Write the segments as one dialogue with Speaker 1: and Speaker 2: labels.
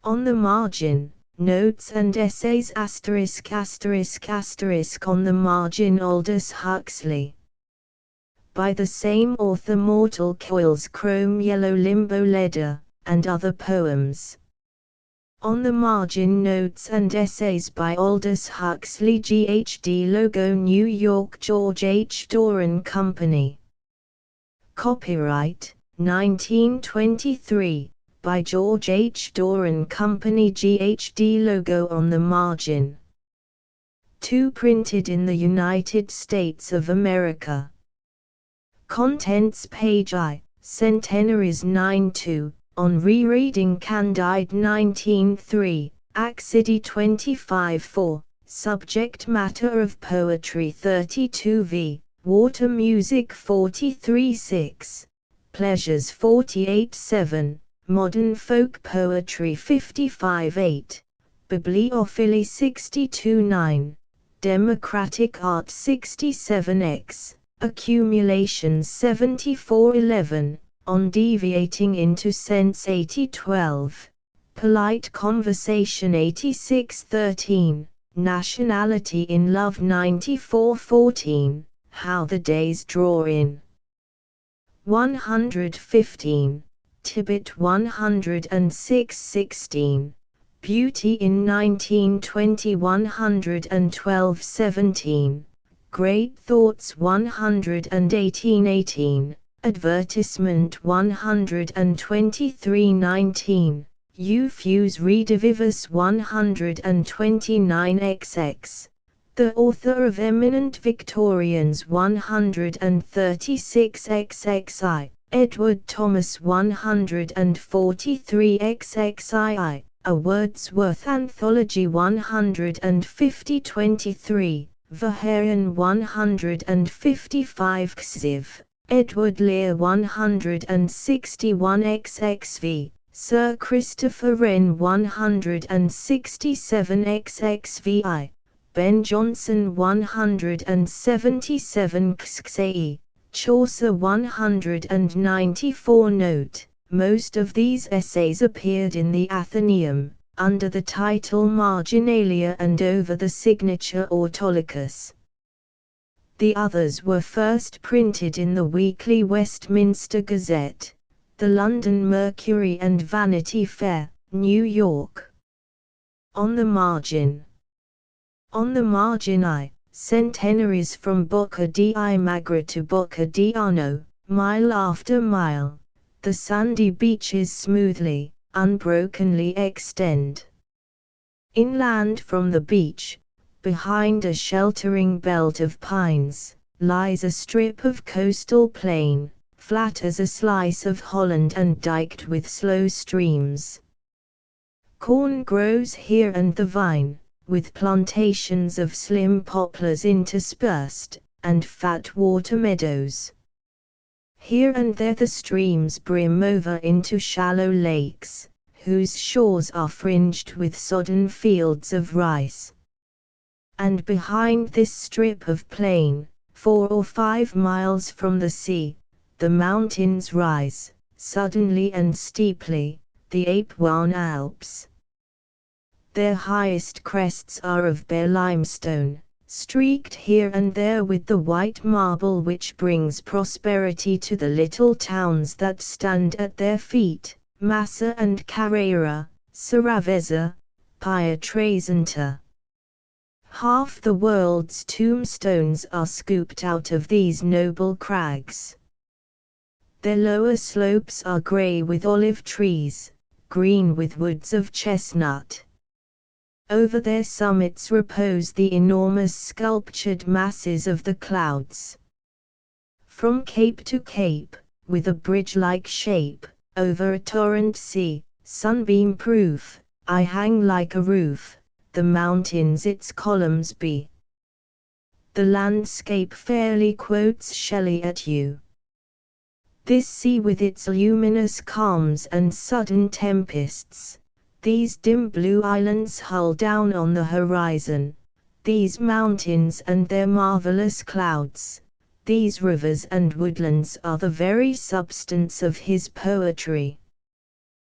Speaker 1: On the margin, notes and essays ***** on the margin Aldous Huxley. By the same author Mortal Coils Chrome Yellow Limbo Leather, and other poems. On the margin notes and essays by Aldous Huxley Ph.D. Logo New York George H. Doran Company. Copyright, 1923, by George H. Doran Company Ph.D. Logo on the margin. 2 Printed in the United States of America. Contents page I, Centenaries 9-2. On Rereading Candide 19:3, Accidity 25:4, Subject Matter of Poetry 32v, Water Music 43:6, Pleasures 48:7, Modern Folk Poetry 55:8, Bibliophily 62:9, Democratic Art 67x, Accumulations 74:11. On Deviating into Sense 80:12, Polite Conversation 86:13, Nationality in Love 94:14, How the Days Draw In 115, Tibet 106:16, Beauty in 1920 112:17, Great Thoughts 118:18. Advertisement 123:19, Fuse Redivivus 129xx, the author of Eminent Victorians 136xxi, Edward Thomas 143xxii, A Wordsworth Anthology 150:23, Verhaeren 155 xziv. Edward Lear 161xxv, Sir Christopher Wren 167xxvi, Ben Jonson 177 xxae, Chaucer 194. Note: most of these essays appeared in the Athenaeum, under the title Marginalia and over the signature Autolycus. The others were first printed in the Weekly Westminster Gazette, the London Mercury and Vanity Fair, New York. On the margin. On the margin I, Centenaries from Bocca di Magra to Bocca di Arno, mile after mile, the sandy beaches smoothly, unbrokenly extend. Inland from the beach, behind a sheltering belt of pines, lies a strip of coastal plain, flat as a slice of Holland and diked with slow streams. Corn grows here and the vine, with plantations of slim poplars interspersed, and fat water meadows. Here and there the streams brim over into shallow lakes, whose shores are fringed with sodden fields of rice. And behind this strip of plain, 4 or 5 miles from the sea, the mountains rise, suddenly and steeply, the Apuan Alps. Their highest crests are of bare limestone, streaked here and there with the white marble which brings prosperity to the little towns that stand at their feet, Massa and Carrera, Seravezza, Pietrasanta. Half the world's tombstones are scooped out of these noble crags. Their lower slopes are grey with olive trees, green with woods of chestnut. Over their summits repose the enormous sculptured masses of the clouds. From cape to cape, with a bridge-like shape, over a torrent sea, sunbeam-proof, I hang like a roof, the mountains its columns be. The landscape fairly quotes Shelley at you. This sea with its luminous calms and sudden tempests, these dim blue islands hull down on the horizon, these mountains and their marvelous clouds, these rivers and woodlands are the very substance of his poetry.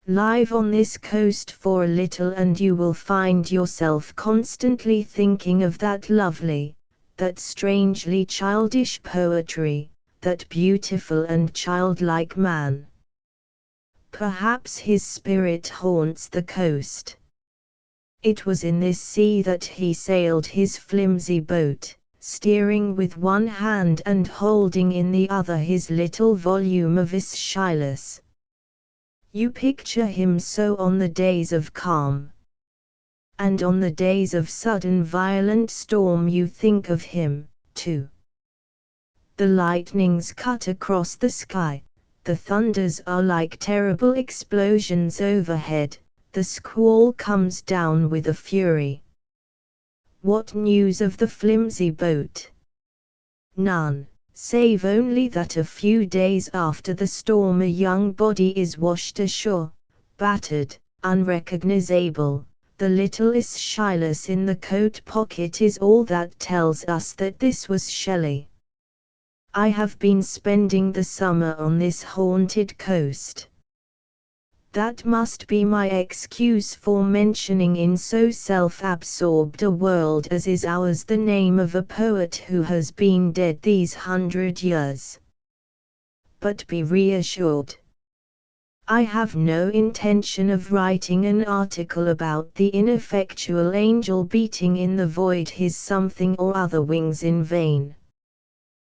Speaker 1: Live on this coast for a little and you will find yourself constantly thinking of that lovely, that strangely childish poetry, that beautiful and childlike man. Perhaps his spirit haunts the coast. It was in this sea that he sailed his flimsy boat, steering with one hand and holding in the other his little volume of Aeschylus. You picture him so on the days of calm. And on the days of sudden violent storm you think of him, too. The lightnings cut across the sky, the thunders are like terrible explosions overhead, the squall comes down with a fury. What news of the flimsy boat? None, save only that a few days after the storm a young body is washed ashore, battered, unrecognizable. The little Aeschylus in the coat pocket is all that tells us that this was Shelley. I have been spending the summer on this haunted coast. That must be my excuse for mentioning in so self-absorbed a world as is ours the name of a poet who has been dead these 100 years. But be reassured. I have no intention of writing an article about the ineffectual angel beating in the void his something or other wings in vain.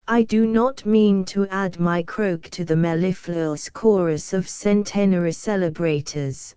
Speaker 1: I do not mean to add my croak to the mellifluous chorus of centenary celebrators.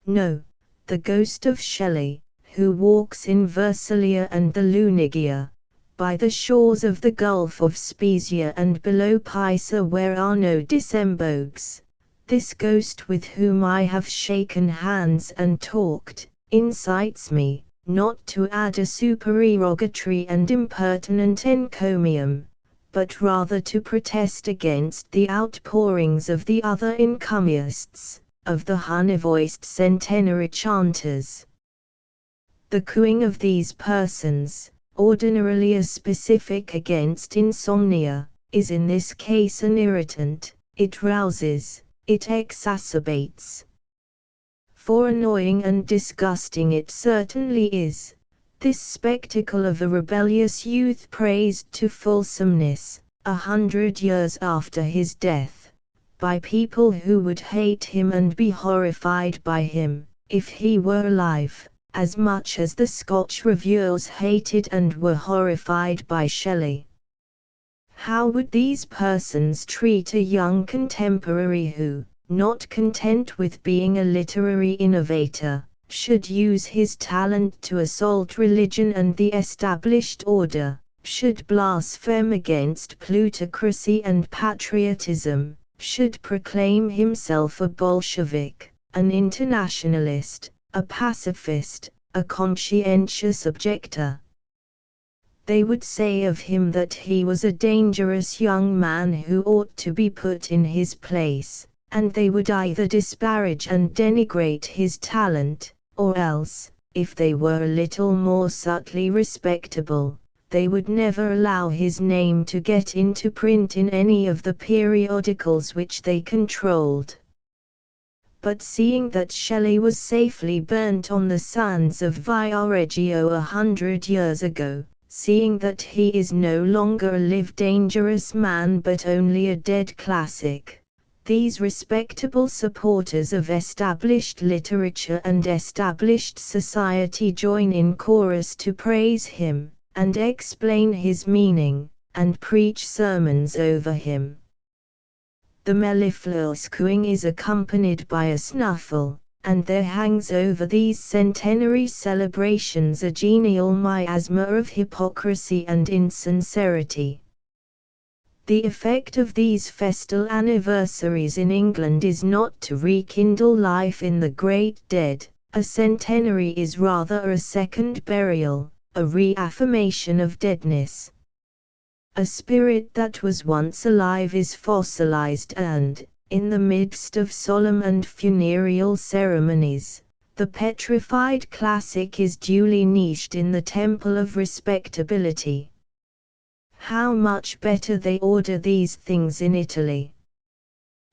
Speaker 1: No, the ghost of Shelley, who walks in Versailles and the Lunigia, by the shores of the Gulf of Spezzia and below Pisa where are no disembogues, this ghost with whom I have shaken hands and talked, incites me, not to add a supererogatory and impertinent encomium, but rather to protest against the outpourings of the other encomiasts, of the honey-voiced centenary chanters. The cooing of these persons, ordinarily a specific against insomnia, is in this case an irritant, it rouses, it exacerbates. For annoying and disgusting it certainly is, this spectacle of a rebellious youth praised to fulsomeness, 100 years after his death, by people who would hate him and be horrified by him, if he were alive, as much as the Scotch reviewers hated and were horrified by Shelley. How would these persons treat a young contemporary who, not content with being a literary innovator, should use his talent to assault religion and the established order, should blaspheme against plutocracy and patriotism, should proclaim himself a Bolshevik, an internationalist, a pacifist, a conscientious objector? They would say of him that he was a dangerous young man who ought to be put in his place, and they would either disparage and denigrate his talent, or else, if they were a little more subtly respectable, they would never allow his name to get into print in any of the periodicals which they controlled. But seeing that Shelley was safely burnt on the sands of Viareggio 100 years ago, seeing that he is no longer a live dangerous man but only a dead classic, these respectable supporters of established literature and established society join in chorus to praise him, and explain his meaning, and preach sermons over him. The mellifluous cooing is accompanied by a snuffle, and there hangs over these centenary celebrations a genial miasma of hypocrisy and insincerity. The effect of these festal anniversaries in England is not to rekindle life in the great dead. A centenary is rather a second burial, a reaffirmation of deadness. A spirit that was once alive is fossilized and, in the midst of solemn and funereal ceremonies, the petrified classic is duly niched in the temple of respectability. How much better they order these things in Italy.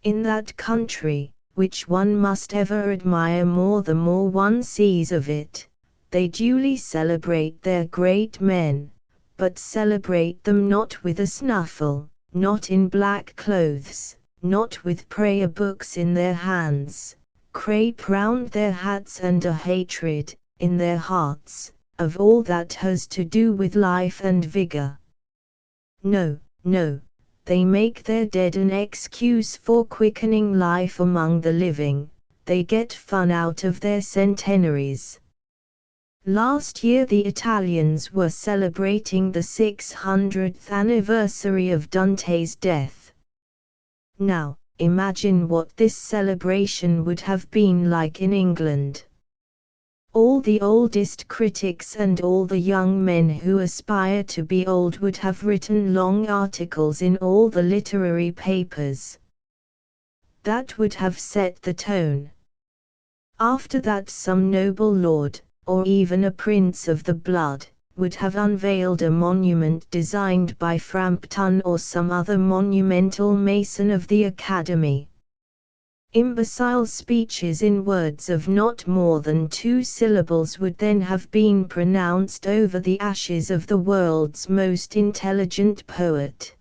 Speaker 1: In that country, which one must ever admire more the more one sees of it. They duly celebrate their great men, but celebrate them not with a snuffle, not in black clothes, not with prayer books in their hands, crape round their hats, and a hatred, in their hearts, of all that has to do with life and vigor. No, no, they make their dead an excuse for quickening life among the living. They get fun out of their centenaries. Last year the Italians were celebrating the 600th anniversary of Dante's death. Now, imagine what this celebration would have been like in England. All the oldest critics and all the young men who aspire to be old would have written long articles in all the literary papers. That would have set the tone. After that some noble lord, or even a prince of the blood, would have unveiled a monument designed by Frampton or some other monumental mason of the Academy. Imbecile speeches in words of not more than 2 syllables would then have been pronounced over the ashes of the world's most intelligent poet.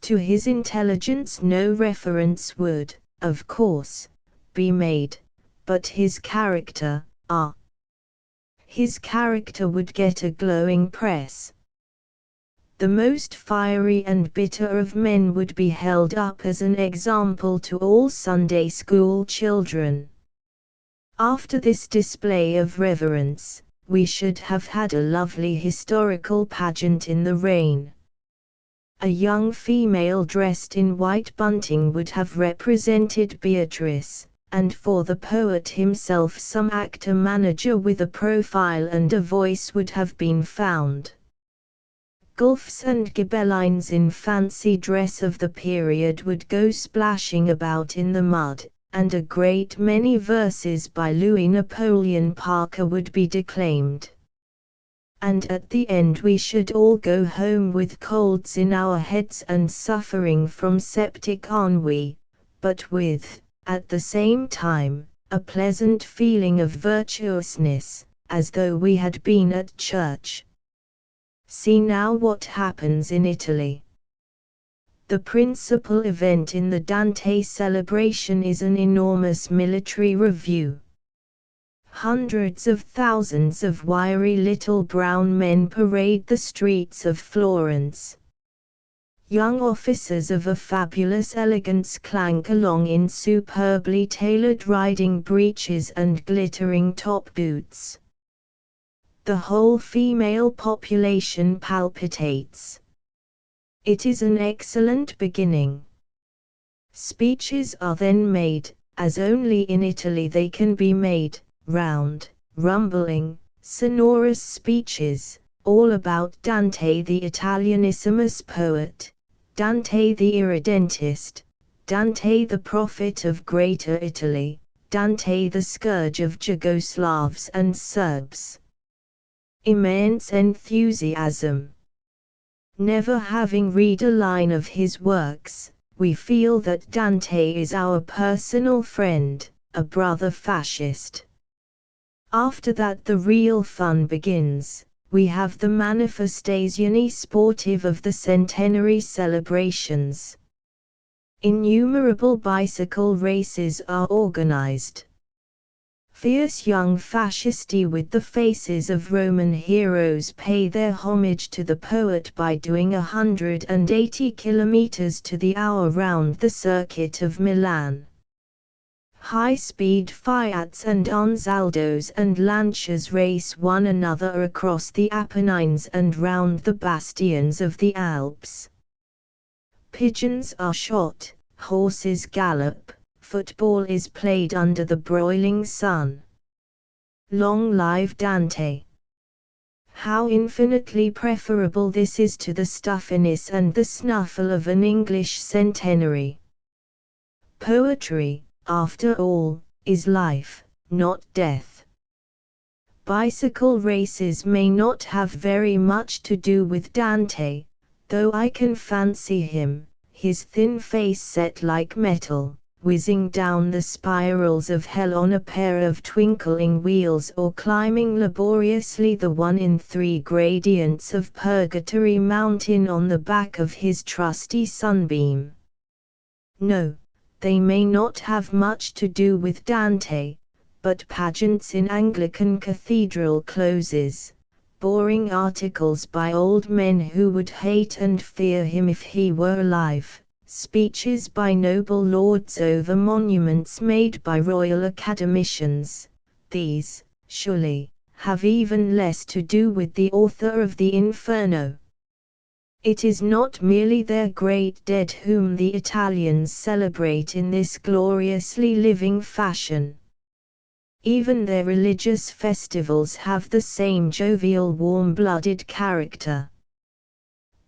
Speaker 1: To his intelligence no reference would, of course, be made, but his character, his character would get a glowing press. The most fiery and bitter of men would be held up as an example to all Sunday school children. After this display of reverence, we should have had a lovely historical pageant in the rain. A young female dressed in white bunting would have represented Beatrice, and for the poet himself some actor-manager with a profile and a voice would have been found. Guelphs and Ghibellines in fancy dress of the period would go splashing about in the mud, and a great many verses by Louis Napoleon Parker would be declaimed. And at the end we should all go home with colds in our heads and suffering from septic ennui, but with, at the same time, a pleasant feeling of virtuousness, as though we had been at church. See now what happens in Italy. The principal event in the Dante celebration is an enormous military review. Hundreds of thousands of wiry little brown men parade the streets of Florence. Young officers of a fabulous elegance clank along in superbly tailored riding breeches and glittering top boots. The whole female population palpitates. It is an excellent beginning. Speeches are then made, as only in Italy they can be made, round, rumbling, sonorous speeches, all about Dante the Italianissimus poet, Dante the irredentist, Dante the prophet of Greater Italy, Dante the scourge of Jugoslavs and Serbs. Immense enthusiasm. Never having read a line of his works, we feel that Dante is our personal friend, a brother fascist. After that the real fun begins. We have the manifestazioni sportive of the centenary celebrations. Innumerable bicycle races are organized. Fierce young fascisti with the faces of Roman heroes pay their homage to the poet by doing 180 kilometers to the hour round the circuit of Milan. High-speed Fiats and Ansaldos and Lancias race one another across the Apennines and round the bastions of the Alps. Pigeons are shot, horses gallop, football is played under the broiling sun. Long live Dante! How infinitely preferable this is to the stuffiness and the snuffle of an English centenary. Poetry, after all, is life, not death. Bicycle races may not have very much to do with Dante, though I can fancy him, his thin face set like metal, whizzing down the spirals of hell on a pair of twinkling wheels, or climbing laboriously the 1 in 3 gradients of Purgatory Mountain on the back of his trusty sunbeam. No, they may not have much to do with Dante, but pageants in Anglican cathedral closes, boring articles by old men who would hate and fear him if he were alive, speeches by noble lords over monuments made by royal academicians, these, surely, have even less to do with the author of the Inferno. It is not merely their great dead whom the Italians celebrate in this gloriously living fashion. Even their religious festivals have the same jovial, warm-blooded character.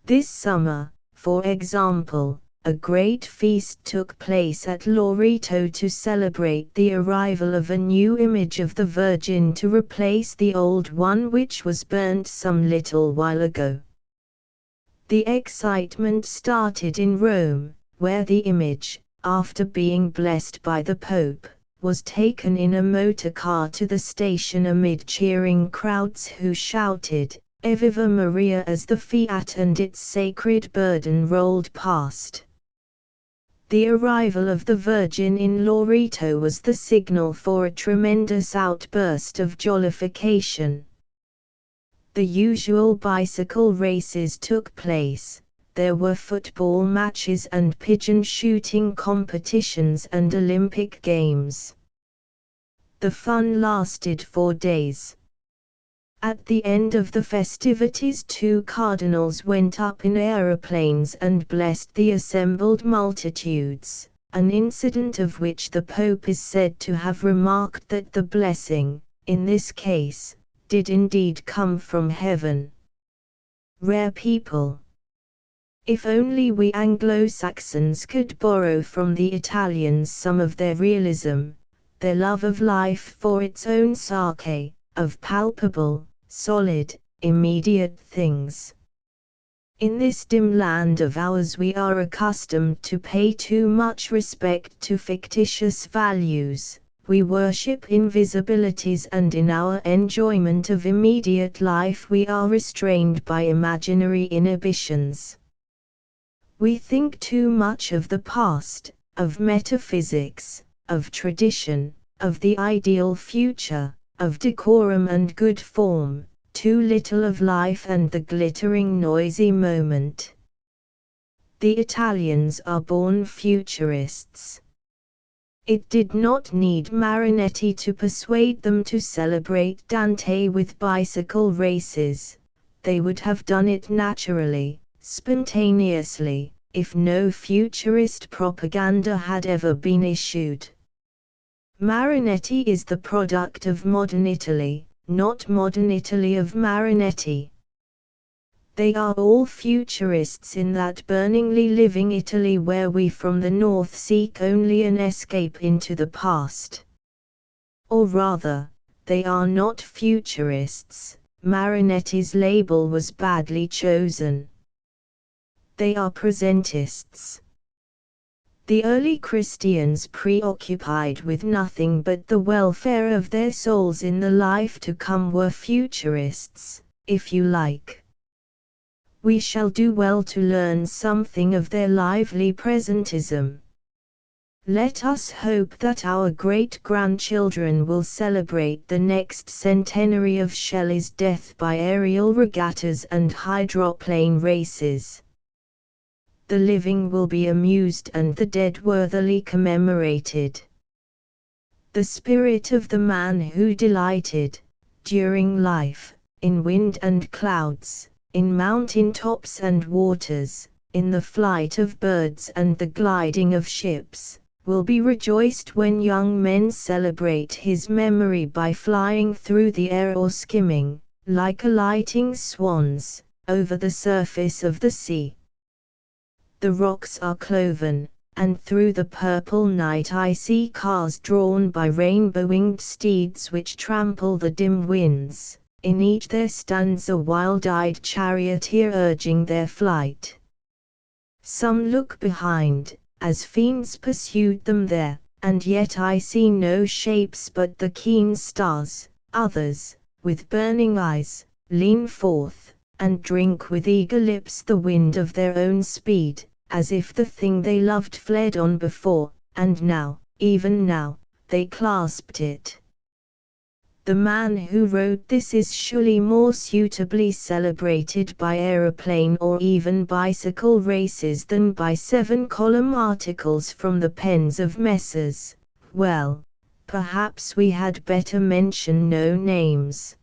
Speaker 1: This summer, for example, a great feast took place at Loreto to celebrate the arrival of a new image of the Virgin to replace the old one which was burnt some little while ago. The excitement started in Rome, where the image, after being blessed by the Pope, was taken in a motor car to the station amid cheering crowds who shouted, "Evviva Maria," as the Fiat and its sacred burden rolled past. The arrival of the Virgin in Loreto was the signal for a tremendous outburst of jollification. The usual bicycle races took place, there were football matches and pigeon shooting competitions and Olympic games. The fun lasted 4 days. At the end of the festivities 2 cardinals went up in aeroplanes and blessed the assembled multitudes, an incident of which the Pope is said to have remarked that the blessing, in this case, did indeed come from heaven. Rare people. If only we Anglo-Saxons could borrow from the Italians some of their realism, their love of life for its own sake, of palpable, solid, immediate things. In this dim land of ours we are accustomed to pay too much respect to fictitious values. We worship invisibilities, and in our enjoyment of immediate life we are restrained by imaginary inhibitions. We think too much of the past, of metaphysics, of tradition, of the ideal future, of decorum and good form, too little of life and the glittering noisy moment. The Italians are born futurists. It did not need Marinetti to persuade them to celebrate Dante with bicycle races. They would have done it naturally, spontaneously, if no futurist propaganda had ever been issued. Marinetti is the product of modern Italy, not modern Italy of Marinetti. They are all futurists in that burningly living Italy where we from the north seek only an escape into the past. Or rather, they are not futurists. Marinetti's label was badly chosen. They are presentists. The early Christians preoccupied with nothing but the welfare of their souls in the life to come were futurists, if you like. We shall do well to learn something of their lively presentism. Let us hope that our great-grandchildren will celebrate the next centenary of Shelley's death by aerial regattas and hydroplane races. The living will be amused and the dead worthily commemorated. The spirit of the man who delighted, during life, in wind and clouds, in mountain tops and waters, in the flight of birds and the gliding of ships, will be rejoiced when young men celebrate his memory by flying through the air or skimming, like alighting swans, over the surface of the sea. The rocks are cloven, and through the purple night I see cars drawn by rainbow-winged steeds which trample the dim winds. In each there stands a wild-eyed charioteer urging their flight. Some look behind, as fiends pursued them there, and yet I see no shapes but the keen stars. Others, with burning eyes, lean forth, and drink with eager lips the wind of their own speed, as if the thing they loved fled on before, and now, even now, they clasped it. The man who wrote this is surely more suitably celebrated by aeroplane or even bicycle races than by 7-column articles from the pens of Messrs. Well, perhaps we had better mention no names.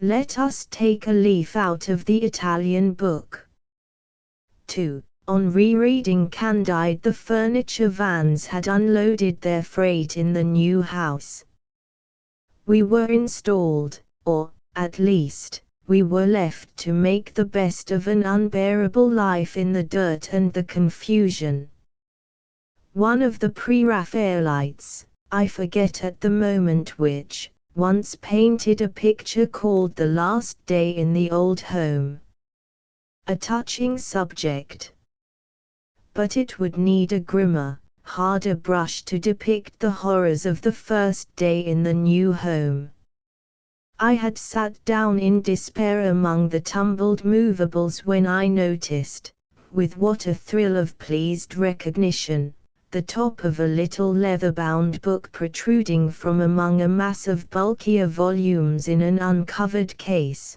Speaker 1: Let us take a leaf out of the Italian book. 2. On rereading Candide, the furniture vans had unloaded their freight in the new house. We were installed, or, at least, we were left to make the best of an unbearable life in the dirt and the confusion. One of the Pre-Raphaelites, I forget at the moment which, once painted a picture called The Last Day in the Old Home. A touching subject. But it would need a grimmer, harder brush to depict the horrors of the first day in the new home. I had sat down in despair among the tumbled movables when I noticed, with what a thrill of pleased recognition, the top of a little leather-bound book protruding from among a mass of bulkier volumes in an uncovered case.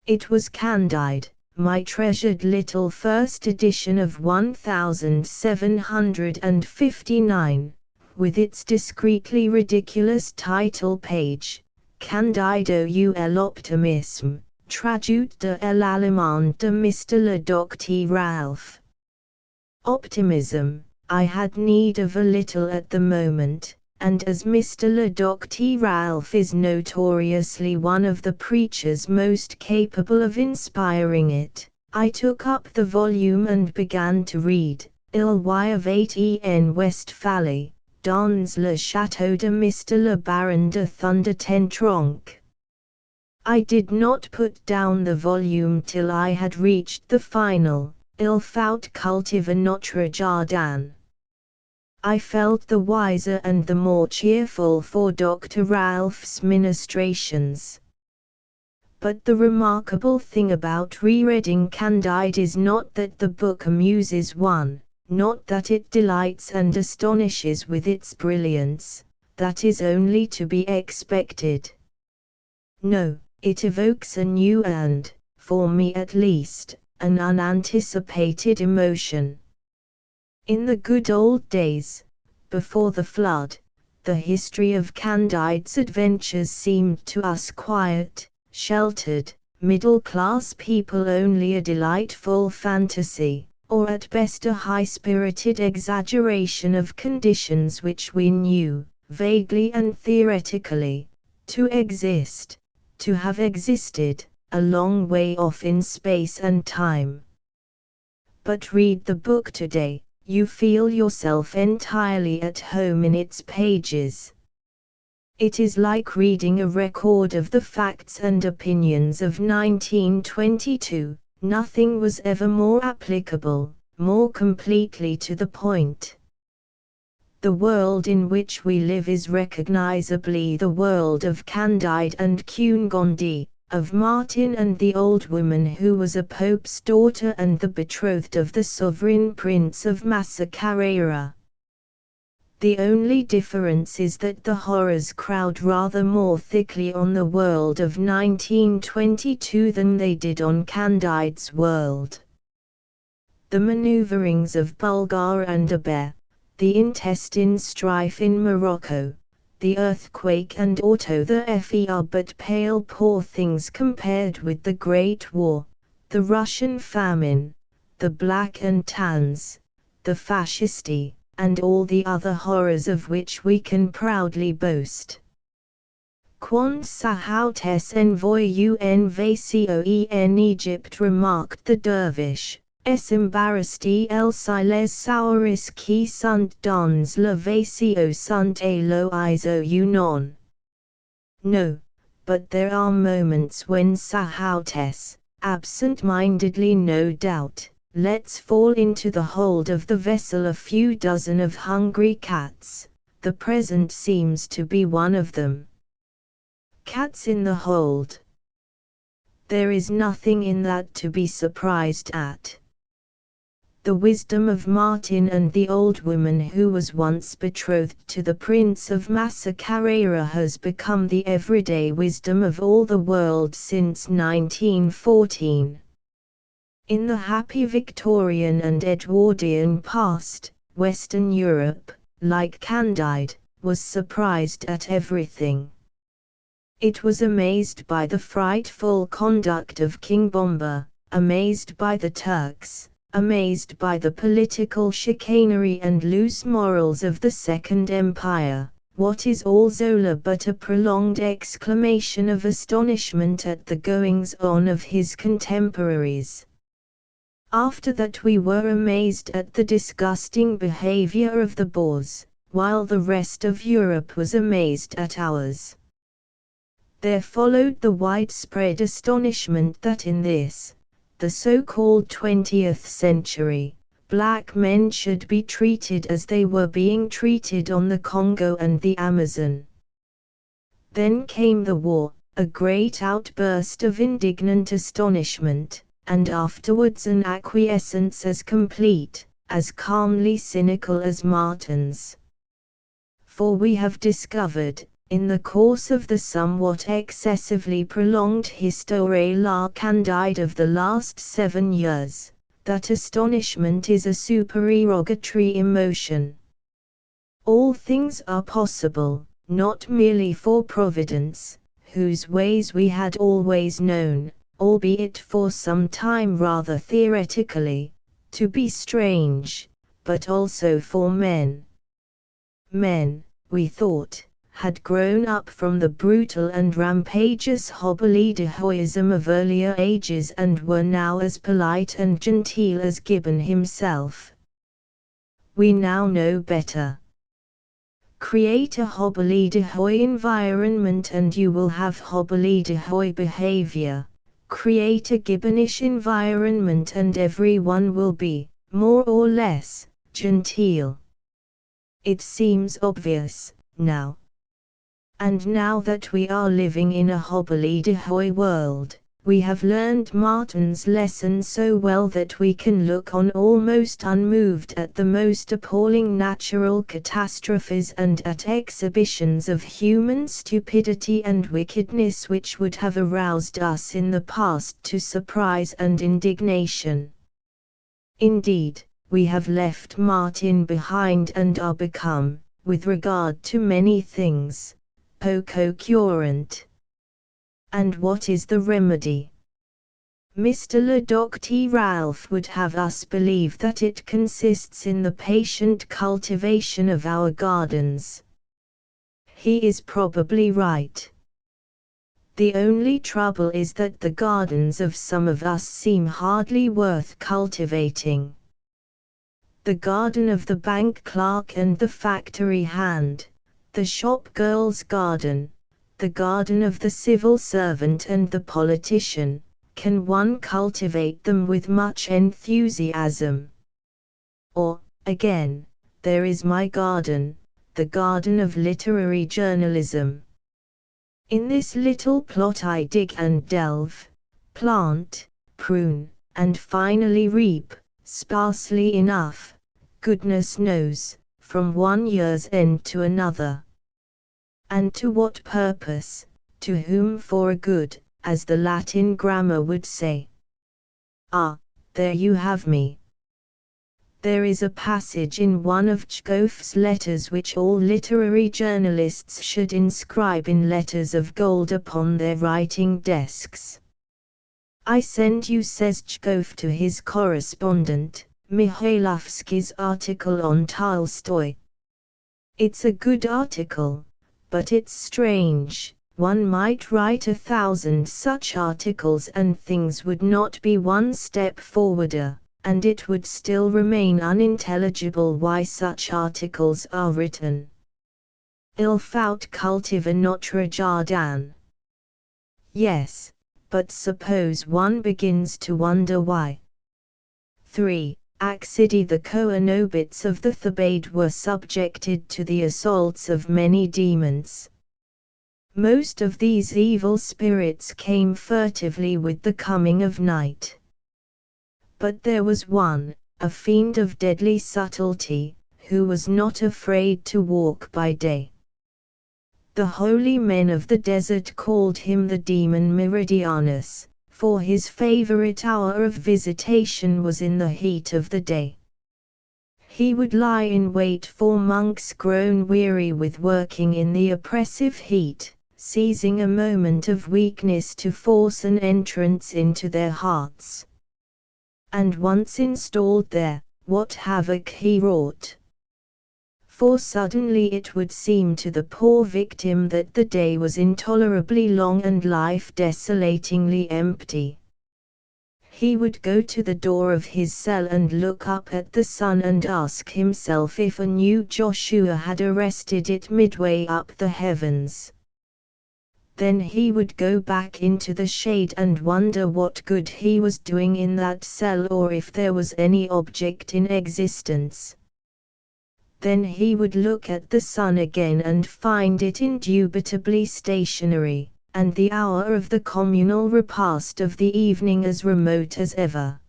Speaker 1: It was Candide, my treasured little first edition of 1759, with its discreetly ridiculous title page, Candido ul optimisme, traduit de l'allemand de Mr. le Docteur Ralph. Optimism, I had need of a little at the moment, and as Mr. le Docteur Ralph is notoriously one of the preachers most capable of inspiring it, I took up the volume and began to read, Il y of 8 en Westphalie, dans le château de Mr. le Baron de Thunder-ten-Tronckh. I did not put down the volume till I had reached the final, Il faut cultiver notre jardin. I felt the wiser and the more cheerful for Dr. Ralph's ministrations. But the remarkable thing about rereading Candide is not that the book amuses one, not that it delights and astonishes with its brilliance, that is only to be expected. No, it evokes a new and, for me at least, an unanticipated emotion. In the good old days, before the flood, the history of Candide's adventures seemed to us quiet, sheltered, middle-class people only a delightful fantasy, or at best a high-spirited exaggeration of conditions which we knew, vaguely and theoretically, to exist, to have existed, a long way off in space and time. But read the book today, you feel yourself entirely at home in its pages. It is like reading a record of the facts and opinions of 1922, nothing was ever more applicable, more completely to the point. The world in which we live is recognizably the world of Candide and Cunegonde, of Martin and the old woman who was a pope's daughter and the betrothed of the sovereign prince of Massa Carrera. The only difference is that the horrors crowd rather more thickly on the world of 1922 than they did on Candide's world. The maneuverings of Bulgar and Aber, the intestine strife in Morocco, the earthquake and Auto the Fe are but pale poor things compared with the Great War, the Russian famine, the Black and Tans, the Fascisti, and all the other horrors of which we can proudly boast. Quand Sahoutes envoy un vaisseau en Egypt, remarked the dervish, es embarrassé el si les sauris qui sont dans le vaisseau sont à l'horizon ou non. No, but there are moments when Sahoutes, absent-mindedly no doubt, let's fall into the hold of the vessel a few dozen of hungry cats. The present seems to be one of them. Cats in the hold. There is nothing in that to be surprised at. The wisdom of Martin and the old woman who was once betrothed to the Prince of Massa Carrera has become the everyday wisdom of all the world since 1914. In the happy Victorian and Edwardian past, Western Europe, like Candide, was surprised at everything. It was amazed by the frightful conduct of King Bomba, amazed by the Turks, amazed by the political chicanery and loose morals of the Second Empire. What is all Zola but a prolonged exclamation of astonishment at the goings-on of his contemporaries? After that we were amazed at the disgusting behavior of the Boers, while the rest of Europe was amazed at ours. There followed the widespread astonishment that in this, the so-called 20th century, black men should be treated as they were being treated on the Congo and the Amazon. Then came the war, a great outburst of indignant astonishment, and afterwards an acquiescence as complete, as calmly cynical as Martin's. For we have discovered, in the course of the somewhat excessively prolonged Histoire la Candide of the last 7 years, that astonishment is a supererogatory emotion. All things are possible, not merely for Providence, whose ways we had always known, albeit for some time rather theoretically, to be strange, but also for men. Men, we thought, had grown up from the brutal and rampageous hobbledehoyism of earlier ages and were now as polite and genteel as Gibbon himself. We now know better. Create a hobbledehoy environment and you will have hobbledehoy behavior. Create a Gibbonish environment and everyone will be, more or less, genteel. It seems obvious, now. And now that we are living in a hobbledehoy world, we have learned Martin's lesson so well that we can look on almost unmoved at the most appalling natural catastrophes and at exhibitions of human stupidity and wickedness which would have aroused us in the past to surprise and indignation. Indeed, we have left Martin behind and are become, with regard to many things, poco current. And what is the remedy? Mr. Le Docteur Ralph would have us believe that it consists in the patient cultivation of our gardens. He is probably right. The only trouble is that the gardens of some of us seem hardly worth cultivating. The garden of the bank clerk and the factory hand, the shop girl's garden, the garden of the civil servant and the politician, can one cultivate them with much enthusiasm? Or, again, there is my garden, the garden of literary journalism. In this little plot I dig and delve, plant, prune, and finally reap, sparsely enough, goodness knows, from one year's end to another. And to what purpose, to whom for a good, as the Latin grammar would say. Ah, there you have me. There is a passage in one of Chekhov's letters which all literary journalists should inscribe in letters of gold upon their writing desks. I send you, says Chekhov to his correspondent, Mihailovsky's article on Tolstoy. It's a good article, but it's strange. One might write 1,000 such articles and things would not be one step forwarder, and it would still remain unintelligible why such articles are written. Il faut cultiver notre jardin. Yes, but suppose one begins to wonder why. 3. Accidie. The Coenobits of the Thebaid were subjected to the assaults of many demons. Most of these evil spirits came furtively with the coming of night. But there was one, a fiend of deadly subtlety, who was not afraid to walk by day. The holy men of the desert called him the demon Meridianus, for his favorite hour of visitation was in the heat of the day. He would lie in wait for monks grown weary with working in the oppressive heat, seizing a moment of weakness to force an entrance into their hearts. And once installed there, what havoc he wrought! For suddenly it would seem to the poor victim that the day was intolerably long and life desolatingly empty. He would go to the door of his cell and look up at the sun and ask himself if a new Joshua had arrested it midway up the heavens. Then he would go back into the shade and wonder what good he was doing in that cell, or if there was any object in existence. Then he would look at the sun again and find it indubitably stationary, and the hour of the communal repast of the evening as remote as ever.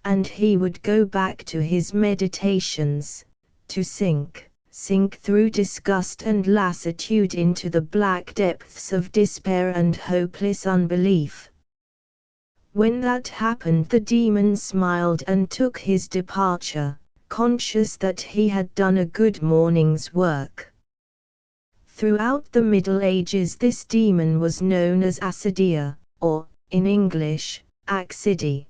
Speaker 1: And he would go back to his meditations, to sink through disgust and lassitude into the black depths of despair and hopeless unbelief. When that happened, the demon smiled and took his departure, conscious that he had done a good morning's work. Throughout the Middle Ages this demon was known as Accidea, or, in English, Accidie.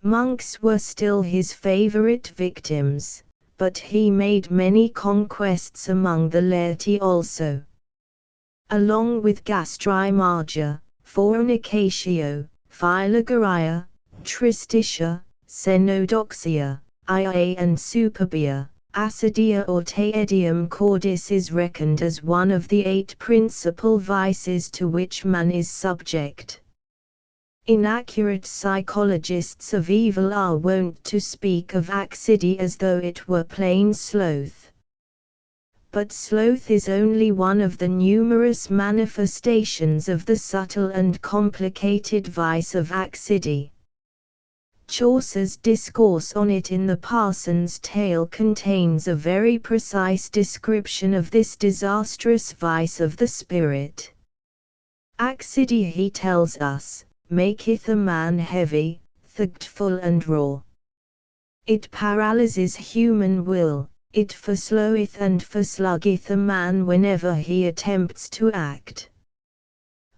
Speaker 1: Monks were still his favorite victims, but he made many conquests among the laity also. Along with Gastrimagia, Fornicatio, Philogoria, Tristitia, Xenodoxia, Ia and Superbia, Accidea or Taedium cordis is reckoned as one of the 8 principal vices to which man is subject. Inaccurate psychologists of evil are wont to speak of Accidie as though it were plain sloth. But sloth is only one of the numerous manifestations of the subtle and complicated vice of Accidie. Chaucer's discourse on it in the Parson's Tale contains a very precise description of this disastrous vice of the spirit. Accidie, he tells us, maketh a man heavy, thirstful and raw. It paralyses human will, it forsloweth and forsluggeth a man whenever he attempts to act.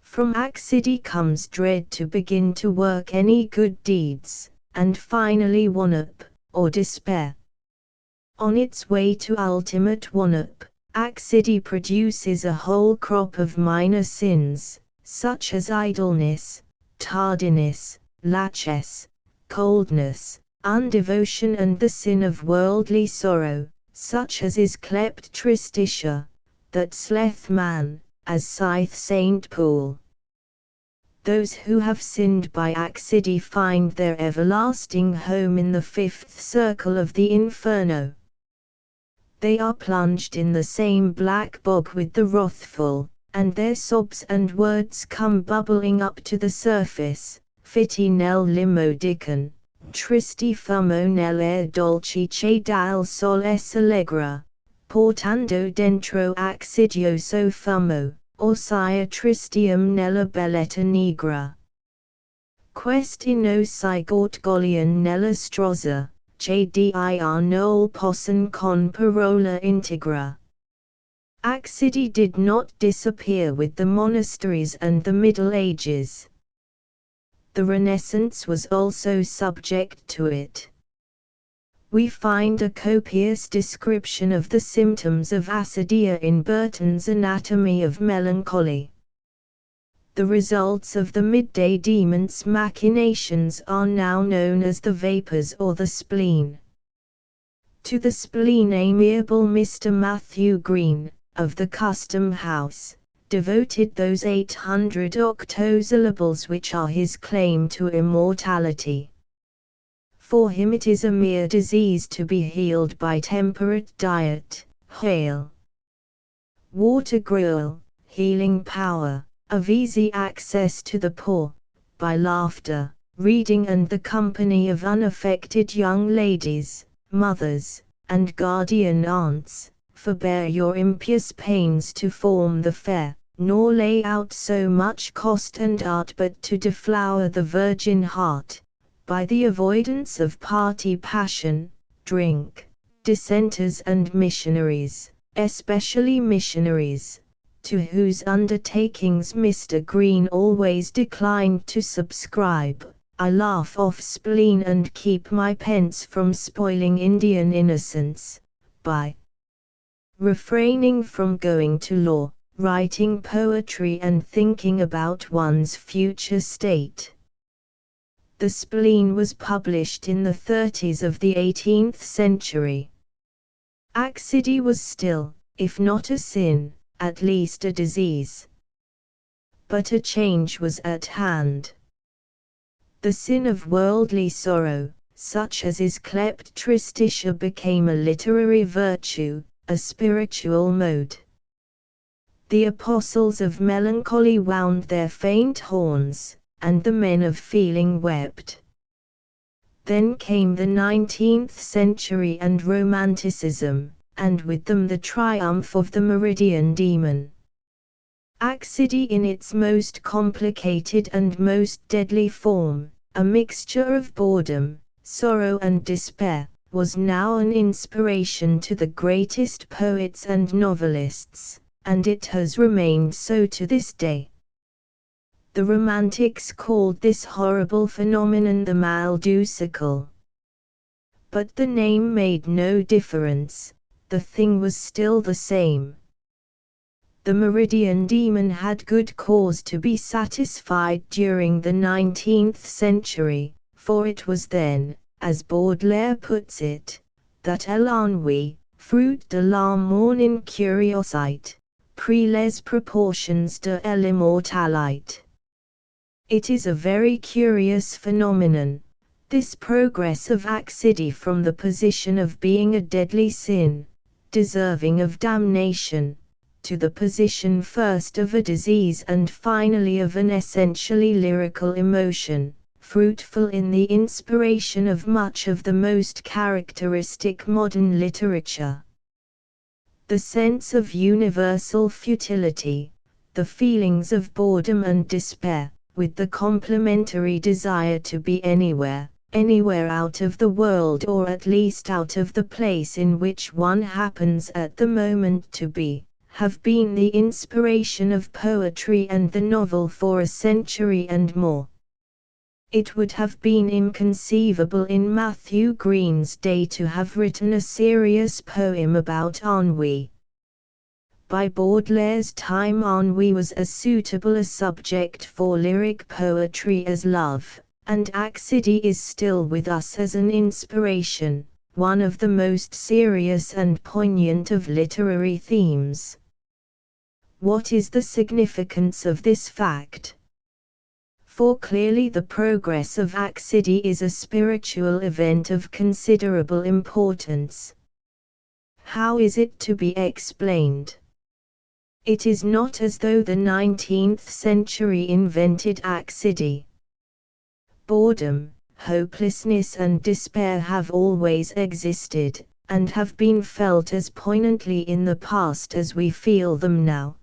Speaker 1: From Accidie comes dread to begin to work any good deeds, and finally wanop, or despair. On its way to ultimate wanop, Accidie produces a whole crop of minor sins, such as idleness, tardiness, laches, coldness, undevotion, and the sin of worldly sorrow, such as is clept Tristitia, that sleth man, as saith St. Paul. Those who have sinned by Accidie find their everlasting home in the 5th circle of the Inferno. They are plunged in the same black bog with the wrathful, and their sobs and words come bubbling up to the surface. Fiti nel limo dicen, tristi fumo nell'air dolce che dal sol es allegra, portando dentro accidioso fumo, ossia tristium nella belletta nigra. Questi no si gorgolian nella strozza, che dir nol posson con parola integra. Accidie did not disappear with the monasteries and the Middle Ages. The Renaissance was also subject to it. We find a copious description of the symptoms of Accidea in Burton's Anatomy of Melancholy. The results of the midday demon's machinations are now known as the vapors or the spleen. To the spleen amiable Mr. Matthew Green, of the Custom House, devoted those 800 octosyllables which are his claim to immortality. for him it is a mere disease to be healed by temperate diet, hail, water gruel, healing power, of easy access to the poor, by laughter, reading and the company of unaffected young ladies, mothers, and guardian aunts. Forbear your impious pains to form the fair, nor lay out so much cost and art but to deflower the virgin heart, by the avoidance of party passion, drink, dissenters and missionaries, especially missionaries, to whose undertakings Mr. Green always declined to subscribe. I laugh off spleen and keep my pence from spoiling Indian innocence, by refraining from going to law, writing poetry and thinking about one's future state. The Spleen was published in the 30s of the 18th century. Accidie was still, if not a sin, at least a disease. But a change was at hand. The sin of worldly sorrow, such as is kleptristtia, became a literary virtue, a spiritual mode. The apostles of melancholy wound their faint horns, and the men of feeling wept. Then came the 19th century and Romanticism, and with them the triumph of the meridian demon. Accidie in its most complicated and most deadly form, a mixture of boredom, sorrow and despair, was now an inspiration to the greatest poets and novelists, and it has remained so to this day. The Romantics called this horrible phenomenon the mal ducical. But the name made no difference, the thing was still the same. The meridian demon had good cause to be satisfied during the 19th century, for it was then, as Baudelaire puts it, that l'ennui, fruit de la morne curiosité, prit les proportions de l'immortalité. It is a very curious phenomenon, this progress of Accidie from the position of being a deadly sin, deserving of damnation, to the position first of a disease and finally of an essentially lyrical emotion, fruitful in the inspiration of much of the most characteristic modern literature. The sense of universal futility, the feelings of boredom and despair, with the complementary desire to be anywhere out of the world, or at least out of the place in which one happens at the moment to be, have been the inspiration of poetry and the novel for a century and more. It would have been inconceivable in Matthew Green's day to have written a serious poem about ennui. By Baudelaire's time ennui was as suitable a subject for lyric poetry as love, and Accidie is still with us as an inspiration, one of the most serious and poignant of literary themes. What is the significance of this fact? For clearly the progress of Accidie is a spiritual event of considerable importance. How is it to be explained? It is not as though the 19th century invented Accidie. Boredom, hopelessness and despair have always existed, and have been felt as poignantly in the past as we feel them now.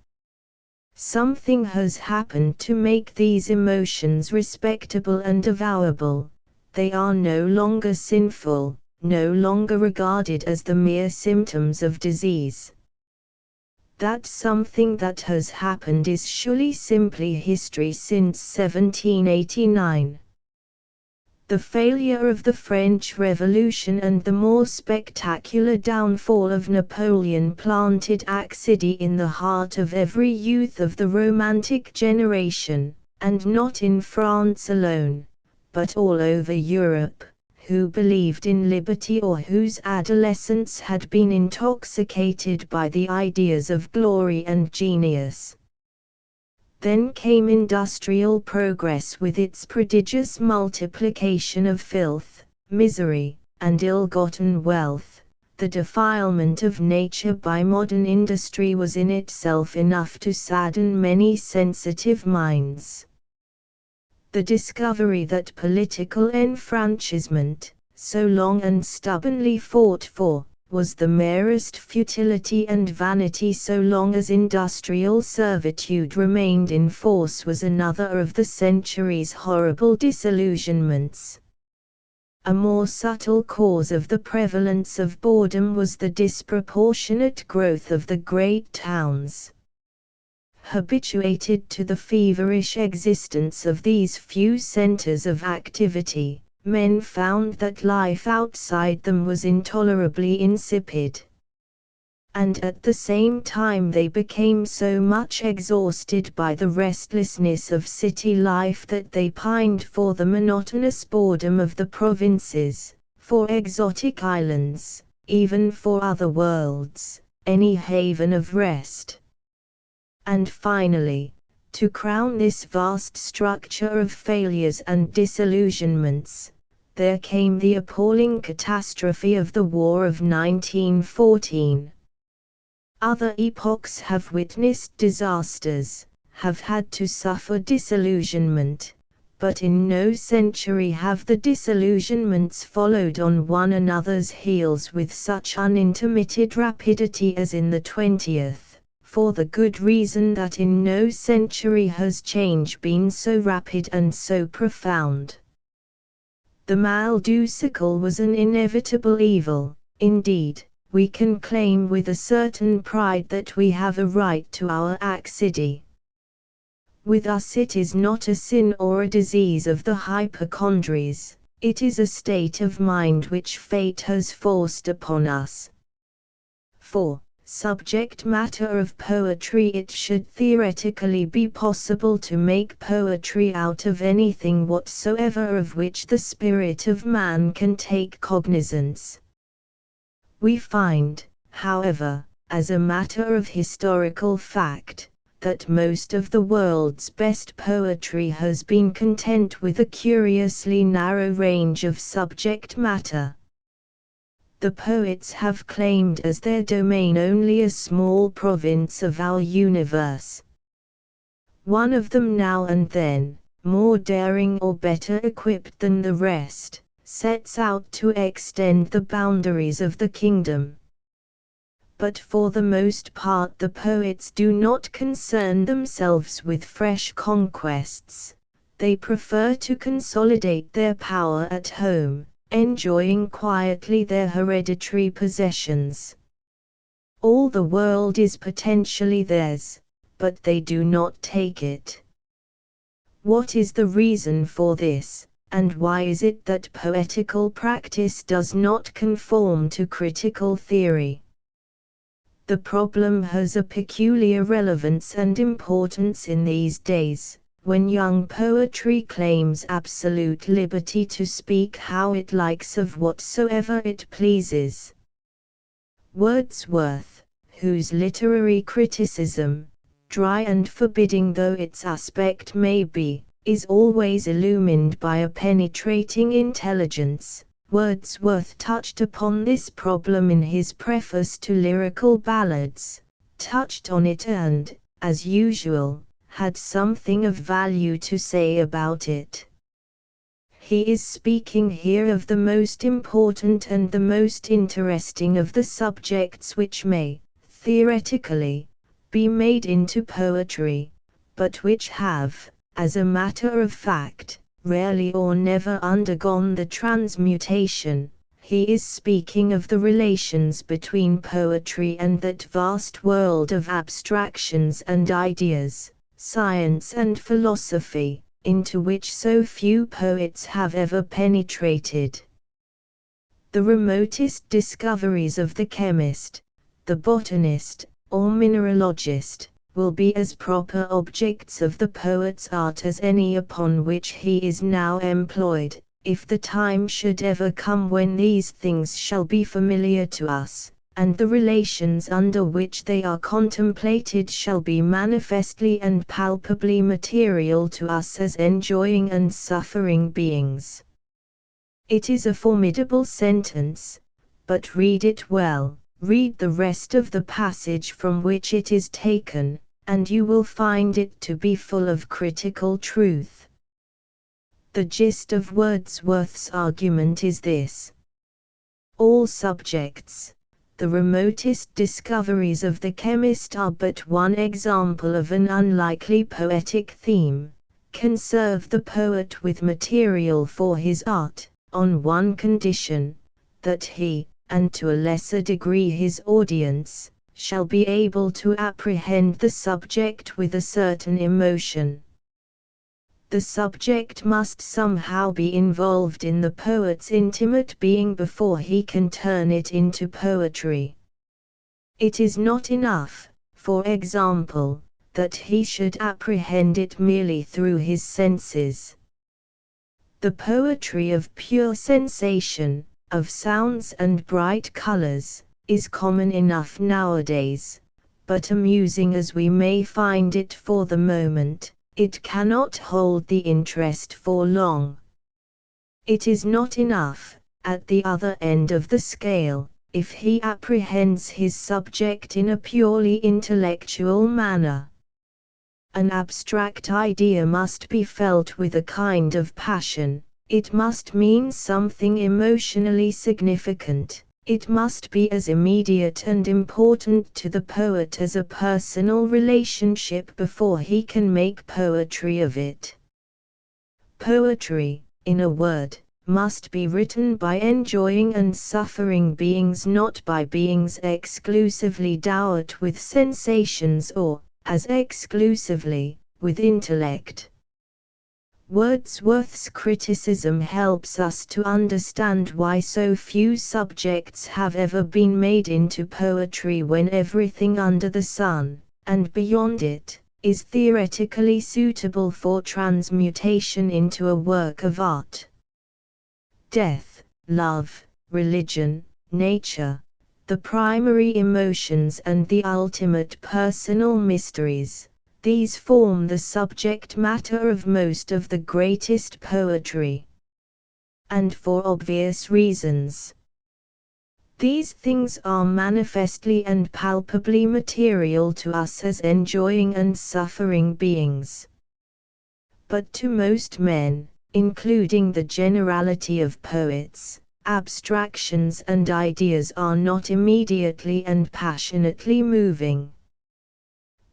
Speaker 1: Something has happened to make these emotions respectable and avowable. They are no longer sinful, no longer regarded as the mere symptoms of disease. That something that has happened is surely simply history since 1789. The failure of the French Revolution and the more spectacular downfall of Napoleon planted Accidie in the heart of every youth of the Romantic generation, and not in France alone, but all over Europe, who believed in liberty or whose adolescence had been intoxicated by the ideas of glory and genius. Then came industrial progress with its prodigious multiplication of filth, misery, and ill-gotten wealth. The defilement of nature by modern industry was in itself enough to sadden many sensitive minds. The discovery that political enfranchisement, so long and stubbornly fought for, was the merest futility and vanity so long as industrial servitude remained in force, was another of the century's horrible disillusionments. A more subtle cause of the prevalence of boredom was the disproportionate growth of the great towns. Habituated to the feverish existence of these few centers of activity, men found that life outside them was intolerably insipid. And at the same time they became so much exhausted by the restlessness of city life that they pined for the monotonous boredom of the provinces, for exotic islands, even for other worlds, any haven of rest. And finally, to crown this vast structure of failures and disillusionments, there came the appalling catastrophe of the War of 1914. Other epochs have witnessed disasters, have had to suffer disillusionment, but in no century have the disillusionments followed on one another's heels with such unintermitted rapidity as in the 20th. For the good reason that in no century has change been so rapid and so profound. The mal du siècle was an inevitable evil. Indeed, we can claim with a certain pride that we have a right to our accidie. With us it is not a sin or a disease of the hypochondries, it is a state of mind which fate has forced upon us. For subject matter of poetry, it should theoretically be possible to make poetry out of anything whatsoever of which the spirit of man can take cognizance. We find, however, as a matter of historical fact, that most of the world's best poetry has been content with a curiously narrow range of subject matter. The poets have claimed as their domain only a small province of our universe. One of them now and then, more daring or better equipped than the rest, sets out to extend the boundaries of the kingdom. But for the most part the poets do not concern themselves with fresh conquests, they prefer to consolidate their power at home, enjoying quietly their hereditary possessions. All the world is potentially theirs, but they do not take it. What is the reason for this, and why is it that poetical practice does not conform to critical theory? The problem has a peculiar relevance and importance in these days, when young poetry claims absolute liberty to speak how it likes of whatsoever it pleases. Wordsworth, whose literary criticism, dry and forbidding though its aspect may be, is always illumined by a penetrating intelligence, Wordsworth touched upon this problem in his preface to Lyrical Ballads, touched on it and, as usual, had something of value to say about it. He is speaking here of the most important and the most interesting of the subjects which may, theoretically, be made into poetry, but which have, as a matter of fact, rarely or never undergone the transmutation. He is speaking of the relations between poetry and that vast world of abstractions and ideas, science and philosophy, into which so few poets have ever penetrated. The remotest discoveries of the chemist, the botanist, or mineralogist, will be as proper objects of the poet's art as any upon which he is now employed, if the time should ever come when these things shall be familiar to us, and the relations under which they are contemplated shall be manifestly and palpably material to us as enjoying and suffering beings. It is a formidable sentence, but read it well, read the rest of the passage from which it is taken, and you will find it to be full of critical truth. The gist of Wordsworth's argument is this: all subjects, the remotest discoveries of the chemist are but one example of an unlikely poetic theme, can serve the poet with material for his art, on one condition, that he, and to a lesser degree his audience, shall be able to apprehend the subject with a certain emotion. The subject must somehow be involved in the poet's intimate being before he can turn it into poetry. It is not enough, for example, that he should apprehend it merely through his senses. The poetry of pure sensation, of sounds and bright colors, is common enough nowadays, but amusing as we may find it for the moment, it cannot hold the interest for long. It is not enough, at the other end of the scale, if he apprehends his subject in a purely intellectual manner. An abstract idea must be felt with a kind of passion, it must mean something emotionally significant, it must be as immediate and important to the poet as a personal relationship before he can make poetry of it. Poetry, in a word, must be written by enjoying and suffering beings, not by beings exclusively dowered with sensations or, as exclusively, with intellect. Wordsworth's criticism helps us to understand why so few subjects have ever been made into poetry when everything under the sun, and beyond it, is theoretically suitable for transmutation into a work of art. Death, love, religion, nature, the primary emotions and the ultimate personal mysteries, these form the subject matter of most of the greatest poetry. And for obvious reasons. These things are manifestly and palpably material to us as enjoying and suffering beings. But to most men, including the generality of poets, abstractions and ideas are not immediately and passionately moving.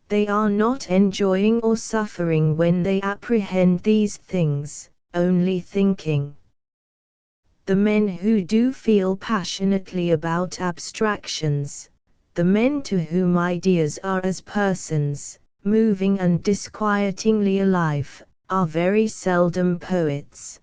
Speaker 1: They are not enjoying or suffering when they apprehend these things, only thinking. The men who do feel passionately about abstractions, the men to whom ideas are as persons, moving and disquietingly alive, are very seldom poets.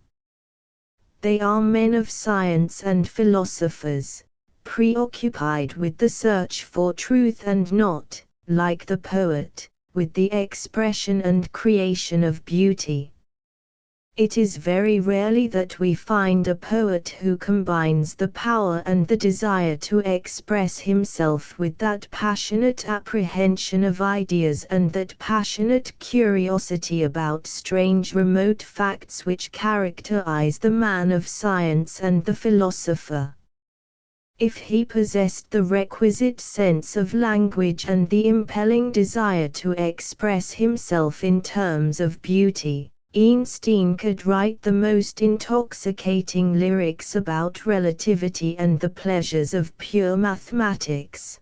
Speaker 1: They are men of science and philosophers, preoccupied with the search for truth and not, like the poet, with the expression and creation of beauty. It is very rarely that we find a poet who combines the power and the desire to express himself with that passionate apprehension of ideas and that passionate curiosity about strange remote facts which characterize the man of science and the philosopher. If he possessed the requisite sense of language and the impelling desire to express himself in terms of beauty, Einstein could write the most intoxicating lyrics about relativity and the pleasures of pure mathematics.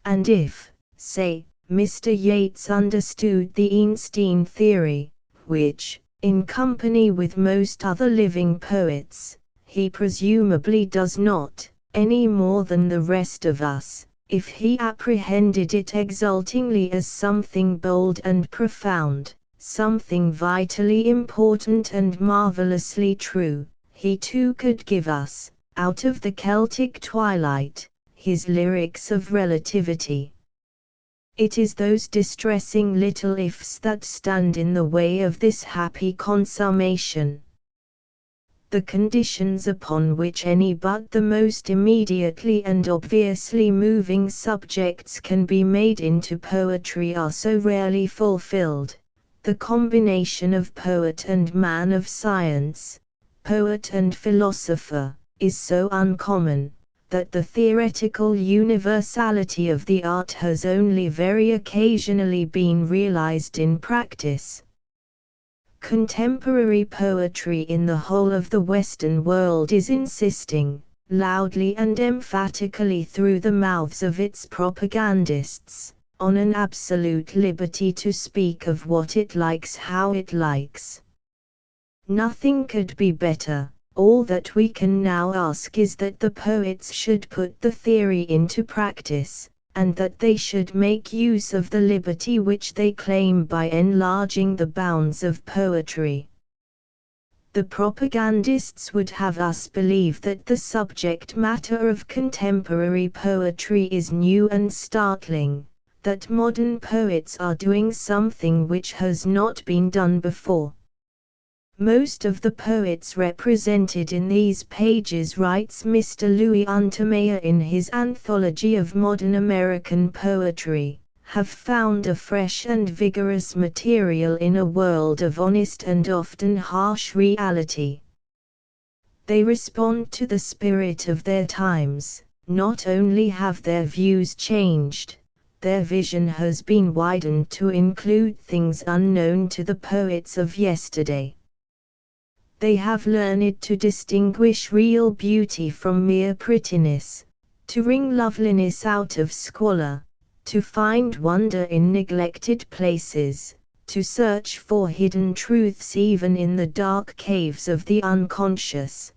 Speaker 1: And if, say, Mr. Yeats understood the Einstein theory, which, in company with most other living poets, he presumably does not, any more than the rest of us, if he apprehended it exultingly as something bold and profound, something vitally important and marvelously true, he too could give us, out of the Celtic twilight, his lyrics of relativity. It is those distressing little ifs that stand in the way of this happy consummation. The conditions upon which any but the most immediately and obviously moving subjects can be made into poetry are so rarely fulfilled. The combination of poet and man of science, poet and philosopher, is so uncommon, that the theoretical universality of the art has only very occasionally been realized in practice. Contemporary poetry in the whole of the Western world is insisting, loudly and emphatically through the mouths of its propagandists, on an absolute liberty to speak of what it likes how it likes. Nothing could be better. All that we can now ask is that the poets should put the theory into practice, and that they should make use of the liberty which they claim by enlarging the bounds of poetry. The propagandists would have us believe that the subject matter of contemporary poetry is new and startling, that modern poets are doing something which has not been done before. Most of the poets represented in these pages, writes Mr. Louis Untermeyer in his Anthology of Modern American Poetry, have found a fresh and vigorous material in a world of honest and often harsh reality. They respond to the spirit of their times. Not only have their views changed, their vision has been widened to include things unknown to the poets of yesterday. They have learned to distinguish real beauty from mere prettiness, to wring loveliness out of squalor, to find wonder in neglected places, to search for hidden truths even in the dark caves of the unconscious.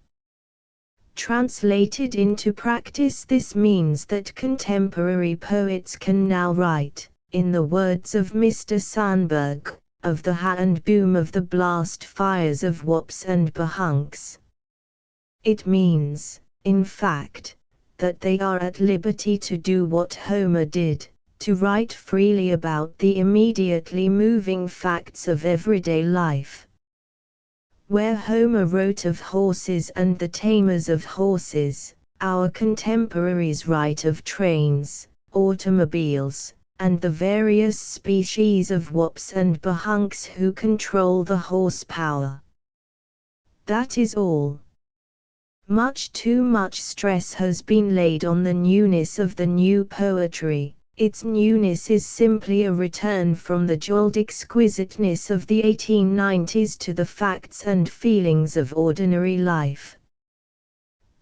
Speaker 1: Translated into practice, this means that contemporary poets can now write, in the words of Mr. Sandberg, of the ha and boom of the blast fires of wops and bahunks. It means, in fact, that they are at liberty to do what Homer did, to write freely about the immediately moving facts of everyday life. Where Homer wrote of horses and the tamers of horses, our contemporaries write of trains, automobiles, and the various species of wops and bahunks who control the horsepower. That is all. Much too much stress has been laid on the newness of the new poetry. Its newness is simply a return from the jeweled exquisiteness of the 1890s to the facts and feelings of ordinary life.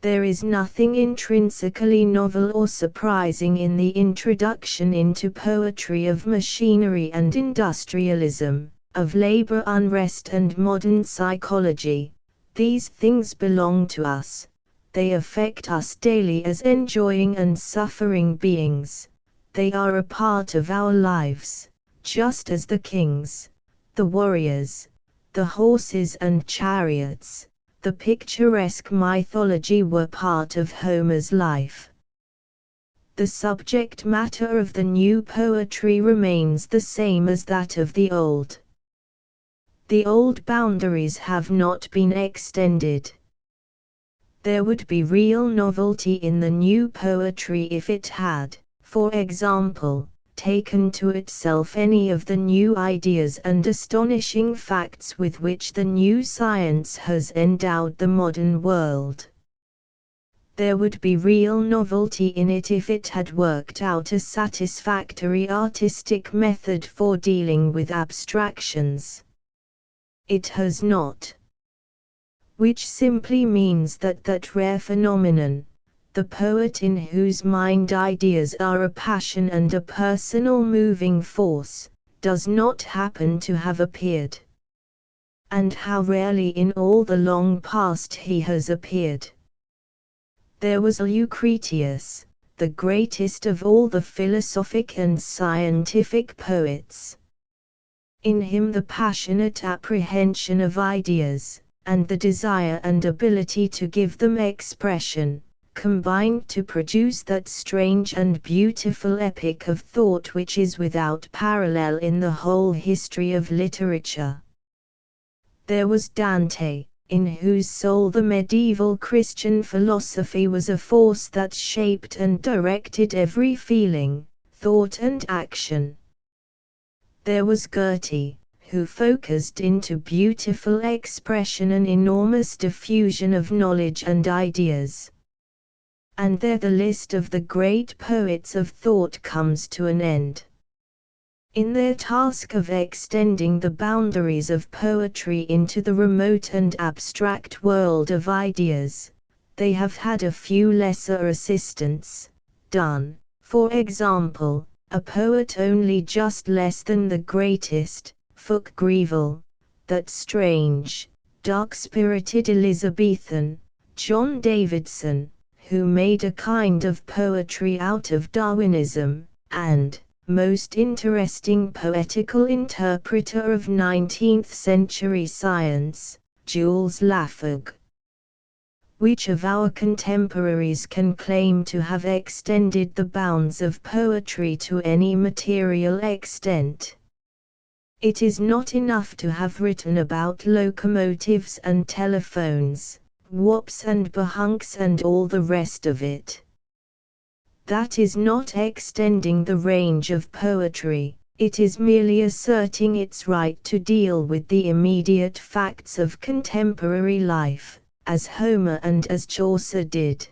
Speaker 1: There is nothing intrinsically novel or surprising in the introduction into poetry of machinery and industrialism, of labor unrest and modern psychology. These things belong to us. They affect us daily as enjoying and suffering beings. They are a part of our lives, just as the kings, the warriors, the horses and chariots, the picturesque mythology were part of Homer's life. The subject matter of the new poetry remains the same as that of the old. The old boundaries have not been extended. There would be real novelty in the new poetry if it had, for example, taken to itself any of the new ideas and astonishing facts with which the new science has endowed the modern world. There would be real novelty in it if it had worked out a satisfactory artistic method for dealing with abstractions. It has not. Which simply means that that rare phenomenon, the poet in whose mind ideas are a passion and a personal moving force, does not happen to have appeared. And how rarely in all the long past he has appeared. There was Lucretius, the greatest of all the philosophic and scientific poets. In him the passionate apprehension of ideas, and the desire and ability to give them expression, combined to produce that strange and beautiful epic of thought which is without parallel in the whole history of literature. There was Dante, in whose soul the medieval Christian philosophy was a force that shaped and directed every feeling, thought and action. There was Goethe, who focused into beautiful expression an enormous diffusion of knowledge and ideas. And there the list of the great poets of thought comes to an end. In their task of extending the boundaries of poetry into the remote and abstract world of ideas, they have had a few lesser assistants. Donne, for example, a poet only just less than the greatest, Fulke Greville, that strange, dark-spirited Elizabethan, John Davidson, who made a kind of poetry out of Darwinism, and, most interesting poetical interpreter of 19th-century science, Jules Laforgue. Which of our contemporaries can claim to have extended the bounds of poetry to any material extent? It is not enough to have written about locomotives and telephones, wops and bahunks and all the rest of it. That is not extending the range of poetry, it is merely asserting its right to deal with the immediate facts of contemporary life, as Homer and as Chaucer did.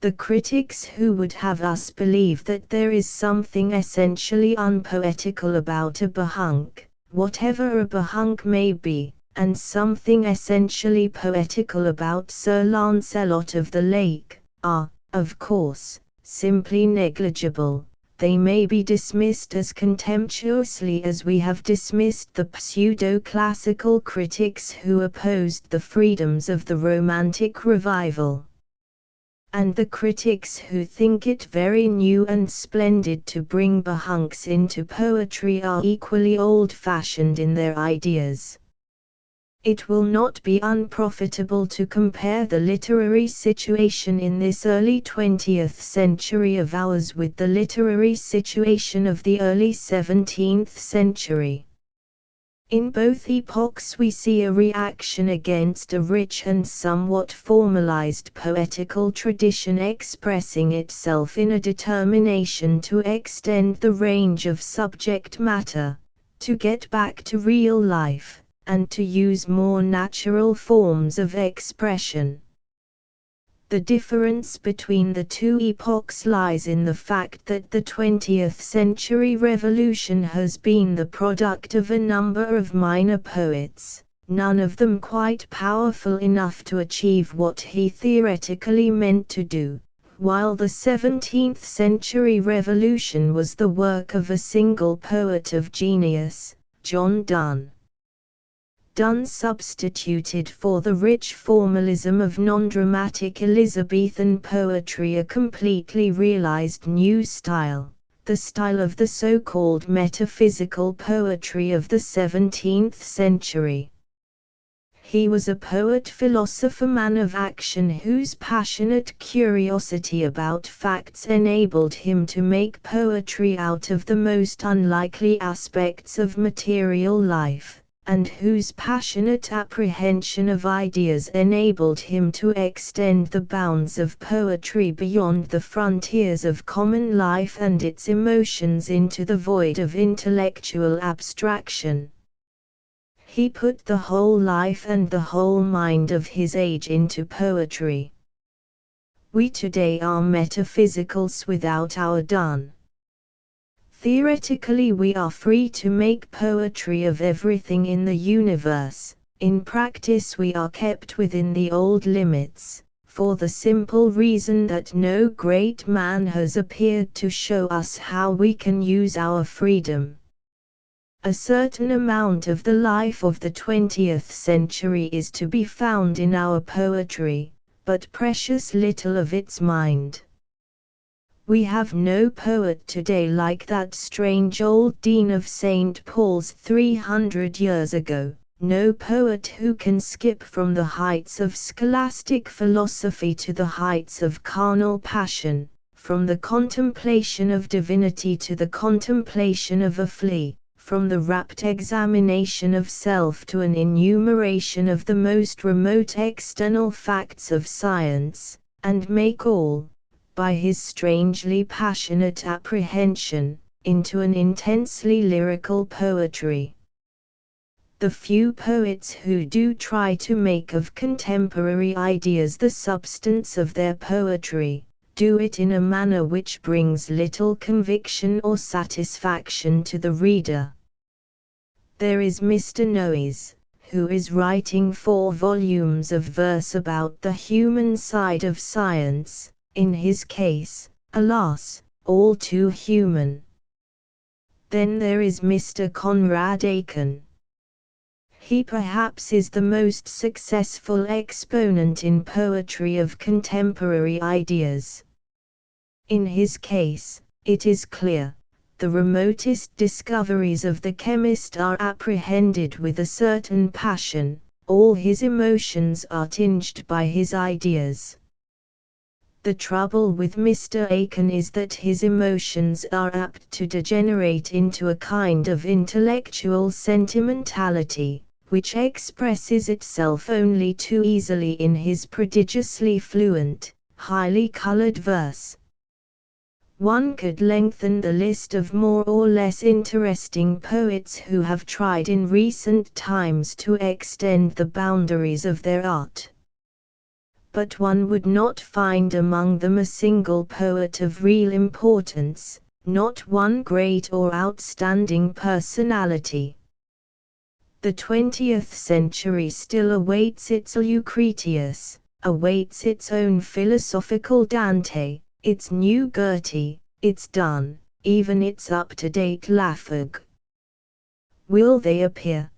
Speaker 1: The critics who would have us believe that there is something essentially unpoetical about a bahunk, whatever a bahunk may be, and something essentially poetical about Sir Lancelot of the Lake, are, of course, simply negligible. They may be dismissed as contemptuously as we have dismissed the pseudo-classical critics who opposed the freedoms of the Romantic Revival. And the critics who think it very new and splendid to bring bahunks into poetry are equally old-fashioned in their ideas. It will not be unprofitable to compare the literary situation in this early 20th century of ours with the literary situation of the early 17th century. In both epochs we see a reaction against a rich and somewhat formalized poetical tradition expressing itself in a determination to extend the range of subject matter, to get back to real life, and to use more natural forms of expression. The difference between the two epochs lies in the fact that the 20th century revolution has been the product of a number of minor poets, none of them quite powerful enough to achieve what he theoretically meant to do, while the 17th century revolution was the work of a single poet of genius, John Donne. Donne substituted for the rich formalism of non-dramatic Elizabethan poetry a completely realized new style, the style of the so-called metaphysical poetry of the 17th century. He was a poet-philosopher, man of action whose passionate curiosity about facts enabled him to make poetry out of the most unlikely aspects of material life, and whose passionate apprehension of ideas enabled him to extend the bounds of poetry beyond the frontiers of common life and its emotions into the void of intellectual abstraction. He put the whole life and the whole mind of his age into poetry. We today are metaphysicals without our Donne. Theoretically we are free to make poetry of everything in the universe, in practice we are kept within the old limits, for the simple reason that no great man has appeared to show us how we can use our freedom. A certain amount of the life of the 20th century is to be found in our poetry, but precious little of its mind. We have no poet today like that strange old dean of St. Paul's 300 years ago, no poet who can skip from the heights of scholastic philosophy to the heights of carnal passion, from the contemplation of divinity to the contemplation of a flea, from the rapt examination of self to an enumeration of the most remote external facts of science, and make all, by his strangely passionate apprehension, into an intensely lyrical poetry. The few poets who do try to make of contemporary ideas the substance of their poetry, do it in a manner which brings little conviction or satisfaction to the reader. There is Mr. Noyes, who is writing 4 volumes of verse about the human side of science, in his case, alas, all too human. Then there is Mr. Conrad Aiken. He perhaps is the most successful exponent in poetry of contemporary ideas. In his case, it is clear, the remotest discoveries of the chemist are apprehended with a certain passion, all his emotions are tinged by his ideas. The trouble with Mr. Aiken is that his emotions are apt to degenerate into a kind of intellectual sentimentality, which expresses itself only too easily in his prodigiously fluent, highly colored verse. One could lengthen the list of more or less interesting poets who have tried in recent times to extend the boundaries of their art. But one would not find among them a single poet of real importance, not one great or outstanding personality. The 20th century still awaits its Lucretius, awaits its own philosophical Dante, its new Goethe, its Donne, even its up-to-date Lafargue. Will they appear?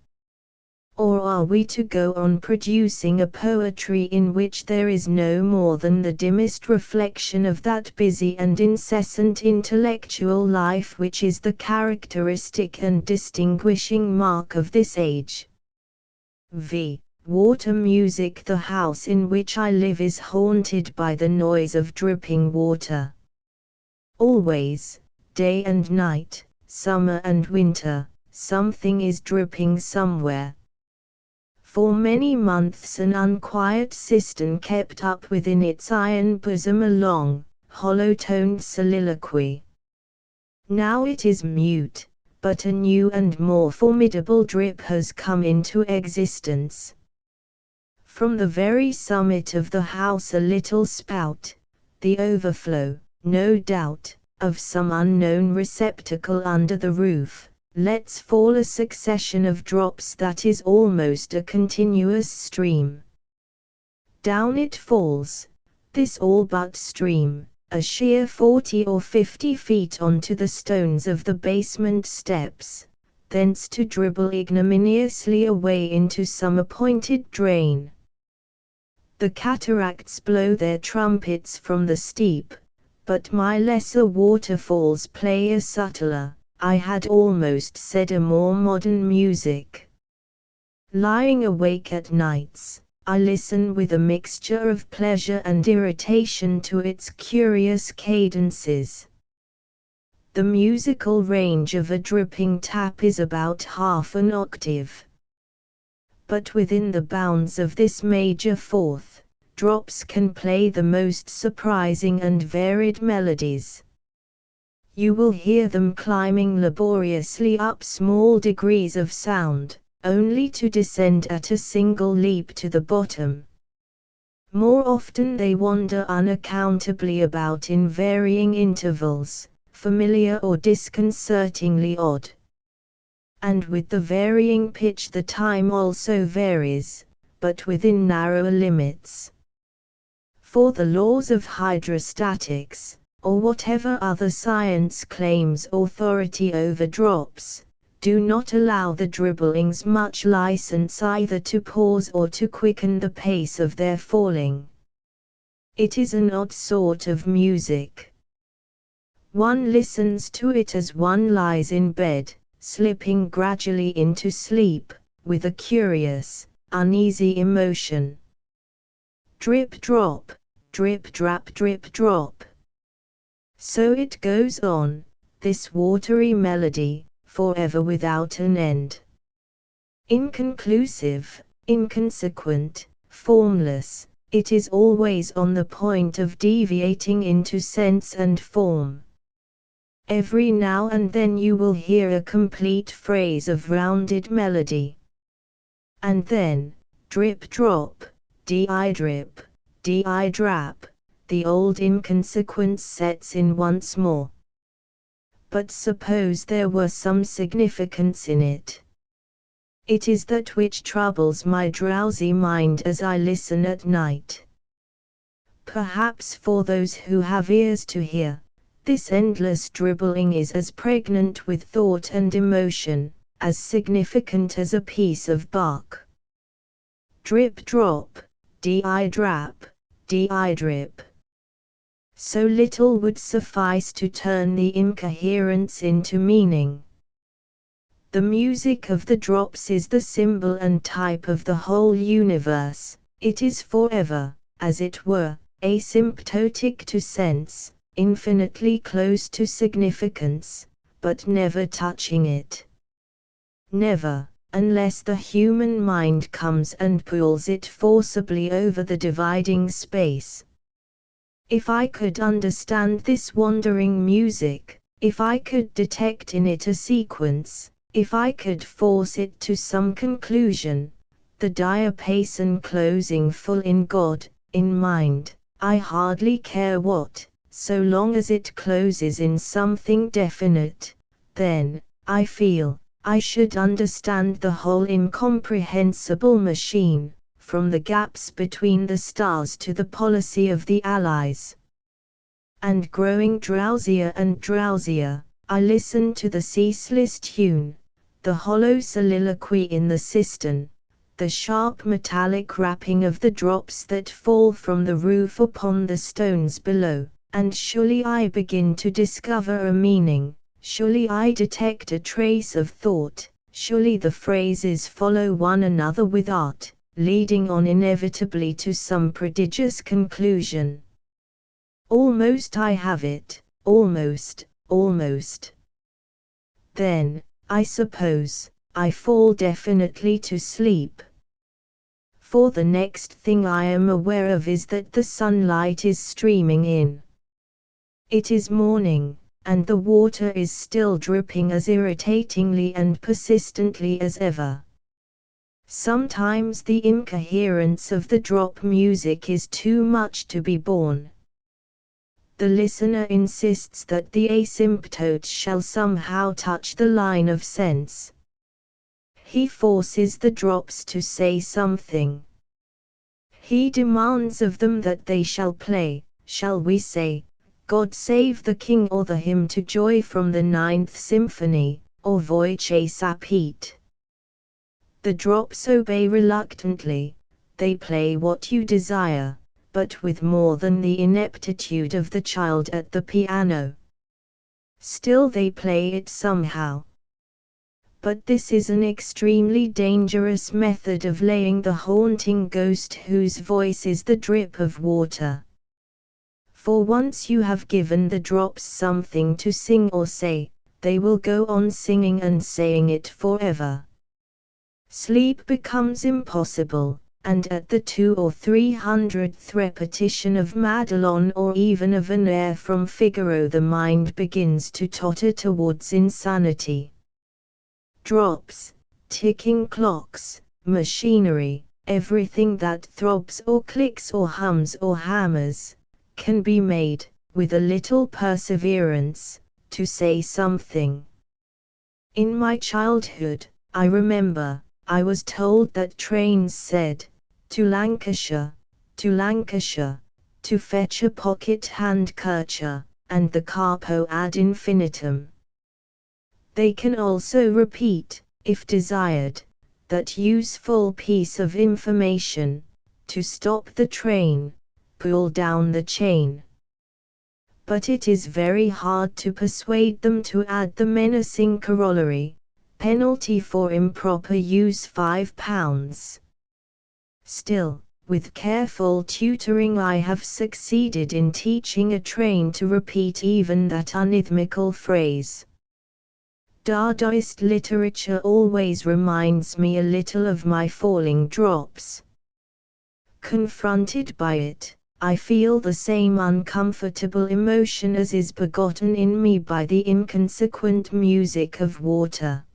Speaker 1: Or are we to go on producing a poetry in which there is no more than the dimmest reflection of that busy and incessant intellectual life which is the characteristic and distinguishing mark of this age? Water music. The house in which I live is haunted by the noise of dripping water. Always, day and night, summer and winter, something is dripping somewhere. For many months an unquiet cistern kept up within its iron bosom a long, hollow-toned soliloquy. Now it is mute, but a new and more formidable drip has come into existence. From the very summit of the house a little spout, the overflow, no doubt, of some unknown receptacle under the roof, lets fall a succession of drops that is almost a continuous stream. Down it falls, this all but stream, a sheer 40 or 50 feet onto the stones of the basement steps, thence to dribble ignominiously away into some appointed drain. The cataracts blow their trumpets from the steep, but my lesser waterfalls play a subtler, I had almost said a more modern music. Lying awake at nights, I listen with a mixture of pleasure and irritation to its curious cadences. The musical range of a dripping tap is about half an octave. But within the bounds of this major fourth, drops can play the most surprising and varied melodies. You will hear them climbing laboriously up small degrees of sound, only to descend at a single leap to the bottom. More often they wander unaccountably about in varying intervals, familiar or disconcertingly odd. And with the varying pitch the time also varies, but within narrower limits. For the laws of hydrostatics, or whatever other science claims authority over drops, do not allow the dribblings much license either to pause or to quicken the pace of their falling. It is an odd sort of music. One listens to it as one lies in bed, slipping gradually into sleep, with a curious, uneasy emotion. Drip drop, drip drap drip drop. So it goes on, this watery melody, forever without an end. Inconclusive, inconsequent, formless, it is always on the point of deviating into sense and form. Every now and then you will hear a complete phrase of rounded melody. And then, drip drop, di-drip, di-drap, the old inconsequence sets in once more. But suppose there were some significance in it. It is that which troubles my drowsy mind as I listen at night. Perhaps for those who have ears to hear, this endless dribbling is as pregnant with thought and emotion, as significant as a piece of bark. Drip drop, di-drap, di-drip. So little would suffice to turn the incoherence into meaning. The music of the drops is the symbol and type of the whole universe. It is forever, as it were, asymptotic to sense, infinitely close to significance, but never touching it. Never, unless the human mind comes and pulls it forcibly over the dividing space. If I could understand this wandering music, if I could detect in it a sequence, if I could force it to some conclusion, the diapason closing full in God, in mind, I hardly care what, so long as it closes in something definite, then, I feel, I should understand the whole incomprehensible machine, from the gaps between the stars to the policy of the Allies. And growing drowsier and drowsier, I listen to the ceaseless tune, the hollow soliloquy in the cistern, the sharp metallic rapping of the drops that fall from the roof upon the stones below, and surely I begin to discover a meaning, surely I detect a trace of thought, surely the phrases follow one another with art, leading on inevitably to some prodigious conclusion. Almost I have it, almost, almost. Then, I suppose, I fall definitely to sleep. For the next thing I am aware of is that the sunlight is streaming in. It is morning, and the water is still dripping as irritatingly and persistently as ever. Sometimes the incoherence of the drop music is too much to be borne. The listener insists that the asymptote shall somehow touch the line of sense. He forces the drops to say something. He demands of them that they shall play, shall we say, God Save the King, or the hymn to joy from the Ninth Symphony, or Voce Sapit. The drops obey reluctantly, they play what you desire, but with more than the ineptitude of the child at the piano. Still they play it somehow. But this is an extremely dangerous method of laying the haunting ghost whose voice is the drip of water. For once you have given the drops something to sing or say, they will go on singing and saying it forever. Sleep becomes impossible, and at the 200th or 300th repetition of Madelon or even of an air from Figaro the mind begins to totter towards insanity. Drops, ticking clocks, machinery, everything that throbs or clicks or hums or hammers, can be made, with a little perseverance, to say something. In my childhood, I remember, I was told that trains said, to Lancashire, to fetch a pocket handkercher, and the carpo ad infinitum. They can also repeat, if desired, that useful piece of information, to stop the train, pull down the chain. But it is very hard to persuade them to add the menacing corollary, penalty for improper use £5. Still, with careful tutoring I have succeeded in teaching a train to repeat even that unrhythmical phrase. Dadaist literature always reminds me a little of my falling drops. Confronted by it, I feel the same uncomfortable emotion as is begotten in me by the inconsequent music of water.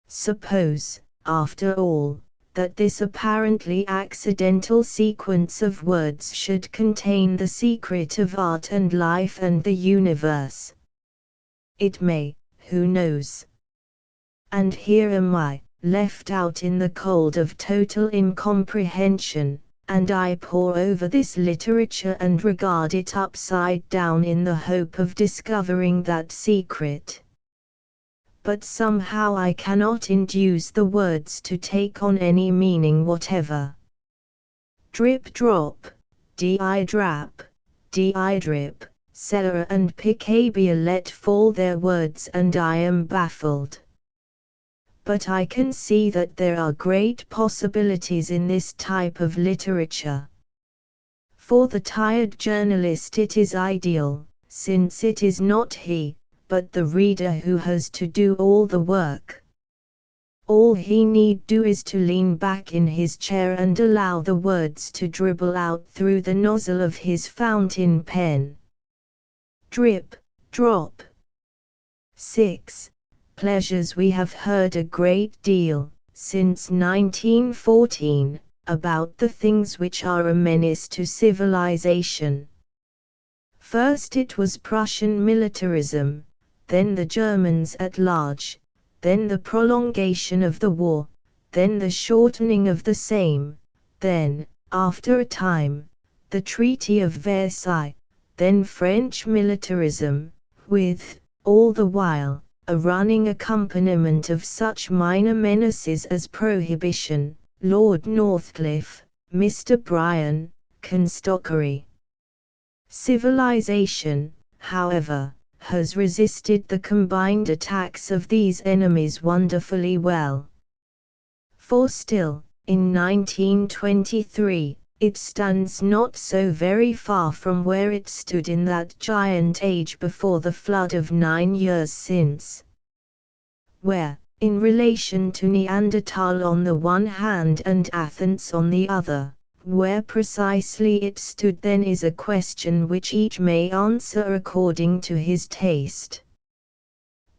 Speaker 1: Suppose, after all, that this apparently accidental sequence of words should contain the secret of art and life and the universe. It may, who knows? And here am I, left out in the cold of total incomprehension, and I pore over this literature and regard it upside down in the hope of discovering that secret. But somehow I cannot induce the words to take on any meaning whatever. Drip drop, di-drap, di-drip, Sarah and Picabia let fall their words and I am baffled. But I can see that there are great possibilities in this type of literature. For the tired journalist it is ideal, since it is not he, but the reader who has to do all the work. All he need do is to lean back in his chair and allow the words to dribble out through the nozzle of his fountain pen. Drip, drop. 6. Pleasures. We have heard a great deal, since 1914, about the things which are a menace to civilization. First it was Prussian militarism, then the Germans at large, then the prolongation of the war, then the shortening of the same, then, after a time, the Treaty of Versailles, then French militarism, with, all the while, a running accompaniment of such minor menaces as prohibition, Lord Northcliffe, Mr. Bryan, constockery. Civilization, however, has resisted the combined attacks of these enemies wonderfully well. For still, in 1923, it stands not so very far from where it stood in that giant age before the flood of 9 years since. Where, in relation to Neanderthal on the one hand and Athens on the other, where precisely it stood then is a question which each may answer according to his taste.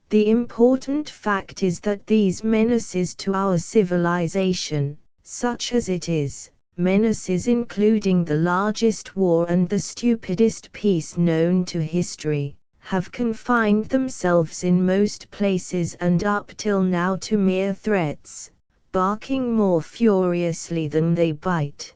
Speaker 1: The important fact is that these menaces to our civilization, such as it is, menaces including the largest war and the stupidest peace known to history, have confined themselves in most places and up till now to mere threats, barking more furiously than they bite.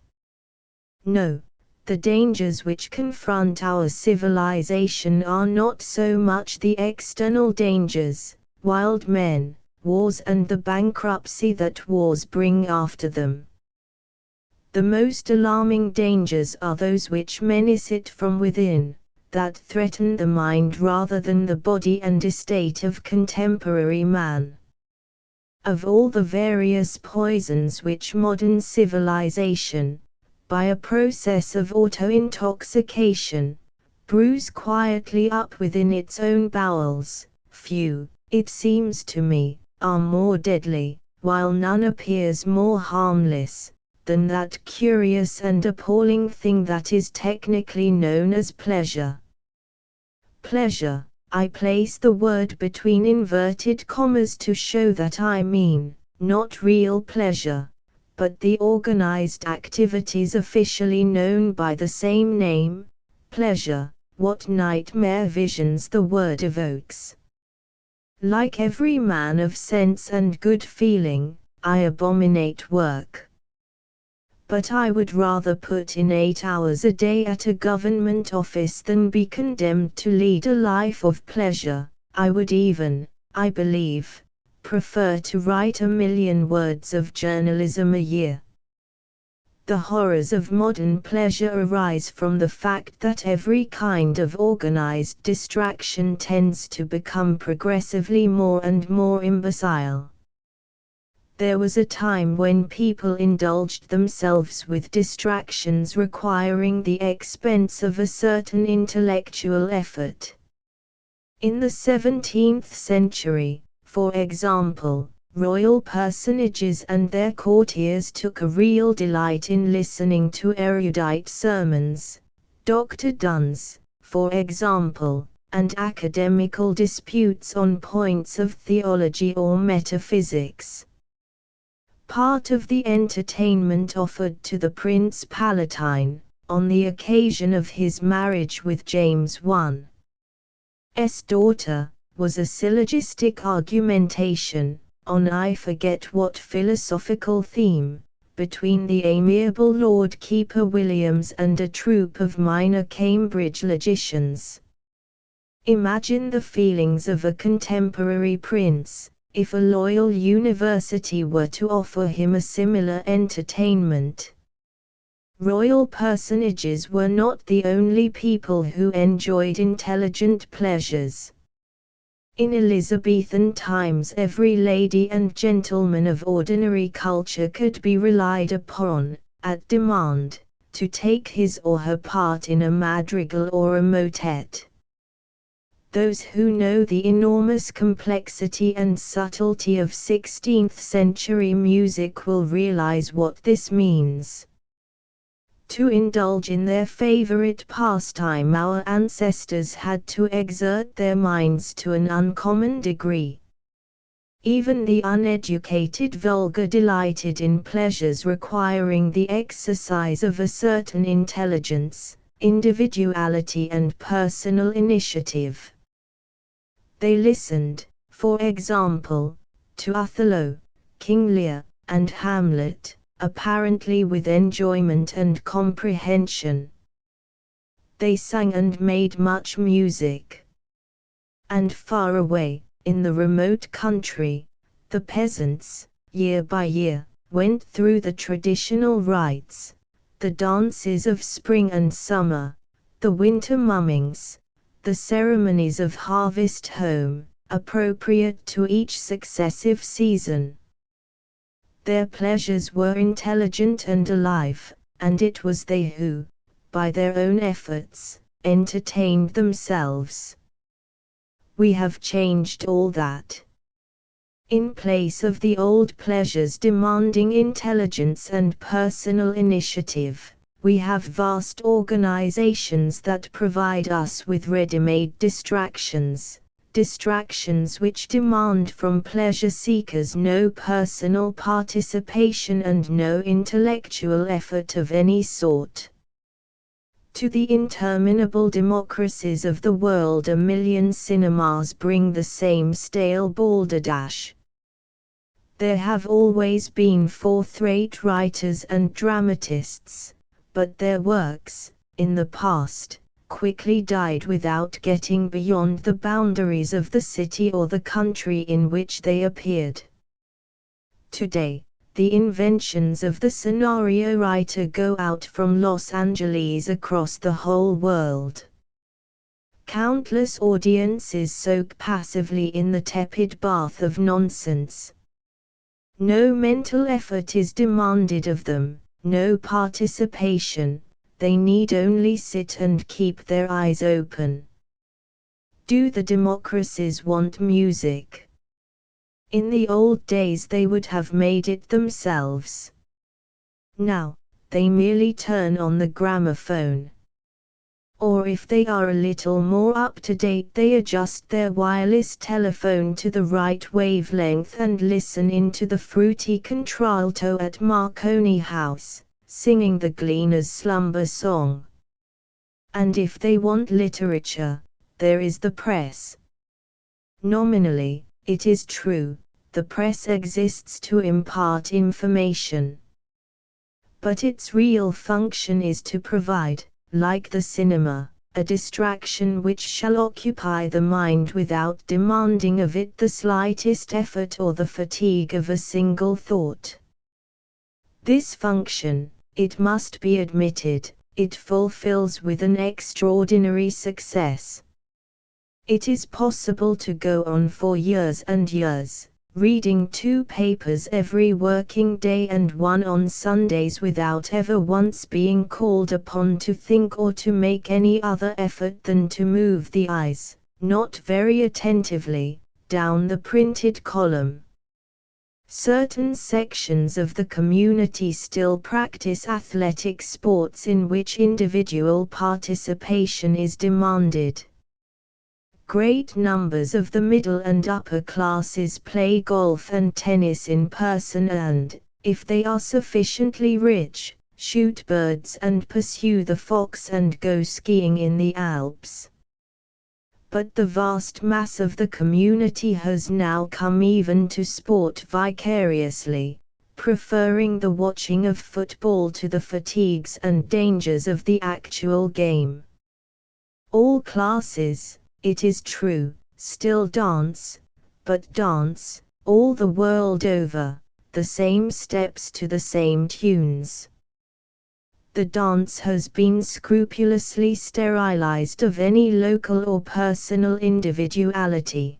Speaker 1: No, the dangers which confront our civilization are not so much the external dangers, wild men, wars and the bankruptcy that wars bring after them. The most alarming dangers are those which menace it from within, that threaten the mind rather than the body and estate of contemporary man. Of all the various poisons which modern civilization, by a process of auto-intoxication, brews quietly up within its own bowels, few, it seems to me, are more deadly, while none appears more harmless, than that curious and appalling thing that is technically known as pleasure. Pleasure, I place the word between inverted commas to show that I mean, not real pleasure, but the organized activities officially known by the same name, pleasure, what nightmare visions the word evokes. Like every man of sense and good feeling, I abominate work. But I would rather put in 8 hours a day at a government office than be condemned to lead a life of pleasure. I would even, I believe, prefer to write 1,000,000 words of journalism a year. The horrors of modern pleasure arise from the fact that every kind of organized distraction tends to become progressively more and more imbecile. There was a time when people indulged themselves with distractions requiring the expense of a certain intellectual effort. In the 17th century, for example, royal personages and their courtiers took a real delight in listening to erudite sermons, Dr. Dunn's, for example, and academical disputes on points of theology or metaphysics. part of the entertainment offered to the Prince Palatine, on the occasion of his marriage with James I's daughter, was a syllogistic argumentation, on I forget what philosophical theme, between the amiable Lord Keeper Williams and a troupe of minor Cambridge logicians. Imagine the feelings of a contemporary prince, if a loyal university were to offer him a similar entertainment. Royal personages were not the only people who enjoyed intelligent pleasures. In Elizabethan times every lady and gentleman of ordinary culture could be relied upon, at demand, to take his or her part in a madrigal or a motet. Those who know the enormous complexity and subtlety of 16th-century music will realize what this means. To indulge in their favorite pastime, our ancestors had to exert their minds to an uncommon degree. Even the uneducated vulgar delighted in pleasures requiring the exercise of a certain intelligence, individuality and personal initiative. They listened, for example, to Othello, King Lear, and Hamlet, apparently with enjoyment and comprehension. They sang and made much music. And far away, in the remote country, the peasants, year by year, went through the traditional rites, the dances of spring and summer, the winter mummings, the ceremonies of harvest home, appropriate to each successive season. Their pleasures were intelligent and alive, and it was they who, by their own efforts, entertained themselves. We have changed all that. In place of the old pleasures demanding intelligence and personal initiative, we have vast organizations that provide us with ready-made distractions, distractions which demand from pleasure seekers no personal participation and no intellectual effort of any sort. To the interminable democracies of the world a million cinemas bring the same stale balderdash. There have always been fourth-rate writers and dramatists, but their works, in the past, quickly died without getting beyond the boundaries of the city or the country in which they appeared. Today, the inventions of the scenario writer go out from Los Angeles across the whole world. Countless audiences soak passively in the tepid bath of nonsense. No mental effort is demanded of them, no participation, they need only sit and keep their eyes open. Do the democracies want music? In the old days they would have made it themselves. Now, they merely turn on the gramophone. Or if they are a little more up-to-date they adjust their wireless telephone to the right wavelength and listen into the fruity contralto at Marconi House, singing the Gleaner's Slumber Song. And if they want literature, there is the press. Nominally, it is true, the press exists to impart information. But its real function is to provide, like the cinema, a distraction which shall occupy the mind without demanding of it the slightest effort or the fatigue of a single thought. This function, it must be admitted, it fulfills with an extraordinary success. It is possible to go on for years and years, reading 2 papers every working day and 1 on Sundays without ever once being called upon to think or to make any other effort than to move the eyes, not very attentively, down the printed column. Certain sections of the community still practice athletic sports in which individual participation is demanded. Great numbers of the middle and upper classes play golf and tennis in person and, if they are sufficiently rich, shoot birds and pursue the fox and go skiing in the Alps. But the vast mass of the community has now come even to sport vicariously, preferring the watching of football to the fatigues and dangers of the actual game. All classes, it is true, still dance, but dance, all the world over, the same steps to the same tunes. The dance has been scrupulously sterilized of any local or personal individuality.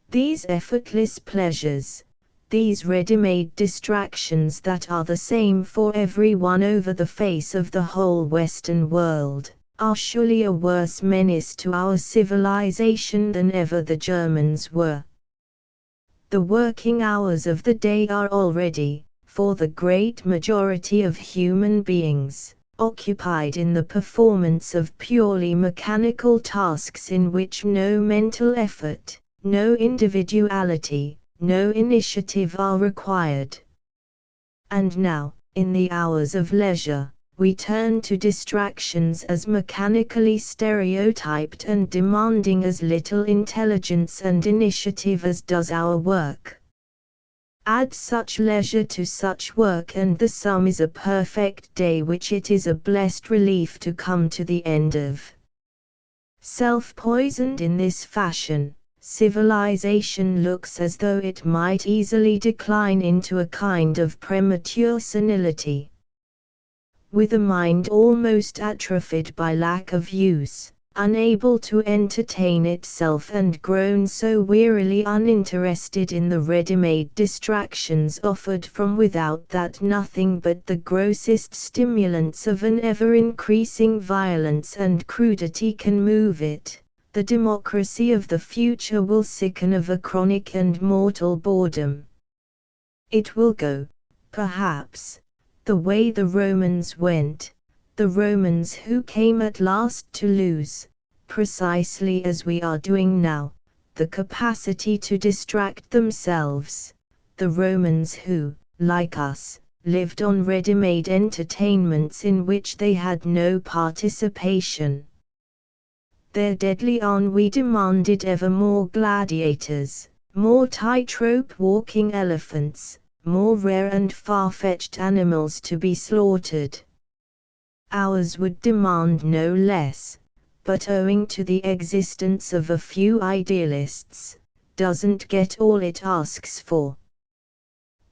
Speaker 1: These effortless pleasures, these ready-made distractions that are the same for everyone over the face of the whole Western world, are surely a worse menace to our civilization than ever the Germans were. The working hours of the day are already, for the great majority of human beings, occupied in the performance of purely mechanical tasks in which no mental effort, no individuality, no initiative are required. And now, in the hours of leisure, we turn to distractions as mechanically stereotyped and demanding as little intelligence and initiative as does our work. Add such leisure to such work and the sum is a perfect day which it is a blessed relief to come to the end of. Self-poisoned in this fashion, civilization looks as though it might easily decline into a kind of premature senility. With a mind almost atrophied by lack of use, unable to entertain itself and grown so wearily uninterested in the ready-made distractions offered from without that nothing but the grossest stimulants of an ever-increasing violence and crudity can move it, the democracy of the future will sicken of a chronic and mortal boredom. It will go, perhaps, the way the Romans went, the Romans who came at last to lose, precisely as we are doing now, the capacity to distract themselves, the Romans who, like us, lived on ready-made entertainments in which they had no participation. Their deadly ennui demanded ever more gladiators, more tightrope walking elephants, more rare and far-fetched animals to be slaughtered. Ours would demand no less, but owing to the existence of a few idealists, doesn't get all it asks for.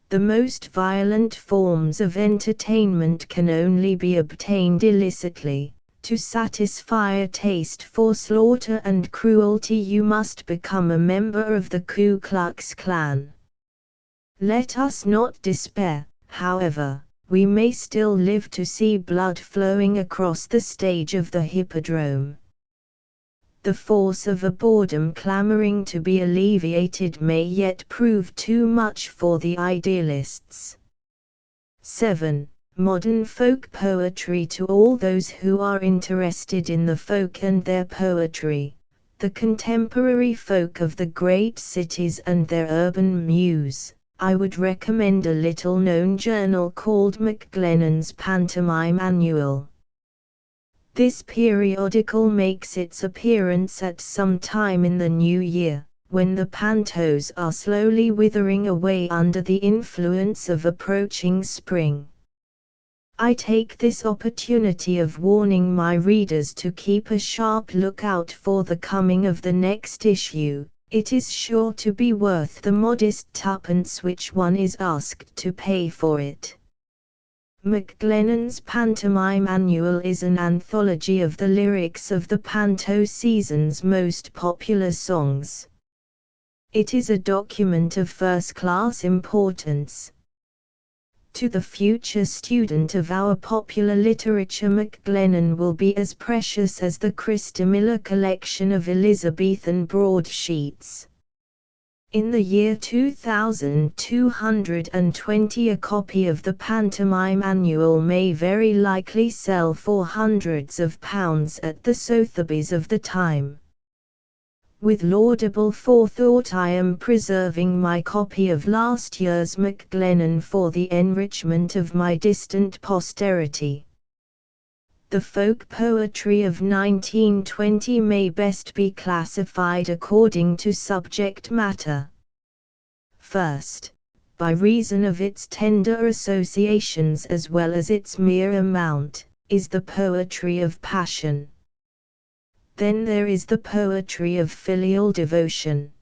Speaker 1: The most violent forms of entertainment can only be obtained illicitly. To satisfy a taste for slaughter and cruelty you must become a member of the Ku Klux Klan. Let us not despair, however. We may still live to see blood flowing across the stage of the Hippodrome. The force of a boredom clamoring to be alleviated may yet prove too much for the idealists. 7. Modern folk poetry. To all those who are interested in the folk and their poetry, the contemporary folk of the great cities and their urban muse, I would recommend a little-known journal called McGlennon's Pantomime Annual. This periodical makes its appearance at some time in the new year, when the pantos are slowly withering away under the influence of approaching spring. I take this opportunity of warning my readers to keep a sharp lookout for the coming of the next issue. It is sure to be worth the modest twopence which one is asked to pay for it. McGlennon's Pantomime Annual is an anthology of the lyrics of the panto season's most popular songs. It is a document of first-class importance. To the future student of our popular literature, McGlennon will be as precious as the Christa Miller collection of Elizabethan broadsheets. In the year 2220, a copy of the Pantomime Annual may very likely sell for hundreds of pounds at the Sotheby's of the time. With laudable forethought I am preserving my copy of last year's Maclennan for the enrichment of my distant posterity. The folk poetry of 1920 may best be classified according to subject matter. First, by reason of its tender associations as well as its mere amount, is the poetry of passion. Then there is the poetry of filial devotion.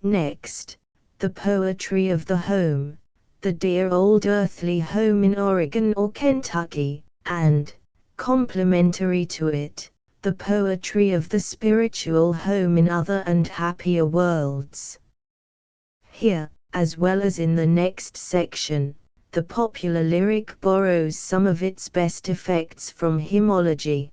Speaker 1: Next, the poetry of the home, the dear old earthly home in Oregon or Kentucky, and, complementary to it, the poetry of the spiritual home in other and happier worlds. Here, as well as in the next section, the popular lyric borrows some of its best effects from hymnology.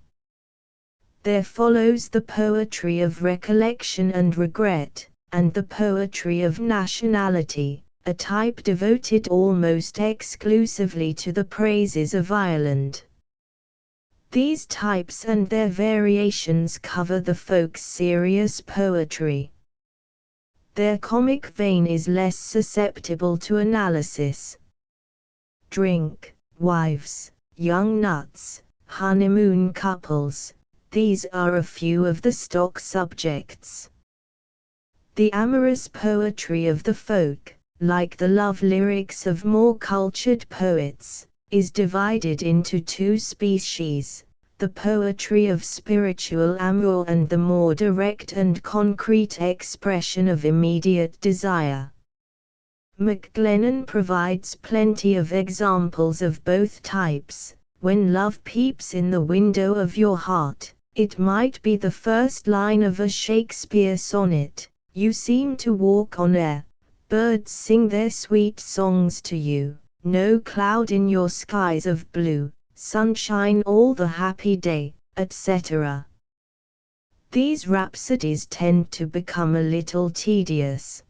Speaker 1: There follows the poetry of recollection and regret, and the poetry of nationality, a type devoted almost exclusively to the praises of Ireland. These types and their variations cover the folk's serious poetry. Their comic vein is less susceptible to analysis. Drink, wives, young nuts, honeymoon couples, these are a few of the stock subjects. The amorous poetry of the folk, like the love lyrics of more cultured poets, is divided into two species, the poetry of spiritual amour and the more direct and concrete expression of immediate desire. Maclennan provides plenty of examples of both types. When love peeps in the window of your heart, it might be the first line of a Shakespeare sonnet, you seem to walk on air, birds sing their sweet songs to you, no cloud in your skies of blue, sunshine all the happy day, etc. These rhapsodies tend to become a little tedious.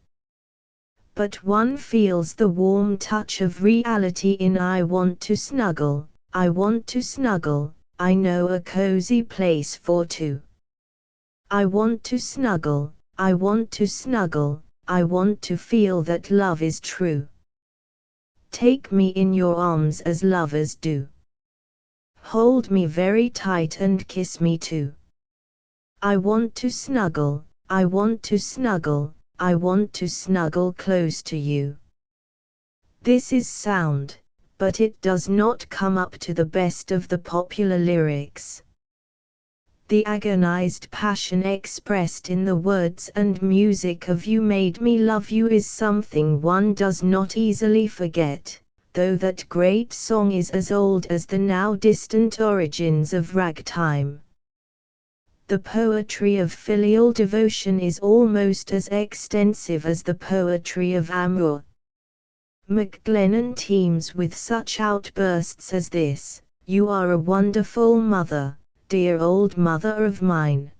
Speaker 1: But one feels the warm touch of reality in I want to snuggle, I want to snuggle, I know a cozy place for two. I want to snuggle, I want to snuggle, I want to feel that love is true. Take me in your arms as lovers do. Hold me very tight and kiss me too. I want to snuggle, I want to snuggle, I want to snuggle close to you. This is sound, but it does not come up to the best of the popular lyrics. The agonized passion expressed in the words and music of You Made Me Love You is something one does not easily forget, though that great song is as old as the now distant origins of ragtime. The poetry of filial devotion is almost as extensive as the poetry of amour. Maclennan teems with such outbursts as this: You are a wonderful mother, dear old mother of mine.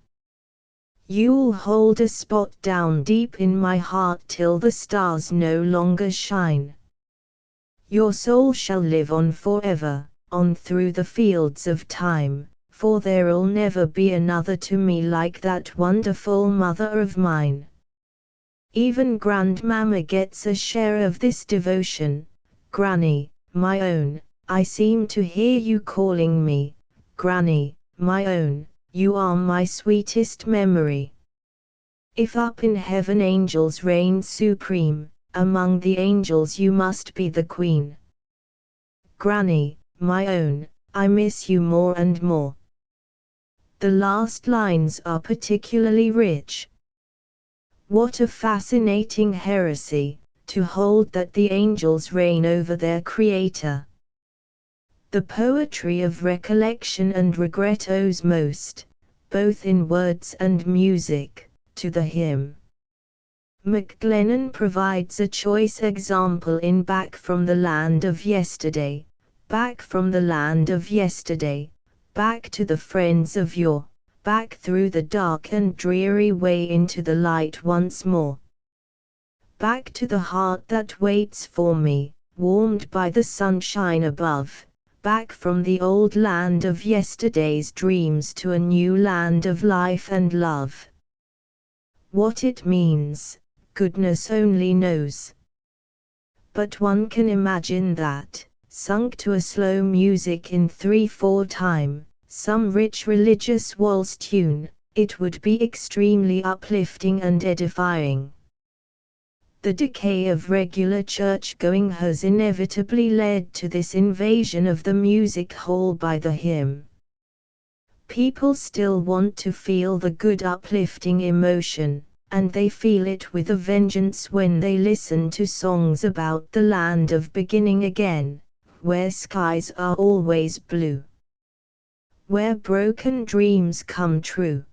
Speaker 1: You'll hold a spot down deep in my heart till the stars no longer shine. Your soul shall live on forever, on through the fields of time, for there'll never be another to me like that wonderful mother of mine. Even Grandmamma gets a share of this devotion. Granny, my own, I seem to hear you calling me. Granny, my own, you are my sweetest memory. If up in heaven angels reign supreme, among the angels you must be the queen. Granny, my own, I miss you more and more. The last lines are particularly rich. What a fascinating heresy, to hold that the angels reign over their Creator. The poetry of recollection and regret owes most, both in words and music, to the hymn. Maclennan provides a choice example in Back from the Land of Yesterday, back from the land of yesterday, back to the friends of yore, back through the dark and dreary way into the light once more. Back to the heart that waits for me, warmed by the sunshine above, back from the old land of yesterday's dreams to a new land of life and love. What it means, goodness only knows. But one can imagine that, sung to a slow music in 3/4 time, some rich religious waltz tune, it would be extremely uplifting and edifying. The decay of regular church-going has inevitably led to this invasion of the music hall by the hymn. People still want to feel the good uplifting emotion, and they feel it with a vengeance when they listen to songs about the land of beginning again, where skies are always blue, where broken dreams come true.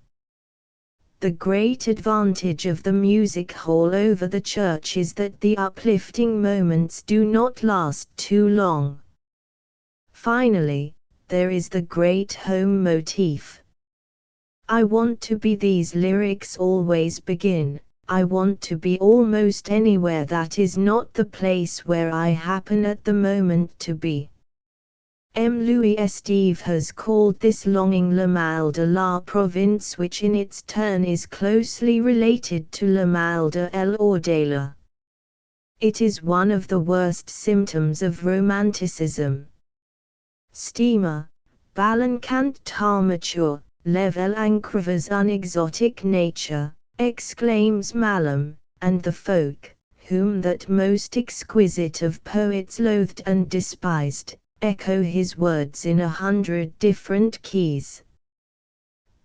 Speaker 1: The great advantage of the music hall over the church is that the uplifting moments do not last too long. Finally, there is the great home motif. I want to be, these lyrics always begin, I want to be almost anywhere that is not the place where I happen at the moment to be. M. Louis Esteve has called this longing le mal de la province, which in its turn is closely related to le mal de l'ordella. It is one of the worst symptoms of romanticism. Steamer, Balancant Tarmature, Level Ancrevas unexotic nature, exclaims Malum, and the folk, whom that most exquisite of poets loathed and despised, echo his words in 100 different keys.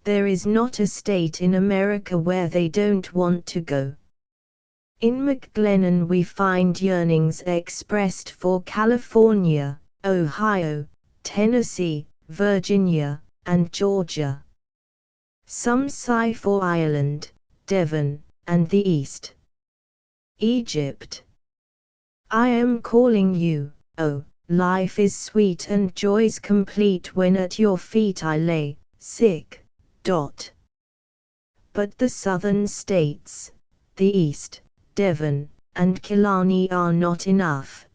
Speaker 1: There is not a state in America where they don't want to go. In McGlennon we find yearnings expressed for California, Ohio, Tennessee, Virginia, and Georgia. Some sigh for Ireland, Devon, and the East. Egypt. I am calling you, oh, life is sweet and joys complete when at your feet I lay, sick. But the southern states, the East, Devon, and Killarney are not enough.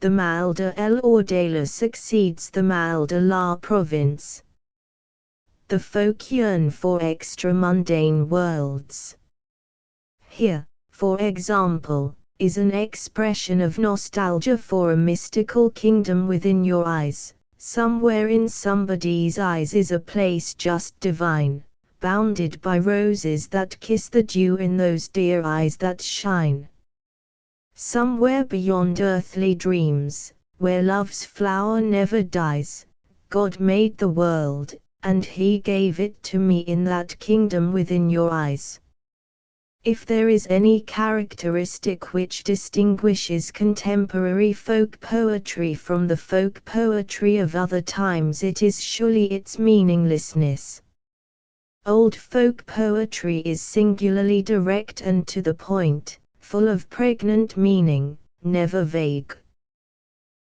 Speaker 1: The mal de l'ordella succeeds the mal de la province. The folk yearn for extra-mundane worlds. Here, for example, is an expression of nostalgia for a mystical kingdom within your eyes. Somewhere in somebody's eyes is a place just divine, bounded by roses that kiss the dew in those dear eyes that shine. Somewhere beyond earthly dreams, where love's flower never dies, God made the world, and He gave it to me in that kingdom within your eyes. If there is any characteristic which distinguishes contemporary folk poetry from the folk poetry of other times, it is surely its meaninglessness. Old folk poetry is singularly direct and to the point, full of pregnant meaning, never vague.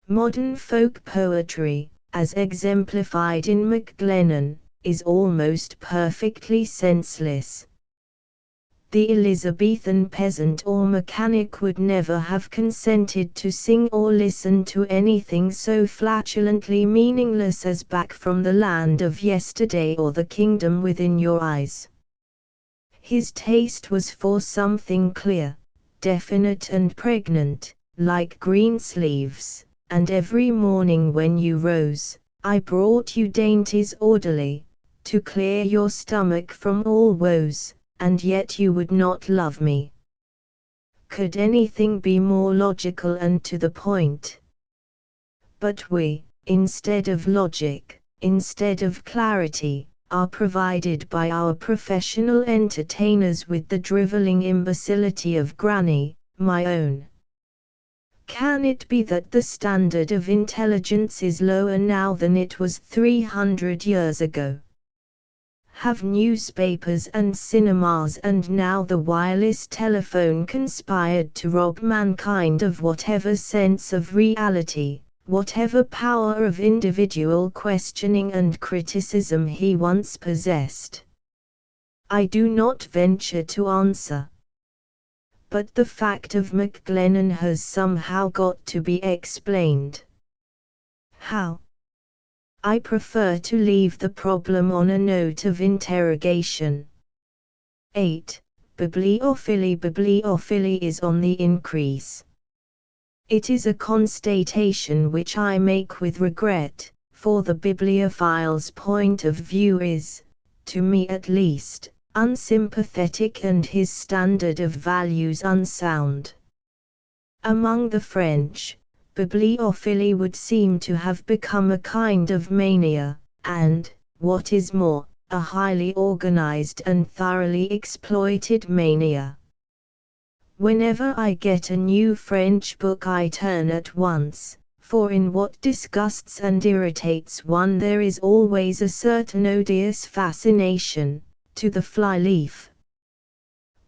Speaker 1: Modern folk poetry, as exemplified in McGlennon, is almost perfectly senseless. The Elizabethan peasant or mechanic would never have consented to sing or listen to anything so flatulently meaningless as Back from the Land of Yesterday or The Kingdom Within Your Eyes. His taste was for something clear, definite and pregnant, like green sleeves, and every morning when you rose, I brought you dainties orderly, to clear your stomach from all woes. And yet you would not love me. Could anything be more logical and to the point? But we, instead of logic, instead of clarity, are provided by our professional entertainers with the drivelling imbecility of Granny, my own. Can it be that the standard of intelligence is lower now than it was 300 years ago? Have newspapers and cinemas and now the wireless telephone conspired to rob mankind of whatever sense of reality, whatever power of individual questioning and criticism he once possessed? I do not venture to answer. But the fact of McGlennon has somehow got to be explained. How? I prefer to leave the problem on a note of interrogation. 8. Bibliophily is on the increase. It is a constatation which I make with regret, for the bibliophile's point of view is, to me at least, unsympathetic and his standard of values unsound. Among the French, bibliophily would seem to have become a kind of mania, and, what is more, a highly organized and thoroughly exploited mania. Whenever I get a new French book I turn at once, for in what disgusts and irritates one there is always a certain odious fascination, to the fly-leaf.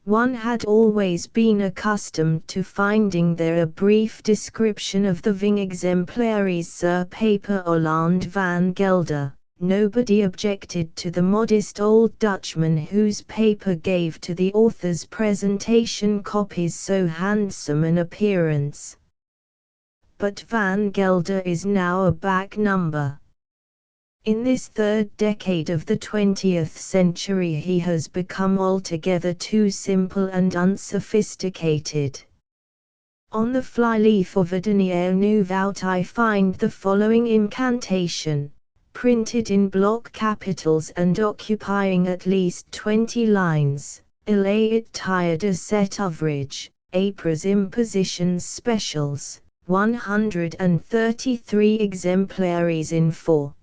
Speaker 1: One had always been accustomed to finding there a brief description of the Ving exemplaries sur paper Hollande van Gelder. Nobody objected to the modest old Dutchman whose paper gave to the author's presentation copies so handsome an appearance. But Van Gelder is now a back number. In this third decade of the 20th century he has become altogether too simple and unsophisticated. On the flyleaf of a Dernier Nouveau I find the following incantation, printed in block capitals and occupying at least 20 lines, Il est tired de cet ouvrage, Apres impositions specials, 133 exemplaires in 4.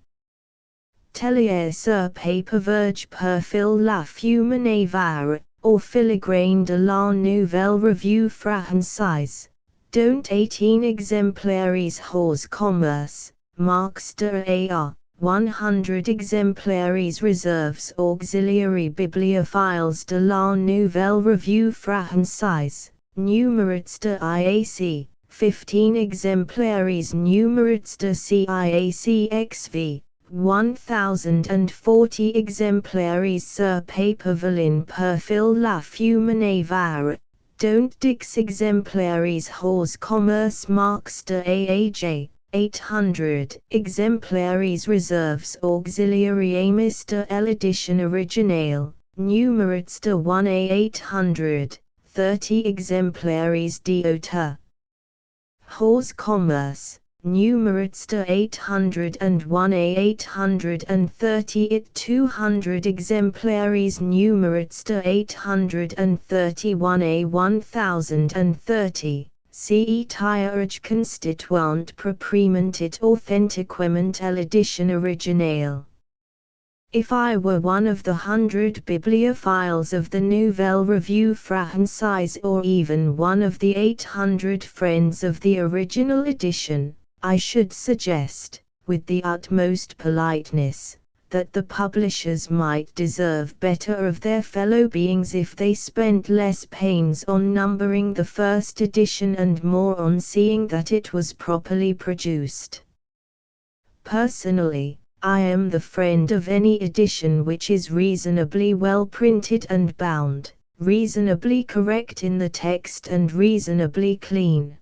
Speaker 1: Tellier sur paper verge per fil la fume navarre, or filigrane de la Nouvelle Revue Française, dont 18 exemplaires hors commerce, marques de AR, 100 exemplaires réserves auxiliary bibliophiles de la Nouvelle Revue Française, numérotes de IAC, 15 exemplaires numérotes de CIAC XV. 1040 exemplaires sur paper velin per fil la fume navarre, dont 10 exemplaires hors commerce marques de AAJ, 800 exemplaires réserves auxiliary amis de l'édition originale, numérotes de 1 à 800, 30 exemplaires d'auteur. Hors commerce, numérotes de 801 à 830 200 exemplaires numérotes de 831 à 1030, ce tirage constituant proprement et authentiquement l'édition originale. If I were one of the 100 bibliophiles of the Nouvelle Revue Française or even one of the 800 friends of the original edition, I should suggest, with the utmost politeness, that the publishers might deserve better of their fellow beings if they spent less pains on numbering the first edition and more on seeing that it was properly produced. Personally, I am the friend of any edition which is reasonably well printed and bound, reasonably correct in the text and reasonably clean.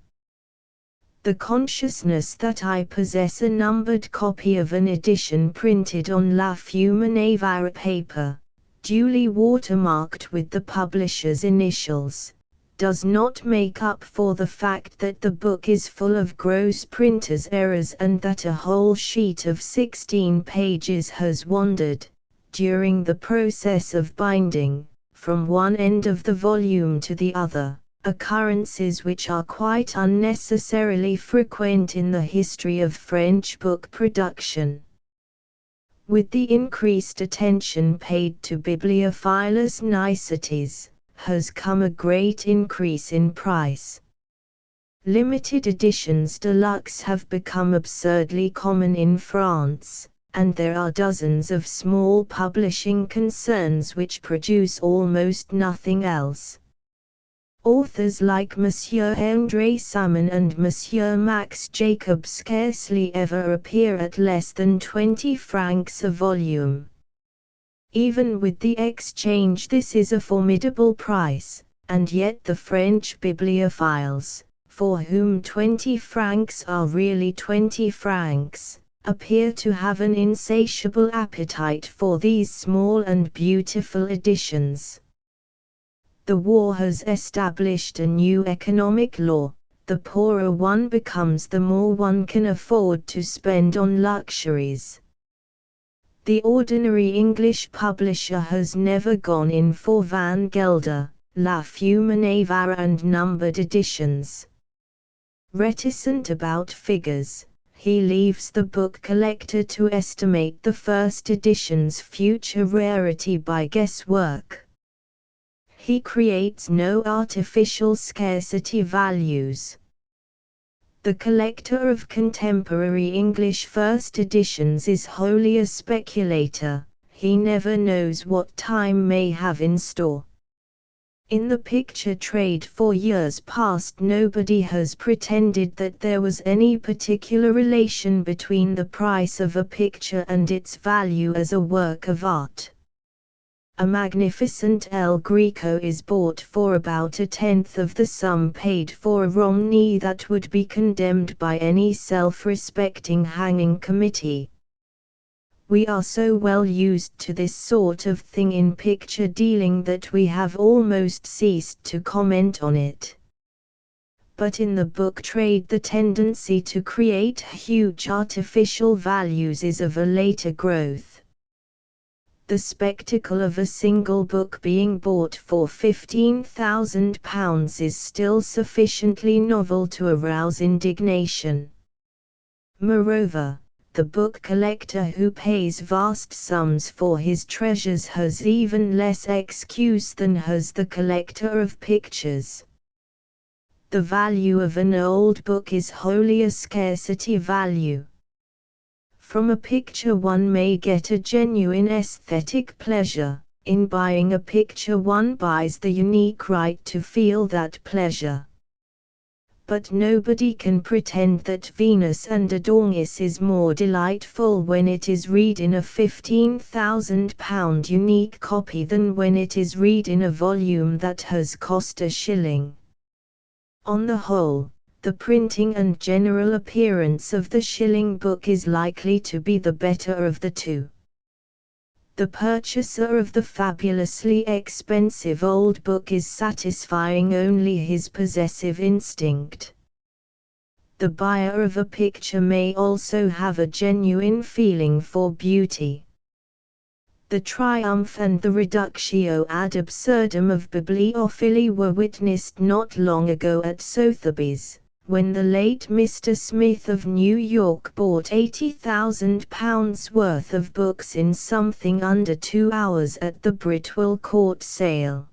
Speaker 1: The consciousness that I possess a numbered copy of an edition printed on La Fume Navarre paper, duly watermarked with the publisher's initials, does not make up for the fact that the book is full of gross printer's errors and that a whole sheet of 16 pages has wandered, during the process of binding, from one end of the volume to the other. Occurrences which are quite unnecessarily frequent in the history of French book production. With the increased attention paid to bibliophilous niceties, has come a great increase in price. Limited editions deluxe have become absurdly common in France, and there are dozens of small publishing concerns which produce almost nothing else. Authors like Monsieur André Salmon and Monsieur Max Jacob scarcely ever appear at less than 20 francs a volume. Even with the exchange this is a formidable price, and yet the French bibliophiles, for whom 20 francs are really 20 francs, appear to have an insatiable appetite for these small and beautiful editions. The war has established a new economic law: the poorer one becomes, the more one can afford to spend on luxuries. The ordinary English publisher has never gone in for Van Gelder, La Fumanavara and numbered editions. Reticent about figures, he leaves the book collector to estimate the first edition's future rarity by guesswork. He creates no artificial scarcity values. The collector of contemporary English first editions is wholly a speculator. He never knows what time may have in store. In the picture trade for years past, nobody has pretended that there was any particular relation between the price of a picture and its value as a work of art. A magnificent El Greco is bought for about a tenth of the sum paid for a Romney that would be condemned by any self-respecting hanging committee. We are so well used to this sort of thing in picture dealing that we have almost ceased to comment on it. But in the book trade, the tendency to create huge artificial values is of a later growth. The spectacle of a single book being bought for £15,000 is still sufficiently novel to arouse indignation. Moreover, the book collector who pays vast sums for his treasures has even less excuse than has the collector of pictures. The value of an old book is wholly a scarcity value. From a picture one may get a genuine aesthetic pleasure. In buying a picture one buys the unique right to feel that pleasure. But nobody can pretend that Venus and Adonis is more delightful when it is read in a £15,000 unique copy than when it is read in a volume that has cost a shilling. On the whole, the printing and general appearance of the shilling book is likely to be the better of the two. The purchaser of the fabulously expensive old book is satisfying only his possessive instinct. The buyer of a picture may also have a genuine feeling for beauty. The triumph and the reductio ad absurdum of bibliophily were witnessed not long ago at Sotheby's, when the late Mr. Smith of New York bought £80,000 worth of books in something under 2 hours at the Britwell Court sale.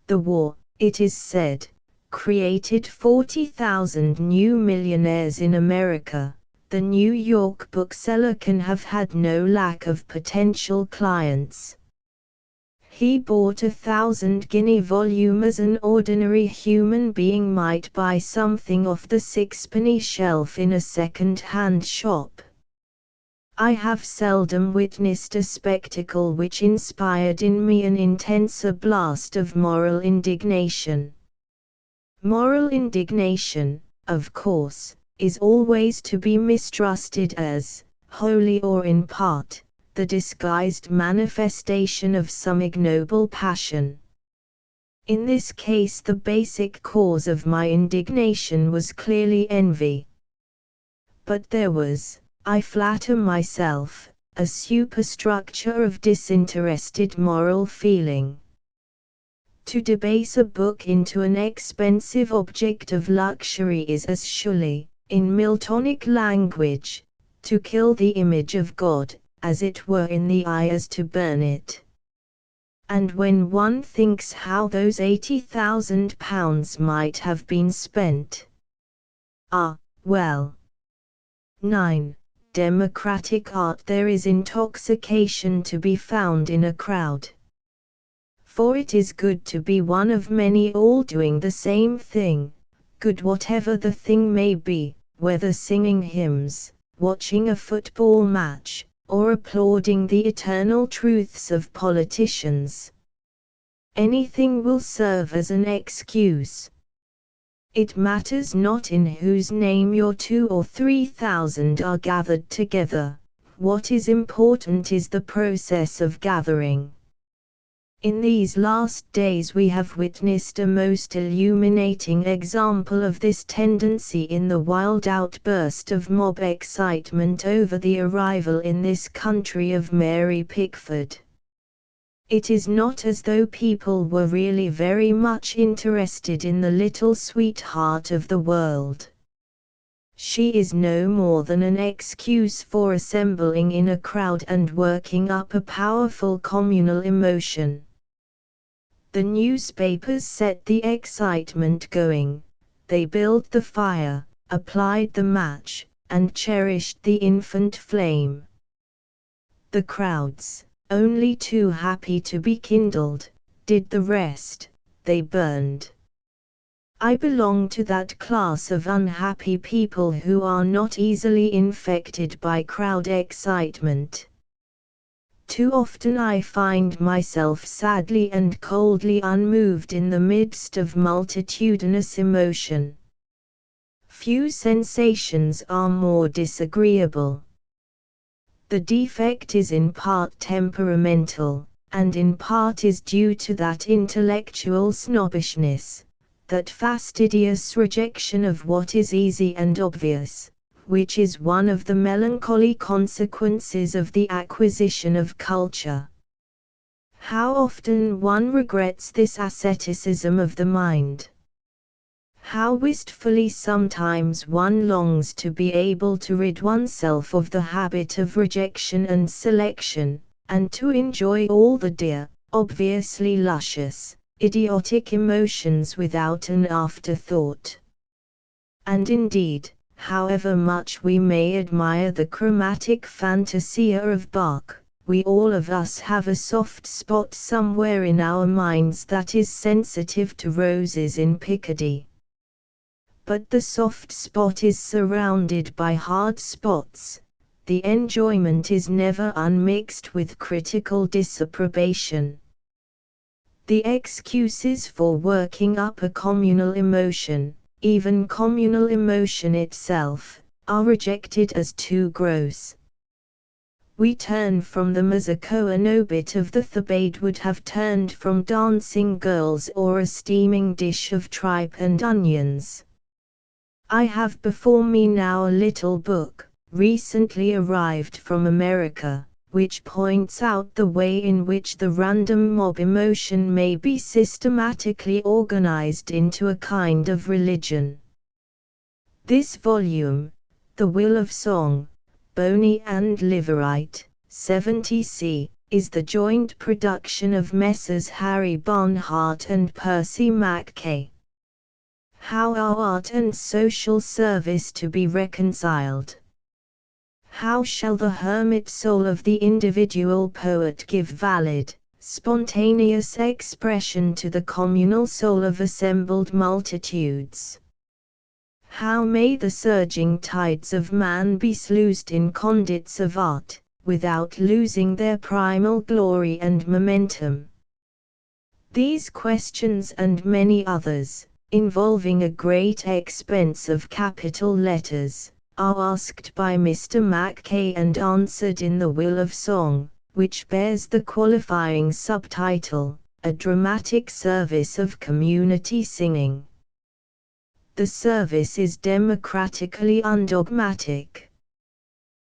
Speaker 1: The war, it is said, created 40,000 new millionaires in America. The New York bookseller can have had no lack of potential clients. He bought £1,000 volume as an ordinary human being might buy something off the sixpenny shelf in a second-hand shop. I have seldom witnessed a spectacle which inspired in me an intenser blast of moral indignation. Moral indignation, of course, is always to be mistrusted as, wholly or in part, the disguised manifestation of some ignoble passion. In this case the basic cause of my indignation was clearly envy. But there was, I flatter myself, a superstructure of disinterested moral feeling. To debase a book into an expensive object of luxury is as surely, in Miltonic language, to kill the image of God, as it were in the eye, as to burn it. And when one thinks how those £80,000 might have been spent. Well. 9. Democratic art. There is intoxication to be found in a crowd. For it is good to be one of many all doing the same thing, good whatever the thing may be, whether singing hymns, watching a football match, or applauding the eternal truths of politicians. Anything will serve as an excuse. It matters not in whose name your 2,000 or 3,000 are gathered together. What is important is the process of gathering. In these last days we have witnessed a most illuminating example of this tendency in the wild outburst of mob excitement over the arrival in this country of Mary Pickford. It is not as though people were really very much interested in the little sweetheart of the world. She is no more than an excuse for assembling in a crowd and working up a powerful communal emotion. The newspapers set the excitement going, they built the fire, applied the match, and cherished the infant flame. The crowds, only too happy to be kindled, did the rest, they burned. I belong to that class of unhappy people who are not easily infected by crowd excitement. Too often I find myself sadly and coldly unmoved in the midst of multitudinous emotion. Few sensations are more disagreeable. The defect is in part temperamental, and in part is due to that intellectual snobbishness, that fastidious rejection of what is easy and obvious, which is one of the melancholy consequences of the acquisition of culture. How often one regrets this asceticism of the mind! How wistfully sometimes one longs to be able to rid oneself of the habit of rejection and selection, and to enjoy all the dear, obviously luscious, idiotic emotions without an afterthought. And indeed, however much we may admire the chromatic fantasia of Bach, we all of us have a soft spot somewhere in our minds that is sensitive to roses in Picardy. But the soft spot is surrounded by hard spots. The enjoyment is never unmixed with critical disapprobation. The excuses for working up a communal emotion, even communal emotion itself, are rejected as too gross. We turn from them as a Cohenobit of the Thebaid would have turned from dancing girls or a steaming dish of tripe and onions. I have before me now a little book, recently arrived from America, which points out the way in which the random mob emotion may be systematically organized into a kind of religion. This volume, The Will of Song, Boney and Liverite, 70c, is the joint production of Messrs. Harry Barnhart and Percy Mackay. How are art and social service to be reconciled? How shall the hermit soul of the individual poet give valid, spontaneous expression to the communal soul of assembled multitudes? How may the surging tides of man be sluiced in conduits of art, without losing their primal glory and momentum? These questions and many others, involving a great expense of capital letters, are asked by Mr. Mackay and answered in The Will of Song, which bears the qualifying subtitle, A Dramatic Service of Community Singing. The service is democratically undogmatic.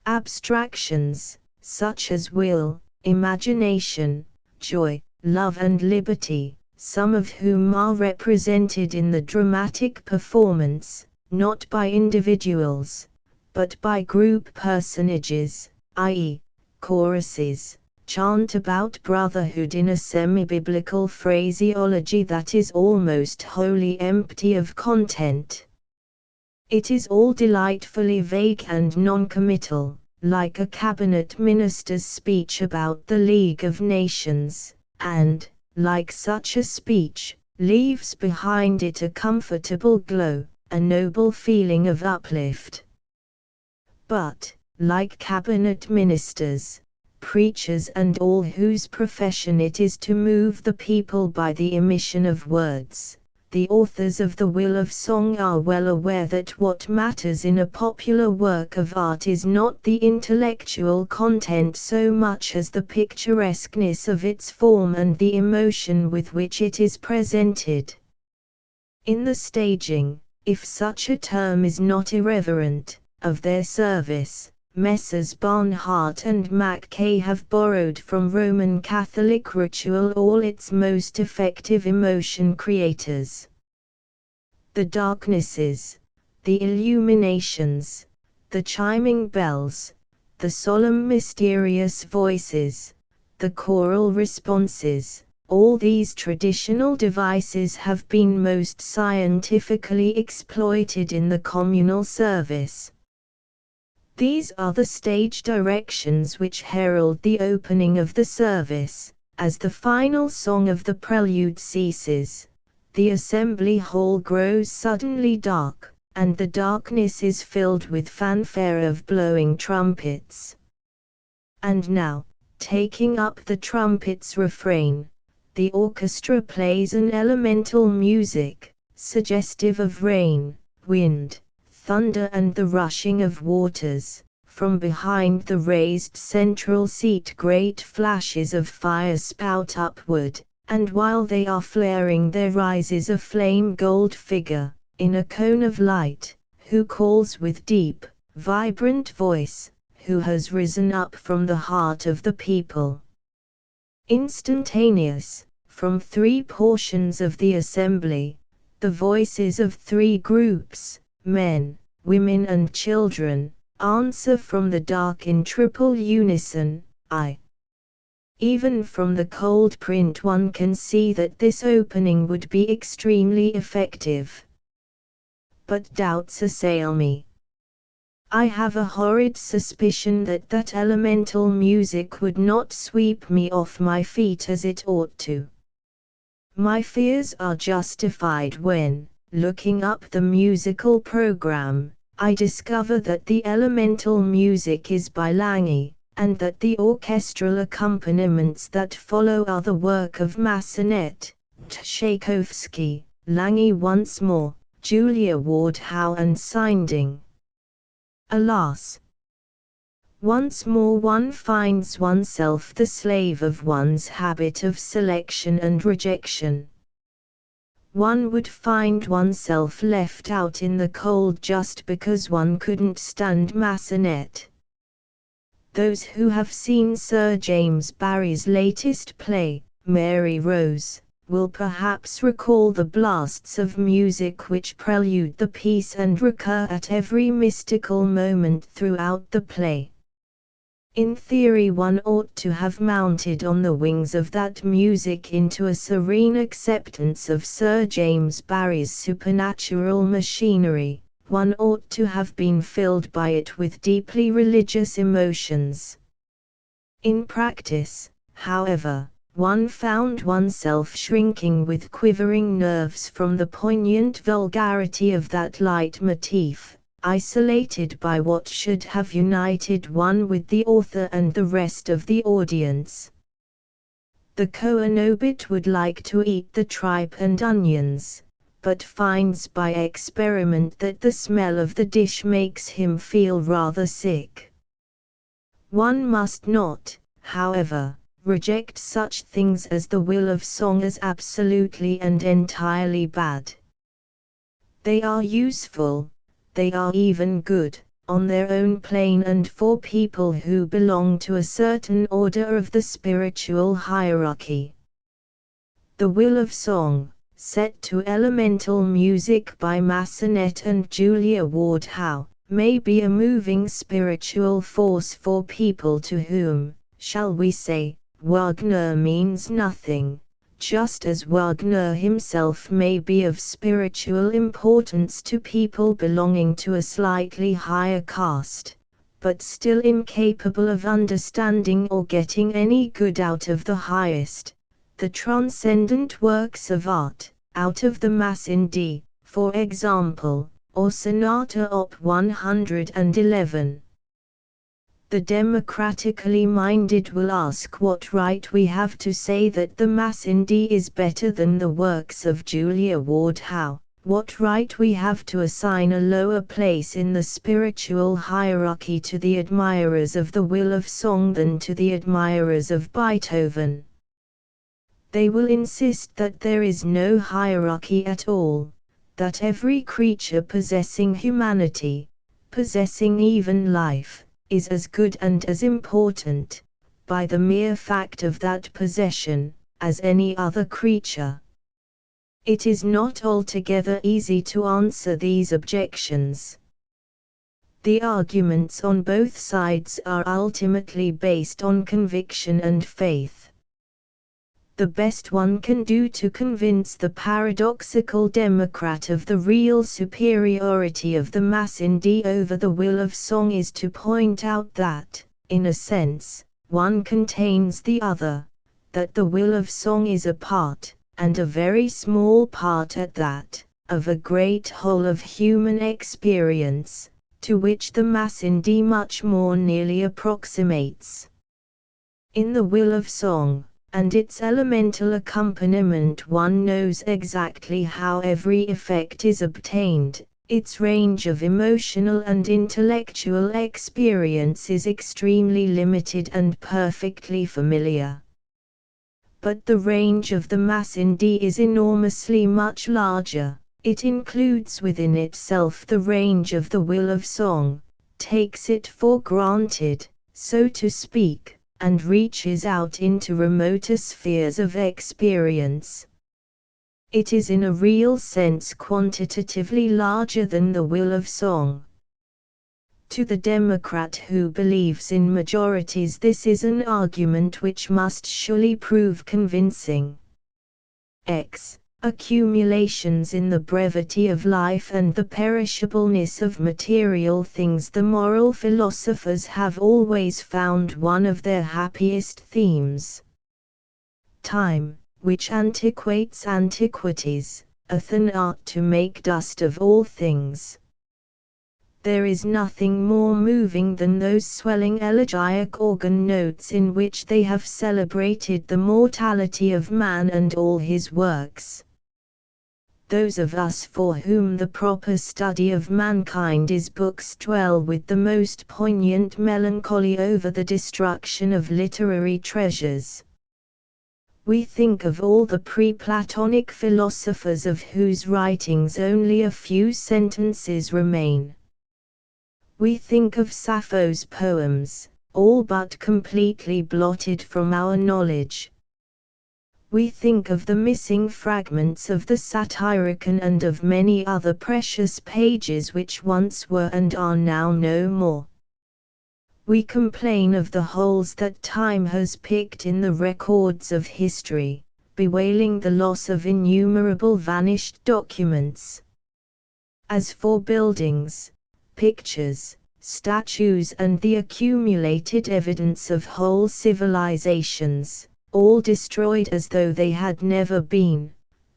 Speaker 1: Abstractions, such as will, imagination, joy, love and liberty, some of whom are represented in the dramatic performance, not by individuals, but by group personages, i.e., choruses, chant about brotherhood in a semi-biblical phraseology that is almost wholly empty of content. It is all delightfully vague and non-committal, like a cabinet minister's speech about the League of Nations, and, like such a speech, leaves behind it a comfortable glow, a noble feeling of uplift. But, like cabinet ministers, preachers and all whose profession it is to move the people by the emission of words, the authors of the Will of Song are well aware that what matters in a popular work of art is not the intellectual content so much as the picturesqueness of its form and the emotion with which it is presented. In the staging, if such a term is not irreverent, of their service, Messrs. Barnhart and Mackay have borrowed from Roman Catholic ritual all its most effective emotion creators. The darknesses, the illuminations, the chiming bells, the solemn mysterious voices, the choral responses, all these traditional devices have been most scientifically exploited in the communal service. These are the stage directions which herald the opening of the service. As the final song of the prelude ceases, the assembly hall grows suddenly dark, and the darkness is filled with fanfare of blowing trumpets. And now, taking up the trumpet's refrain, the orchestra plays an elemental music, suggestive of rain, wind, thunder and the rushing of waters. From behind the raised central seat great flashes of fire spout upward, and while they are flaring there rises a flame-gold figure, in a cone of light, who calls with deep, vibrant voice, who has risen up from the heart of the people. Instantaneous, from three portions of the assembly, the voices of three groups, men, women and children, answer from the dark in triple unison, I. Even from the cold print one can see that this opening would be extremely effective. But doubts assail me. I have a horrid suspicion that that elemental music would not sweep me off my feet as it ought to. My fears are justified when, looking up the musical program, I discover that the elemental music is by Lange, and that the orchestral accompaniments that follow are the work of Massenet, Tchaikovsky, Lange once more, Julia Ward Howe and Sinding. Alas! Once more one finds oneself the slave of one's habit of selection and rejection. One would find oneself left out in the cold just because one couldn't stand Massenet. Those who have seen Sir James Barrie's latest play, Mary Rose, will perhaps recall the blasts of music which prelude the piece and recur at every mystical moment throughout the play. In theory one ought to have mounted on the wings of that music into a serene acceptance of Sir James Barrie's supernatural machinery. One ought to have been filled by it with deeply religious emotions. In practice, however, one found oneself shrinking with quivering nerves from the poignant vulgarity of that leitmotif, isolated by what should have united one with the author and the rest of the audience. The coenobit would like to eat the tripe and onions, but finds by experiment that the smell of the dish makes him feel rather sick. One must not, however, reject such things as the Will of Song as absolutely and entirely bad. They are useful, they are even good, on their own plane and for people who belong to a certain order of the spiritual hierarchy. The Will of Song, set to elemental music by Massenet and Julia Ward Howe, may be a moving spiritual force for people to whom, shall we say, Wagner means nothing, just as Wagner himself may be of spiritual importance to people belonging to a slightly higher caste, but still incapable of understanding or getting any good out of the highest, the transcendent works of art, out of the Mass in D, for example, or Sonata Op. 111. The democratically minded will ask what right we have to say that the Mass in D is better than the works of Julia Ward Howe, what right we have to assign a lower place in the spiritual hierarchy to the admirers of the will of song than to the admirers of Beethoven. They will insist that there is no hierarchy at all, that every creature possessing humanity, possessing even life, is as good and as important, by the mere fact of that possession, as any other creature. It is not altogether easy to answer these objections. The arguments on both sides are ultimately based on conviction and faith. The best one can do to convince the paradoxical democrat of the real superiority of the Mass in D over the will of song is to point out that, in a sense, one contains the other, that the will of song is a part, and a very small part at that, of a great whole of human experience, to which the Mass in D much more nearly approximates. In the will of song, and its elemental accompaniment, one knows exactly how every effect is obtained, its range of emotional and intellectual experience is extremely limited and perfectly familiar. But the range of the Mass in D is enormously much larger. It includes within itself the range of the will of song, takes it for granted, so to speak, and reaches out into remoter spheres of experience. It is in a real sense quantitatively larger than the will of song. To the democrat who believes in majorities, this is an argument which must surely prove convincing. Accumulations in the brevity of life and the perishableness of material things. The moral philosophers have always found one of their happiest themes. Time, which antiquates antiquities, hath an art to make dust of all things. There is nothing more moving than those swelling elegiac organ notes in which they have celebrated the mortality of man and all his works. Those of us for whom the proper study of mankind is books dwell with the most poignant melancholy over the destruction of literary treasures. We think of all the pre-Platonic philosophers of whose writings only a few sentences remain. We think of Sappho's poems, all but completely blotted from our knowledge. We think of the missing fragments of the Satyricon and of many other precious pages which once were and are now no more. We complain of the holes that time has picked in the records of history, bewailing the loss of innumerable vanished documents. As for buildings, pictures, statues and the accumulated evidence of whole civilizations, all destroyed as though they had never been,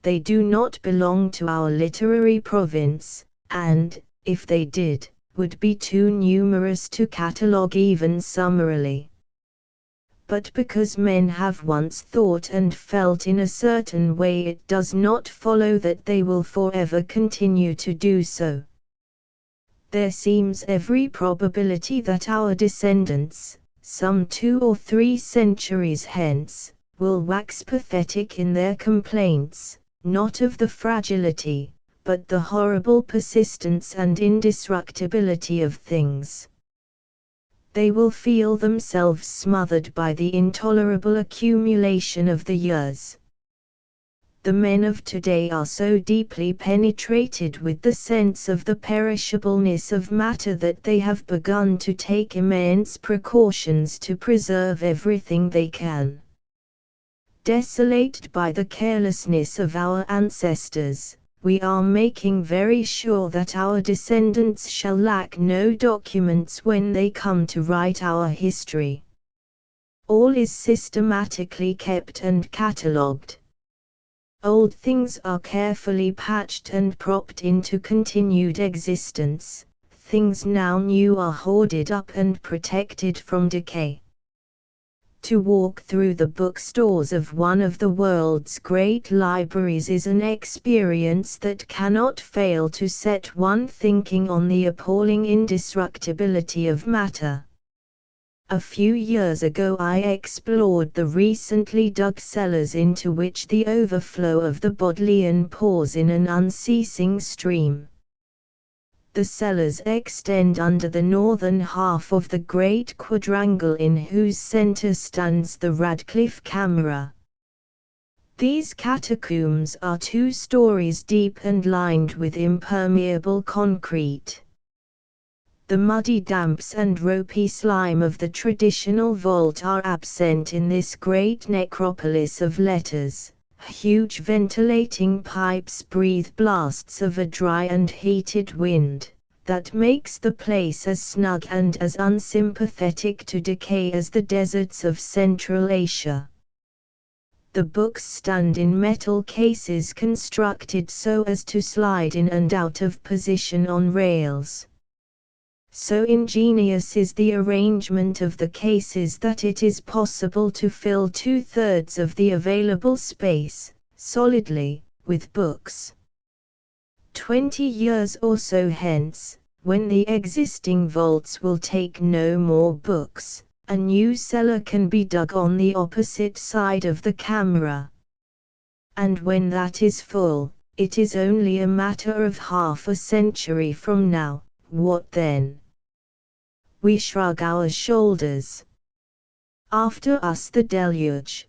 Speaker 1: they do not belong to our literary province, and, if they did, would be too numerous to catalogue even summarily. But because men have once thought and felt in a certain way, it does not follow that they will forever continue to do so. There seems every probability that our descendants, some 2 or 3 centuries hence, will wax pathetic in their complaints, not of the fragility, but the horrible persistence and indestructibility of things. They will feel themselves smothered by the intolerable accumulation of the years. The men of today are so deeply penetrated with the sense of the perishableness of matter that they have begun to take immense precautions to preserve everything they can. Desolated by the carelessness of our ancestors, we are making very sure that our descendants shall lack no documents when they come to write our history. All is systematically kept and catalogued. Old things are carefully patched and propped into continued existence, things now new are hoarded up and protected from decay. To walk through the bookstores of one of the world's great libraries is an experience that cannot fail to set one thinking on the appalling indestructibility of matter. A few years ago I explored the recently dug cellars into which the overflow of the Bodleian pours in an unceasing stream. The cellars extend under the northern half of the great quadrangle in whose center stands the Radcliffe Camera. These catacombs are 2 stories deep and lined with impermeable concrete. The muddy damps and ropey slime of the traditional vault are absent in this great necropolis of letters. Huge ventilating pipes breathe blasts of a dry and heated wind, that makes the place as snug and as unsympathetic to decay as the deserts of Central Asia. The books stand in metal cases constructed so as to slide in and out of position on rails. So ingenious is the arrangement of the cases that it is possible to fill 2/3 of the available space, solidly, with books. 20 years or so hence, when the existing vaults will take no more books, a new cellar can be dug on the opposite side of the camera. And when that is full, it is only a matter of half a century from now. What then? We shrug our shoulders. After us the deluge.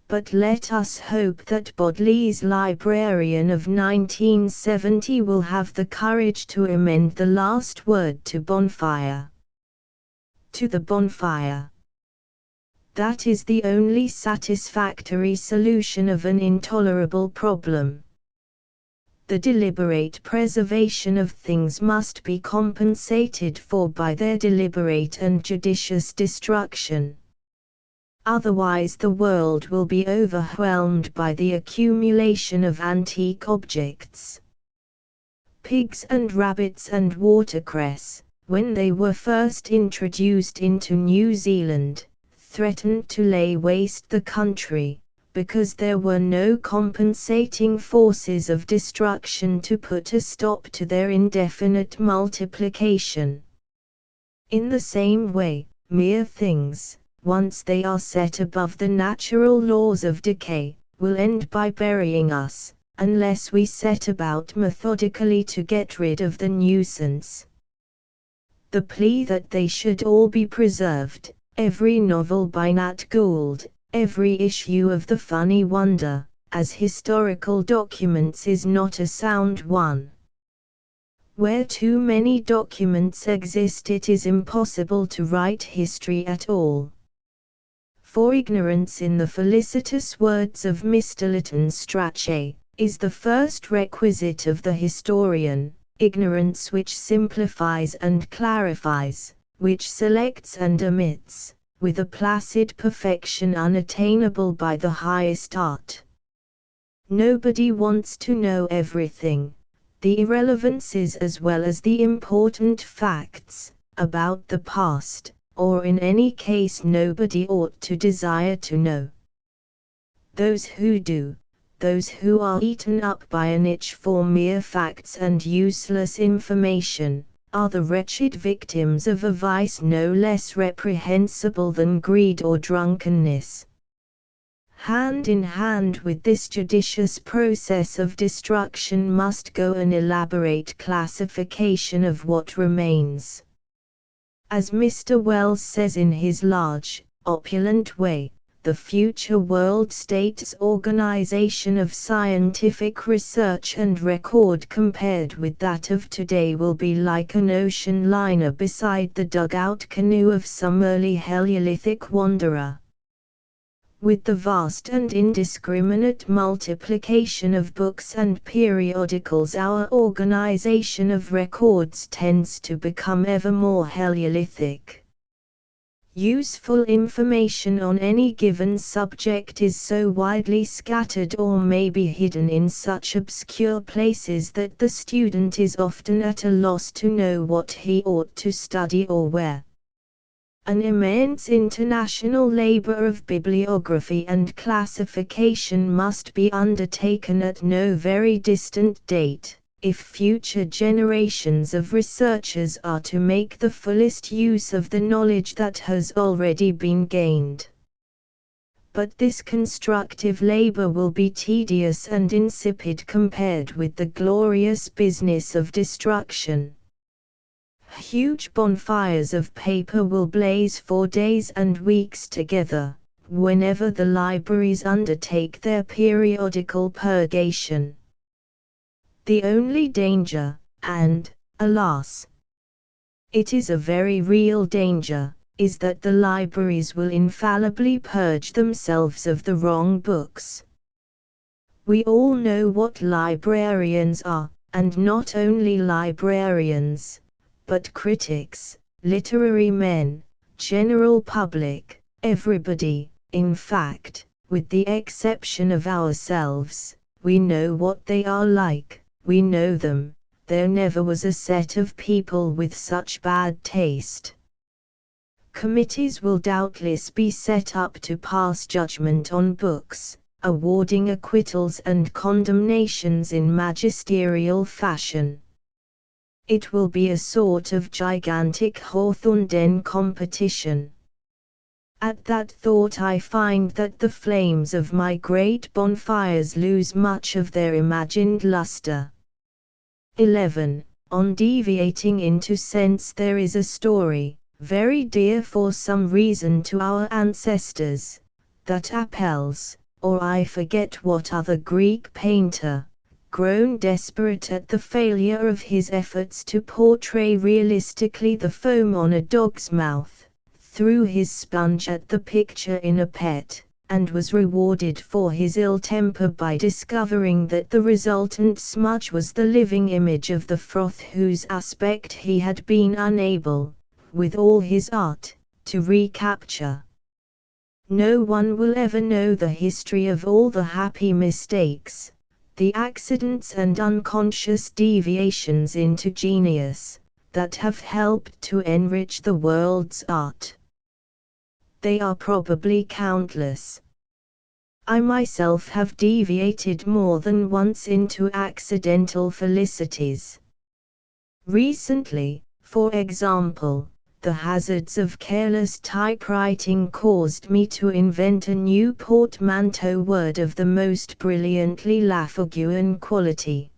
Speaker 1: But let us hope that Bodlei's librarian of 1970 will have the courage to amend the last word to bonfire. To the bonfire. That is the only satisfactory solution of an intolerable problem. The deliberate preservation of things must be compensated for by their deliberate and judicious destruction. Otherwise the world will be overwhelmed by the accumulation of antique objects. Pigs and rabbits and watercress, when they were first introduced into New Zealand, threatened to lay waste the country, because there were no compensating forces of destruction to put a stop to their indefinite multiplication. In the same way, mere things, once they are set above the natural laws of decay, will end by burying us, unless we set about methodically to get rid of the nuisance. The plea that they should all be preserved, every novel by Nat Gould, every issue of The Funny Wonder, as historical documents is not a sound one. Where too many documents exist, it is impossible to write history at all. For ignorance, in the felicitous words of Mr. Lytton Strachey, is the first requisite of the historian, ignorance which simplifies and clarifies, which selects and omits, with a placid perfection unattainable by the highest art. Nobody wants to know everything, the irrelevancies as well as the important facts, about the past, or in any case nobody ought to desire to know. Those who do, those who are eaten up by an itch for mere facts and useless information, are the wretched victims of a vice no less reprehensible than greed or drunkenness. Hand in hand with this judicious process of destruction must go an elaborate classification of what remains. As Mr. Wells says in his large, opulent way, the future world state's organization of scientific research and record compared with that of today will be like an ocean liner beside the dugout canoe of some early Heliolithic wanderer. With the vast and indiscriminate multiplication of books and periodicals, our organization of records tends to become ever more Heliolithic. Useful information on any given subject is so widely scattered or may be hidden in such obscure places that the student is often at a loss to know what he ought to study or where. An immense international labor of bibliography and classification must be undertaken at no very distant date, if future generations of researchers are to make the fullest use of the knowledge that has already been gained. But this constructive labor will be tedious and insipid compared with the glorious business of destruction. Huge bonfires of paper will blaze for days and weeks together, whenever the libraries undertake their periodical purgation. The only danger, and, alas, it is a very real danger, is that the libraries will infallibly purge themselves of the wrong books. We all know what librarians are, and not only librarians, but critics, literary men, general public, everybody, in fact, with the exception of ourselves. We know what they are like, we know them. There never was a set of people with such bad taste. Committees will doubtless be set up to pass judgment on books, awarding acquittals and condemnations in magisterial fashion. It will be a sort of gigantic Hawthorne Den competition. At that thought I find that the flames of my great bonfires lose much of their imagined luster. 11. On deviating into sense, there is a story, very dear for some reason to our ancestors, that Apelles, or I forget what other Greek painter, grown desperate at the failure of his efforts to portray realistically the foam on a dog's mouth, threw his sponge at the picture in a pet, and was rewarded for his ill temper by discovering that the resultant smudge was the living image of the froth whose aspect he had been unable, with all his art, to recapture. No one will ever know the history of all the happy mistakes, the accidents and unconscious deviations into genius, that have helped to enrich the world's art. They are probably countless. I myself have deviated more than once into accidental felicities. Recently, for example, the hazards of careless typewriting caused me to invent a new portmanteau word of the most brilliantly Laforguean quality.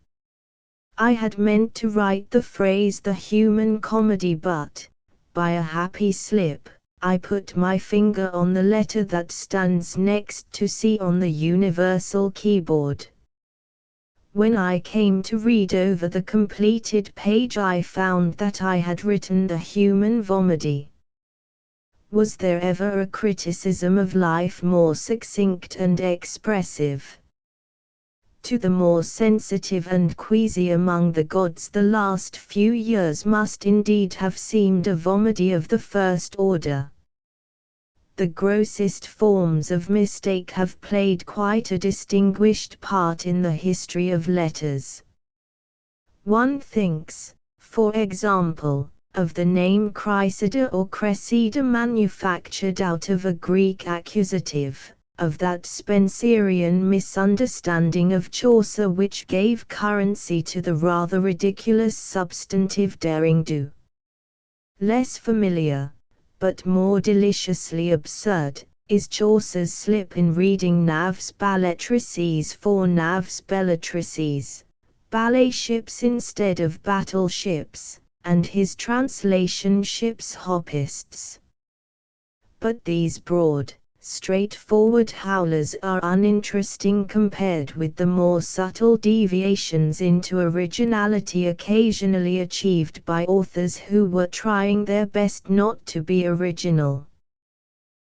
Speaker 1: I had meant to write the phrase "the human comedy," but, by a happy slip, I put my finger on the letter that stands next to C on the universal keyboard. When I came to read over the completed page, I found that I had written "the human vomedy." Was there ever a criticism of life more succinct and expressive? To the more sensitive and queasy among the gods, the last few years must indeed have seemed a vomedy of the first order. The grossest forms of mistake have played quite a distinguished part in the history of letters. One thinks, for example, of the name Chrysida or Cressida manufactured out of a Greek accusative, of that Spenserian misunderstanding of Chaucer which gave currency to the rather ridiculous substantive derring-do. Less familiar, but more deliciously absurd, is Chaucer's slip in reading naves balletrices for naves bellatrices, ballet ships instead of battleships, and his translation ships hoppists. But these broad, straightforward howlers are uninteresting compared with the more subtle deviations into originality occasionally achieved by authors who were trying their best not to be original.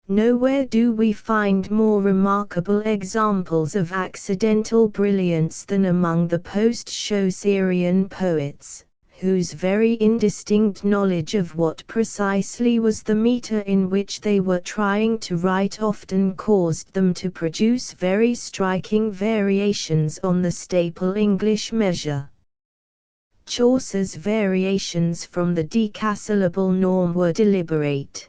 Speaker 1: Nowhere do we find more remarkable examples of accidental brilliance than among the post-Chaucerian poets, whose very indistinct knowledge of what precisely was the meter in which they were trying to write often caused them to produce very striking variations on the staple English measure. Chaucer's variations from the decasyllable norm were deliberate.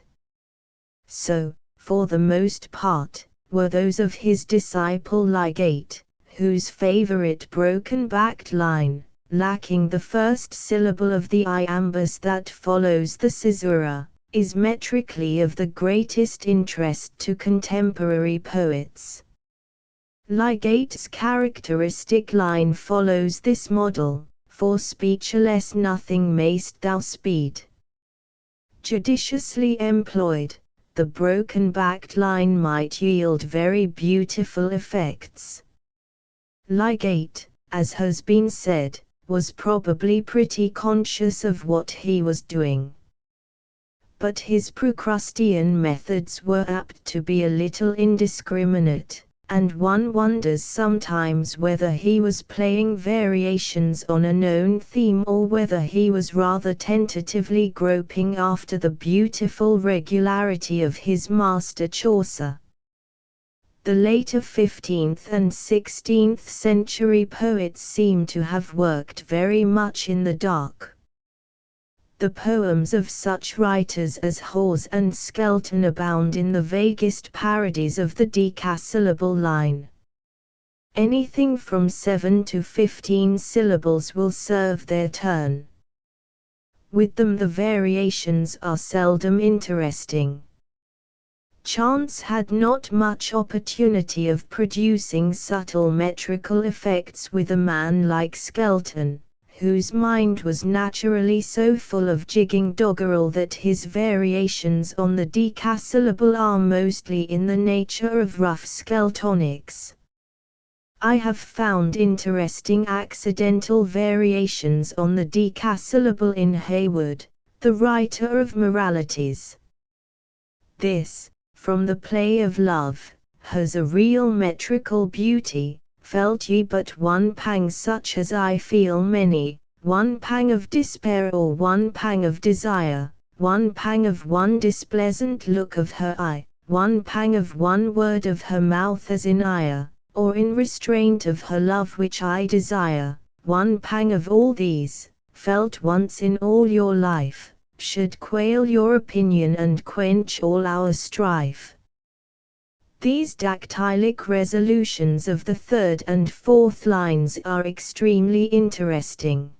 Speaker 1: So, for the most part, were those of his disciple Lygate, whose favorite broken-backed line, lacking the first syllable of the iambus that follows the caesura, is metrically of the greatest interest to contemporary poets. Lygate's characteristic line follows this model, for speechless nothing mayst thou speed. Judiciously employed, the broken-backed line might yield very beautiful effects. Lygate, as has been said, was probably pretty conscious of what he was doing. But his Procrustean methods were apt to be a little indiscriminate, and one wonders sometimes whether he was playing variations on a known theme or whether he was rather tentatively groping after the beautiful regularity of his master Chaucer. The later 15th and 16th century poets seem to have worked very much in the dark. The poems of such writers as Hawes and Skelton abound in the vaguest parodies of the decasyllable line. Anything from 7 to 15 syllables will serve their turn. With them the variations are seldom interesting. Chance had not much opportunity of producing subtle metrical effects with a man like Skelton, whose mind was naturally so full of jigging doggerel that his variations on the decasyllable are mostly in the nature of rough skeltonics. I have found interesting accidental variations on the decasyllable in Haywood, the writer of Moralities. This, from the play of love, has a real metrical beauty. Felt ye but one pang such as I feel many, one pang of despair or one pang of desire, one pang of one displeasant look of her eye, one pang of one word of her mouth as in ire, or in restraint of her love which I desire, one pang of all these, felt once in all your life, should quail your opinion and quench all our strife. These dactylic resolutions of the third and fourth lines are extremely interesting.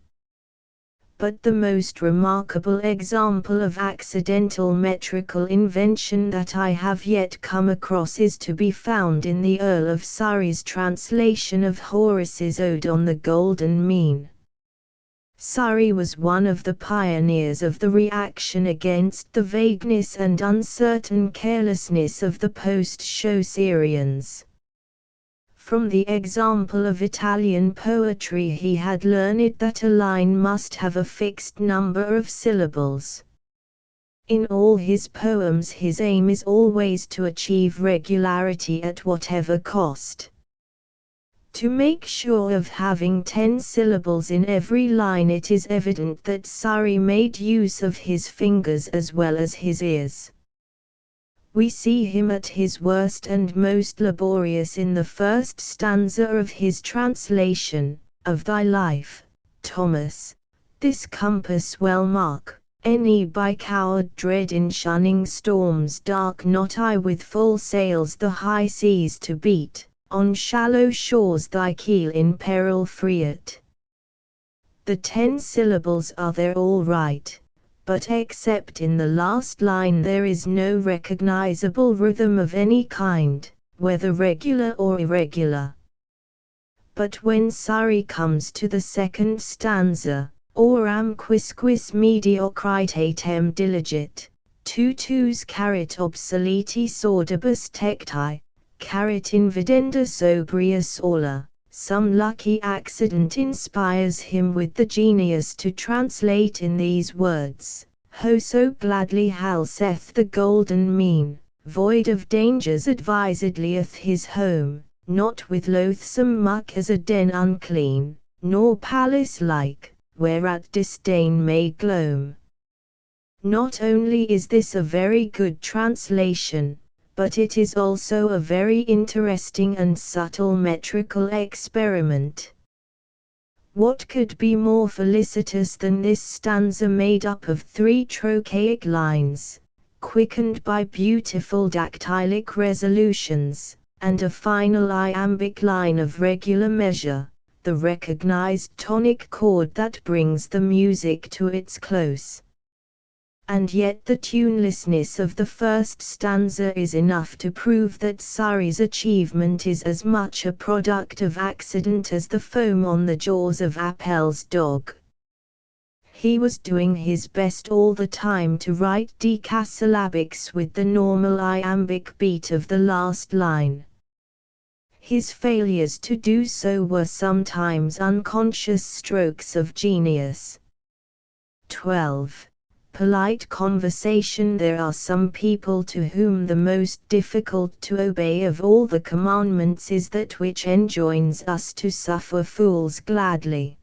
Speaker 1: But the most remarkable example of accidental metrical invention that I have yet come across is to be found in the Earl of Surrey's translation of Horace's Ode on the Golden Mean. Surrey was one of the pioneers of the reaction against the vagueness and uncertain carelessness of the post-Chaucerians. From the example of Italian poetry he had learned that a line must have a fixed number of syllables. In all his poems his aim is always to achieve regularity at whatever cost. To make sure of having 10 syllables in every line, it is evident that Surrey made use of his fingers as well as his ears. We see him at his worst and most laborious in the first stanza of his translation, of thy life, Thomas, this compass well mark, any by coward dread in shunning storms dark not I with full sails the high seas to beat. On shallow shores thy keel in peril free it. The 10 syllables are there all right, but except in the last line there is no recognizable rhythm of any kind, whether regular or irregular. But when Surrey comes to the second stanza, oram quisquis mediocritatem diligit, tutus caret obsoleti sordibus tecti, caret invidenda sobrius aula, some lucky accident inspires him with the genius to translate in these words, Ho so gladly halseth the golden mean, void of dangers advisedlyeth his home, not with loathsome muck as a den unclean, nor palace-like, whereat disdain may gloam. Not only is this a very good translation, but it is also a very interesting and subtle metrical experiment. What could be more felicitous than this stanza made up of 3 trochaic lines, quickened by beautiful dactylic resolutions, and a final iambic line of regular measure, the recognized tonic chord that brings the music to its close. And yet the tunelessness of the first stanza is enough to prove that Surrey's achievement is as much a product of accident as the foam on the jaws of Appel's dog. He was doing his best all the time to write decasyllabics with the normal iambic beat of the last line. His failures to do so were sometimes unconscious strokes of genius. 12. Polite conversation. There are some people to whom the most difficult to obey of all the commandments is that which enjoins us to suffer fools gladly.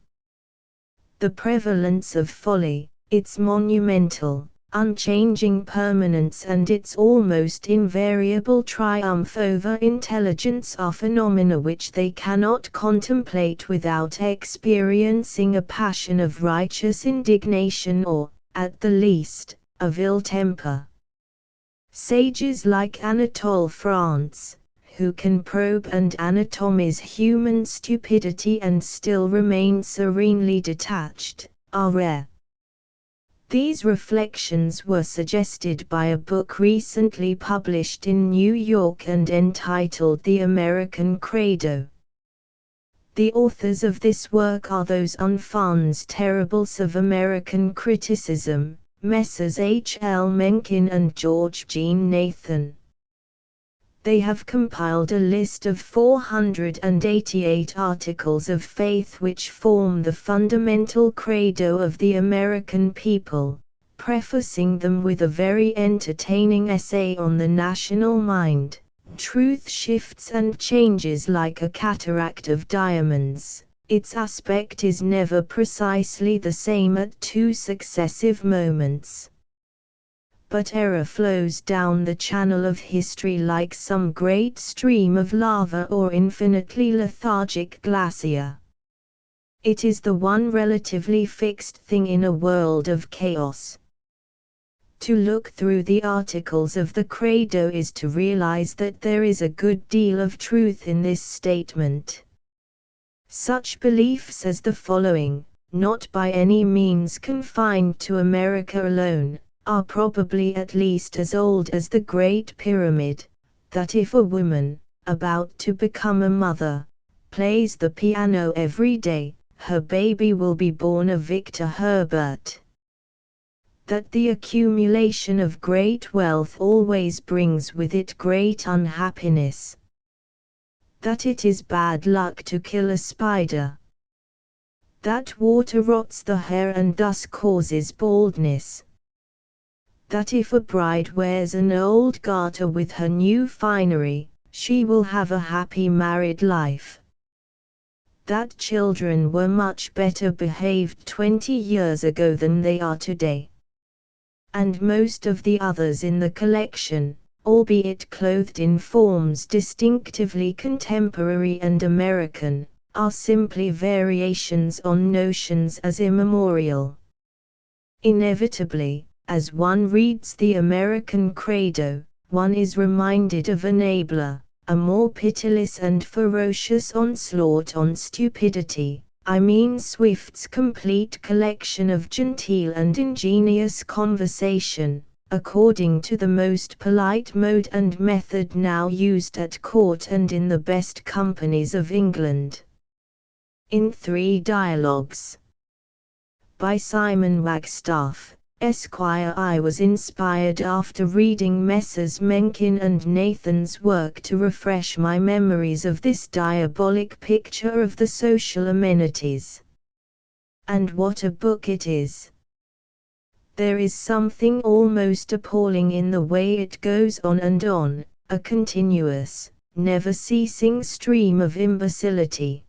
Speaker 1: The prevalence of folly, its monumental, unchanging permanence and its almost invariable triumph over intelligence are phenomena which they cannot contemplate without experiencing a passion of righteous indignation or, at the least, of ill temper. Sages like Anatole France, who can probe and anatomize human stupidity and still remain serenely detached, are rare. These reflections were suggested by a book recently published in New York and entitled The American Credo. The authors of this work are those enfants terribles of American criticism, Messrs. H. L. Mencken and George Jean Nathan. They have compiled a list of 488 articles of faith which form the fundamental credo of the American people, prefacing them with a very entertaining essay on the national mind. Truth shifts and changes like a cataract of diamonds. Its aspect is never precisely the same at 2 successive moments. But error flows down the channel of history like some great stream of lava or infinitely lethargic glacier. It is the one relatively fixed thing in a world of chaos. To look through the articles of the Credo is to realize that there is a good deal of truth in this statement. Such beliefs as the following, not by any means confined to America alone, are probably at least as old as the Great Pyramid, that if a woman, about to become a mother, plays the piano every day, her baby will be born a Victor Herbert. That the accumulation of great wealth always brings with it great unhappiness. That it is bad luck to kill a spider. That water rots the hair and thus causes baldness. That if a bride wears an old garter with her new finery, she will have a happy married life. That children were much better behaved 20 years ago than they are today. And most of the others in the collection, albeit clothed in forms distinctively contemporary and American, are simply variations on notions as immemorial. Inevitably, as one reads the American Credo, one is reminded of an abler, a more pitiless and ferocious onslaught on stupidity. I mean Swift's complete collection of genteel and ingenious conversation, according to the most polite mode and method now used at court and in the best companies of England. In 3 dialogues. By Simon Wagstaff, Esquire. I was inspired after reading Messrs. Mencken and Nathan's work to refresh my memories of this diabolic picture of the social amenities. And what a book it is! There is something almost appalling in the way it goes on and on, a continuous, never-ceasing stream of imbecility.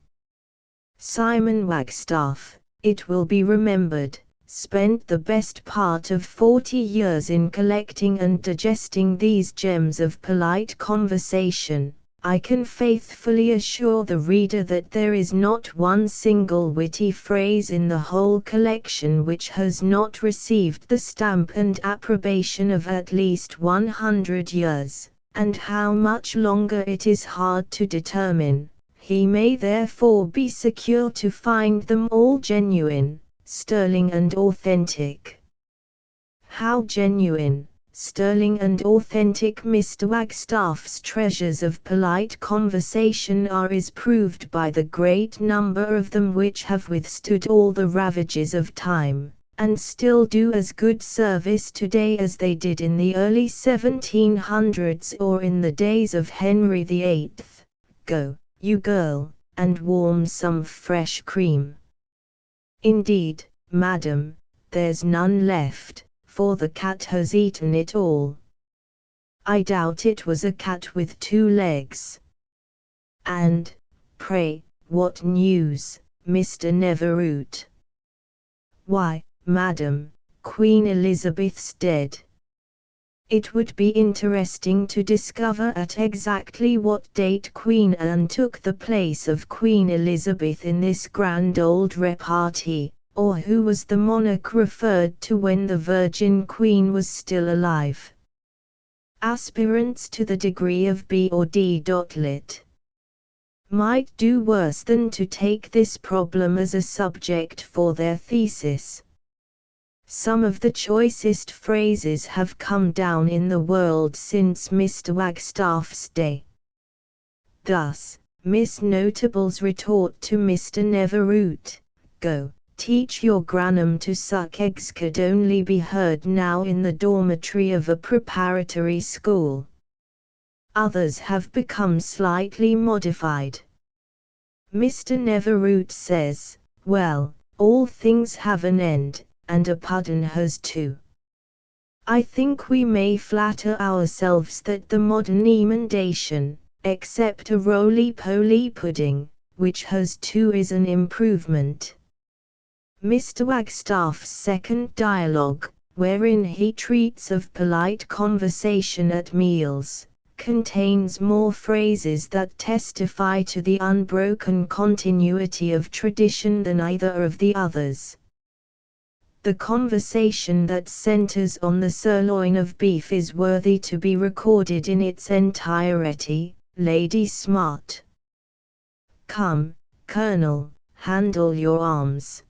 Speaker 1: Simon Wagstaff, it will be remembered, spent the best part of 40 years in collecting and digesting these gems of polite conversation. I can faithfully assure the reader that there is not one single witty phrase in the whole collection which has not received the stamp and approbation of at least 100 years, and how much longer it is hard to determine. He may therefore be secure to find them all genuine, sterling and authentic. How genuine, sterling and authentic Mr. Wagstaff's treasures of polite conversation are is proved by the great number of them which have withstood all the ravages of time, and still do as good service today as they did in the early 1700s or in the days of Henry VIII. Go, you girl, and warm some fresh cream. Indeed, madam, there's none left, for the cat has eaten it all. I doubt it was a cat with 2 legs. And, pray, what news, Mr. Neverroot? Why, madam, Queen Elizabeth's dead. It would be interesting to discover at exactly what date Queen Anne took the place of Queen Elizabeth in this grand old repartee, or who was the monarch referred to when the Virgin Queen was still alive. Aspirants to the degree of B or D. Lit. might do worse than to take this problem as a subject for their thesis. Some of the choicest phrases have come down in the world since Mr. Wagstaff's day. Thus, Miss Notable's retort to Mr. Neverroot, "Go, teach your granum to suck eggs," could only be heard now in the dormitory of a preparatory school. Others have become slightly modified. Mr. Neverroot says, "Well, all things have an end, and a pudding has too." I think we may flatter ourselves that the modern emendation, except a roly-poly pudding, which has two, is an improvement. Mr. Wagstaff's second dialogue, wherein he treats of polite conversation at meals, contains more phrases that testify to the unbroken continuity of tradition than either of the others. The conversation that centers on the sirloin of beef is worthy to be recorded in its entirety. Lady Smart. "Come, Colonel, handle your arms.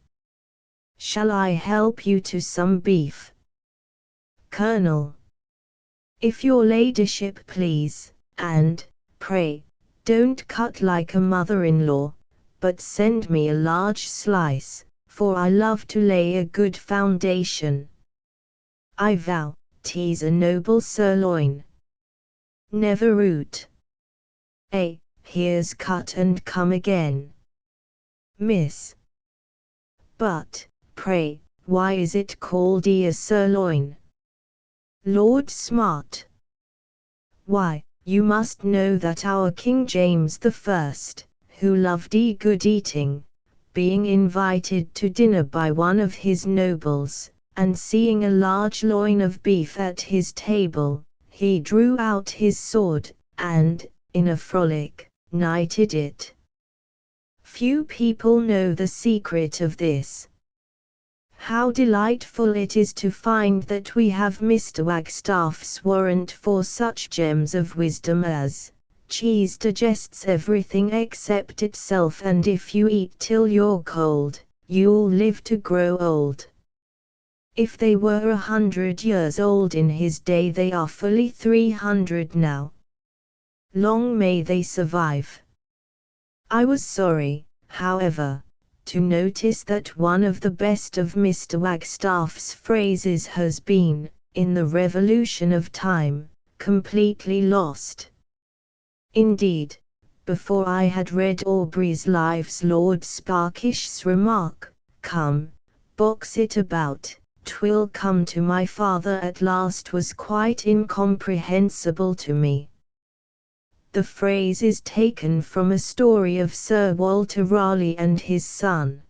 Speaker 1: Shall I help you to some beef?" Colonel. "If your ladyship please, and, pray, don't cut like a mother-in-law, but send me a large slice, for I love to lay a good foundation. I vow, 'tis a noble sirloin." Neverroot. Here's cut and come again. Miss. "But, pray, why is it called a sirloin?" Lord Smart. "Why, you must know that our King James I, who loved good eating, being invited to dinner by one of his nobles, and seeing a large loin of beef at his table, he drew out his sword, and, in a frolic, knighted it." Few people know the secret of this. How delightful it is to find that we have Mr. Wagstaff's warrant for such gems of wisdom as, "Cheese digests everything except itself, and if you eat till you're cold, you'll live to grow old." If they were 100 years old in his day, they are fully 300 now. Long may they survive. I was sorry, however, to notice that one of the best of Mr. Wagstaff's phrases has been, in the revolution of time, completely lost. Indeed, before I had read Aubrey's Lives, Lord Sparkish's remark, "Come, box it about, 'twill come to my father at last," was quite incomprehensible to me. The phrase is taken from a story of Sir Walter Raleigh and his son.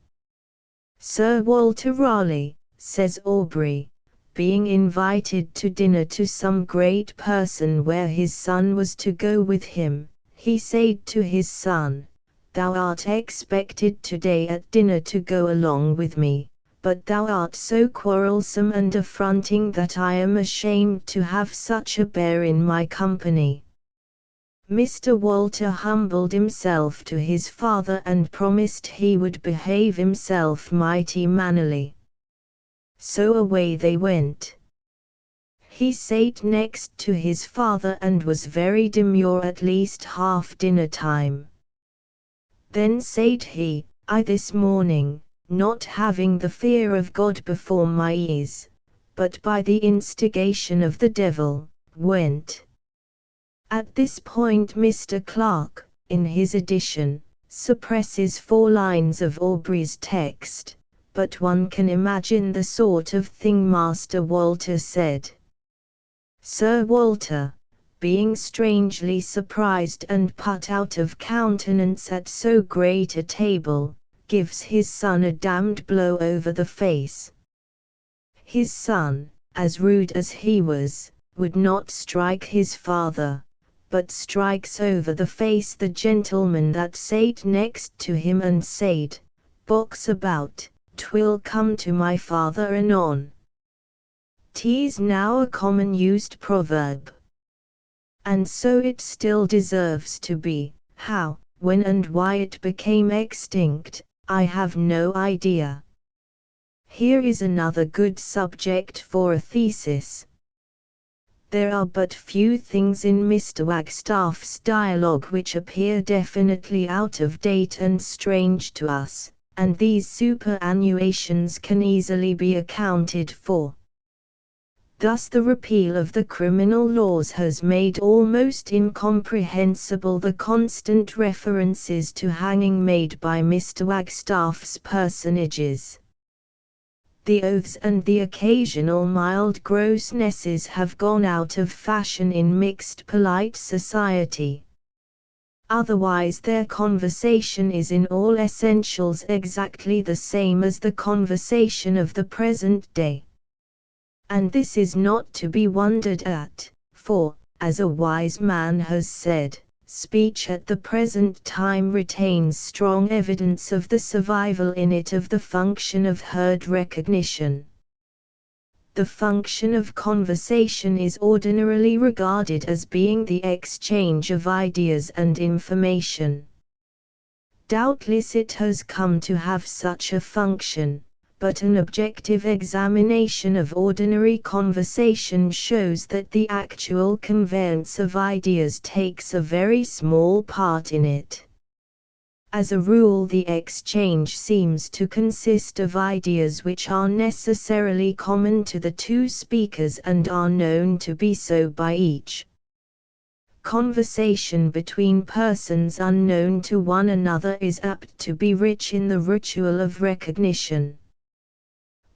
Speaker 1: Sir Walter Raleigh, says Aubrey, being invited to dinner to some great person where his son was to go with him, he said to his son, "Thou art expected today at dinner to go along with me, but thou art so quarrelsome and affronting that I am ashamed to have such a bear in my company." Mr. Walter humbled himself to his father and promised he would behave himself mighty mannerly. So away they went. He sate next to his father and was very demure at least half dinner time. Then said he, "I this morning, not having the fear of God before my ears, but by the instigation of the devil, went." At this point Mr. Clarke, in his edition, suppresses 4 lines of Aubrey's text, but one can imagine the sort of thing Master Walter said. Sir Walter, being strangely surprised and put out of countenance at so great a table, gives his son a damned blow over the face. His son, as rude as he was, would not strike his father, but strikes over the face the gentleman that sate next to him and said, "Box about, 'twill come to my father anon." 'Tis now a common used proverb. And so it still deserves to be. How, when and why it became extinct, I have no idea. Here is another good subject for a thesis. There are but few things in Mr. Wagstaff's dialogue which appear definitely out of date and strange to us, and these superannuations can easily be accounted for. Thus the repeal of the criminal laws has made almost incomprehensible the constant references to hanging made by Mr. Wagstaff's personages. The oaths and the occasional mild grossnesses have gone out of fashion in mixed polite society. Otherwise their conversation is in all essentials exactly the same as the conversation of the present day. And this is not to be wondered at, for, as a wise man has said, speech at the present time retains strong evidence of the survival in it of the function of herd recognition. The function of conversation is ordinarily regarded as being the exchange of ideas and information. Doubtless it has come to have such a function, but an objective examination of ordinary conversation shows that the actual conveyance of ideas takes a very small part in it. As a rule, the exchange seems to consist of ideas which are necessarily common to the two speakers and are known to be so by each. Conversation between persons unknown to one another is apt to be rich in the ritual of recognition.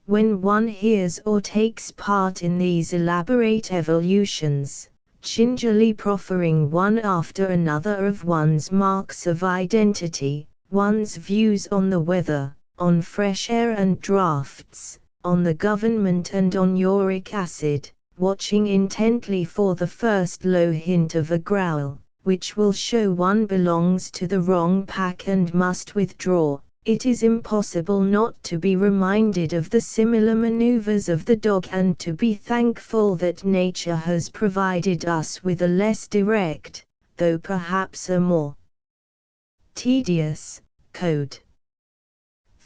Speaker 1: When one hears or takes part in these elaborate evolutions, gingerly proffering one after another of one's marks of identity, one's views on the weather, on fresh air and draughts, on the government and on uric acid, watching intently for the first low hint of a growl, which will show one belongs to the wrong pack and must withdraw, it is impossible not to be reminded of the similar maneuvers of the dog and to be thankful that nature has provided us with a less direct, though perhaps a more tedious, code.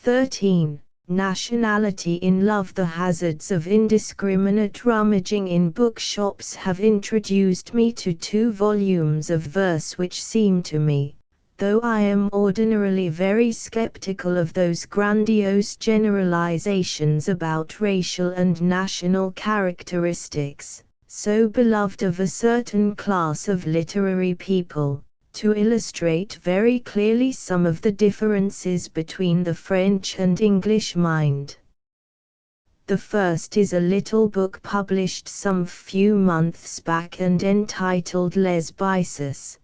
Speaker 1: 13. Nationality in love. The hazards of indiscriminate rummaging in bookshops have introduced me to 2 volumes of verse which seem to me, though I am ordinarily very skeptical of those grandiose generalizations about racial and national characteristics, so beloved of a certain class of literary people, to illustrate very clearly some of the differences between the French and English mind. The first is a little book published some few months back and entitled Les Bices.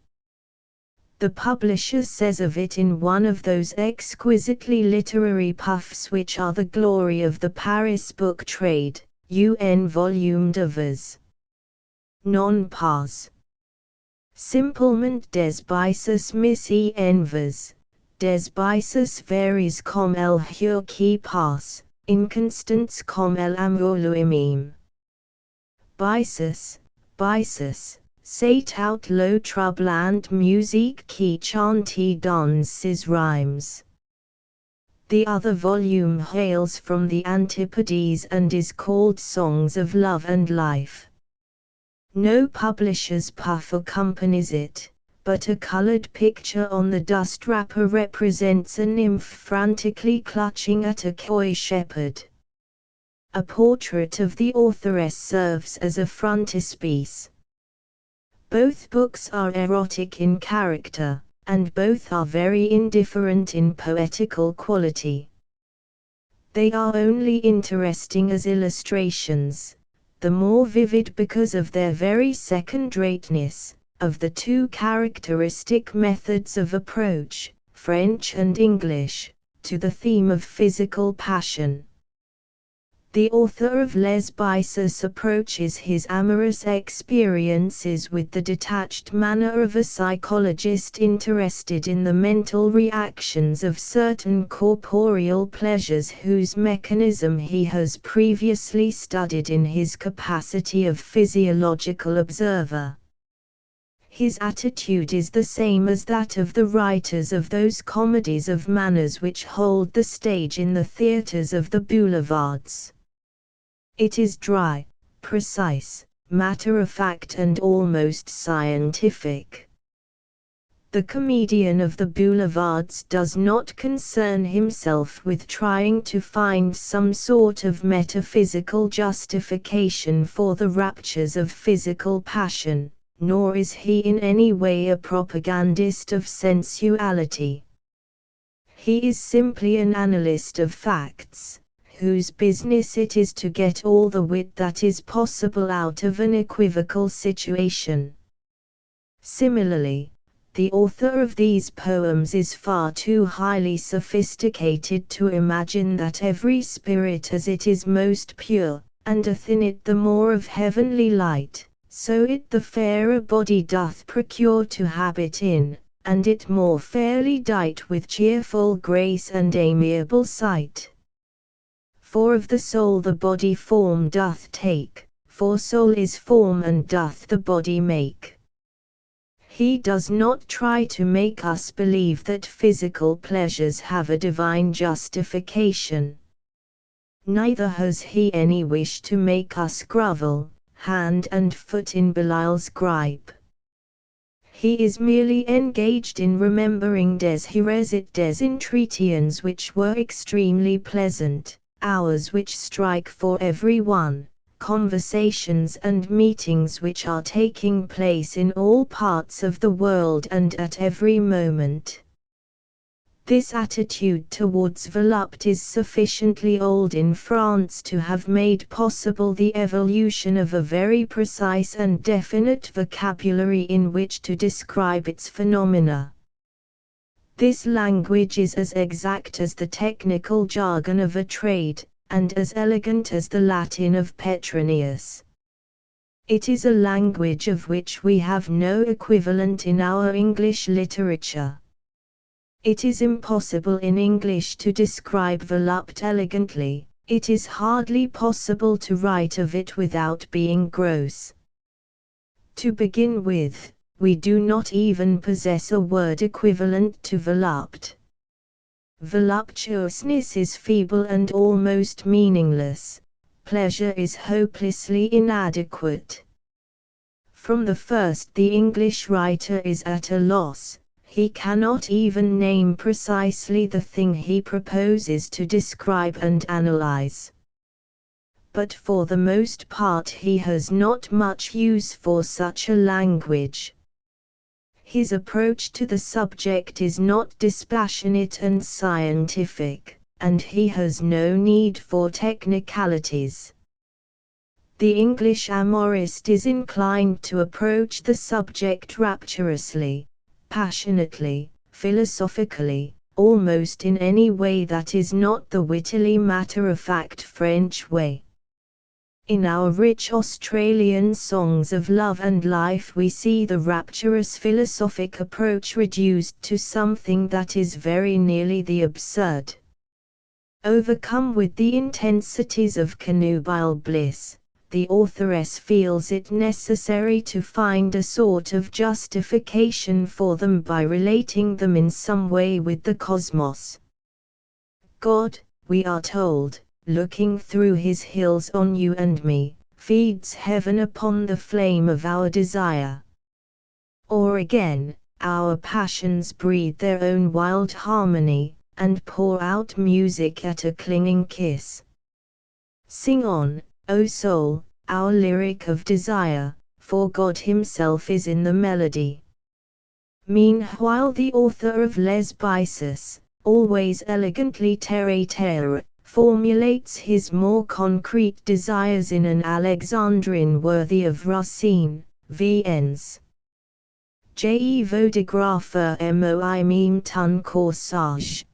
Speaker 1: The publisher says of it in one of those exquisitely literary puffs which are the glory of the Paris book trade, un volume de vase. Non pas. Simplement des bices mis en vase, des bices veris comme el jour qui passe, inconstants comme el amour lui-même. Bices, bices. C'est out lo troublant musique qui chante dans ses rhymes. The other volume hails from the Antipodes and is called Songs of Love and Life. No publisher's puff accompanies it, but a colored picture on the dust wrapper represents a nymph frantically clutching at a coy shepherd. A portrait of the authoress serves as a frontispiece. Both books are erotic in character, and both are very indifferent in poetical quality. They are only interesting as illustrations, the more vivid because of their very second-rateness, of the two characteristic methods of approach, French and English, to the theme of physical passion. The author of Les Bices approaches his amorous experiences with the detached manner of a psychologist interested in the mental reactions of certain corporeal pleasures whose mechanism he has previously studied in his capacity of physiological observer. His attitude is the same as that of the writers of those comedies of manners which hold the stage in the theatres of the boulevards. It is dry, precise, matter-of-fact and almost scientific. The comedian of the boulevards does not concern himself with trying to find some sort of metaphysical justification for the raptures of physical passion, nor is he in any way a propagandist of sensuality. He is simply an analyst of facts, whose business it is to get all the wit that is possible out of an equivocal situation. Similarly, the author of these poems is far too highly sophisticated to imagine that every spirit as it is most pure, and doth in it the more of heavenly light, so it the fairer body doth procure to habit in, and it more fairly dight with cheerful grace and amiable sight. For of the soul the body form doth take, for soul is form and doth the body make. He does not try to make us believe that physical pleasures have a divine justification. Neither has he any wish to make us grovel, hand and foot in Belial's gripe. He is merely engaged in remembering des heures et des entretiens which were extremely pleasant, hours which strike for every one, conversations and meetings which are taking place in all parts of the world and at every moment. This attitude towards volupte is sufficiently old in France to have made possible the evolution of a very precise and definite vocabulary in which to describe its phenomena. This language is as exact as the technical jargon of a trade, and as elegant as the Latin of Petronius. It is a language of which we have no equivalent in our English literature. It is impossible in English to describe volupte elegantly, it is hardly possible to write of it without being gross. To begin with, we do not even possess a word equivalent to volupte. Voluptuousness is feeble and almost meaningless, pleasure is hopelessly inadequate. From the first the English writer is at a loss, he cannot even name precisely the thing he proposes to describe and analyze. But for the most part he has not much use for such a language. His approach to the subject is not dispassionate and scientific, and he has no need for technicalities. The English amorist is inclined to approach the subject rapturously, passionately, philosophically, almost in any way that is not the wittily matter-of-fact French way. In our rich Australian songs of love and life we see the rapturous philosophic approach reduced to something that is very nearly the absurd. Overcome with the intensities of connubial bliss, the authoress feels it necessary to find a sort of justification for them by relating them in some way with the cosmos. God, we are told, looking through his hills on you and me, feeds heaven upon the flame of our desire. Or again, our passions breathe their own wild harmony, and pour out music at a clinging kiss. Sing on, O soul, our lyric of desire, for God himself is in the melody. Meanwhile the author of Les Bises, always elegantly terre-à-terre, formulates his more concrete desires in an Alexandrine worthy of Racine, Viens. Je voudrais moi même ton corsage.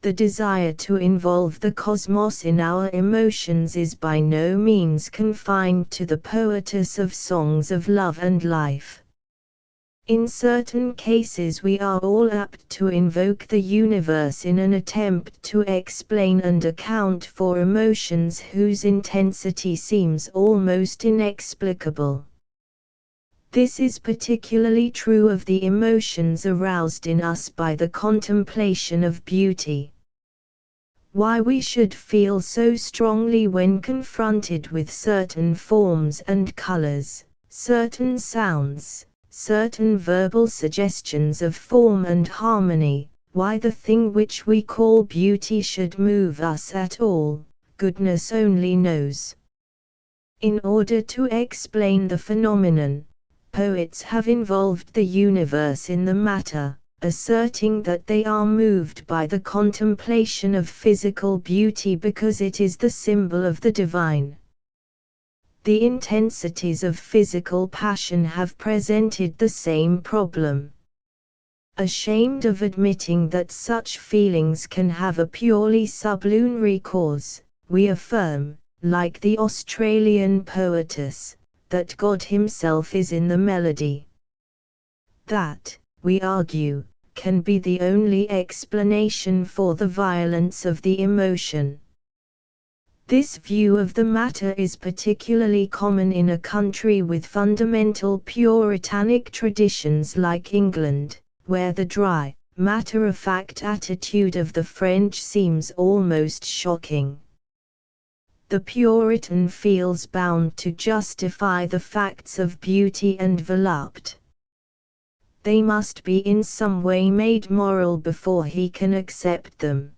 Speaker 1: The desire to involve the cosmos in our emotions is by no means confined to the poetess of songs of love and life. In certain cases we are all apt to invoke the universe in an attempt to explain and account for emotions whose intensity seems almost inexplicable. This is particularly true of the emotions aroused in us by the contemplation of beauty. Why we should feel so strongly when confronted with certain forms and colors, certain sounds, certain verbal suggestions of form and harmony, why the thing which we call beauty should move us at all, goodness only knows. In order to explain the phenomenon, poets have involved the universe in the matter, asserting that they are moved by the contemplation of physical beauty because it is the symbol of the divine. The intensities of physical passion have presented the same problem. Ashamed of admitting that such feelings can have a purely sublunary cause, we affirm, like the Australian poetess, that God himself is in the melody. That, we argue, can be the only explanation for the violence of the emotion. This view of the matter is particularly common in a country with fundamental Puritanic traditions like England, where the dry, matter-of-fact attitude of the French seems almost shocking. The Puritan feels bound to justify the facts of beauty and volupte. They must be in some way made moral before he can accept them.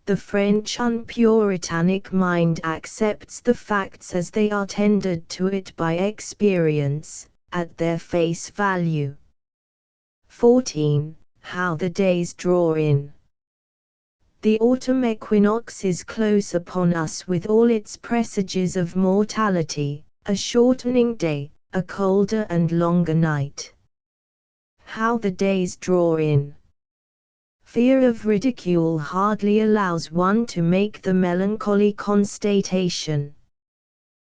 Speaker 1: The French unpuritanic mind accepts the facts as they are tendered to it by experience, at their face value. 14. How the days draw in. The autumn equinox is close upon us with all its presages of mortality, a shortening day, a colder and longer night. How the days draw in. Fear of ridicule hardly allows one to make the melancholy constatation.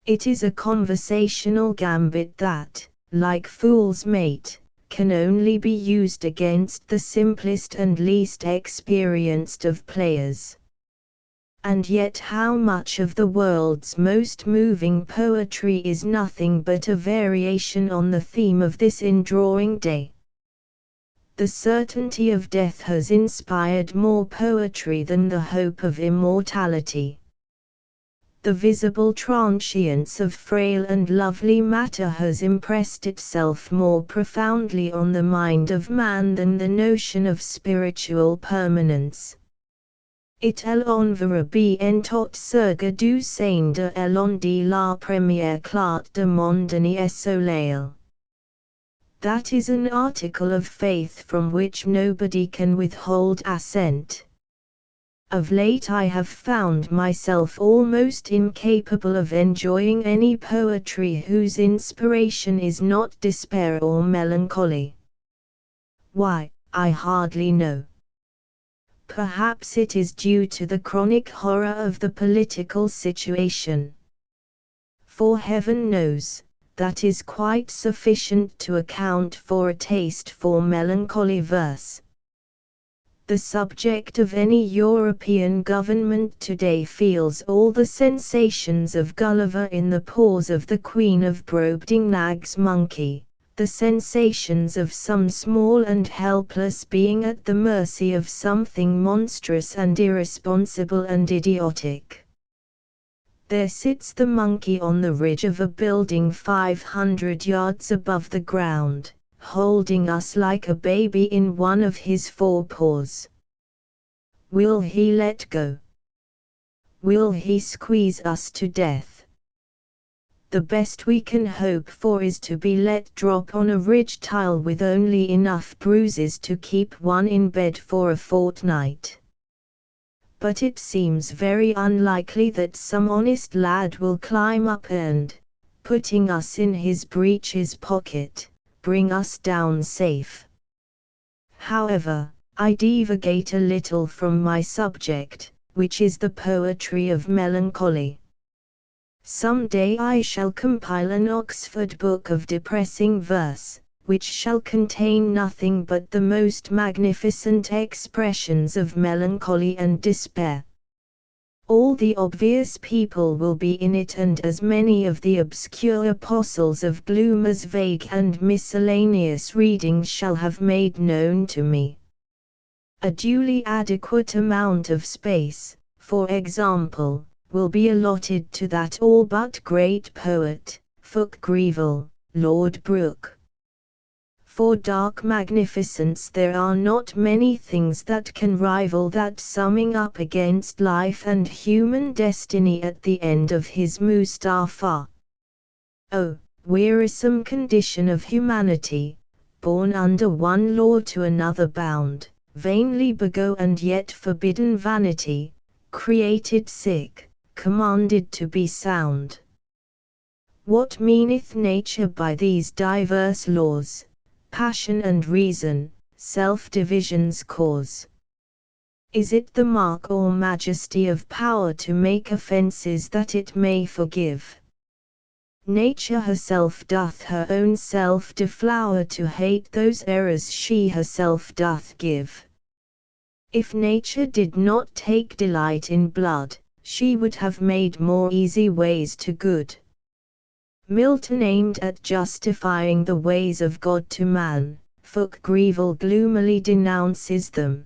Speaker 1: It is a conversational gambit that, like fool's mate, can only be used against the simplest and least experienced of players. And yet how much of the world's most moving poetry is nothing but a variation on the theme of this indrawing day. The certainty of death has inspired more poetry than the hope of immortality. The visible transience of frail and lovely matter has impressed itself more profoundly on the mind of man than the notion of spiritual permanence. It l'enverra bien tot surga du sein de l'ondi la première clate de mondani soleil. That is an article of faith from which nobody can withhold assent. Of late I have found myself almost incapable of enjoying any poetry whose inspiration is not despair or melancholy. Why, I hardly know. Perhaps it is due to the chronic horror of the political situation. For heaven knows, that is quite sufficient to account for a taste for melancholy verse. The subject of any European government today feels all the sensations of Gulliver in the paws of the Queen of Brobdingnag's monkey, the sensations of some small and helpless being at the mercy of something monstrous and irresponsible and idiotic. There sits the monkey on the ridge of a building 500 yards above the ground, holding us like a baby in one of his forepaws. Will he let go? Will he squeeze us to death? The best we can hope for is to be let drop on a ridge tile with only enough bruises to keep one in bed for a fortnight. But it seems very unlikely that some honest lad will climb up and, putting us in his breeches pocket, bring us down safe. However, I divagate a little from my subject, which is the poetry of melancholy. Some day I shall compile an Oxford book of depressing verse, which shall contain nothing but the most magnificent expressions of melancholy and despair. All the obvious people will be in it, and as many of the obscure apostles of gloom as vague and miscellaneous readings shall have made known to me. A duly adequate amount of space, for example, will be allotted to that all but great poet, Fulke Greville, Lord Brooke. For dark magnificence there are not many things that can rival that summing up against life and human destiny at the end of his Mustafa. Oh, wearisome condition of humanity, born under one law to another bound, vainly begotten and yet forbidden vanity, created sick, commanded to be sound. What meaneth nature by these diverse laws? Passion and reason, self-division's cause. Is it the mark or majesty of power to make offences that it may forgive? Nature herself doth her own self deflower to hate those errors she herself doth give. If nature did not take delight in blood, she would have made more easy ways to good. Milton aimed at justifying the ways of God to man, Fulke Greville gloomily denounces them.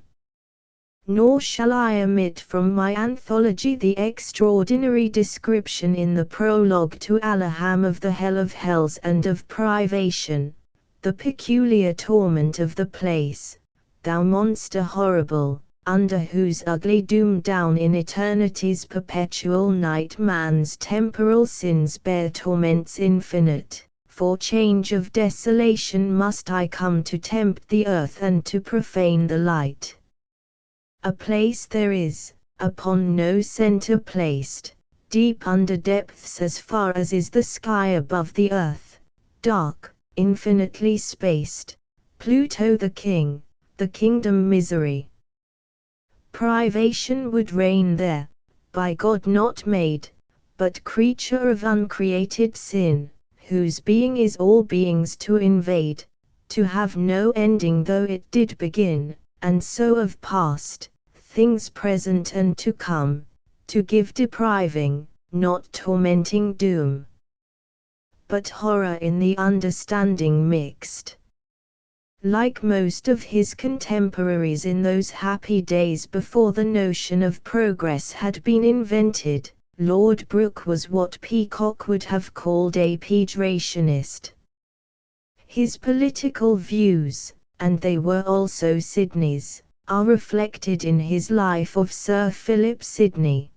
Speaker 1: Nor shall I omit from my anthology the extraordinary description in the prologue to Alaham of the hell of hells and of privation, the peculiar torment of the place, thou monster horrible, under whose ugly doom down in eternity's perpetual night man's temporal sins bear torments infinite. For change of desolation must I come to tempt the earth and to profane the light. A place there is, upon no centre placed, deep under depths as far as is the sky above the earth, dark, infinitely spaced, Pluto the king, the kingdom misery. Privation would reign there, by God not made, but creature of uncreated sin, whose being is all beings to invade, to have no ending though it did begin, and so of past, things present and to come, to give depriving, not tormenting doom, but horror in the understanding mixed. Like most of his contemporaries in those happy days before the notion of progress had been invented, Lord Brooke was what Peacock would have called a pejorationist. His political views, and they were also Sidney's, are reflected in his life of Sir Philip Sidney.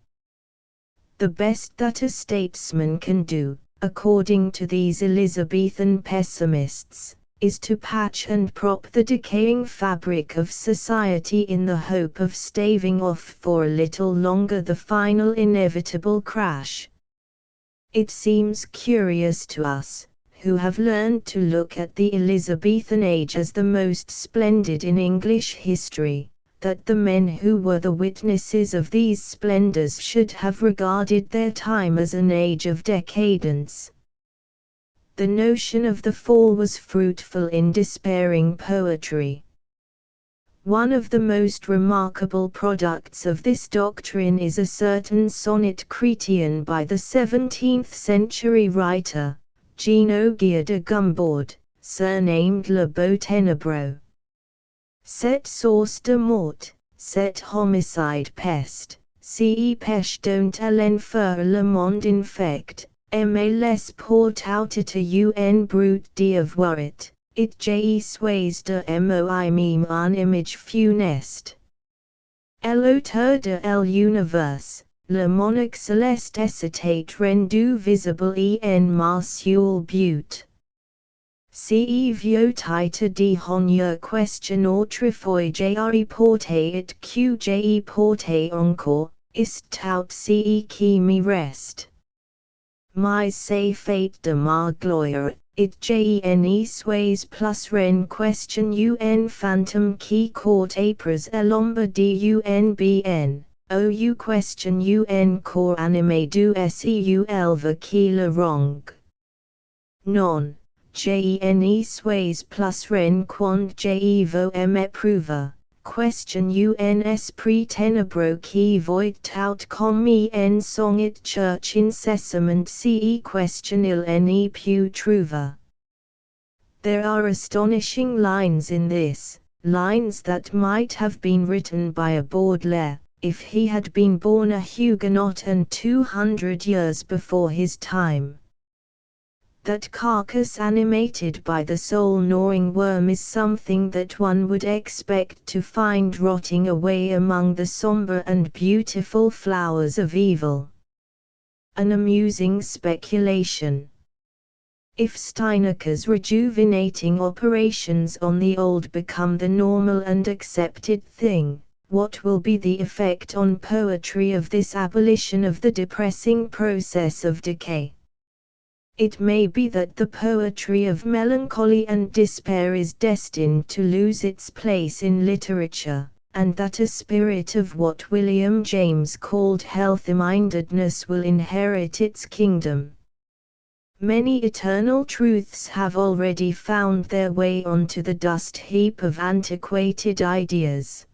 Speaker 1: The best that a statesman can do, according to these Elizabethan pessimists, is to patch and prop the decaying fabric of society in the hope of staving off for a little longer the final inevitable crash. It seems curious to us, who have learned to look at the Elizabethan age as the most splendid in English history, that the men who were the witnesses of these splendors should have regarded their time as an age of decadence. The notion of the fall was fruitful in despairing poetry. One of the most remarkable products of this doctrine is a certain sonnet Cretan by the 17th-century writer, Guy de Gumbord, surnamed Le Beau Ténébreux. Cette source de mort, cet homicide peste, ce pêche dont l'enfer le monde infect, mais les porte out un brute d'avoir it je suis de moi mime un image funeste. L'auteur de l'univers, le monarque céleste s'était rendu visible en martial but. Ce vieux titre de honneur question autrefois j'ai porté et que j'ai porté encore, est tout ce qui me reste. Mais c'est fait de ma gloire, et je suis plus ren question un fantôme qui court après l'ombre de un bien, ou question un corps animé du seu elve qui le ronge. Non, je suis plus ren quand je veux m'éprouver. Question un esprit ténébreux qui voit tout comme en songet church incessamment ce question il ne peut trouver. There are astonishing lines in this, lines that might have been written by a Baudelaire, if he had been born a Huguenot and 200 years before his time. That carcass animated by the soul-gnawing worm is something that one would expect to find rotting away among the somber and beautiful flowers of evil. An amusing speculation. If Steineker's rejuvenating operations on the old become the normal and accepted thing, what will be the effect on poetry of this abolition of the depressing process of decay? It may be that the poetry of melancholy and despair is destined to lose its place in literature, and that a spirit of what William James called healthy-mindedness will inherit its kingdom. Many eternal truths have already found their way onto the dust heap of antiquated ideas.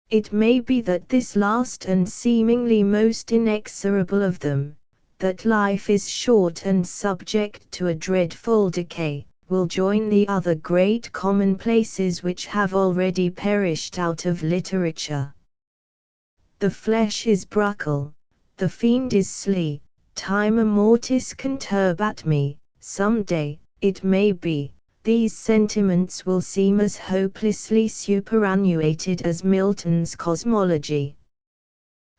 Speaker 1: It may be that this last and seemingly most inexorable of them, that life is short and subject to a dreadful decay, will join the other great commonplaces which have already perished out of literature. The flesh is bruckle, the fiend is sly, time mortis conturbat me, some day, it may be, these sentiments will seem as hopelessly superannuated as Milton's cosmology.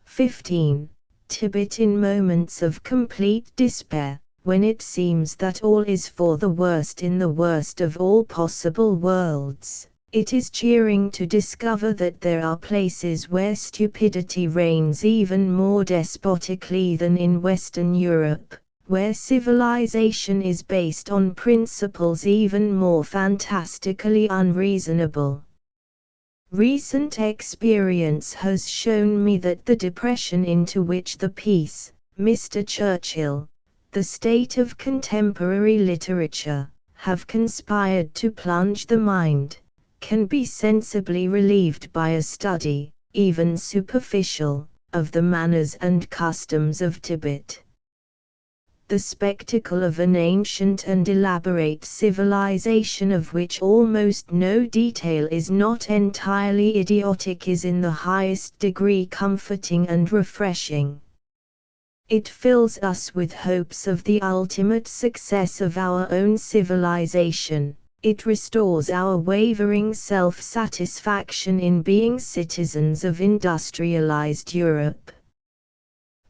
Speaker 1: 15. Tibet in moments of complete despair, when it seems that all is for the worst in the worst of all possible worlds, it is cheering to discover that there are places where stupidity reigns even more despotically than in Western Europe, where civilization is based on principles even more fantastically unreasonable. Recent experience has shown me that the depression into which the peace, Mr. Churchill, the state of contemporary literature, have conspired to plunge the mind, can be sensibly relieved by a study, even superficial, of the manners and customs of Tibet. The spectacle of an ancient and elaborate civilization of which almost no detail is not entirely idiotic is in the highest degree comforting and refreshing. It fills us with hopes of the ultimate success of our own civilization. It restores our wavering self-satisfaction in being citizens of industrialized Europe.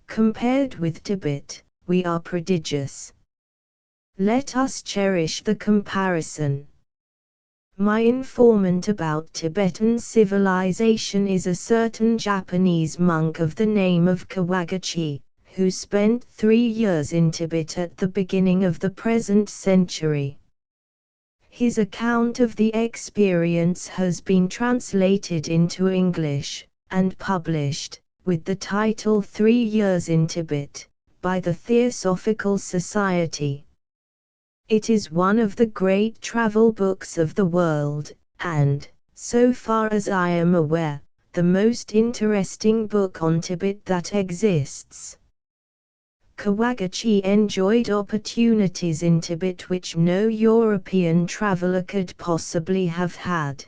Speaker 1: Compared with Tibet, we are prodigious. Let us cherish the comparison. My informant about Tibetan civilization is a certain Japanese monk of the name of Kawagachi, who spent 3 years in Tibet at the beginning of the present century. His account of the experience has been translated into English, and published, with the title 3 Years in Tibet, by the Theosophical Society. It is one of the great travel books of the world, and, so far as I am aware, the most interesting book on Tibet that exists. Kawaguchi enjoyed opportunities in Tibet which no European traveler could possibly have had.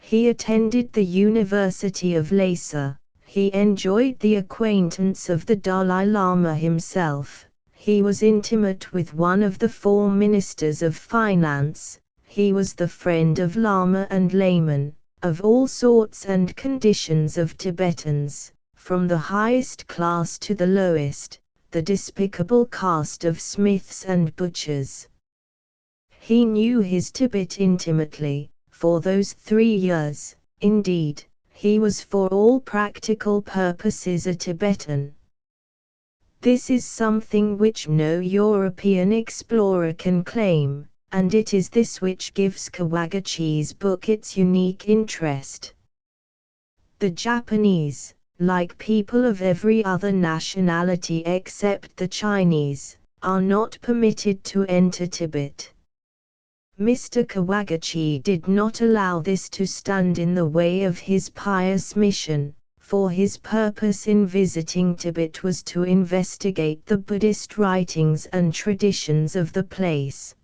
Speaker 1: He attended the University of Lhasa, he enjoyed the acquaintance of the Dalai Lama himself, he was intimate with one of the 4 ministers of finance, he was the friend of Lama and laymen, of all sorts and conditions of Tibetans, from the highest class to the lowest, the despicable caste of smiths and butchers. He knew his Tibet intimately. For those 3 years, indeed, he was for all practical purposes a Tibetan. This is something which no European explorer can claim, and it is this which gives Kawaguchi's book its unique interest. The Japanese, like people of every other nationality except the Chinese, are not permitted to enter Tibet. Mr. Kawaguchi did not allow this to stand in the way of his pious mission, for his purpose in visiting Tibet was to investigate the Buddhist writings and traditions of the place.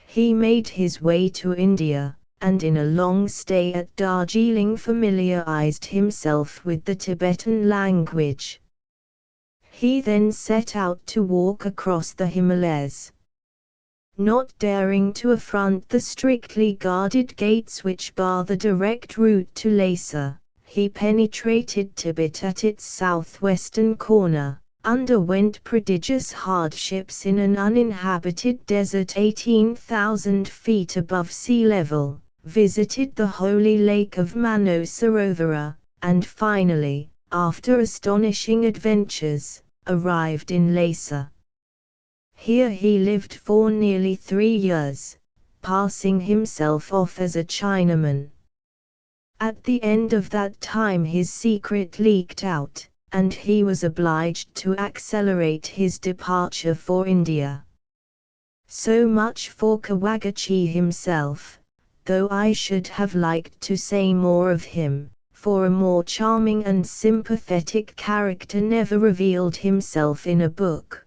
Speaker 1: He made his way to India, and in a long stay at Darjeeling familiarized himself with the Tibetan language. He then set out to walk across the Himalayas. Not daring to affront the strictly guarded gates which bar the direct route to Lhasa, he penetrated Tibet at its southwestern corner, underwent prodigious hardships in an uninhabited desert 18,000 feet above sea level, visited the holy lake of Manosarovara, and finally, after astonishing adventures, arrived in Lhasa. Here he lived for nearly 3 years, passing himself off as a Chinaman. At the end of that time his secret leaked out, and he was obliged to accelerate his departure for India. So much for Kawaguchi himself, though I should have liked to say more of him, for a more charming and sympathetic character never revealed himself in a book.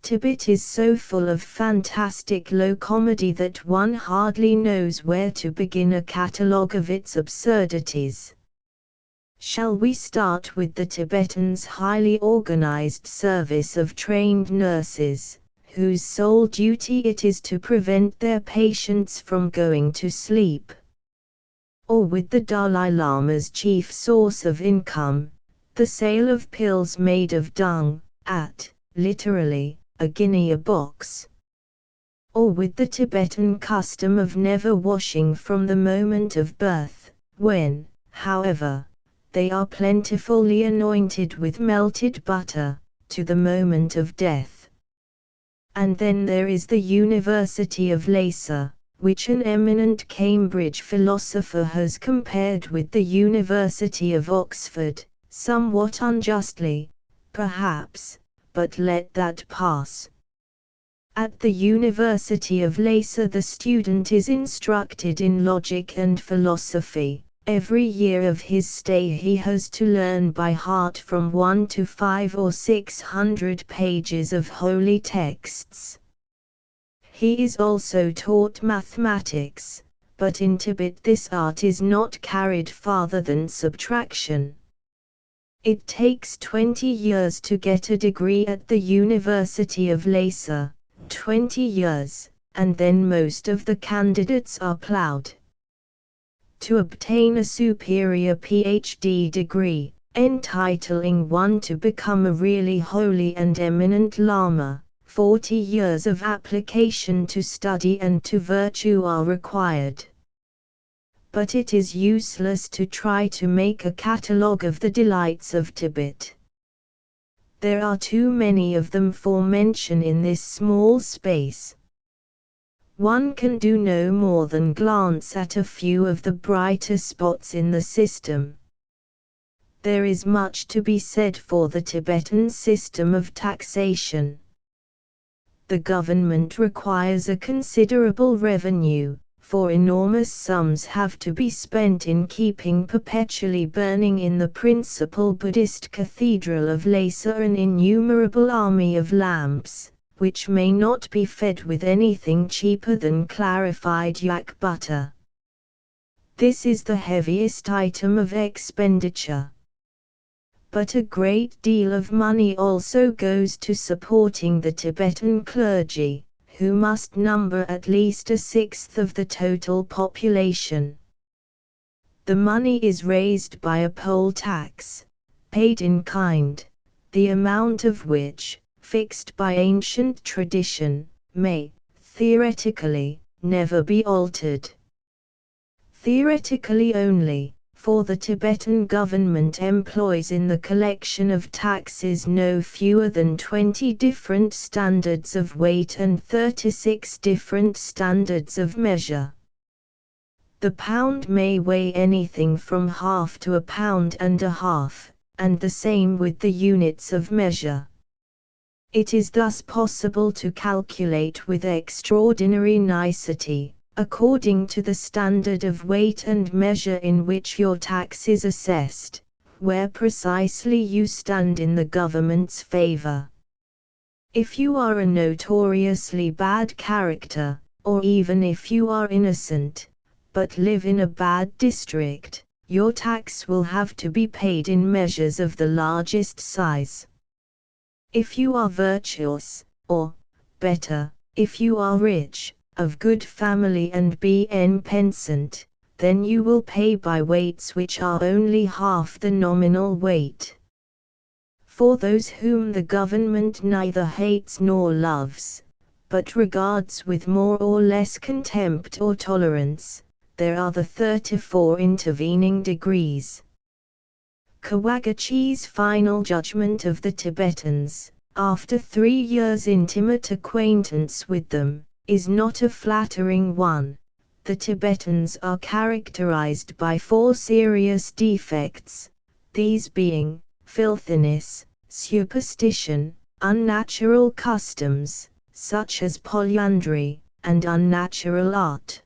Speaker 1: Tibet is so full of fantastic low comedy that one hardly knows where to begin a catalogue of its absurdities. Shall we start with the Tibetans' highly organized service of trained nurses, whose sole duty it is to prevent their patients from going to sleep? Or with the Dalai Lama's chief source of income, the sale of pills made of dung, at, literally, a guinea a box? Or with the Tibetan custom of never washing from the moment of birth, when, however, they are plentifully anointed with melted butter, to the moment of death? And then there is the University of Lhasa, which an eminent Cambridge philosopher has compared with the University of Oxford, somewhat unjustly, perhaps, but let that pass. At the University of Lhasa the student is instructed in logic and philosophy. Every year of his stay he has to learn by heart from 1 to 5 or 600 pages of holy texts. He is also taught mathematics, but in Tibet this art is not carried farther than subtraction. It takes 20 years to get a degree at the University of Lhasa, 20 years, and then most of the candidates are ploughed. To obtain a superior PhD degree, entitling one to become a really holy and eminent Lama, 40 years of application to study and to virtue are required. But it is useless to try to make a catalogue of the delights of Tibet. There are too many of them for mention in this small space. One can do no more than glance at a few of the brighter spots in the system. There is much to be said for the Tibetan system of taxation. The government requires a considerable revenue, for enormous sums have to be spent in keeping perpetually burning in the principal Buddhist cathedral of Lhasa an innumerable army of lamps, which may not be fed with anything cheaper than clarified yak butter. This is the heaviest item of expenditure. But a great deal of money also goes to supporting the Tibetan clergy, who must number at least a sixth of the total population. The money is raised by a poll tax, paid in kind, the amount of which, fixed by ancient tradition, may, theoretically, never be altered. Theoretically only, for the Tibetan government employs in the collection of taxes no fewer than 20 different standards of weight and 36 different standards of measure. The pound may weigh anything from half to a pound and a half, and the same with the units of measure. It is thus possible to calculate with extraordinary nicety, according to the standard of weight and measure in which your tax is assessed, where precisely you stand in the government's favor. If you are a notoriously bad character, or even if you are innocent, but live in a bad district, your tax will have to be paid in measures of the largest size. If you are virtuous, or, better, if you are rich, of good family and bien pensant, then you will pay by weights which are only half the nominal weight. For those whom the government neither hates nor loves, but regards with more or less contempt or tolerance, there are the 34 intervening degrees. Kawagachi's final judgment of the Tibetans, after 3 years' intimate acquaintance with them, is not a flattering one. The Tibetans are characterized by 4 serious defects, these being filthiness, superstition, unnatural customs, such as polyandry, and unnatural art.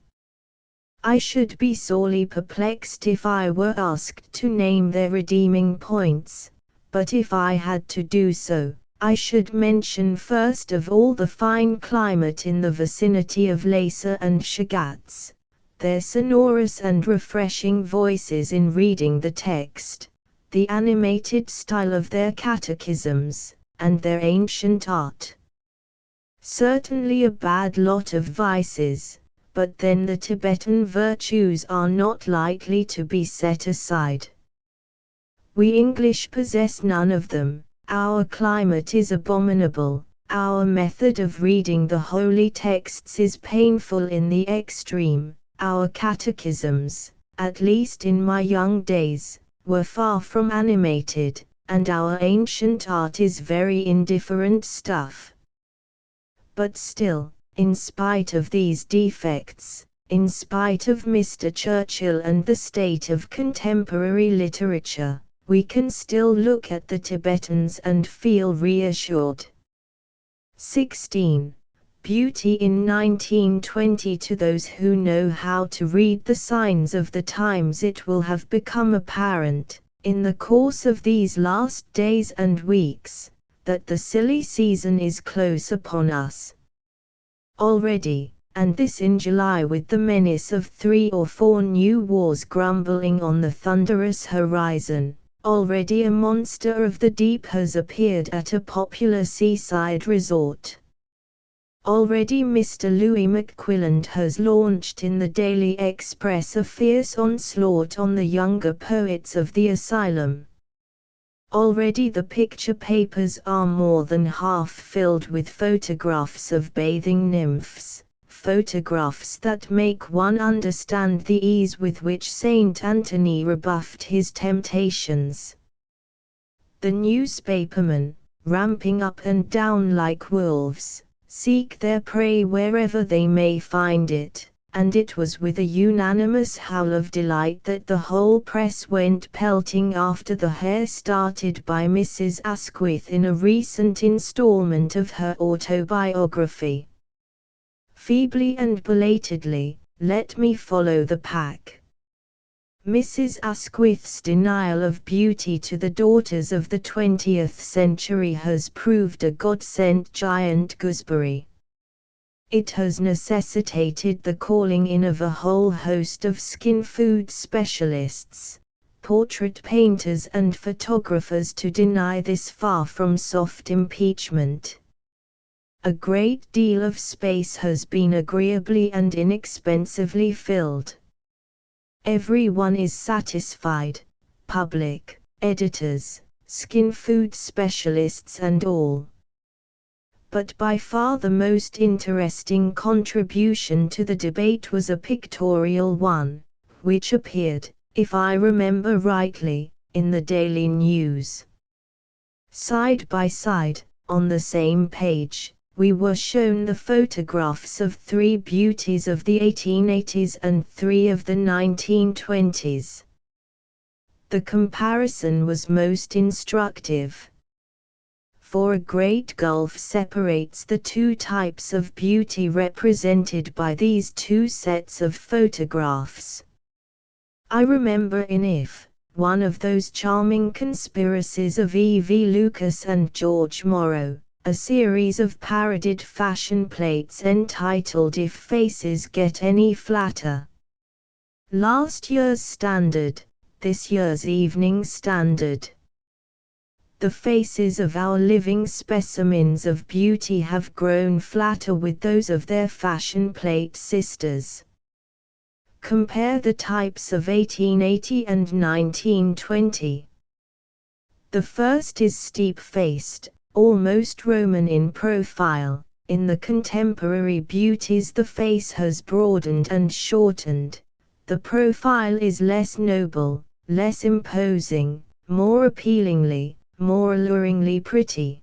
Speaker 1: I should be sorely perplexed if I were asked to name their redeeming points, but if I had to do so, I should mention first of all the fine climate in the vicinity of Lhasa and Shagats, their sonorous and refreshing voices in reading the text, the animated style of their catechisms, and their ancient art. Certainly a bad lot of vices, but then the Tibetan virtues are not lightly to be set aside. We English possess none of them. Our climate is abominable, our method of reading the holy texts is painful in the extreme, our catechisms, at least in my young days, were far from animated, and our ancient art is very indifferent stuff. But still, in spite of these defects, in spite of Mr. Churchill and the state of contemporary literature, we can still look at the Tibetans and feel reassured. 16. Beauty in 1920. To those who know how to read the signs of the times, it will have become apparent, in the course of these last days and weeks, that the silly season is close upon us. Already, and this in July, with the menace of 3 or 4 new wars grumbling on the thunderous horizon, already a monster of the deep has appeared at a popular seaside resort. Already Mr. Louis McQuilland has launched in the Daily Express a fierce onslaught on the younger poets of the asylum. Already the picture papers are more than half filled with photographs of bathing nymphs, photographs that make one understand the ease with which Saint Anthony rebuffed his temptations. The newspaperman, ramping up and down like wolves, seek their prey wherever they may find it, and it was with a unanimous howl of delight that the whole press went pelting after the hare started by Mrs. Asquith in a recent installment of her autobiography. Feebly and belatedly, let me follow the pack. Mrs. Asquith's denial of beauty to the daughters of the 20th century has proved a God-sent giant gooseberry. It has necessitated the calling in of a whole host of skin food specialists, portrait painters and photographers to deny this far from soft impeachment. A great deal of space has been agreeably and inexpensively filled. Everyone is satisfied, public, editors, skin food specialists and all. But by far the most interesting contribution to the debate was a pictorial one, which appeared, if I remember rightly, in the Daily News. Side by side, on the same page, we were shown the photographs of 3 beauties of the 1880s and 3 of the 1920s. The comparison was most instructive. For a great gulf separates the 2 types of beauty represented by these 2 sets of photographs. I remember in If, one of those charming conspiracies of E.V. Lucas and George Morrow, a series of parodied fashion plates entitled If Faces Get Any Flatter. Last year's Standard, this year's Evening Standard. The faces of our living specimens of beauty have grown flatter with those of their fashion plate sisters. Compare the types of 1880 and 1920. The first is steep-faced, almost Roman in profile. In the contemporary beauties the face has broadened and shortened. The profile is less noble, less imposing, more appealingly, more alluringly pretty.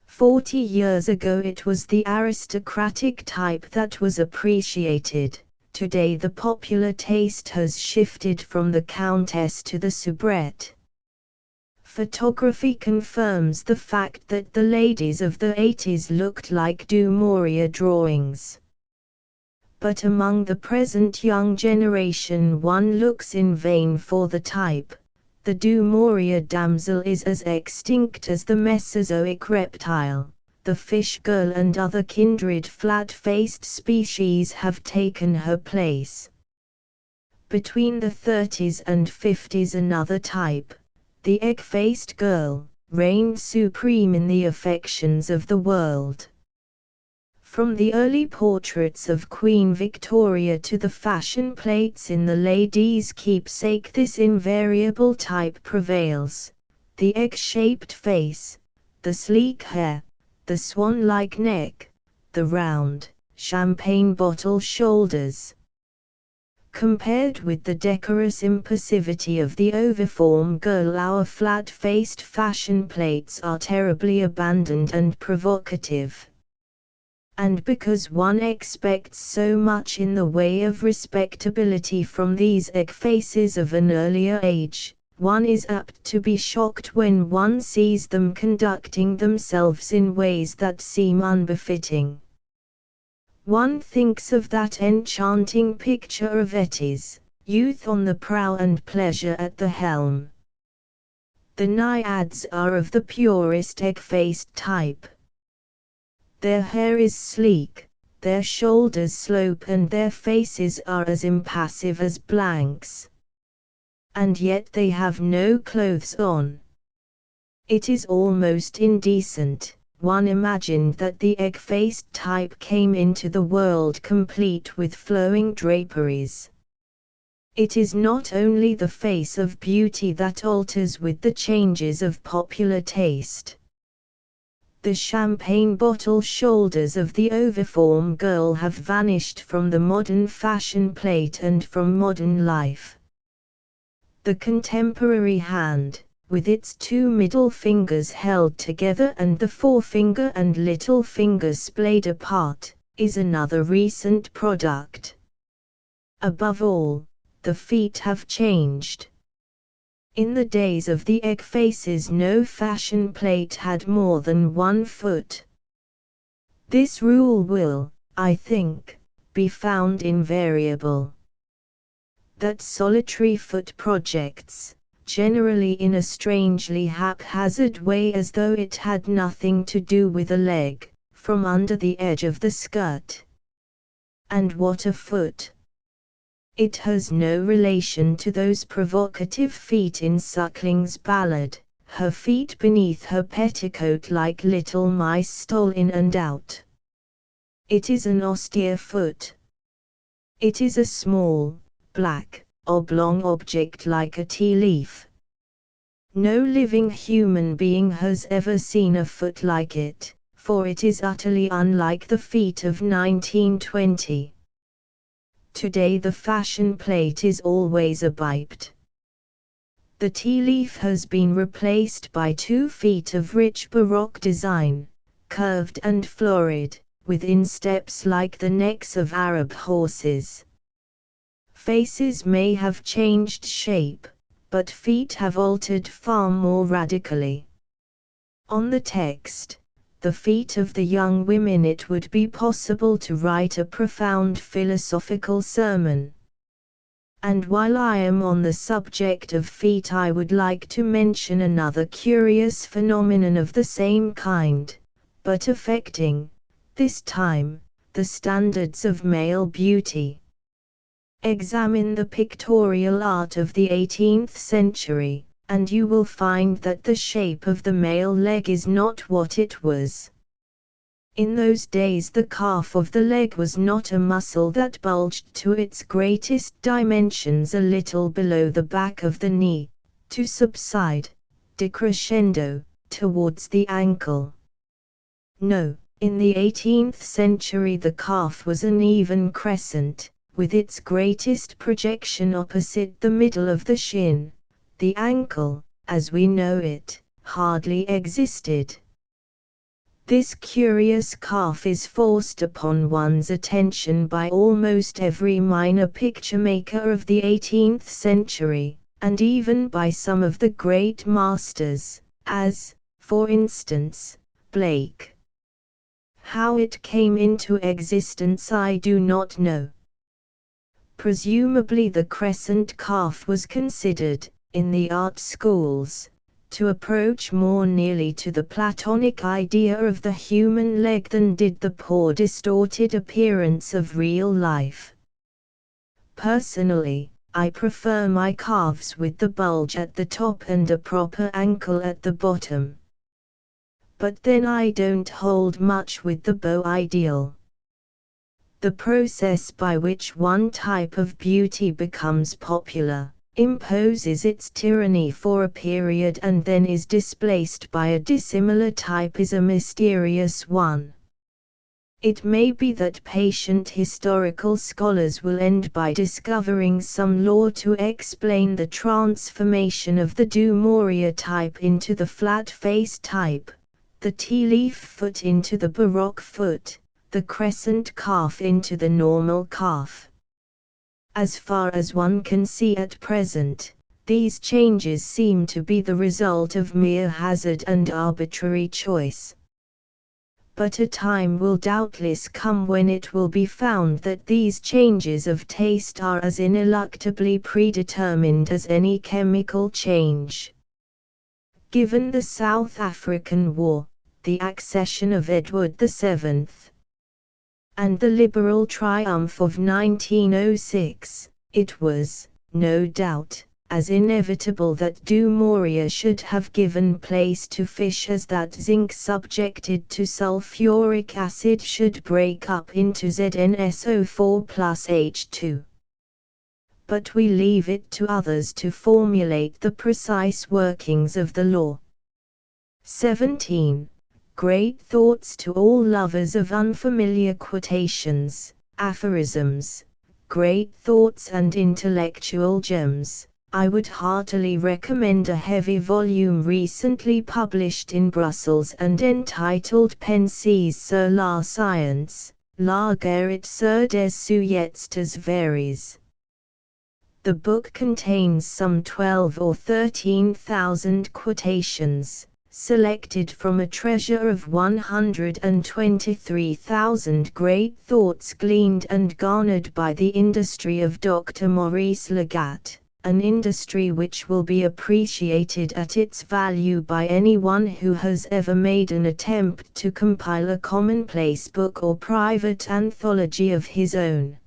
Speaker 1: 40 years ago it was the aristocratic type that was appreciated. Today the popular taste has shifted from the countess to the soubrette. Photography confirms the fact that the ladies of the 80s looked like Du Maurier drawings. But among the present young generation one looks in vain for the type. The Du Maurier damsel is as extinct as the Mesozoic reptile. The fish girl and other kindred flat-faced species have taken her place. Between the 30s and 50s another type, the egg-faced girl, reigned supreme in the affections of the world. From the early portraits of Queen Victoria to the fashion plates in the ladies' keepsake this invariable type prevails: the egg-shaped face, the sleek hair, the swan-like neck, the round, champagne bottle shoulders. Compared with the decorous impassivity of the oviform girl, our flat-faced fashion plates are terribly abandoned and provocative. And because one expects so much in the way of respectability from these egg faces of an earlier age, one is apt to be shocked when one sees them conducting themselves in ways that seem unbefitting. One thinks of that enchanting picture of Etty's, youth on the prow and pleasure at the helm. The naiads are of the purest egg-faced type. Their hair is sleek, their shoulders slope and their faces are as impassive as blanks. And yet they have no clothes on. It is almost indecent. One imagined that the egg-faced type came into the world complete with flowing draperies. It is not only the face of beauty that alters with the changes of popular taste. The champagne bottle shoulders of the oviform girl have vanished from the modern fashion plate and from modern life. The contemporary hand, with its two middle fingers held together and the forefinger and little finger splayed apart, is another recent product. Above all, the feet have changed. In the days of the egg faces, no fashion plate had more than 1 foot. This rule will, I think, be found invariable. That solitary foot projects, generally in a strangely haphazard way as though it had nothing to do with a leg, from under the edge of the skirt. And what a foot! It has no relation to those provocative feet in Suckling's ballad, her feet beneath her petticoat like little mice stole in and out. It is an austere foot. It is a small, black, oblong object like a tea leaf. No living human being has ever seen a foot like it, for it is utterly unlike the feet of 1920. Today the fashion plate is always abiped. The tea leaf has been replaced by 2 feet of rich Baroque design, curved and florid, with insteps like the necks of Arab horses. Faces may have changed shape, but feet have altered far more radically. On the text, the feet of the young women, it would be possible to write a profound philosophical sermon. And while I am on the subject of feet, I would like to mention another curious phenomenon of the same kind, but affecting, this time, the standards of male beauty. Examine the pictorial art of the 18th century, and you will find that the shape of the male leg is not what it was. In those days the calf of the leg was not a muscle that bulged to its greatest dimensions a little below the back of the knee, to subside, decrescendo, towards the ankle. No, in the 18th century the calf was an even crescent, with its greatest projection opposite the middle of the shin. The ankle, as we know it, hardly existed. This curious calf is forced upon one's attention by almost every minor picture maker of the 18th century, and even by some of the great masters, as, for instance, Blake. How it came into existence I do not know. Presumably the crescent calf was considered, in the art schools, to approach more nearly to the Platonic idea of the human leg than did the poor distorted appearance of real life. Personally, I prefer my calves with the bulge at the top and a proper ankle at the bottom. But then I don't hold much with the bow ideal. The process by which one type of beauty becomes popular, imposes its tyranny for a period and then is displaced by a dissimilar type is a mysterious one. It may be that patient historical scholars will end by discovering some law to explain the transformation of the Du Maurier type into the flat-face type, the tea-leaf foot into the Baroque foot, the crescent calf into the normal calf. As far as one can see at present, these changes seem to be the result of mere hazard and arbitrary choice. But a time will doubtless come when it will be found that these changes of taste are as ineluctably predetermined as any chemical change. Given the South African War, the accession of Edward VII, and the liberal triumph of 1906, it was, no doubt, as inevitable that Du Maurier should have given place to fish as that zinc subjected to sulfuric acid should break up into ZnSO4 plus H2. But we leave it to others to formulate the precise workings of the law. 17. Great thoughts to all lovers of unfamiliar quotations, aphorisms, great thoughts and intellectual gems, I would heartily recommend a heavy volume recently published in Brussels and entitled Pensées sur la science, la guerre sur des sujets varies. The book contains some 12 or 13,000 quotations, selected from a treasure of 123,000 great thoughts gleaned and garnered by the industry of Dr. Maurice Legat, an industry which will be appreciated at its value by anyone who has ever made an attempt to compile a commonplace book or private anthology of his own.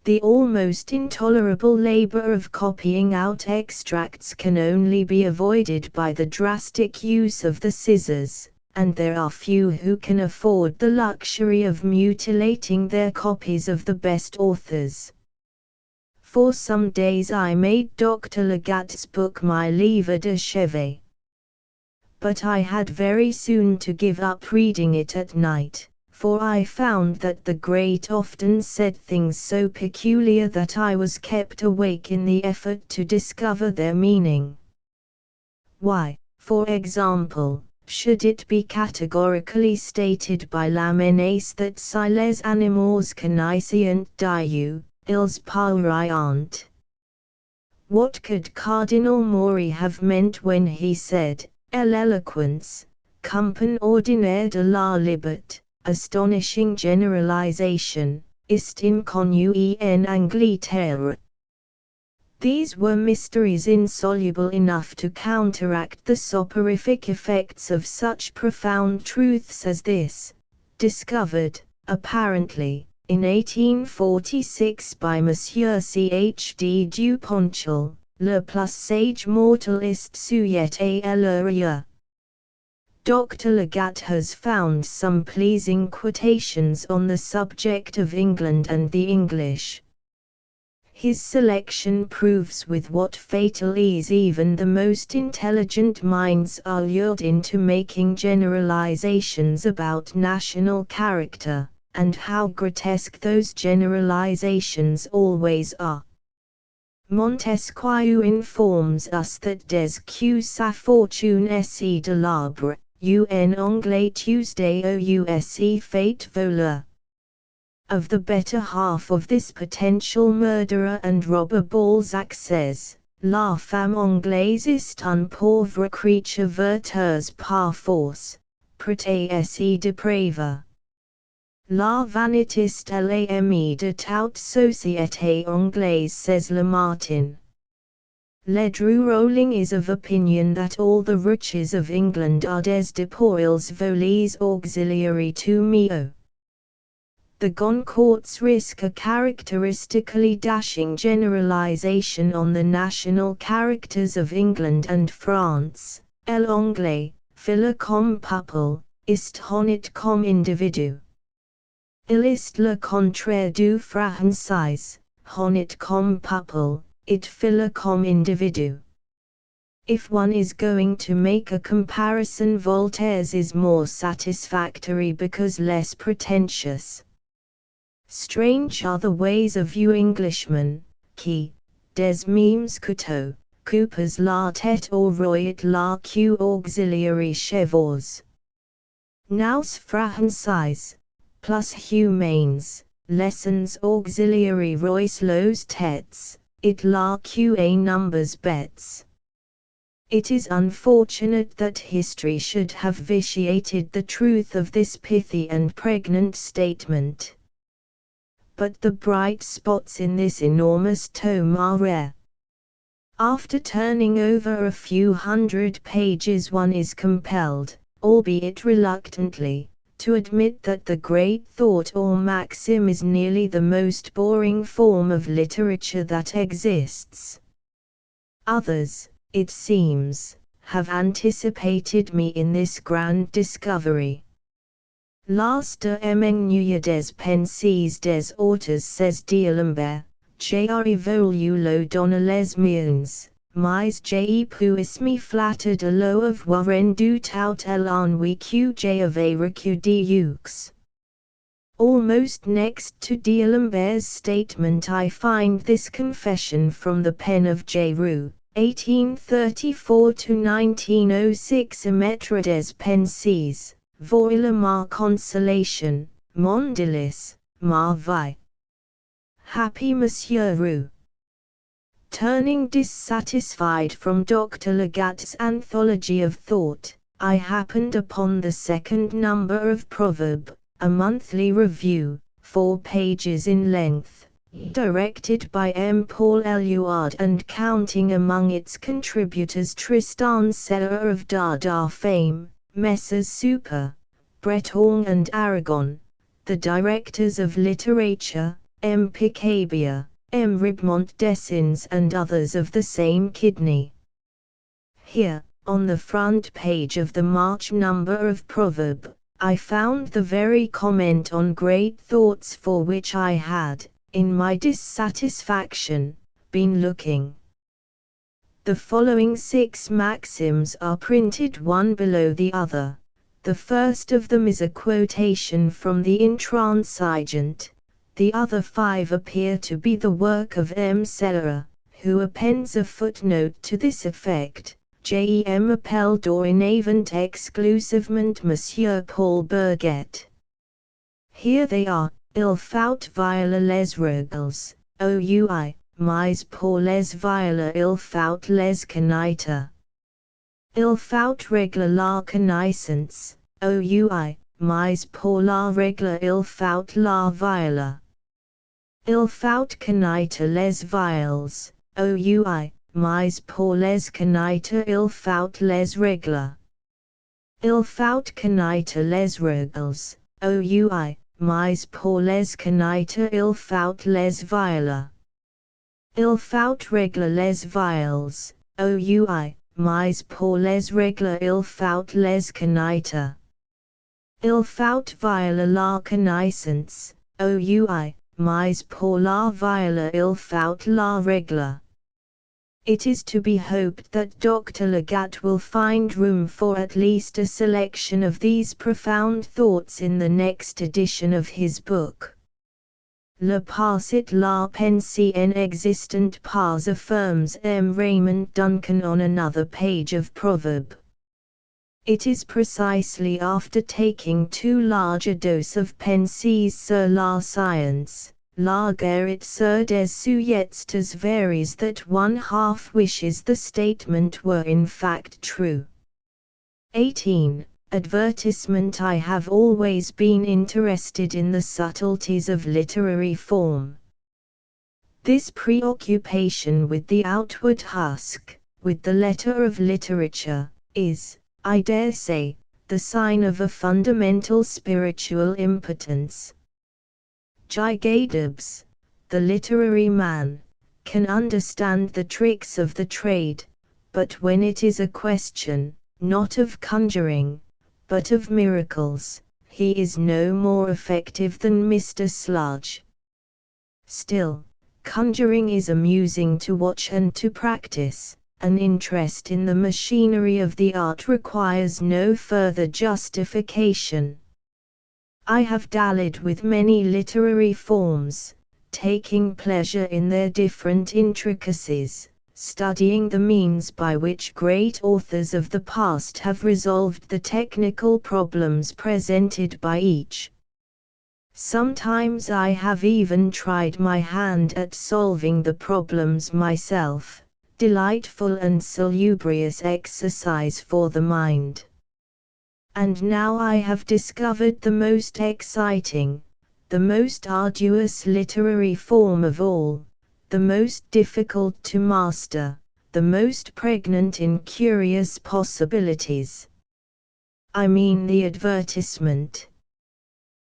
Speaker 1: The almost intolerable labor of copying out extracts can only be avoided by the drastic use of the scissors, and there are few who can afford the luxury of mutilating their copies of the best authors. For some days I made Dr. Legat's book my livre de chevet. But I had very soon to give up reading it at night, for I found that the great often said things so peculiar that I was kept awake in the effort to discover their meaning. Why, for example, should it be categorically stated by Lamennais that si les animaux connaissent Dieu, ils pourraient? What could Cardinal Maury have meant when he said, "L'éloquence, campan ordinaire de la liberté, astonishing generalization, ist inconnue en Angleterre"? These were mysteries insoluble enough to counteract the soporific effects of such profound truths as this, discovered, apparently, in 1846 by Monsieur C.H.D. Dupontel, le plus sage mortal ist sujet à l'erreur. Dr. Legat has found some pleasing quotations on the subject of England and the English. His selection proves with what fatal ease even the most intelligent minds are lured into making generalizations about national character, and how grotesque those generalizations always are. Montesquieu informs us that des que sa fortune est de l'arbre, en anglais Tuesday ose fate voleur. Of the better half of this potential murderer and robber, Balzac says, "La femme anglaise est un pauvre creature verteuse par force, prêtée et dépravée. La vanité est l'amie de toute société anglaise," says Lamartine. Ledru Rollin is of opinion that all the riches of England are des dépoils volés auxiliary to meo. The Goncourts risk a characteristically dashing generalization on the national characters of England and France. L'anglais, file comme peuple, ist honnête comme individu. Il est le contraire du français, honnête comme peuple, it file comme individu. If one is going to make a comparison, Voltaire's is more satisfactory because less pretentious. Strange are the ways of you Englishmen, qui, des mêmes couteaux, coupez la tête au royat la queue auxiliary chevaux. Nous Français, plus humains, lessons auxiliary rois los têtes, it la queue a numbers bêtes. It is unfortunate that history should have vitiated the truth of this pithy and pregnant statement. But the bright spots in this enormous tome are rare. After turning over a few hundred pages, one is compelled, albeit reluctantly, to admit that the great thought or maxim is nearly the most boring form of literature that exists. Others, it seems, have anticipated me in this grand discovery. Last emmenure des pensées des auteurs, says D'Alembert, j'ai voulu lo donner les miens, mais j'ai puis me flatter de lo avoir rendu tout l'ennui que j'avais recueilli. Almost next to D'Alembert's statement I find this confession from the pen of J. Roux, 1834–1906 Emetre des pensées, voilà ma consolation, mon délice, ma vie. Happy Monsieur Roux. Turning dissatisfied from Dr. Legat's Anthology of Thought, I happened upon the second number of Proverb, a monthly review, 4 pages in length, directed by M. Paul Eluard and counting among its contributors Tristan Tzara of Dada fame, Messrs. Super, Breton and Aragon, the directors of literature, M. Picabia, M. Ribmont Dessins and others of the same kidney. Here, on the front page of the March number of Proverb, I found the very comment on great thoughts for which I had, in my dissatisfaction, been looking. The following 6 maxims are printed one below the other. The first of them is a quotation from the Intransigeant. The other 5 appear to be the work of M. Tzara, who appends a footnote to this effect. Jem appelle dorénavant exclusivement Monsieur Paul Burget. Here they are: il faut violer les règles, oui, mais pour les violer il faut les connaître. Il faut régler la connaissance, oui, mais pour la règle il faut la violer. Il faut connaître les viols, oui, mais pour les connaître il faut les règles. Il faut connaître les règles, oui, mais pour les connaître il faut les violer. Il faut régler les viols, oui, mais pour les règles il faut les connaître. Il faut violer la connaissance, oui, mais pour la violer il faut la règle. It is to be hoped that Dr. Legat will find room for at least a selection of these profound thoughts in the next edition of his book. Le Parcit la pensée en existant pas affirms M. Raymond Duncan on another page of Proverb. It is precisely after taking too large a dose of pensées sur la science, la guerre sur des sujets varies that one half wishes the statement were in fact true. 18. Advertisement. I have always been interested in the subtleties of literary form. This preoccupation with the outward husk, with the letter of literature, is, I dare say, the sign of a fundamental spiritual impotence. Gigadubs, the literary man, can understand the tricks of the trade, but when it is a question, not of conjuring, but of miracles, he is no more effective than Mr. Sludge. Still, conjuring is amusing to watch and to practice. An interest in the machinery of the art requires no further justification. I have dallied with many literary forms, taking pleasure in their different intricacies, studying the means by which great authors of the past have resolved the technical problems presented by each. Sometimes I have even tried my hand at solving the problems myself, delightful and salubrious exercise for the mind. And now I have discovered the most exciting, the most arduous literary form of all, the most difficult to master, the most pregnant in curious possibilities. I mean the advertisement.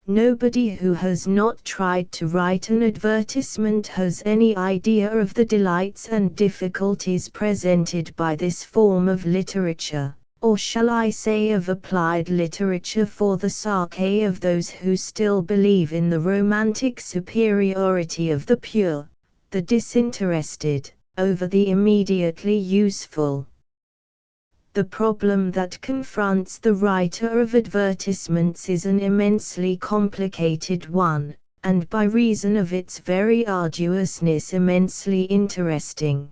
Speaker 1: Nobody who has not tried to write an advertisement has any idea of the delights and difficulties presented by this form of literature, or shall I say of applied literature, for the sake of those who still believe in the romantic superiority of the pure, the disinterested, over the immediately useful. The problem that confronts the writer of advertisements is an immensely complicated one, and by reason of its very arduousness immensely interesting.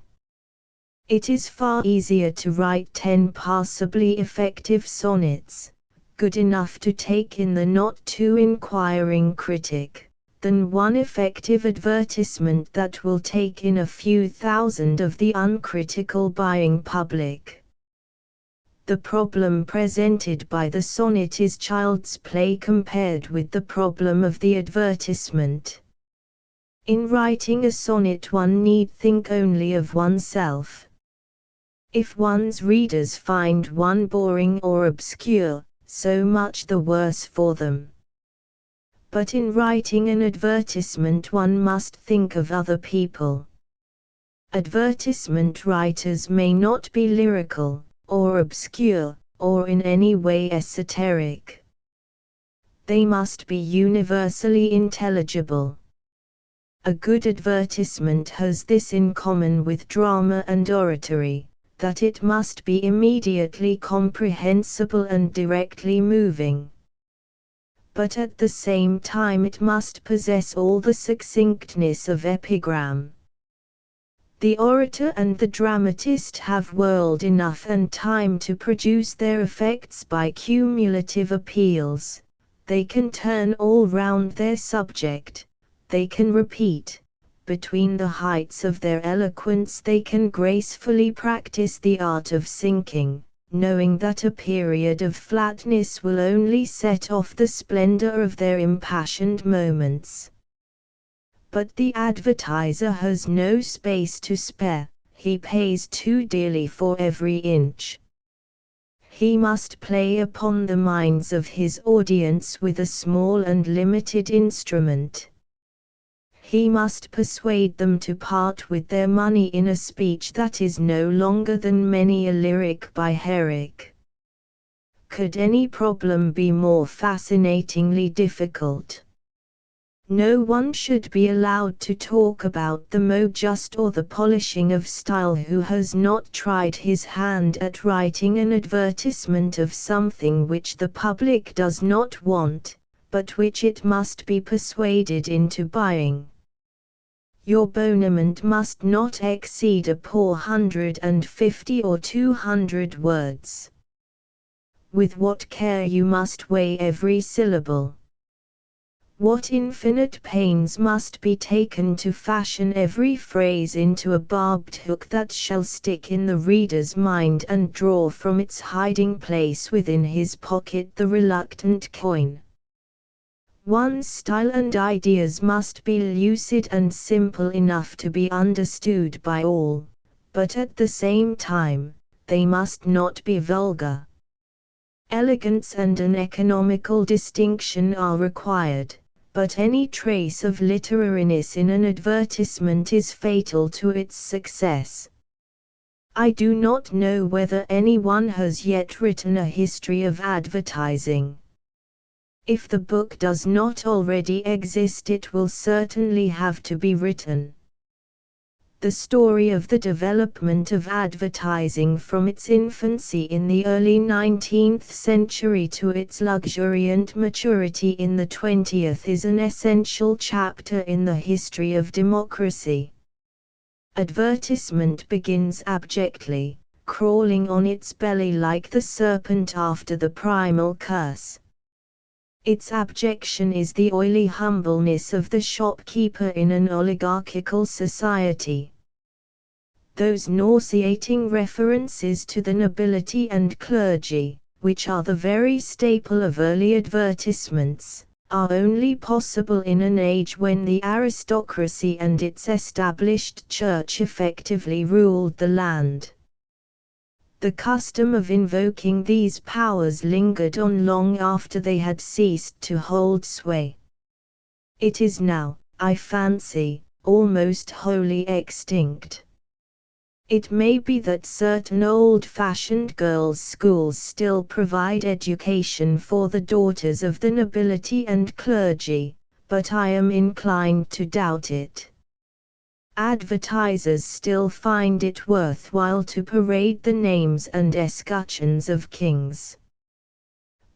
Speaker 1: It is far easier to write 10 passably effective sonnets, good enough to take in the not too inquiring critic, than one effective advertisement that will take in a few thousand of the uncritical buying public. The problem presented by the sonnet is child's play compared with the problem of the advertisement. In writing a sonnet one need think only of oneself. If one's readers find one boring or obscure, so much the worse for them. But in writing an advertisement one must think of other people. Advertisement writers may not be lyrical, or obscure, or in any way esoteric. They must be universally intelligible. A good advertisement has this in common with drama and oratory, that it must be immediately comprehensible and directly moving. But at the same time it must possess all the succinctness of epigram. The orator and the dramatist have world enough and time to produce their effects by cumulative appeals. They can turn all round their subject, they can repeat. Between the heights of their eloquence they can gracefully practice the art of sinking, knowing that a period of flatness will only set off the splendor of their impassioned moments. But the advertiser has no space to spare, he pays too dearly for every inch. He must play upon the minds of his audience with a small and limited instrument. He must persuade them to part with their money in a speech that is no longer than many a lyric by Herrick. Could any problem be more fascinatingly difficult? No one should be allowed to talk about the mot juste or the polishing of style who has not tried his hand at writing an advertisement of something which the public does not want, but which it must be persuaded into buying. Your boniment must not exceed a poor 150 or 200 words. With what care you must weigh every syllable. What infinite pains must be taken to fashion every phrase into a barbed hook that shall stick in the reader's mind and draw from its hiding place within his pocket the reluctant coin. One's style and ideas must be lucid and simple enough to be understood by all, but at the same time, they must not be vulgar. Elegance and an economical distinction are required, but any trace of literariness in an advertisement is fatal to its success. I do not know whether anyone has yet written a history of advertising. If the book does not already exist, it will certainly have to be written. The story of the development of advertising from its infancy in the early 19th century to its luxuriant maturity in the 20th is an essential chapter in the history of democracy. Advertisement begins abjectly, crawling on its belly like the serpent after the primal curse. Its abjection is the oily humbleness of the shopkeeper in an oligarchical society. Those nauseating references to the nobility and clergy, which are the very staple of early advertisements, are only possible in an age when the aristocracy and its established church effectively ruled the land. The custom of invoking these powers lingered on long after they had ceased to hold sway. It is now, I fancy, almost wholly extinct. It may be that certain old-fashioned girls' schools still provide education for the daughters of the nobility and clergy, but I am inclined to doubt it. advertisers still find it worthwhile to parade the names and escutcheons of kings.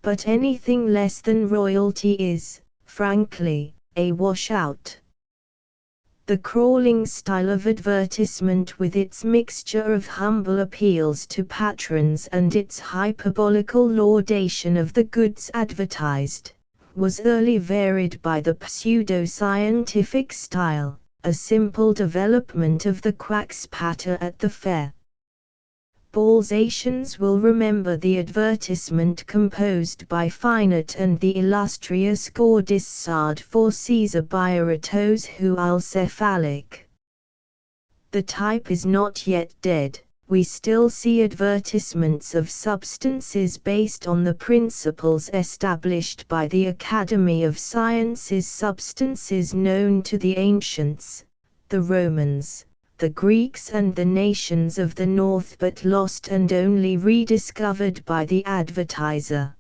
Speaker 1: But anything less than royalty is, frankly, a washout. The crawling style of advertisement, with its mixture of humble appeals to patrons and its hyperbolical laudation of the goods advertised, was early varied by the pseudo-scientific style, a simple development of the quack's patter at the fair. Balsacians will remember the advertisement composed by Finet and the illustrious Gaudissart for Caesar Bioretos cephalic. The type is not yet dead. We still see advertisements of substances based on the principles established by the Academy of Sciences, substances known to the ancients, the Romans, the Greeks and the nations of the North, but lost and only rediscovered by the advertiser.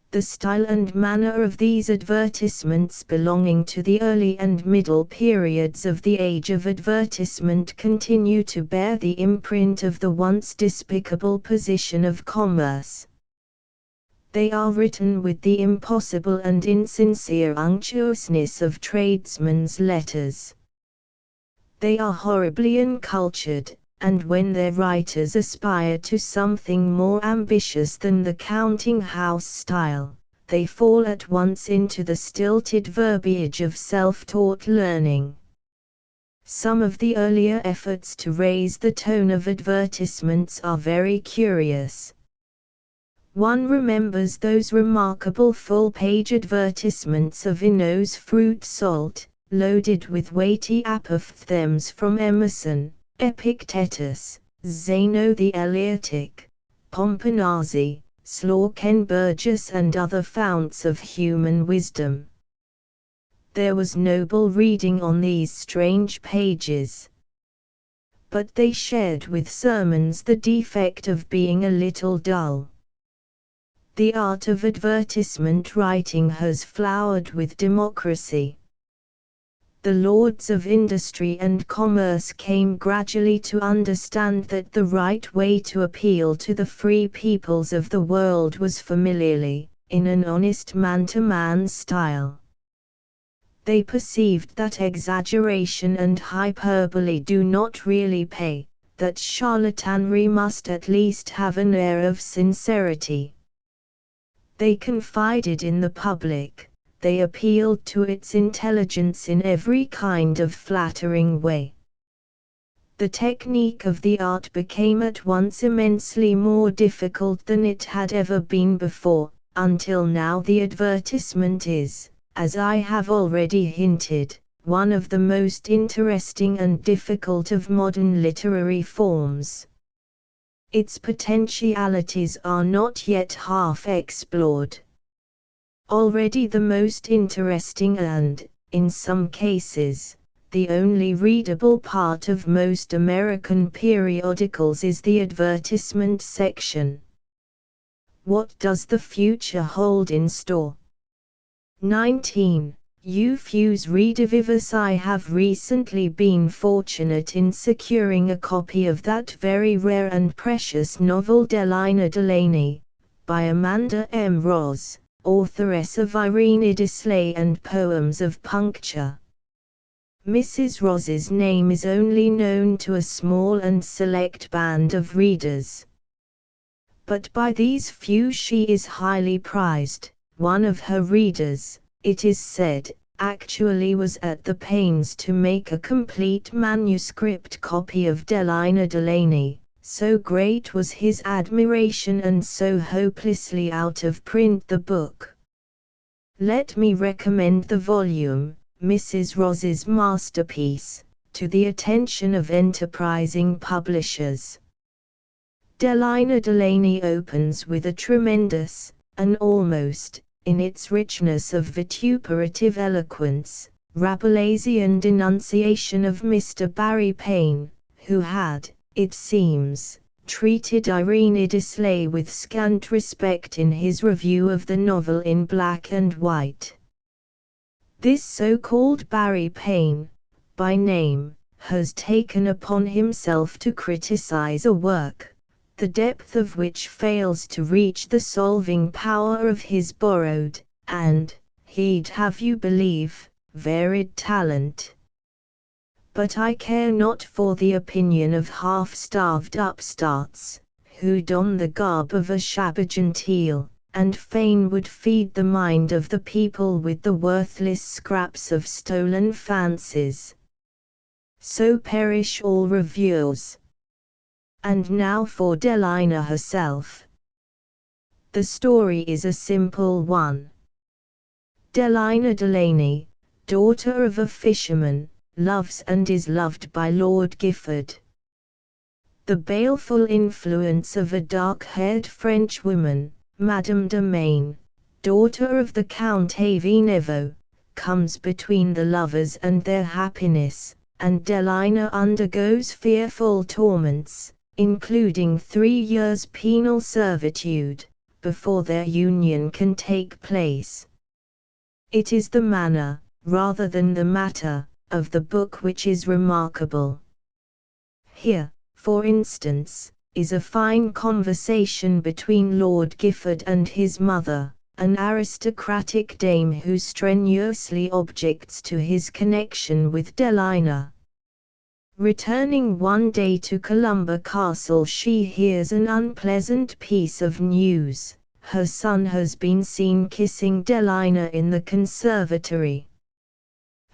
Speaker 1: The style and manner of these advertisements belonging to the early and middle periods of the age of advertisement continue to bear the imprint of the once despicable position of commerce. They are written with the impossible and insincere unctuousness of tradesmen's letters. They are horribly uncultured, and when their writers aspire to something more ambitious than the counting-house style, they fall at once into the stilted verbiage of self-taught learning. Some of the earlier efforts to raise the tone of advertisements are very curious. One remembers those remarkable full-page advertisements of Inno's fruit salt, loaded with weighty apophthegms from Emerson, Epictetus, Zeno the Eleatic, Pomponazzi, Slawkenburgess and other founts of human wisdom. There was noble reading on these strange pages. But they shared with sermons the defect of being a little dull. The art of advertisement writing has flowered with democracy. The lords of industry and commerce came gradually to understand that the right way to appeal to the free peoples of the world was familiarly, in an honest man-to-man style. They perceived that exaggeration and hyperbole do not really pay, that charlatanry must at least have an air of sincerity. They confided in the public. They appealed to its intelligence in every kind of flattering way. The technique of the art became at once immensely more difficult than it had ever been before. Until now the advertisement is, as I have already hinted, one of the most interesting and difficult of modern literary forms. Its potentialities are not yet half explored. Already the most interesting and, in some cases, the only readable part of most American periodicals is the advertisement section. What does the future hold in store? 19. Fuse Redivivus. I have recently been fortunate in securing a copy of that very rare and precious novel Delina Delaney, by Amanda M. Ross, authoress of Irene Idisley and Poems of Puncture. Mrs. Ross's name is only known to a small and select band of readers. But by these few she is highly prized. One of her readers, it is said, actually was at the pains to make a complete manuscript copy of Delina Delaney. So great was his admiration and so hopelessly out of print the book. Let me recommend the volume, Mrs. Ross's masterpiece, to the attention of enterprising publishers. Delina Delaney opens with a tremendous, an almost, in its richness of vituperative eloquence, Rabelaisian denunciation of Mr. Barry Paine, who had, it seems, treated Irene Idisley with scant respect in his review of the novel in black and white. This so-called Barry Paine, by name, has taken upon himself to criticize a work, the depth of which fails to reach the solving power of his borrowed, and, he'd have you believe, varied talent. But I care not for the opinion of half-starved upstarts, who don the garb of a shabby-genteel, and fain would feed the mind of the people with the worthless scraps of stolen fancies. So perish all reviewers. And now for Delina herself. The story is a simple one. Delina Delaney, daughter of a fisherman, loves and is loved by Lord Gifford. The baleful influence of a dark-haired French woman, Madame de Maine, daughter of the Count Avinevo, comes between the lovers and their happiness, and Delina undergoes fearful torments, including 3 years' penal servitude, before their union can take place. It is the manner, rather than the matter, of the book which is remarkable. Here, for instance, is a fine conversation between Lord Gifford and his mother, an aristocratic dame who strenuously objects to his connection with Delina. Returning one day to Columba Castle, she hears an unpleasant piece of news. Her son has been seen kissing Delina in the conservatory.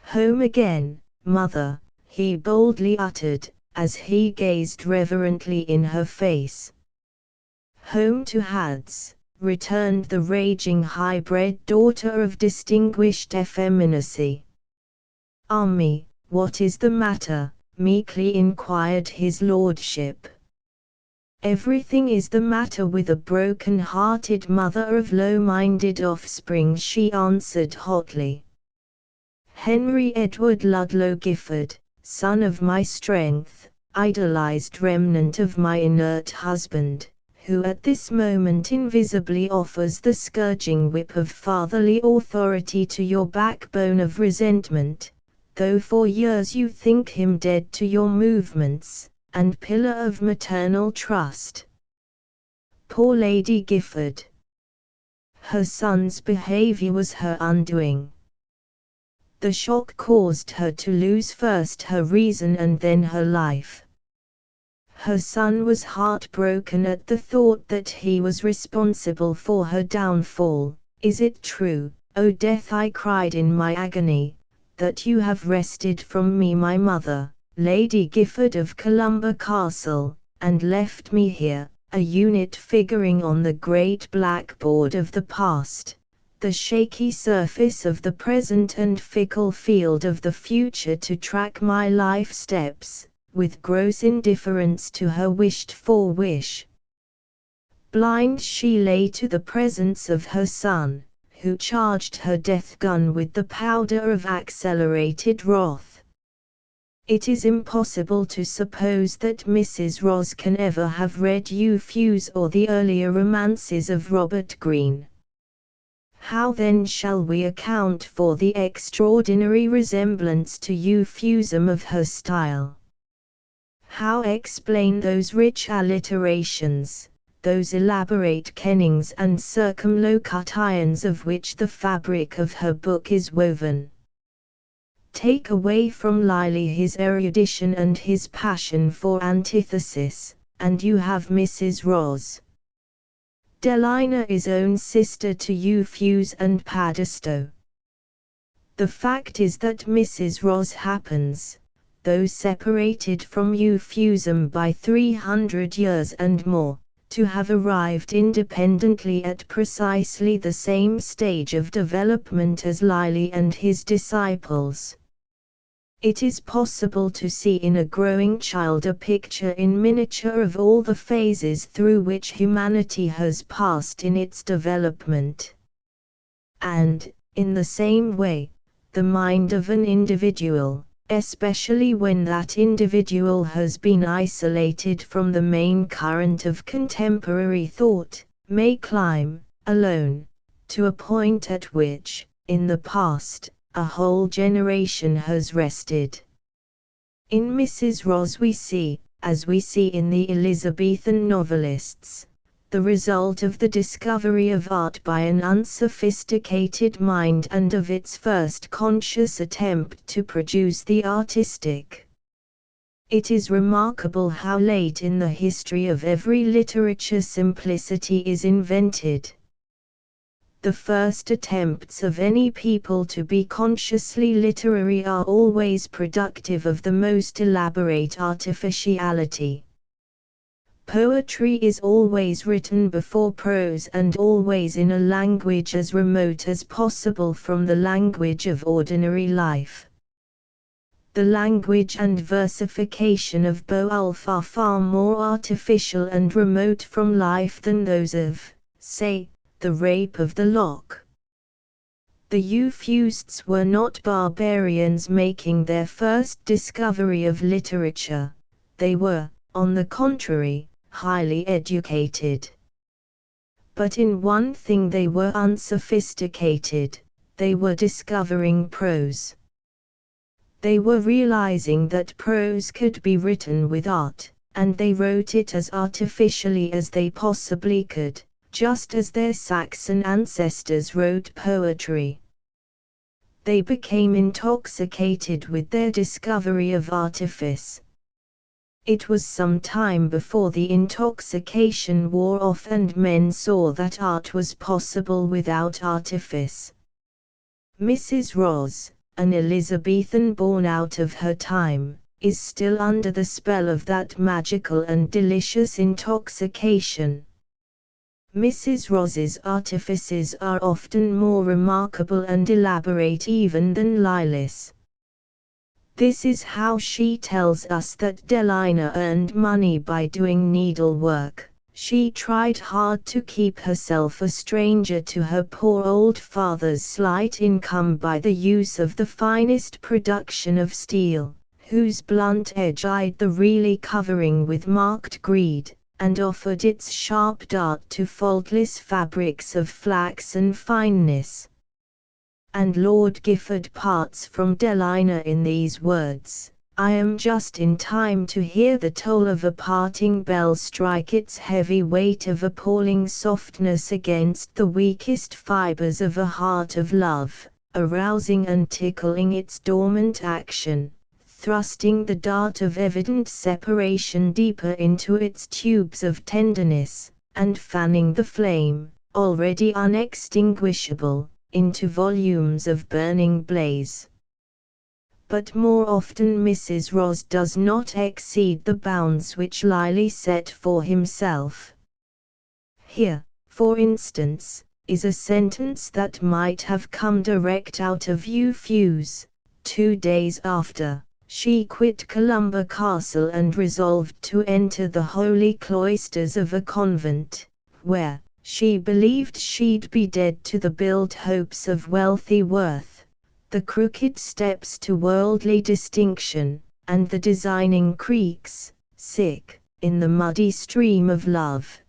Speaker 1: "Home again, mother," he boldly uttered, as he gazed reverently in her face. "Home to Hads," returned the raging high-bred daughter of distinguished effeminacy. "Me, what is the matter?" meekly inquired his lordship. "Everything is the matter with a broken-hearted mother of low-minded offspring," she answered hotly. "Henry Edward Ludlow Gifford, son of my strength, idolized remnant of my inert husband, who at this moment invisibly offers the scourging whip of fatherly authority to your backbone of resentment, though for years you think him dead to your movements, and pillar of maternal trust. Poor Lady Gifford. Her son's behavior was her undoing. The shock caused her to lose first her reason and then her life. Her son was heartbroken at the thought that he was responsible for her downfall. Is it true, O death, I cried in my agony, that you have wrested from me my mother, Lady Gifford of Columba Castle, and left me here, a unit figuring on the great blackboard of the past, the shaky surface of the present and fickle field of the future to track my life steps, with gross indifference to her wished-for wish? Blind she lay to the presence of her son, who charged her death gun with the powder of accelerated wrath. It is impossible to suppose that Mrs. Ross can ever have read Euphues or the earlier romances of Robert Greene. How then shall we account for the extraordinary resemblance to Euphuism of her style? How explain those rich alliterations, those elaborate kennings and circumlocutions of which the fabric of her book is woven? Take away from Lyly his erudition and his passion for antithesis, and you have Mrs. Ross. Delina is own sister to Euphues and Padisto. The fact is that Mrs. Ross happens, though separated from Euphuism by 300 years and more, to have arrived independently at precisely the same stage of development as Lyly and his disciples. It is possible to see in a growing child a picture in miniature of all the phases through which humanity has passed in its development. And, in the same way, the mind of an individual, especially when that individual has been isolated from the main current of contemporary thought, may climb, alone, to a point at which, in the past, a whole generation has rested. In Mrs. Ross we see, as we see in the Elizabethan novelists, the result of the discovery of art by an unsophisticated mind and of its first conscious attempt to produce the artistic. It is remarkable how late in the history of every literature simplicity is invented. The first attempts of any people to be consciously literary are always productive of the most elaborate artificiality. Poetry is always written before prose and always in a language as remote as possible from the language of ordinary life. The language and versification of Beowulf are far more artificial and remote from life than those of, say, the Rape of the Lock. The Euphuists were not barbarians making their first discovery of literature, they were, on the contrary, highly educated. But in one thing they were unsophisticated, they were discovering prose. They were realizing that prose could be written with art, and they wrote it as artificially as they possibly could, just as their Saxon ancestors wrote poetry. They became intoxicated with their discovery of artifice. It was some time before the intoxication wore off and men saw that art was possible without artifice. Mrs. Ross, an Elizabethan born out of her time, is still under the spell of that magical and delicious intoxication. Mrs. Ross's artifices are often more remarkable and elaborate even than Lillis. This is how she tells us that Delina earned money by doing needlework. She tried hard to keep herself a stranger to her poor old father's slight income by the use of the finest production of steel, whose blunt edge eyed the really covering with marked greed, and offered its sharp dart to faultless fabrics of flaxen fineness. And Lord Gifford parts from Delina in these words: I am just in time to hear the toll of a parting bell strike its heavy weight of appalling softness against the weakest fibers of a heart of love, arousing and tickling its dormant action, thrusting the dart of evident separation deeper into its tubes of tenderness, and fanning the flame, already unextinguishable, into volumes of burning blaze. But more often Mrs. Ross does not exceed the bounds which Lyly set for himself. Here, for instance, is a sentence that might have come direct out of Euphues. 2 days after, she quit Columba Castle and resolved to enter the holy cloisters of a convent, where, she believed she'd be dead to the built hopes of wealthy worth, the crooked steps to worldly distinction, and the designing creeks, in the muddy stream of love.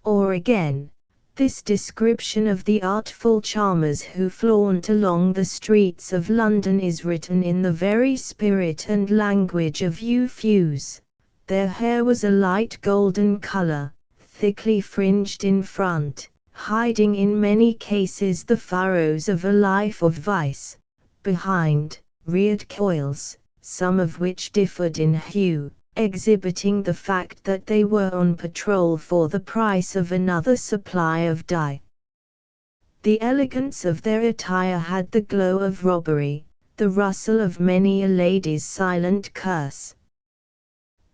Speaker 1: Or again, this description of the artful charmers who flaunt along the streets of London is written in the very spirit and language of Euphues. Their hair was a light golden color, thickly fringed in front, hiding in many cases the furrows of a life of vice. Behind, reared coils, some of which differed in hue, exhibiting the fact that they were on patrol for the price of another supply of dye. The elegance of their attire had the glow of robbery, the rustle of many a lady's silent curse.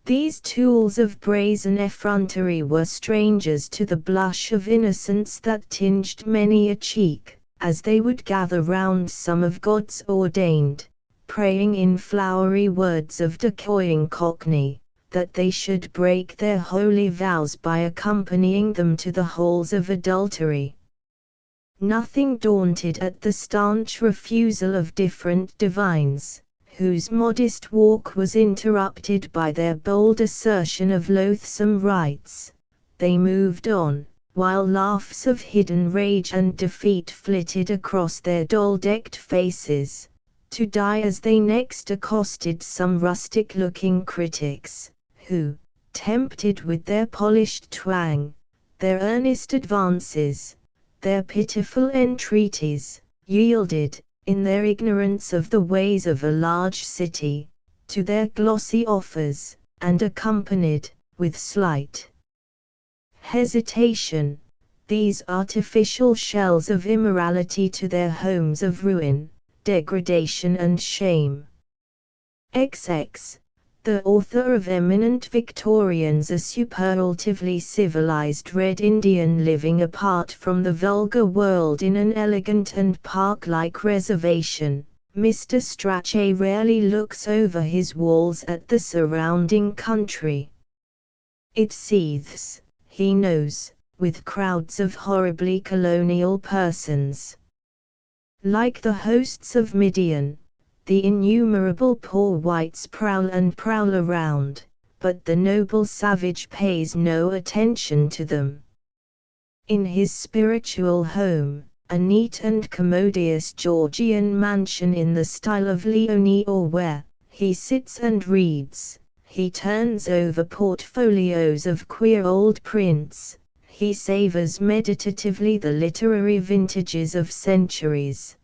Speaker 1: These tools of brazen effrontery were strangers to the blush of innocence that tinged many a cheek, as they would gather round some of God's ordained, praying in flowery words of decoying Cockney, that they should break their holy vows by accompanying them to the halls of adultery. Nothing daunted at the staunch refusal of different divines, whose modest walk was interrupted by their bold assertion of loathsome rites, they moved on, while laughs of hidden rage and defeat flitted across their doll-decked faces, to die as they next accosted some rustic-looking critics, who, tempted with their polished twang, their earnest advances, their pitiful entreaties, yielded, in their ignorance of the ways of a large city, to their glossy offers, and accompanied, with slight hesitation, these artificial shells of immorality to their homes of ruin, degradation and shame. XX. The author of Eminent Victorians, a superlatively civilized Red Indian living apart from the vulgar world in an elegant and park-like reservation, Mr. Strachey rarely looks over his walls at the surrounding country. It seethes, he knows, with crowds of horribly colonial persons. Like the hosts of Midian, the innumerable poor whites prowl around, but the noble savage pays no attention to them. In his spiritual home, a neat and commodious Georgian mansion in the style of Leone or where he sits and reads, he turns over portfolios of queer old prints, he savors meditatively the literary vintages of centuries.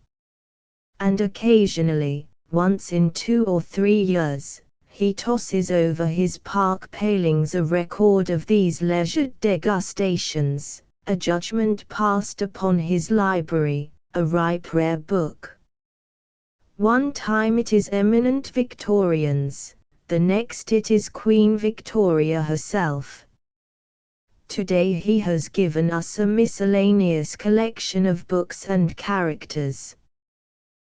Speaker 1: And occasionally, once in 2 or 3 years, he tosses over his park palings a record of these leisured degustations, a judgment passed upon his library, a ripe rare book. One time it is Eminent Victorians, the next it is Queen Victoria herself. Today he has given us a miscellaneous collection of books and characters.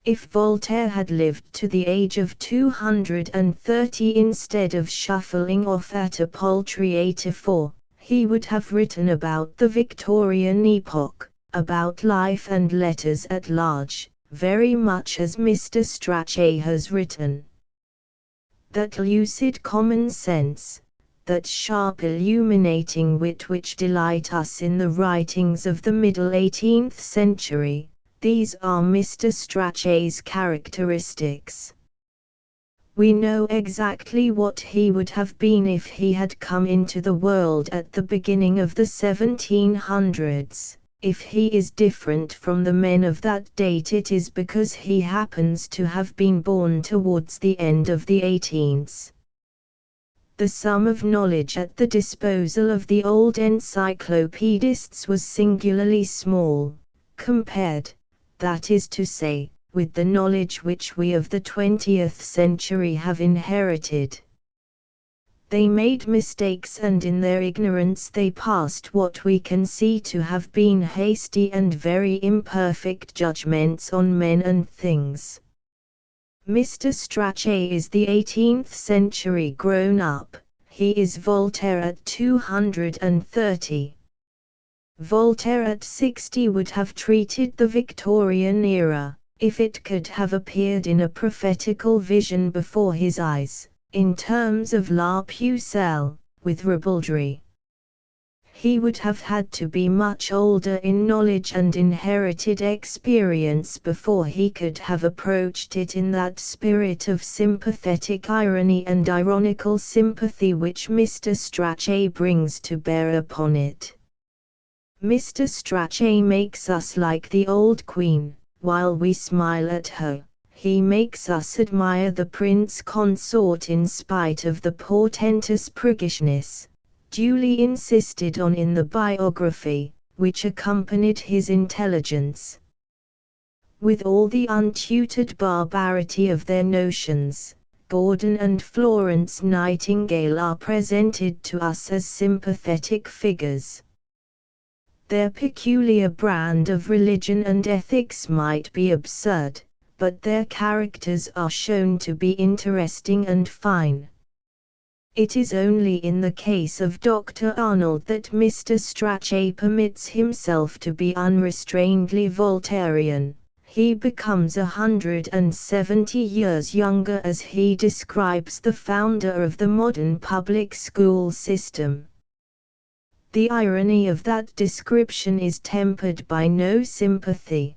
Speaker 1: If Voltaire had lived to the age of 230 instead of shuffling off at a paltry 84, he would have written about the Victorian epoch, about life and letters at large, very much as Mr. Strachey has written. That lucid common sense, that sharp illuminating wit which delight us in the writings of the middle 18th century, these are Mr. Strachey's characteristics. We know exactly what he would have been if he had come into the world at the beginning of the 1700s. If he is different from the men of that date, it is because he happens to have been born towards the end of the 18th. The sum of knowledge at the disposal of the old encyclopedists was singularly small, compared, that is to say, with the knowledge which we of the 20th century have inherited. They made mistakes, and in their ignorance they passed what we can see to have been hasty and very imperfect judgments on men and things. Mr. Strachey is the 18th century grown up, he is Voltaire at 230. Voltaire at 60 would have treated the Victorian era, if it could have appeared in a prophetical vision before his eyes, in terms of La Pucelle, with ribaldry. He would have had to be much older in knowledge and inherited experience before he could have approached it in that spirit of sympathetic irony and ironical sympathy which Mr. Strachey brings to bear upon it. Mr. Strachey makes us like the old queen, while we smile at her. He makes us admire the prince consort in spite of the portentous priggishness, duly insisted on in the biography, which accompanied his intelligence. With all the untutored barbarity of their notions, Gordon and Florence Nightingale are presented to us as sympathetic figures. Their peculiar brand of religion and ethics might be absurd, but their characters are shown to be interesting and fine. It is only in the case of Dr. Arnold that Mr. Strachey permits himself to be unrestrainedly Voltairean. He becomes 170 years younger as he describes the founder of the modern public school system. The irony of that description is tempered by no sympathy.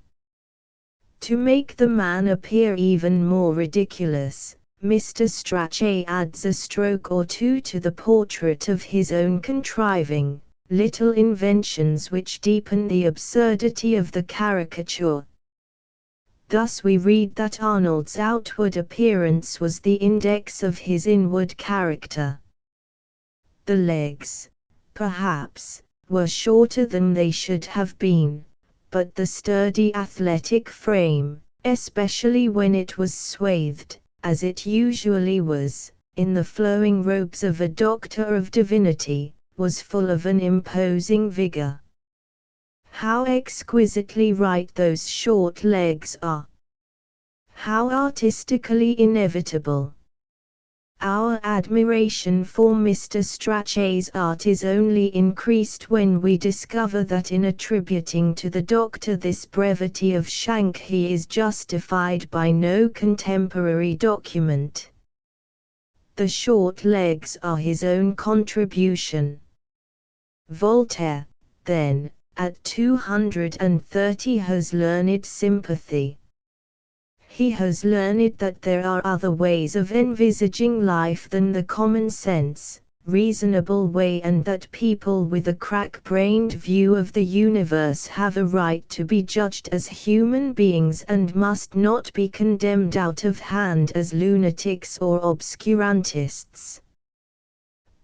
Speaker 1: To make the man appear even more ridiculous, Mr. Strachey adds a stroke or two to the portrait of his own contriving, little inventions which deepen the absurdity of the caricature. Thus we read that Arnold's outward appearance was the index of his inward character. The legs, perhaps, were shorter than they should have been, but the sturdy athletic frame, especially when it was swathed, as it usually was, in the flowing robes of a doctor of divinity, was full of an imposing vigor. How exquisitely right those short legs are! How artistically inevitable! Our admiration for Mr. Strachey's art is only increased when we discover that in attributing to the doctor this brevity of shank he is justified by no contemporary document. The short legs are his own contribution. Voltaire, then, at 230 has learned sympathy. He has learned that there are other ways of envisaging life than the common sense, reasonable way, and that people with a crack-brained view of the universe have a right to be judged as human beings and must not be condemned out of hand as lunatics or obscurantists.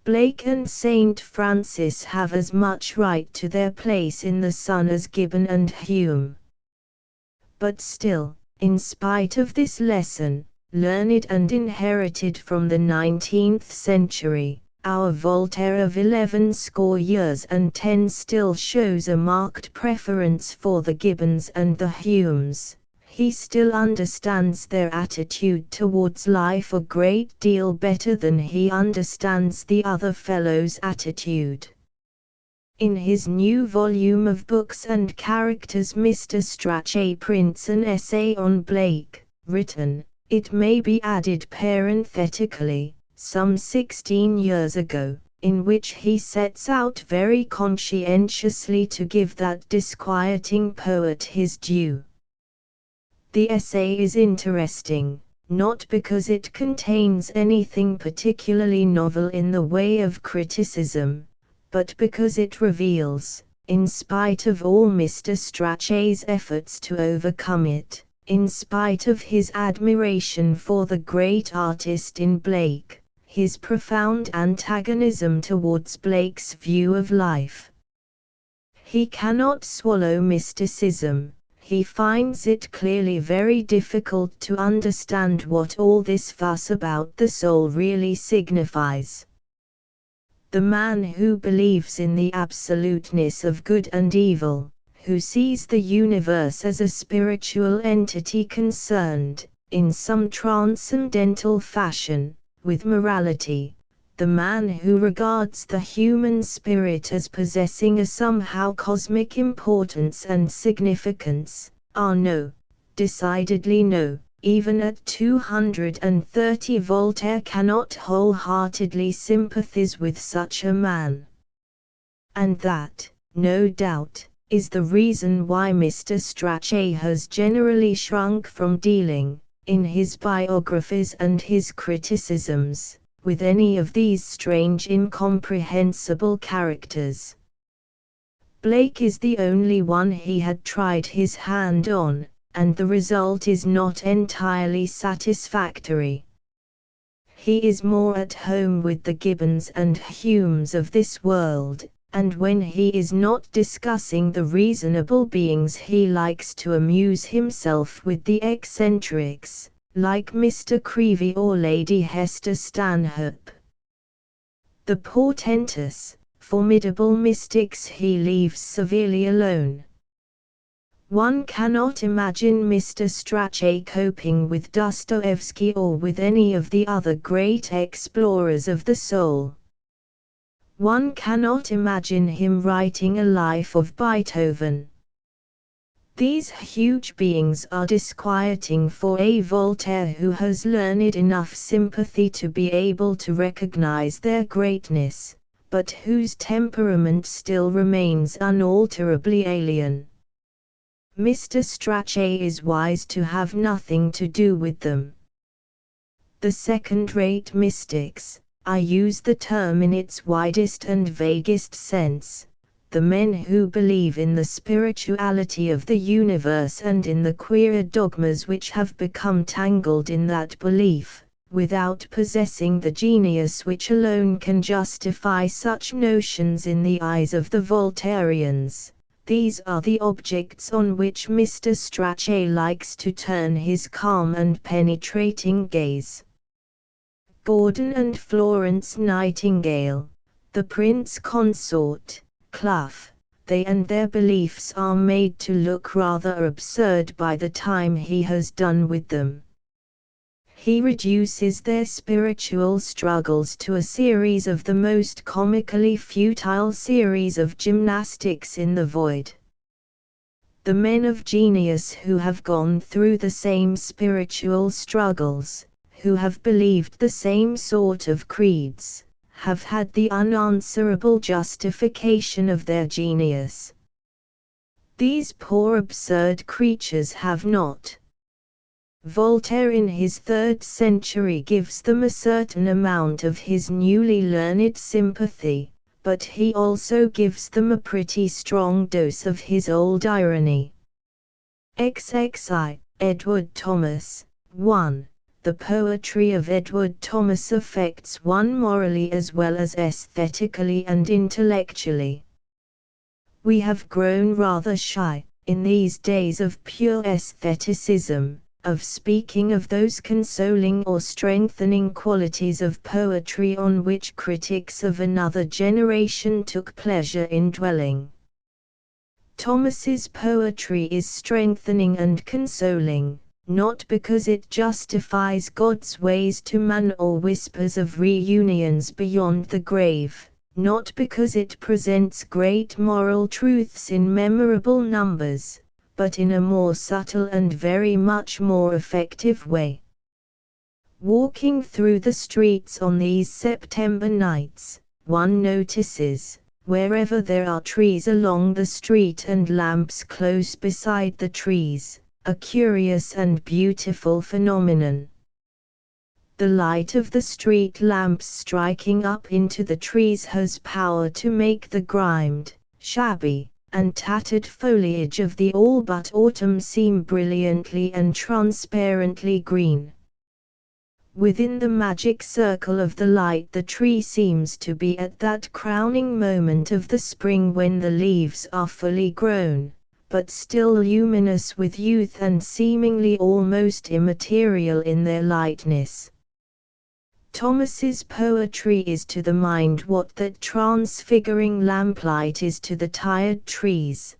Speaker 1: Blake and St. Francis have as much right to their place in the sun as Gibbon and Hume. But still, in spite of this lesson, learned and inherited from the 19th century, our Voltaire of 11 score years and 10 still shows a marked preference for the Gibbons and the Humes. He still understands their attitude towards life a great deal better than he understands the other fellow's attitude. In his new volume of Books and Characters, Mr. Strachey prints an essay on Blake, written, it may be added parenthetically, some 16 years ago, in which he sets out very conscientiously to give that disquieting poet his due. The essay is interesting, not because it contains anything particularly novel in the way of criticism, but because it reveals, in spite of all Mr. Strachey's efforts to overcome it, in spite of his admiration for the great artist in Blake, his profound antagonism towards Blake's view of life. He cannot swallow mysticism. He finds it clearly very difficult to understand what all this fuss about the soul really signifies. The man who believes in the absoluteness of good and evil, who sees the universe as a spiritual entity concerned, in some transcendental fashion, with morality, the man who regards the human spirit as possessing a somehow cosmic importance and significance, no, decidedly no, even at 230 Voltaire cannot wholeheartedly sympathize with such a man. And that, no doubt, is the reason why Mr. Strachey has generally shrunk from dealing, in his biographies and his criticisms, with any of these strange incomprehensible characters. Blake is the only one he had tried his hand on, and the result is not entirely satisfactory. He is more at home with the Gibbons and Humes of this world, and when he is not discussing the reasonable beings he likes to amuse himself with the eccentrics, like Mr. Creevey or Lady Hester Stanhope. The portentous, formidable mystics he leaves severely alone. One cannot imagine Mr. Strachey coping with Dostoevsky or with any of the other great explorers of the soul. One cannot imagine him writing a life of Beethoven. These huge beings are disquieting for a Voltaire who has learned enough sympathy to be able to recognize their greatness, but whose temperament still remains unalterably alien. Mr. Strachey is wise to have nothing to do with them. The second-rate mystics, I use the term in its widest and vaguest sense, the men who believe in the spirituality of the universe and in the queer dogmas which have become tangled in that belief, without possessing the genius which alone can justify such notions in the eyes of the Voltairians. These are the objects on which Mr. Strachey likes to turn his calm and penetrating gaze. Gordon and Florence Nightingale, the Prince Consort, Clough, they and their beliefs are made to look rather absurd by the time he has done with them. He reduces their spiritual struggles to a series of the most comically futile series of gymnastics in the void. The men of genius who have gone through the same spiritual struggles, who have believed the same sort of creeds, have had the unanswerable justification of their genius. These poor absurd creatures have not. Voltaire in his 3rd century gives them a certain amount of his newly learned sympathy, but he also gives them a pretty strong dose of his old irony. XXI. Edward Thomas. 1. The poetry of Edward Thomas affects one morally as well as aesthetically and intellectually. We have grown rather shy, in these days of pure aestheticism, of speaking of those consoling or strengthening qualities of poetry on which critics of another generation took pleasure in dwelling. Thomas's poetry is strengthening and consoling, not because it justifies God's ways to man or whispers of reunions beyond the grave, not because it presents great moral truths in memorable numbers, but in a more subtle and very much more effective way. Walking through the streets on these September nights, one notices, wherever there are trees along the street and lamps close beside the trees, a curious and beautiful phenomenon. The light of the street lamps striking up into the trees has power to make the grimed, shabby, and tattered foliage of the all but autumn seem brilliantly and transparently green. Within the magic circle of the light the tree seems to be at that crowning moment of the spring when the leaves are fully grown, but still luminous with youth and seemingly almost immaterial in their lightness. Thomas's poetry is to the mind what that transfiguring lamplight is to the tired trees.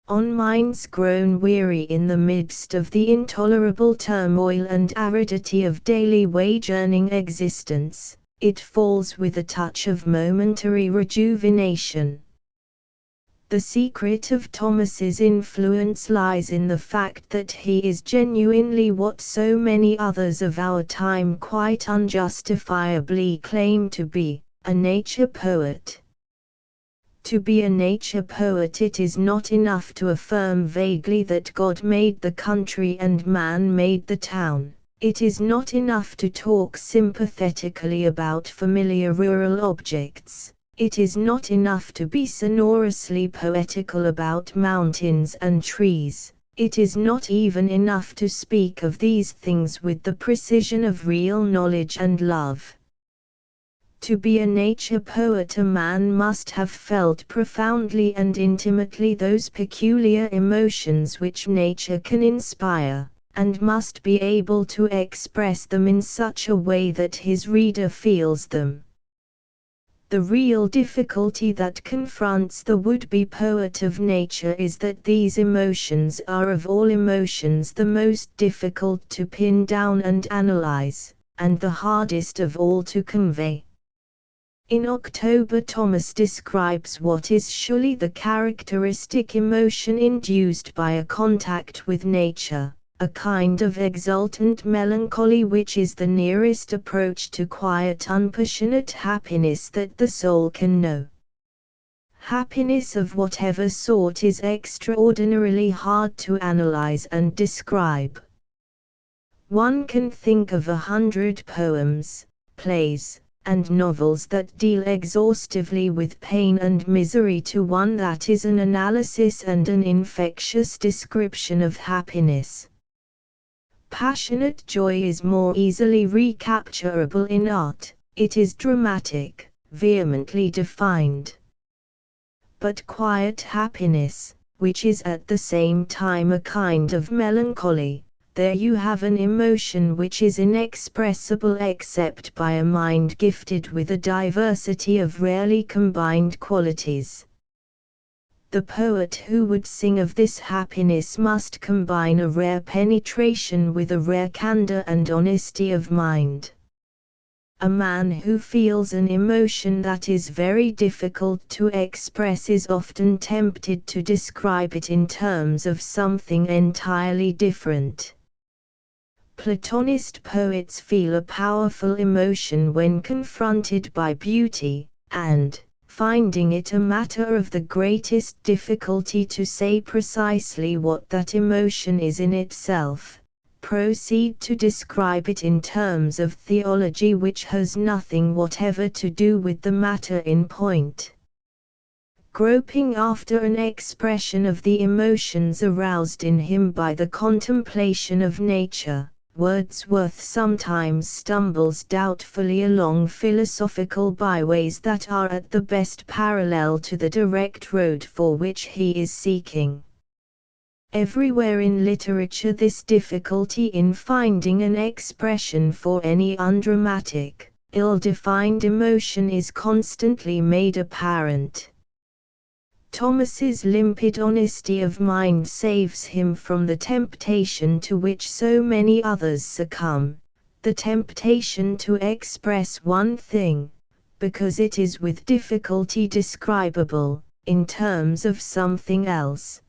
Speaker 1: On minds grown weary in the midst of the intolerable turmoil and aridity of daily wage-earning existence, it falls with a touch of momentary rejuvenation. The secret of Thomas's influence lies in the fact that he is genuinely what so many others of our time quite unjustifiably claim to be, a nature poet. To be a nature poet, it is not enough to affirm vaguely that God made the country and man made the town. It is not enough to talk sympathetically about familiar rural objects. It is not enough to be sonorously poetical about mountains and trees. It is not even enough to speak of these things with the precision of real knowledge and love. To be a nature poet, a man must have felt profoundly and intimately those peculiar emotions which nature can inspire, and must be able to express them in such a way that his reader feels them. The real difficulty that confronts the would-be poet of nature is that these emotions are of all emotions the most difficult to pin down and analyze, and the hardest of all to convey. In October, Thomas describes what is surely the characteristic emotion induced by a contact with nature, a kind of exultant melancholy which is the nearest approach to quiet unpassionate happiness that the soul can know. Happiness of whatever sort is extraordinarily hard to analyze and describe. One can think of 100 poems, plays, and novels that deal exhaustively with pain and misery to one that is an analysis and an infectious description of happiness. Passionate joy is more easily recapturable in art, it is dramatic, vehemently defined. But quiet happiness, which is at the same time a kind of melancholy, there you have an emotion which is inexpressible except by a mind gifted with a diversity of rarely combined qualities. The poet who would sing of this happiness must combine a rare penetration with a rare candor and honesty of mind. A man who feels an emotion that is very difficult to express is often tempted to describe it in terms of something entirely different. Platonist poets feel a powerful emotion when confronted by beauty, and, finding it a matter of the greatest difficulty to say precisely what that emotion is in itself, proceed to describe it in terms of theology which has nothing whatever to do with the matter in point. Groping after an expression of the emotions aroused in him by the contemplation of nature, Wordsworth sometimes stumbles doubtfully along philosophical byways that are at the best parallel to the direct road for which he is seeking. Everywhere in literature this difficulty in finding an expression for any undramatic, ill-defined emotion is constantly made apparent. Thomas's limpid honesty of mind saves him from the temptation to which so many others succumb, the temptation to express one thing, because it is with difficulty describable, in terms of something else.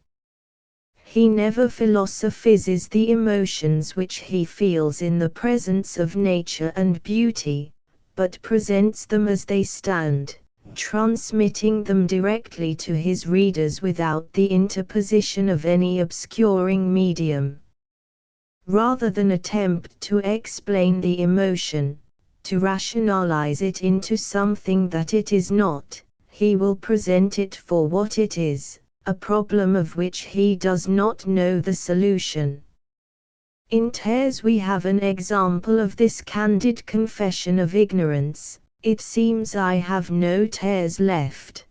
Speaker 1: He never philosophizes the emotions which he feels in the presence of nature and beauty, but presents them as they stand, transmitting them directly to his readers without the interposition of any obscuring medium. Rather than attempt to explain the emotion, to rationalize it into something that it is not, he will present it for what it is, a problem of which he does not know the solution. In Tears we have an example of this candid confession of ignorance. It seems I have no tears left.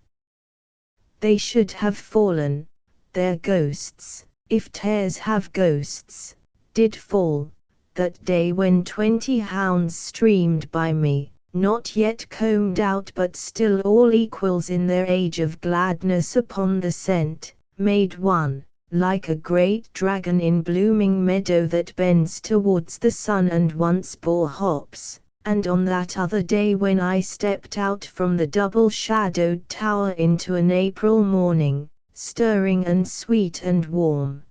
Speaker 1: They should have fallen, their ghosts, if tears have ghosts, did fall, that day when 20 hounds streamed by me, not yet combed out but still all equals in their age of gladness upon the scent, made one, like a great dragon in blooming meadow that bends towards the sun and once bore hops. And on that other day when I stepped out from the double-shadowed tower into an April morning, stirring and sweet and warm.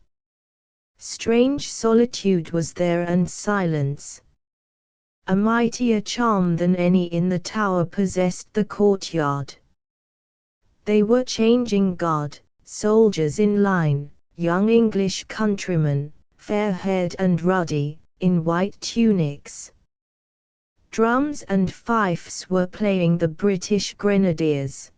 Speaker 1: Strange solitude was there and silence. A mightier charm than any in the tower possessed the courtyard. They were changing guard, soldiers in line, young English countrymen, fair-haired and ruddy, in white tunics. Drums and fifes were playing the British Grenadiers.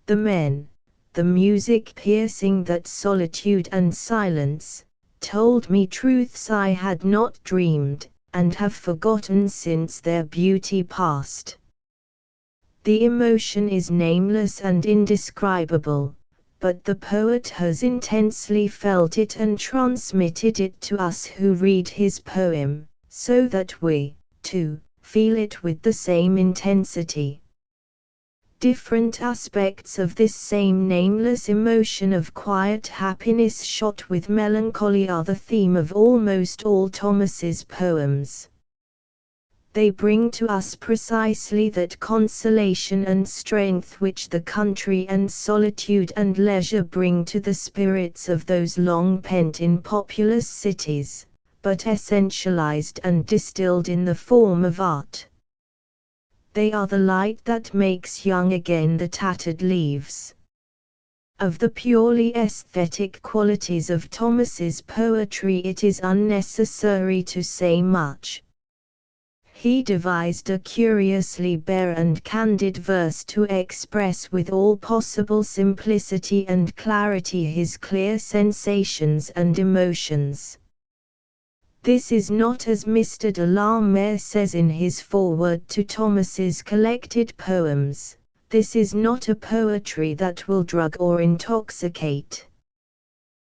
Speaker 1: The men, the music piercing that solitude and silence, told me truths I had not dreamed, and have forgotten since their beauty passed. The emotion is nameless and indescribable, but the poet has intensely felt it and transmitted it to us who read his poem, so that we, too, feel it with the same intensity. Different aspects of this same nameless emotion of quiet happiness shot with melancholy are the theme of almost all Thomas's poems. They bring to us precisely that consolation and strength which the country and solitude and leisure bring to the spirits of those long pent in populous cities, but essentialized and distilled in the form of art. They are the light that makes young again the tattered leaves. Of the purely aesthetic qualities of Thomas's poetry it is unnecessary to say much. He devised a curiously bare and candid verse to express with all possible simplicity and clarity his clear sensations and emotions. This is not, as Mr. de la Mare says in his foreword to Thomas's collected poems, this is not a poetry that will drug or intoxicate.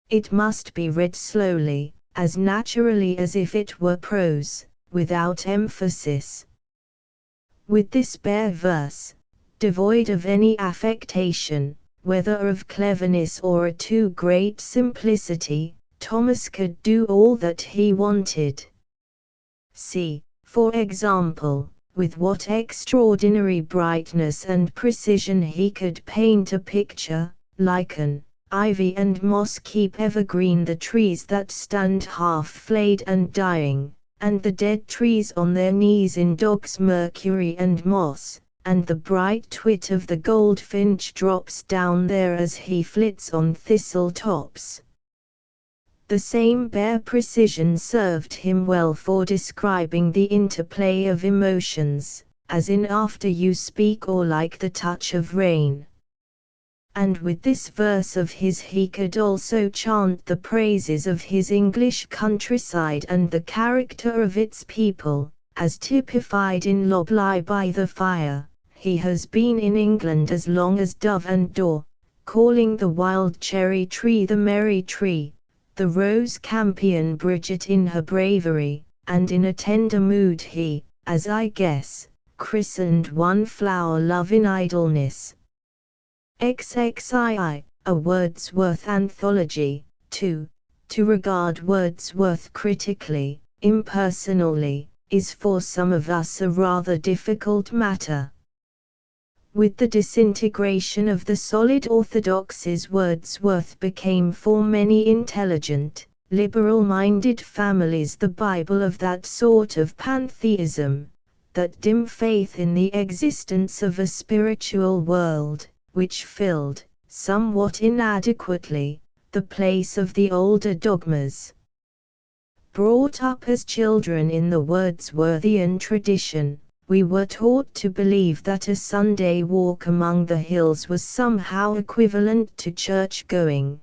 Speaker 1: It must be read slowly, as naturally as if it were prose, without emphasis. With this bare verse, devoid of any affectation, whether of cleverness or a too great simplicity, Thomas could do all that he wanted. See, for example, with what extraordinary brightness and precision he could paint a picture, lichen, ivy and moss keep evergreen the trees that stand half flayed and dying, and the dead trees on their knees in dog's mercury and moss, and the bright twit of the goldfinch drops down there as he flits on thistle tops. The same bare precision served him well for describing the interplay of emotions, as in After You Speak or Like the Touch of Rain. And with this verse of his he could also chant the praises of his English countryside and the character of its people, as typified in Lob Lie by the Fire. He has been in England as long as Dove and Daw, calling the wild cherry tree the merry tree, the rose campion Bridget in her bravery, and in a tender mood he, as I guess, christened one flower Love in Idleness. XXII, a Wordsworth anthology. 2. To regard Wordsworth critically, impersonally, is for some of us a rather difficult matter. With the disintegration of the solid orthodoxies, Wordsworth became for many intelligent, liberal-minded families the Bible of that sort of pantheism, that dim faith in the existence of a spiritual world, which filled, somewhat inadequately, the place of the older dogmas. Brought up as children in the Wordsworthian tradition, we were taught to believe that a Sunday walk among the hills was somehow equivalent to church-going.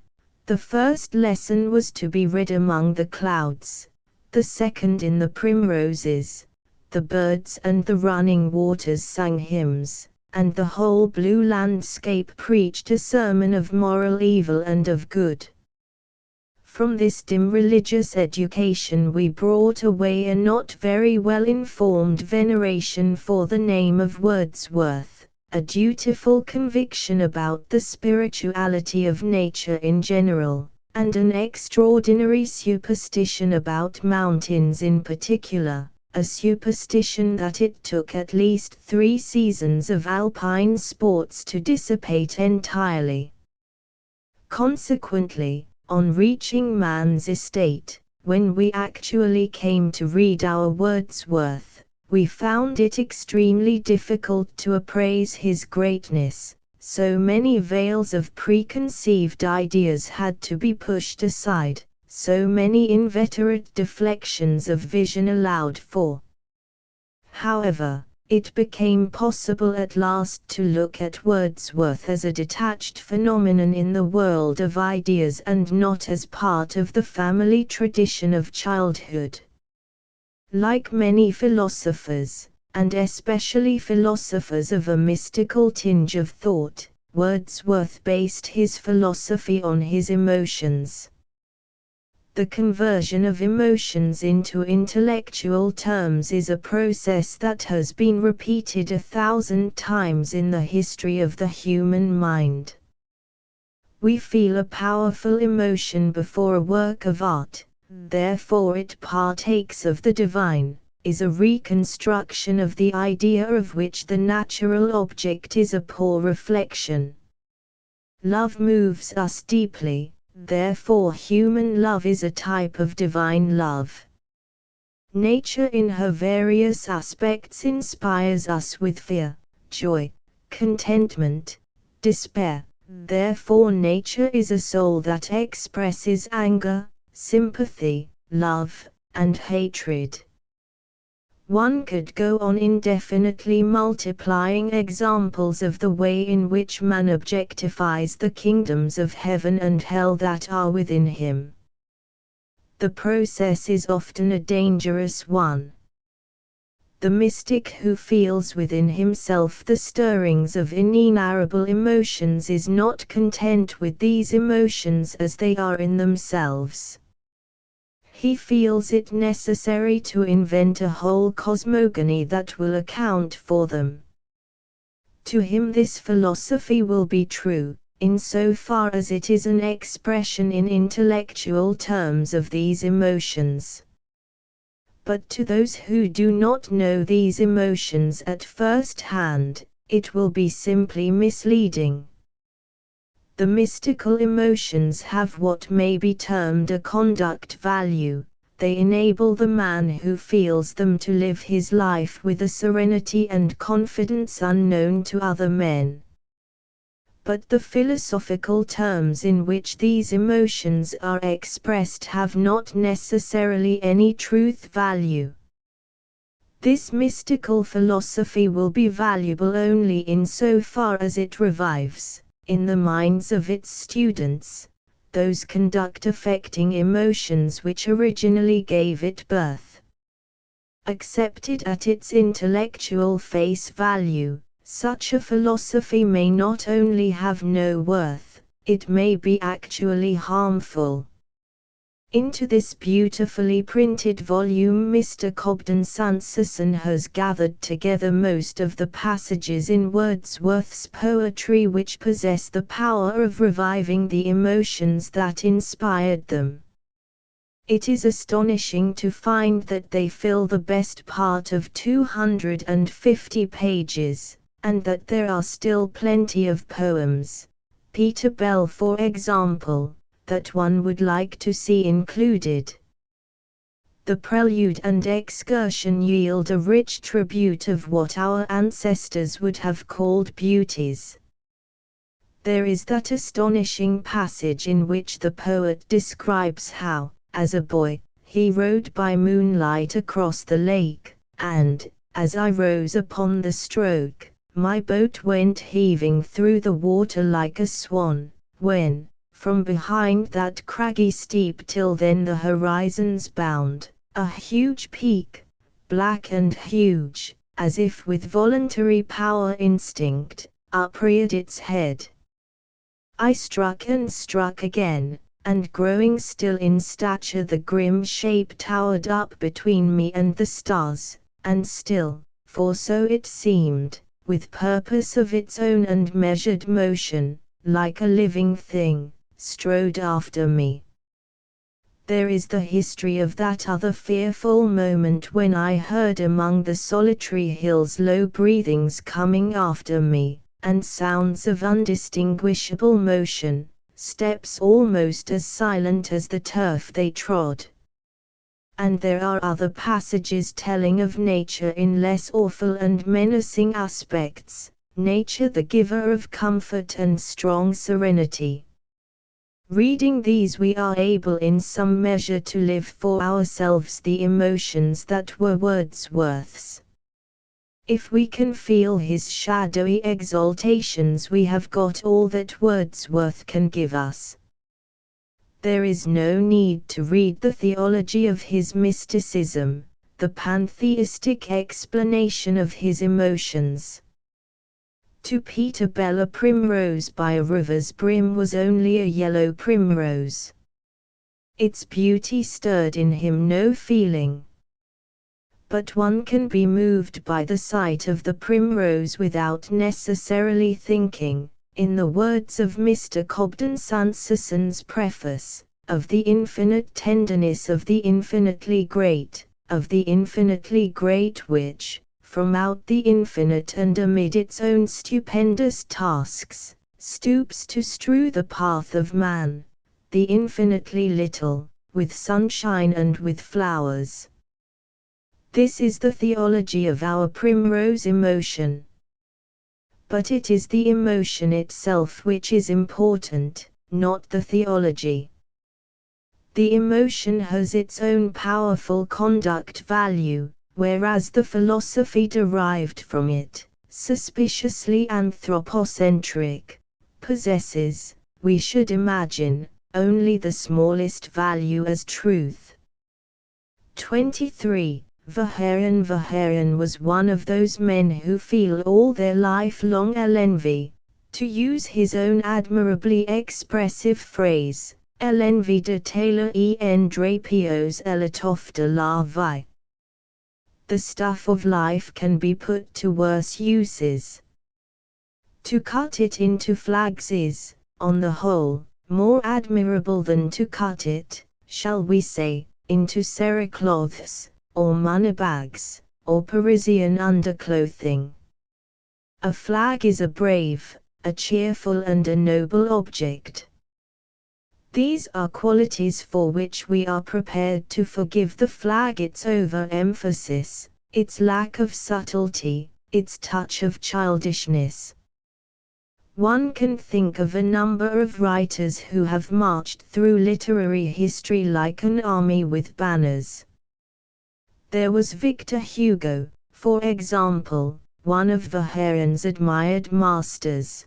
Speaker 1: The first lesson was to be read among the clouds, the second in the primroses, the birds and the running waters sang hymns, and the whole blue landscape preached a sermon of moral evil and of good. From this dim religious education we brought away a not very well-informed veneration for the name of Wordsworth, a dutiful conviction about the spirituality of nature in general, and an extraordinary superstition about mountains in particular, a superstition that it took at least 3 seasons of alpine sports to dissipate entirely. Consequently, on reaching man's estate, when we actually came to read our Wordsworth, we found it extremely difficult to appraise his greatness. So many veils of preconceived ideas had to be pushed aside, so many inveterate deflections of vision allowed for. However, it became possible at last to look at Wordsworth as a detached phenomenon in the world of ideas and not as part of the family tradition of childhood. Like many philosophers, and especially philosophers of a mystical tinge of thought, Wordsworth based his philosophy on his emotions. The conversion of emotions into intellectual terms is a process that has been repeated 1,000 times in the history of the human mind. We feel a powerful emotion before a work of art, therefore it partakes of the divine, is a reconstruction of the idea of which the natural object is a poor reflection. Love moves us deeply. Therefore human love is a type of divine love. Nature in her various aspects inspires us with fear, joy, contentment, despair. Therefore nature is a soul that expresses anger, sympathy, love, and hatred. One could go on indefinitely multiplying examples of the way in which man objectifies the kingdoms of heaven and hell that are within him. The process is often a dangerous one. The mystic who feels within himself the stirrings of inenarrable emotions is not content with these emotions as they are in themselves. He feels it necessary to invent a whole cosmogony that will account for them. To him this philosophy will be true, insofar as it is an expression in intellectual terms of these emotions. But to those who do not know these emotions at first hand, it will be simply misleading. The mystical emotions have what may be termed a conduct value. They enable the man who feels them to live his life with a serenity and confidence unknown to other men. But the philosophical terms in which these emotions are expressed have not necessarily any truth value. This mystical philosophy will be valuable only insofar as it revives, in the minds of its students, those conduct affecting emotions which originally gave it birth. Accepted at its intellectual face value, such a philosophy may not only have no worth, it may be actually harmful. Into this beautifully printed volume Mr. Cobden Sanderson has gathered together most of the passages in Wordsworth's poetry which possess the power of reviving the emotions that inspired them. It is astonishing to find that they fill the best part of 250 pages, and that there are still plenty of poems, Peter Bell for example, that one would like to see included. The prelude and excursion yield a rich tribute of what our ancestors would have called beauties. There is that astonishing passage in which the poet describes how, as a boy, he rode by moonlight across the lake, and, as I rose upon the stroke, my boat went heaving through the water like a swan, when, from behind that craggy steep till then the horizon's bound, a huge peak, black and huge, as if with voluntary power instinct, upreared its head. I struck and struck again, and growing still in stature the grim shape towered up between me and the stars, and still, for so it seemed, with purpose of its own and measured motion, like a living thing, strode after me. There is the history of that other fearful moment when I heard among the solitary hills low breathings coming after me, and sounds of undistinguishable motion, steps almost as silent as the turf they trod. And there are other passages telling of nature in less awful and menacing aspects, nature the giver of comfort and strong serenity. Reading these we are able in some measure to live for ourselves the emotions that were Wordsworth's. If we can feel his shadowy exaltations we have got all that Wordsworth can give us. There is no need to read the theology of his mysticism, the pantheistic explanation of his emotions. To Peter Bell a primrose by a river's brim was only a yellow primrose. Its beauty stirred in him no feeling. But one can be moved by the sight of the primrose without necessarily thinking, in the words of Mr. Cobden Sanderson's preface, of the infinite tenderness of the infinitely great, of the infinitely great which, from out the infinite and amid its own stupendous tasks, stoops to strew the path of man, the infinitely little, with sunshine and with flowers. This is the theology of our primrose emotion. But it is the emotion itself which is important, not the theology. The emotion has its own powerful conduct value, whereas the philosophy derived from it, suspiciously anthropocentric, possesses, we should imagine, only the smallest value as truth. 23. Vaharian was one of those men who feel all their life long l'envie, to use his own admirably expressive phrase, l'envie de Taylor en drapios l'étoffe de la vie. The stuff of life can be put to worse uses. To cut it into flags is, on the whole, more admirable than to cut it, shall we say, into cerecloths, or moneybags, or Parisian underclothing. A flag is a brave, a cheerful and a noble object. These are qualities for which we are prepared to forgive the flag its overemphasis, its lack of subtlety, its touch of childishness. One can think of a number of writers who have marched through literary history like an army with banners. There was Victor Hugo, for example, one of Vaharian's admired masters.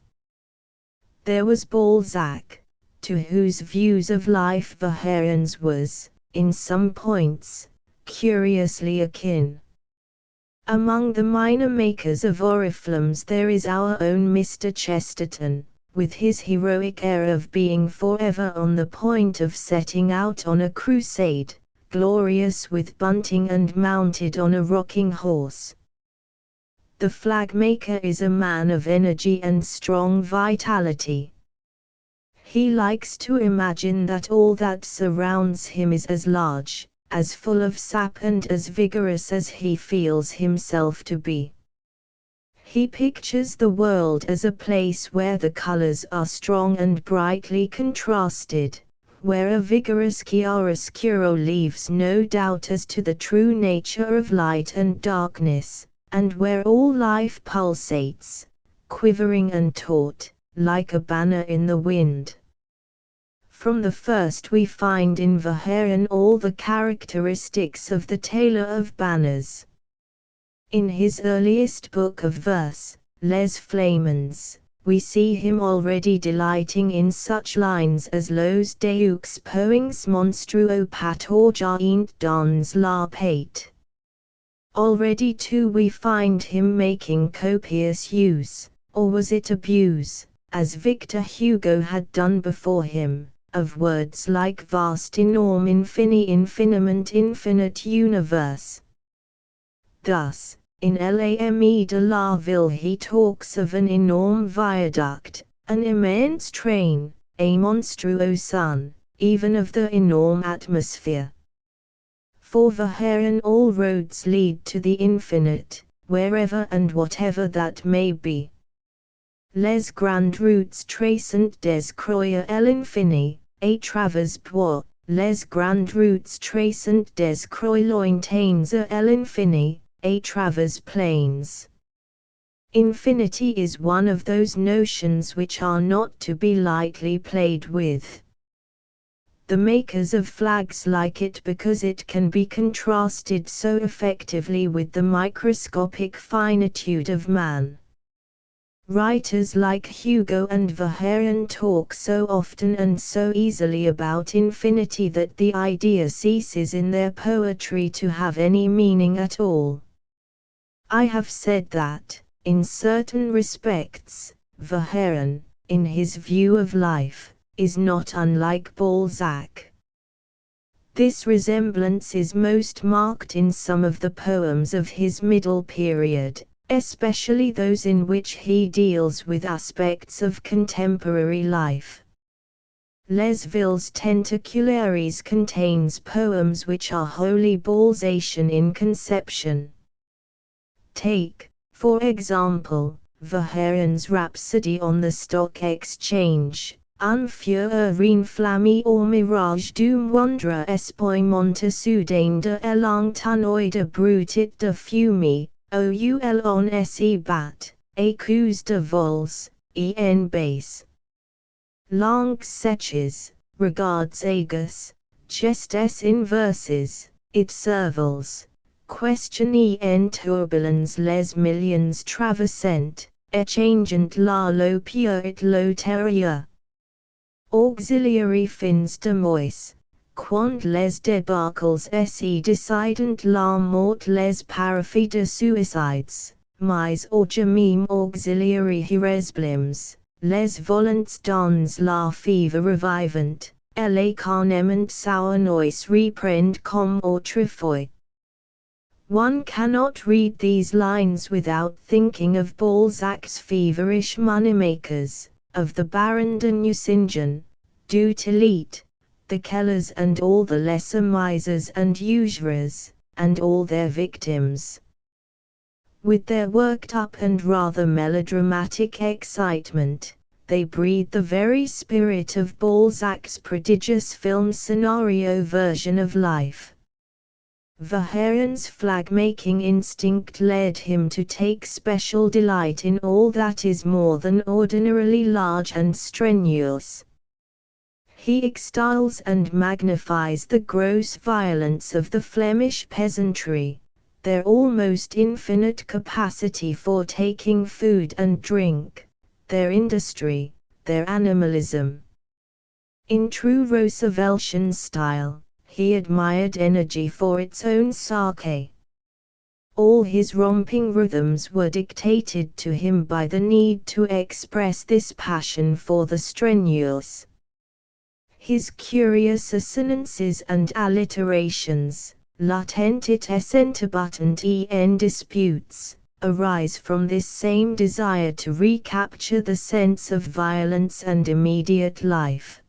Speaker 1: There was Balzac, to whose views of life Vaharian's was, in some points, curiously akin. Among the minor makers of oriflammes there is our own Mr. Chesterton, with his heroic air of being forever on the point of setting out on a crusade, glorious with bunting and mounted on a rocking horse. The flag maker is a man of energy and strong vitality. He likes to imagine that all that surrounds him is as large, as full of sap and as vigorous as he feels himself to be. He pictures the world as a place where the colors are strong and brightly contrasted, where a vigorous chiaroscuro leaves no doubt as to the true nature of light and darkness, and where all life pulsates, quivering and taut, like a banner in the wind. From the first we find in Vaharian all the characteristics of the tailor of banners. In his earliest book of verse, Les Flamans, we see him already delighting in such lines as Los deux poings monstruo patorgint dans la pate. Already too we find him making copious use, or was it abuse, as Victor Hugo had done before him, of words like vast enorme infiniment infinite universe. Thus, in L'Ame de la Ville he talks of an enorme viaduct, an immense train, a monstrueux sun, even of the enorme atmosphere. For Vaharian all roads lead to the infinite, wherever and whatever that may be. Les grandes routes tracent des croix à l'infini, à travers bois, les grandes routes tracent des croix lointaines à l'infini, à travers plains. Infinity is one of those notions which are not to be lightly played with. The makers of flags like it because it can be contrasted so effectively with the microscopic finitude of man. Writers like Hugo and Vaharian talk so often and so easily about infinity that the idea ceases in their poetry to have any meaning at all. I have said that, in certain respects, Vaharian, in his view of life, is not unlike Balzac. This resemblance is most marked in some of the poems of his middle period, especially those in which he deals with aspects of contemporary life. Les Villes Tentaculaires contains poems which are wholly Balzacian in conception. Take, for example, Vaharian's Rhapsody on the Stock Exchange, un fur une flamme or mirage d'un wondre espoimante soudain de elongtanoid de brutit de fumée, oul on se bat, écus de vols, en base. Longues seches, regards agus, gestes inverses, it servals, question en turbulens les millions traversent, échangeant la lo pure et lo terrier. Auxiliary fins de mois, quand les débâcles se décident la mort les paraphies de suicides, mais or gemim auxiliary hiresblims, les volants dans la fever revivant, et les carnement saunois reprend comme autrefois. One cannot read these lines without thinking of Balzac's feverish moneymakers, of the Baron de Nucingen, du Tillet, the Kellers and all the lesser misers and usurers, and all their victims. With their worked-up and rather melodramatic excitement, they breathe the very spirit of Balzac's prodigious film scenario version of life. Verhairen's flag-making instinct led him to take special delight in all that is more than ordinarily large and strenuous. He extols and magnifies the gross violence of the Flemish peasantry, their almost infinite capacity for taking food and drink, their industry, their animalism. In true Rooseveltian style, he admired energy for its own sake. All his romping rhythms were dictated to him by the need to express this passion for the strenuous. His curious assonances and alliterations, latentit essentibutant en disputes, arise from this same desire to recapture the sense of violence and immediate life.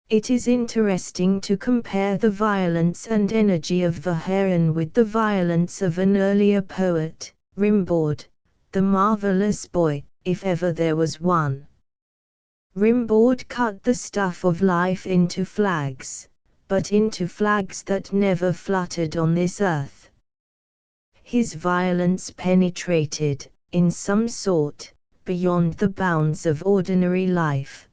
Speaker 1: It is interesting to compare the violence and energy of Verhaeren with the violence of an earlier poet, Rimbaud, the marvelous boy, if ever there was one. Rimbaud cut the stuff of life into flags, but into flags that never fluttered on this earth. His violence penetrated, in some sort, beyond the bounds of ordinary life.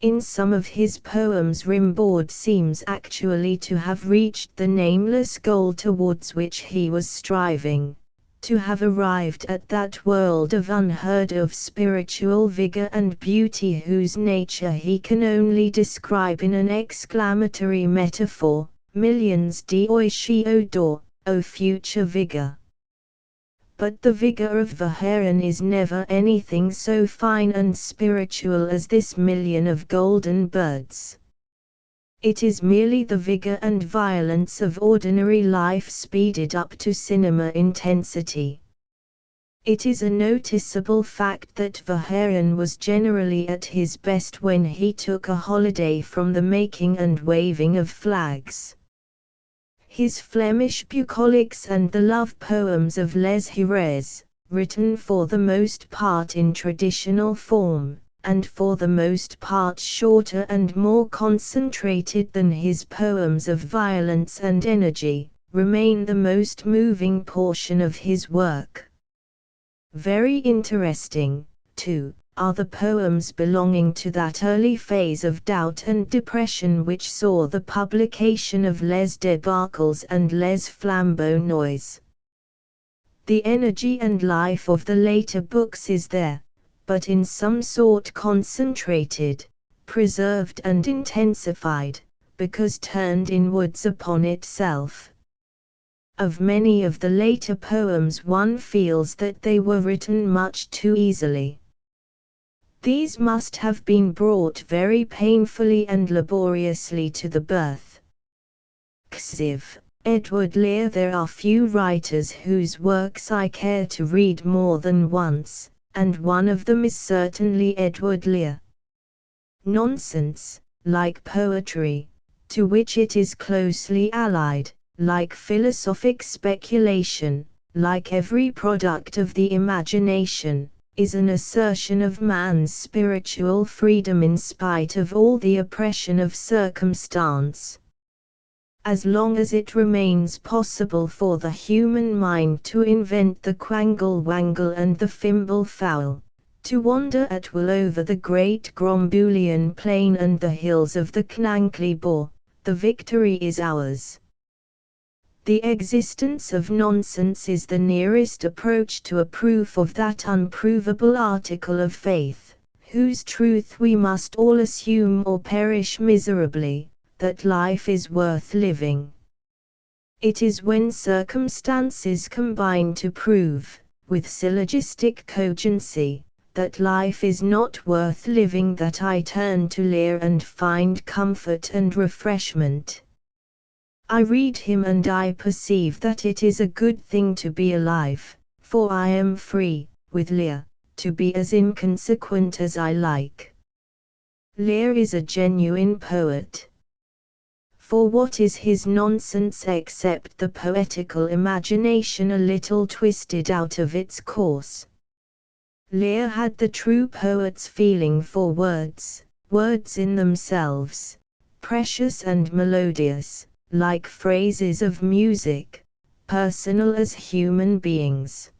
Speaker 1: In some of his poems Rimbaud seems actually to have reached the nameless goal towards which he was striving, to have arrived at that world of unheard of spiritual vigor and beauty whose nature he can only describe in an exclamatory metaphor, millions d'oiseaux d'or, O future vigor. But the vigor of Verhaeren is never anything so fine and spiritual as this million of golden birds. It is merely the vigor and violence of ordinary life speeded up to cinema intensity. It is a noticeable fact that Verhaeren was generally at his best when he took a holiday from the making and waving of flags. His Flemish bucolics and the love poems of Les Hires, written for the most part in traditional form, and for the most part shorter and more concentrated than his poems of violence and energy, remain the most moving portion of his work. Very interesting, too, are the poems belonging to that early phase of doubt and depression which saw the publication of Les Débâcles and Les Flambeaux Noirs. The energy and life of the later books is there, but in some sort concentrated, preserved and intensified, because turned inwards upon itself. Of many of the later poems one feels that they were written much too easily. These must have been brought very painfully and laboriously to the birth. Xiv. Edward Lear. There are few writers whose works I care to read more than once, and one of them is certainly Edward Lear. Nonsense, like poetry, to which it is closely allied, like philosophic speculation, like every product of the imagination, is an assertion of man's spiritual freedom in spite of all the oppression of circumstance. As long as it remains possible for the human mind to invent the quangle-wangle and the fimble-fowl, to wander at will over the great Gromboolian plain and the hills of the Knankly Bore, the victory is ours. The existence of nonsense is the nearest approach to a proof of that unprovable article of faith, whose truth we must all assume or perish miserably, that life is worth living. It is when circumstances combine to prove, with syllogistic cogency, that life is not worth living that I turn to Lear and find comfort and refreshment. I read him and I perceive that it is a good thing to be alive, for I am free, with Lear, to be as inconsequent as I like. Lear is a genuine poet. For what is his nonsense except the poetical imagination a little twisted out of its course? Lear had the true poet's feeling for words, words in themselves, precious and melodious, like phrases of music, personal as human beings.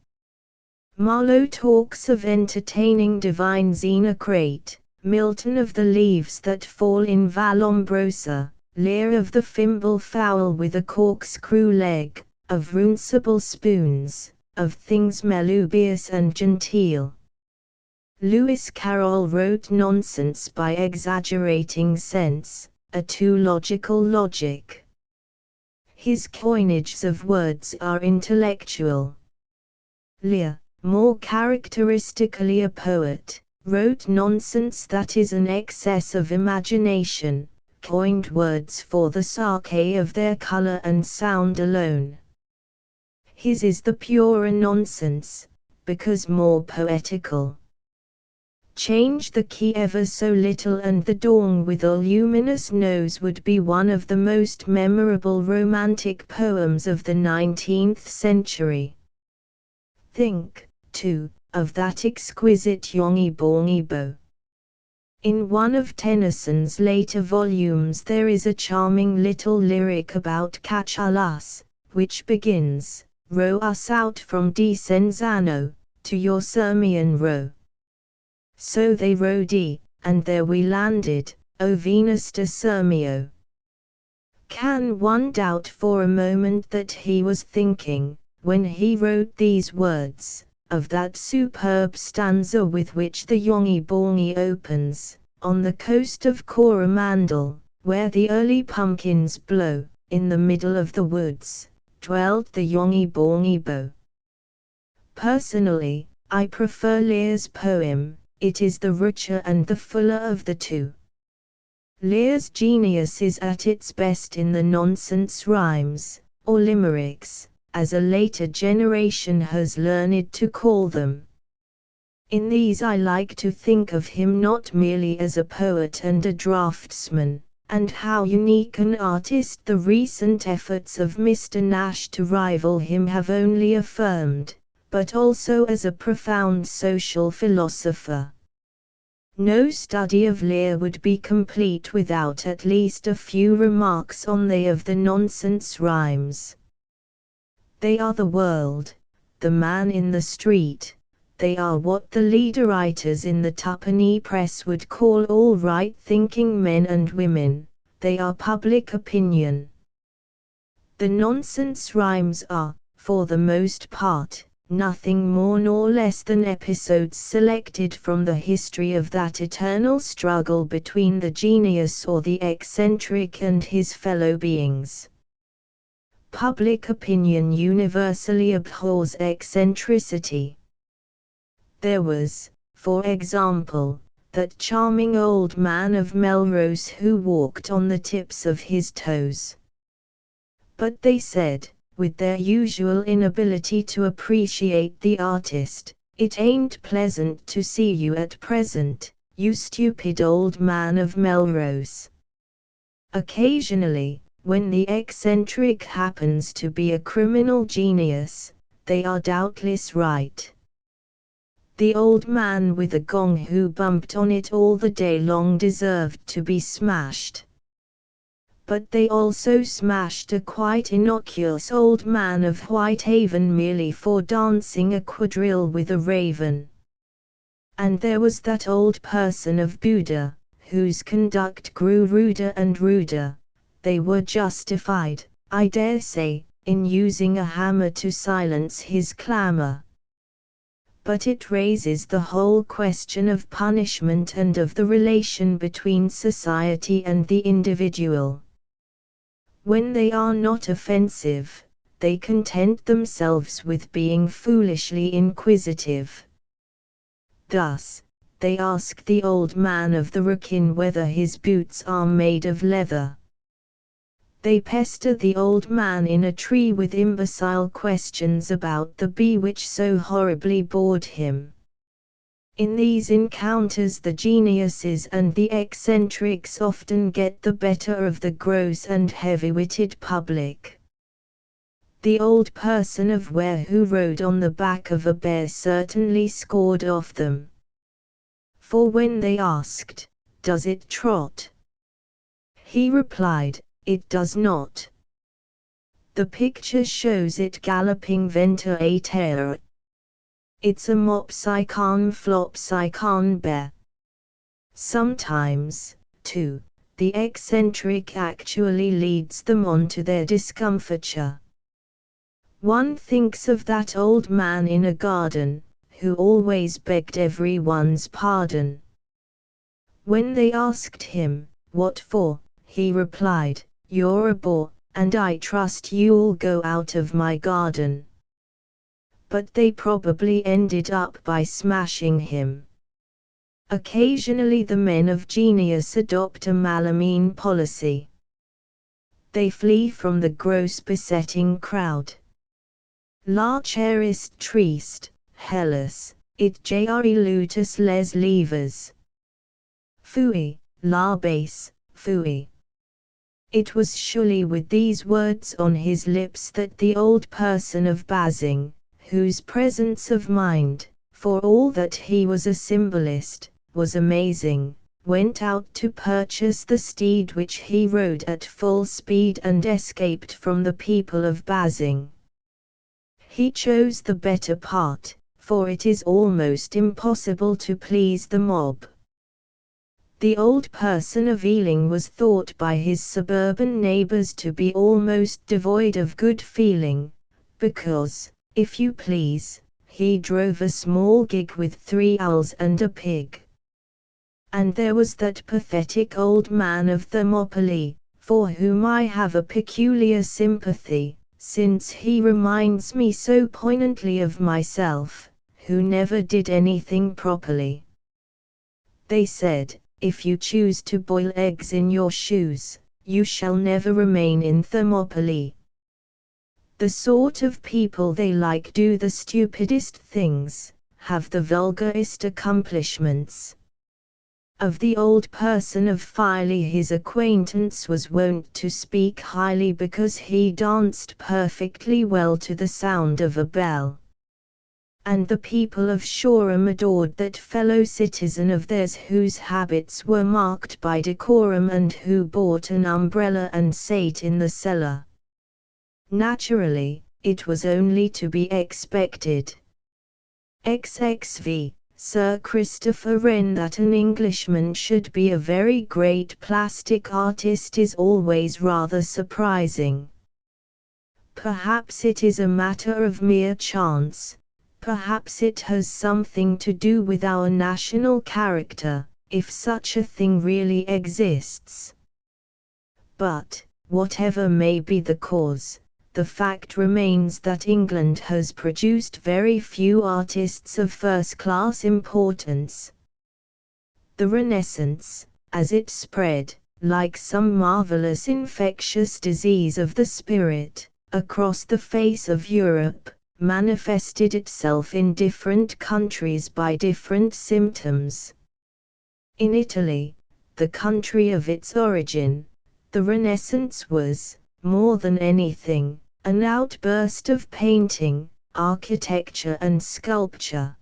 Speaker 1: Marlowe talks of entertaining divine Xenocrate, Milton of the leaves that fall in Vallombrosa, Lear of the fimble-fowl with a corkscrew leg, of runcible spoons, of things melodious and genteel. Lewis Carroll wrote nonsense by exaggerating sense, a too logical logic. His coinages of words are intellectual. Lear, more characteristically a poet, wrote nonsense that is an excess of imagination, coined words for the sake of their color and sound alone. His is the purer nonsense, because more poetical. Change the key ever so little and the dawn with a luminous nose would be one of the most memorable romantic poems of the 19th century. Think, too, of that exquisite Yongy Bongy Bo. In one of Tennyson's later volumes there is a charming little lyric about Catullus, which begins, "Row us out from Desenzano, to your Sirmian row." So they rowed, and there we landed, O Venus de Sirmio. Can one doubt for a moment that he was thinking, when he wrote these words, of that superb stanza with which the Yongy Bongy opens, on the coast of Coromandel, where the early pumpkins blow, in the middle of the woods, dwelled the Yongy Bongy Bo. Personally, I prefer Lear's poem, it is the richer and the fuller of the two. Lear's genius is at its best in the nonsense rhymes, or limericks, as a later generation has learned to call them. In these I like to think of him not merely as a poet and a draftsman, and how unique an artist the recent efforts of Mr. Nash to rival him have only affirmed, but also as a profound social philosopher. No study of Lear would be complete without at least a few remarks on the nonsense rhymes. They are the world, the man in the street, they are what the leader writers in the twopenny press would call all right-thinking men and women, they are public opinion. The nonsense rhymes are, for the most part, nothing more nor less than episodes selected from the history of that eternal struggle between the genius or the eccentric and his fellow beings. Public opinion universally abhors eccentricity. There was, for example, that charming old man of Melrose who walked on the tips of his toes. But they said, with their usual inability to appreciate the artist, "It ain't pleasant to see you at present, you stupid old man of Melrose." Occasionally, when the eccentric happens to be a criminal genius, they are doubtless right. The old man with the gong who bumped on it all the day long deserved to be smashed. But they also smashed a quite innocuous old man of Whitehaven merely for dancing a quadrille with a raven. And there was that old person of Buda, whose conduct grew ruder and ruder. They were justified, I dare say, in using a hammer to silence his clamour. But it raises the whole question of punishment and of the relation between society and the individual. When they are not offensive, they content themselves with being foolishly inquisitive. Thus, they ask the old man of the Wrekin whether his boots are made of leather. They pester the old man in a tree with imbecile questions about the bee which so horribly bored him. In these encounters the geniuses and the eccentrics often get the better of the gross and heavy-witted public. The old person of Ware who rode on the back of a bear certainly scored off them. For when they asked, "Does it trot?" he replied, "It does not. The picture shows it galloping ventre a terre. It's a mopsychon flopsychon bear." Sometimes, too, the eccentric actually leads them on to their discomfiture. One thinks of that old man in a garden, who always begged everyone's pardon. When they asked him, "What for?" he replied, "You're a bore, and I trust you'll go out of my garden." But they probably ended up by smashing him. Occasionally the men of genius adopt a malign policy. They flee from the gross besetting crowd. L'archer ist triste, Hellas, it jre lutus les levers. Fui, la base, fui. It was surely with these words on his lips that the old person of Basing, whose presence of mind, for all that he was a symbolist, was amazing, went out to purchase the steed which he rode at full speed and escaped from the people of Basing. He chose the better part, for it is almost impossible to please the mob. The old person of Ealing was thought by his suburban neighbours to be almost devoid of good feeling, because, if you please, he drove a small gig with 3 owls and a pig. And there was that pathetic old man of Thermopylae, for whom I have a peculiar sympathy, since he reminds me so poignantly of myself, who never did anything properly. They said, "If you choose to boil eggs in your shoes, you shall never remain in Thermopylae." The sort of people they like do the stupidest things, have the vulgarest accomplishments. Of the old person of Filey his acquaintance was wont to speak highly because he danced perfectly well to the sound of a bell. And the people of Shoreham adored that fellow citizen of theirs whose habits were marked by decorum and who bought an umbrella and sate in the cellar. Naturally, it was only to be expected. XXV. Sir Christopher Wren that an Englishman should be a very great plastic artist is always rather surprising. Perhaps it is a matter of mere chance, perhaps it has something to do with our national character, if such a thing really exists. But, whatever may be the cause, the fact remains that England has produced very few artists of first-class importance. The Renaissance, as it spread, like some marvelous infectious disease of the spirit, across the face of Europe, manifested itself in different countries by different symptoms. In Italy, the country of its origin, the Renaissance was, more than anything, an outburst of painting, architecture and sculpture.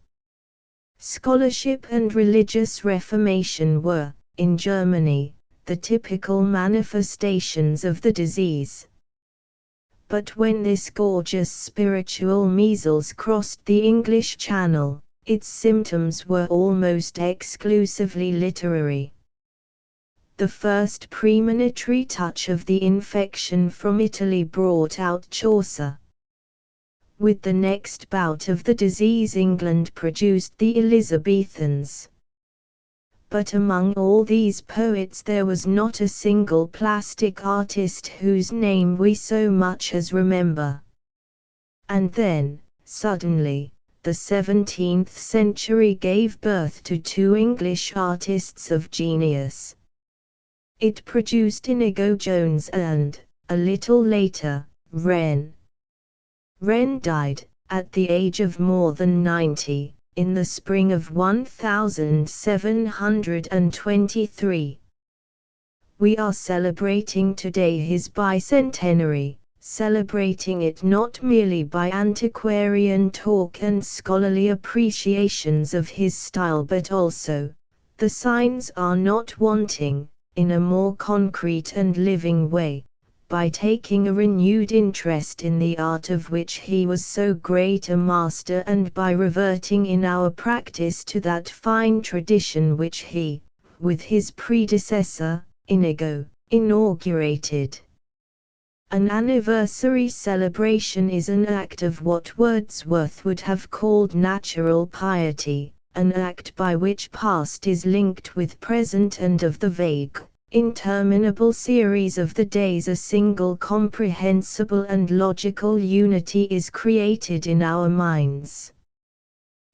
Speaker 1: Scholarship and religious reformation were, in Germany, the typical manifestations of the disease. But when this gorgeous spiritual measles crossed the English Channel, its symptoms were almost exclusively literary. The first premonitory touch of the infection from Italy brought out Chaucer. With the next bout of the disease, England produced the Elizabethans. But among all these poets there was not a single plastic artist whose name we so much as remember. And then, suddenly, the 17th century gave birth to two English artists of genius. It produced Inigo Jones and, a little later, Wren. Wren died, at the age of more than 90, in the spring of 1723. We are celebrating today his bicentenary, celebrating it not merely by antiquarian talk and scholarly appreciations of his style, but also, the signs are not wanting, in a more concrete and living way, by taking a renewed interest in the art of which he was so great a master, and by reverting in our practice to that fine tradition which he, with his predecessor, Inigo, inaugurated. An anniversary celebration is an act of what Wordsworth would have called natural piety, an act by which past is linked with present, and of the vague, interminable series of the days a single comprehensible and logical unity is created in our minds.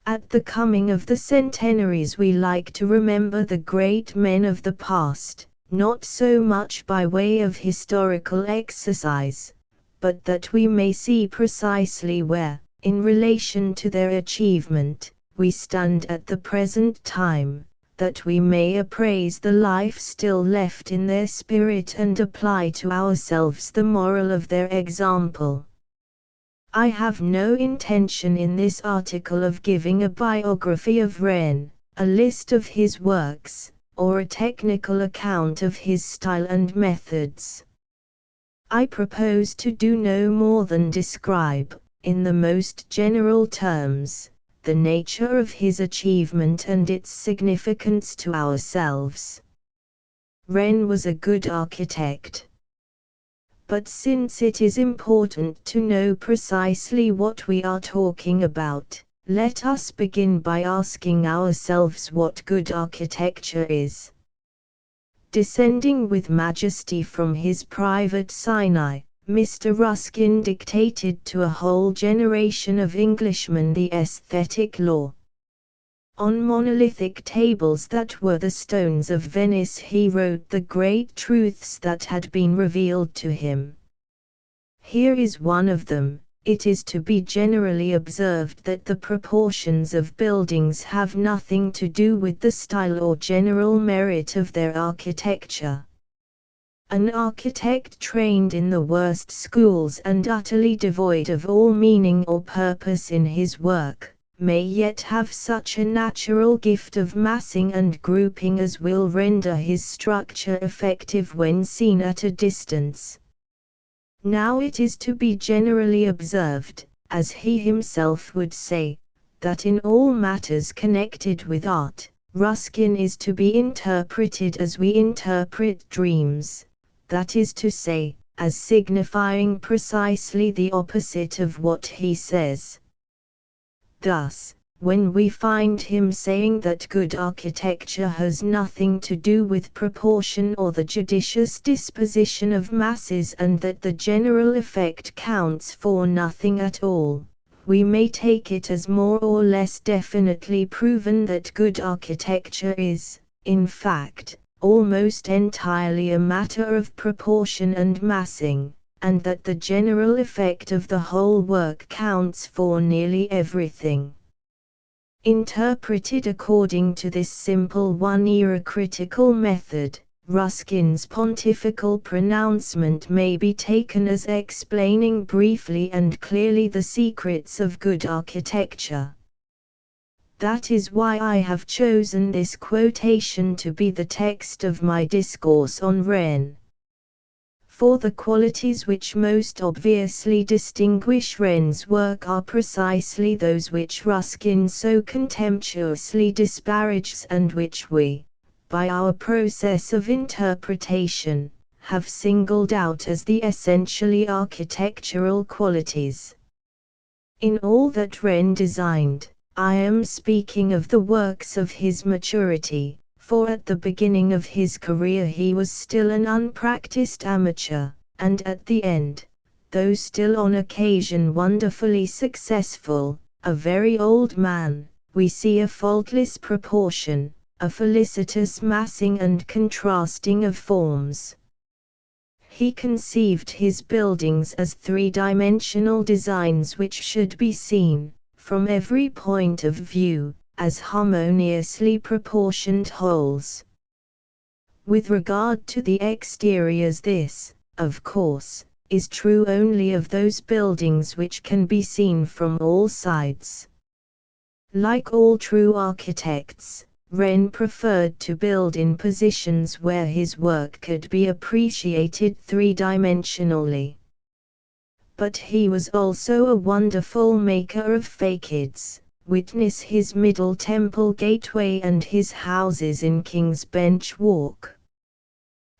Speaker 1: At the coming of the centenaries we like to remember the great men of the past, not so much by way of historical exercise, but that we may see precisely where, in relation to their achievement, we stand at the present time, that we may appraise the life still left in their spirit and apply to ourselves the moral of their example. I have no intention in this article of giving a biography of Wren, a list of his works, or a technical account of his style and methods. I propose to do no more than describe, in the most general terms, the nature of his achievement and its significance to ourselves. Wren was a good architect. But since it is important to know precisely what we are talking about, let us begin by asking ourselves what good architecture is. Descending with majesty from his private Sinai, Mr. Ruskin dictated to a whole generation of Englishmen the aesthetic law. On monolithic tables that were the stones of Venice he wrote the great truths that had been revealed to him. Here is one of them: it is to be generally observed that the proportions of buildings have nothing to do with the style or general merit of their architecture. An architect trained in the worst schools and utterly devoid of all meaning or purpose in his work, may yet have such a natural gift of massing and grouping as will render his structure effective when seen at a distance. Now it is to be generally observed, as he himself would say, that in all matters connected with art, Ruskin is to be interpreted as we interpret dreams, that is to say, as signifying precisely the opposite of what he says. Thus, when we find him saying that good architecture has nothing to do with proportion or the judicious disposition of masses, and that the general effect counts for nothing at all, we may take it as more or less definitely proven that good architecture is, in fact, almost entirely a matter of proportion and massing, and that the general effect of the whole work counts for nearly everything. Interpreted according to this simple one-era critical method, Ruskin's pontifical pronouncement may be taken as explaining briefly and clearly the secrets of good architecture. That is why I have chosen this quotation to be the text of my discourse on Wren. For the qualities which most obviously distinguish Wren's work are precisely those which Ruskin so contemptuously disparages and which we, by our process of interpretation, have singled out as the essentially architectural qualities. In all that Wren designed, I am speaking of the works of his maturity, for at the beginning of his career he was still an unpracticed amateur, and at the end, though still on occasion wonderfully successful, a very old man, we see a faultless proportion, a felicitous massing and contrasting of forms. He conceived his buildings as three-dimensional designs which should be seen, from every point of view, as harmoniously proportioned wholes. With regard to the exteriors, this, of course, is true only of those buildings which can be seen from all sides. Like all true architects, Wren preferred to build in positions where his work could be appreciated three-dimensionally. But he was also a wonderful maker of facades, witness his Middle Temple Gateway and his houses in King's Bench Walk.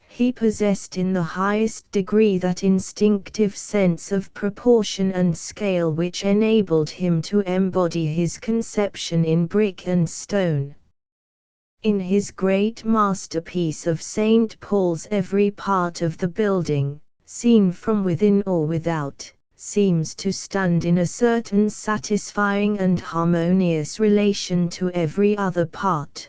Speaker 1: He possessed in the highest degree that instinctive sense of proportion and scale which enabled him to embody his conception in brick and stone. In his great masterpiece of St. Paul's, every part of the building, seen from within or without, seems to stand in a certain satisfying and harmonious relation to every other part.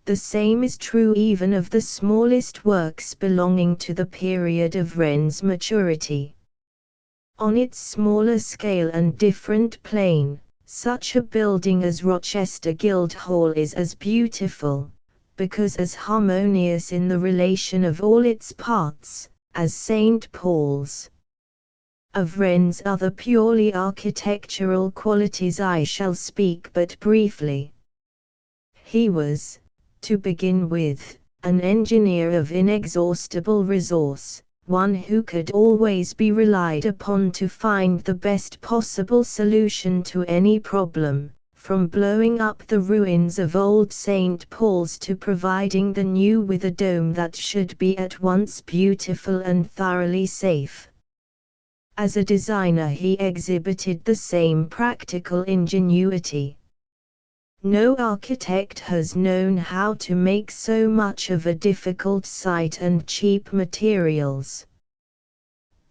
Speaker 1: The same is true even of the smallest works belonging to the period of Wren's maturity. On its smaller scale and different plane, such a building as Rochester Guildhall is as beautiful, because as harmonious in the relation of all its parts, as St. Paul's. Of Wren's other purely architectural qualities I shall speak but briefly. He was, to begin with, an engineer of inexhaustible resource, one who could always be relied upon to find the best possible solution to any problem, from blowing up the ruins of old St. Paul's to providing the new with a dome that should be at once beautiful and thoroughly safe. As a designer he exhibited the same practical ingenuity. No architect has known how to make so much of a difficult site and cheap materials.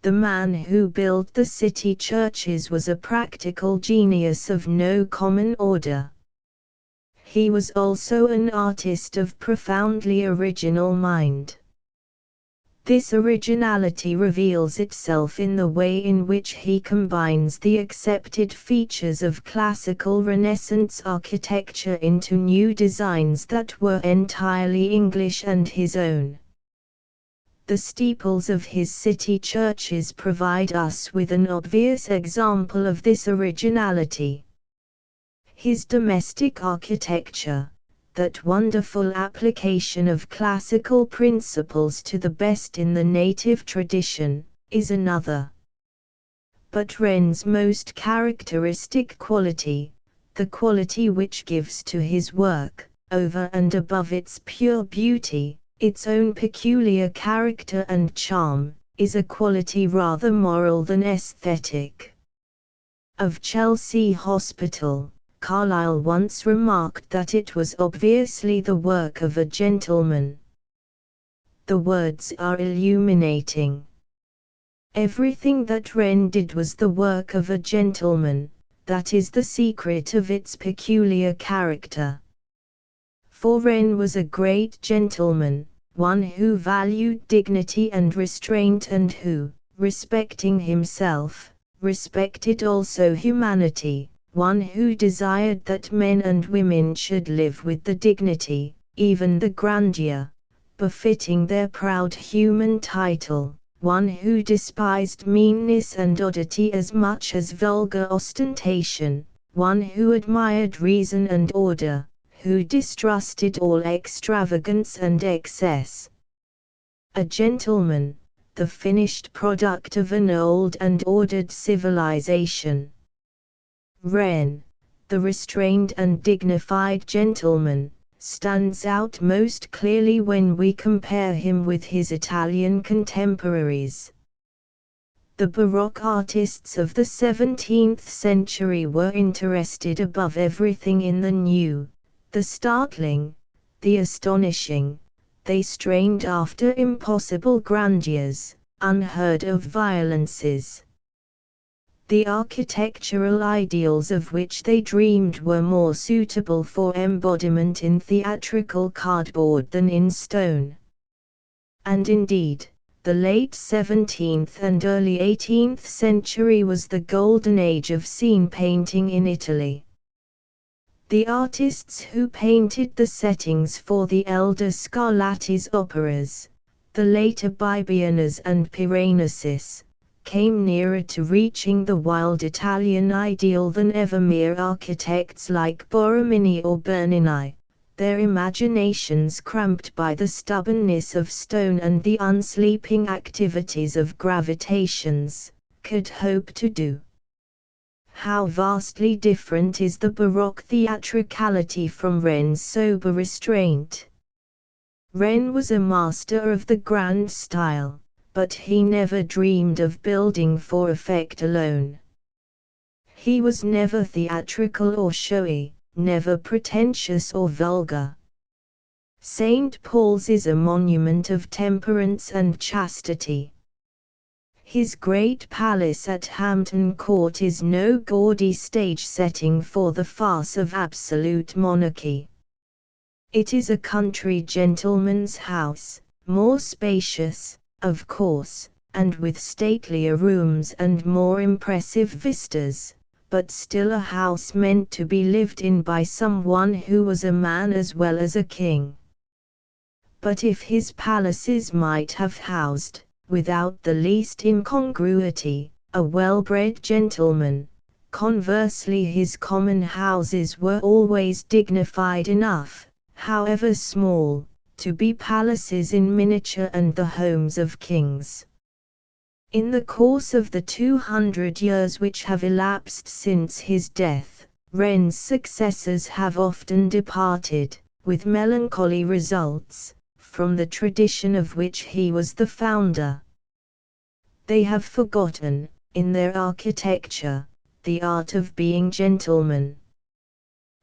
Speaker 1: The man who built the city churches was a practical genius of no common order. He was also an artist of profoundly original mind. This originality reveals itself in the way in which he combines the accepted features of classical Renaissance architecture into new designs that were entirely English and his own. The steeples of his city churches provide us with an obvious example of this originality. His domestic architecture, that wonderful application of classical principles to the best in the native tradition, is another. But Wren's most characteristic quality, the quality which gives to his work, over and above its pure beauty, its own peculiar character and charm, is a quality rather moral than aesthetic. Of Chelsea Hospital, Carlyle once remarked that it was obviously the work of a gentleman. The words are illuminating. Everything that Wren did was the work of a gentleman, that is the secret of its peculiar character. For Wren was a great gentleman, one who valued dignity and restraint and who, respecting himself, respected also humanity. One who desired that men and women should live with the dignity, even the grandeur, befitting their proud human title, one who despised meanness and oddity as much as vulgar ostentation, one who admired reason and order, who distrusted all extravagance and excess. A gentleman, the finished product of an old and ordered civilization. Wren, the restrained and dignified gentleman, stands out most clearly when we compare him with his Italian contemporaries. The Baroque artists of the 17th century were interested above everything in the new, the startling, the astonishing. They strained after impossible grandeurs, unheard of violences. The architectural ideals of which they dreamed were more suitable for embodiment in theatrical cardboard than in stone. And indeed, the late 17th and early 18th century was the golden age of scene painting in Italy. The artists who painted the settings for the elder Scarlatti's operas, the later Bibbianas and Piranesi, came nearer to reaching the wild Italian ideal than ever mere architects like Borromini or Bernini, their imaginations cramped by the stubbornness of stone and the unsleeping activities of gravitations, could hope to do. How vastly different is the Baroque theatricality from Wren's sober restraint. Wren was a master of the grand style, but he never dreamed of building for effect alone. He was never theatrical or showy, never pretentious or vulgar. St. Paul's is a monument of temperance and chastity. His great palace at Hampton Court is no gaudy stage setting for the farce of absolute monarchy. It is a country gentleman's house, more spacious, of course, and with statelier rooms and more impressive vistas, but still a house meant to be lived in by someone who was a man as well as a king. But if his palaces might have housed, without the least incongruity, a well-bred gentleman, conversely his common houses were always dignified enough, however small, to be palaces in miniature and the homes of kings. In the course of the 200 years which have elapsed since his death, Wren's successors have often departed, with melancholy results, from the tradition of which he was the founder. They have forgotten, in their architecture, the art of being gentlemen.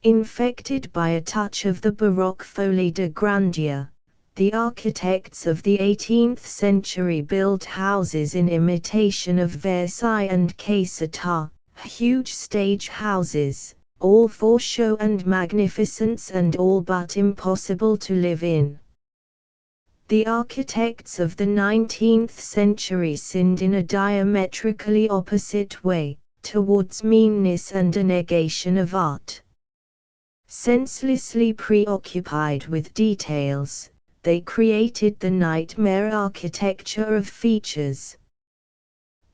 Speaker 1: Infected by a touch of the Baroque folie de grandeur, the architects of the 18th century built houses in imitation of Versailles and Cassata, huge stage houses, all for show and magnificence and all but impossible to live in. The architects of the 19th century sinned in a diametrically opposite way, towards meanness and a negation of art. Senselessly preoccupied with details, they created the nightmare architecture of features.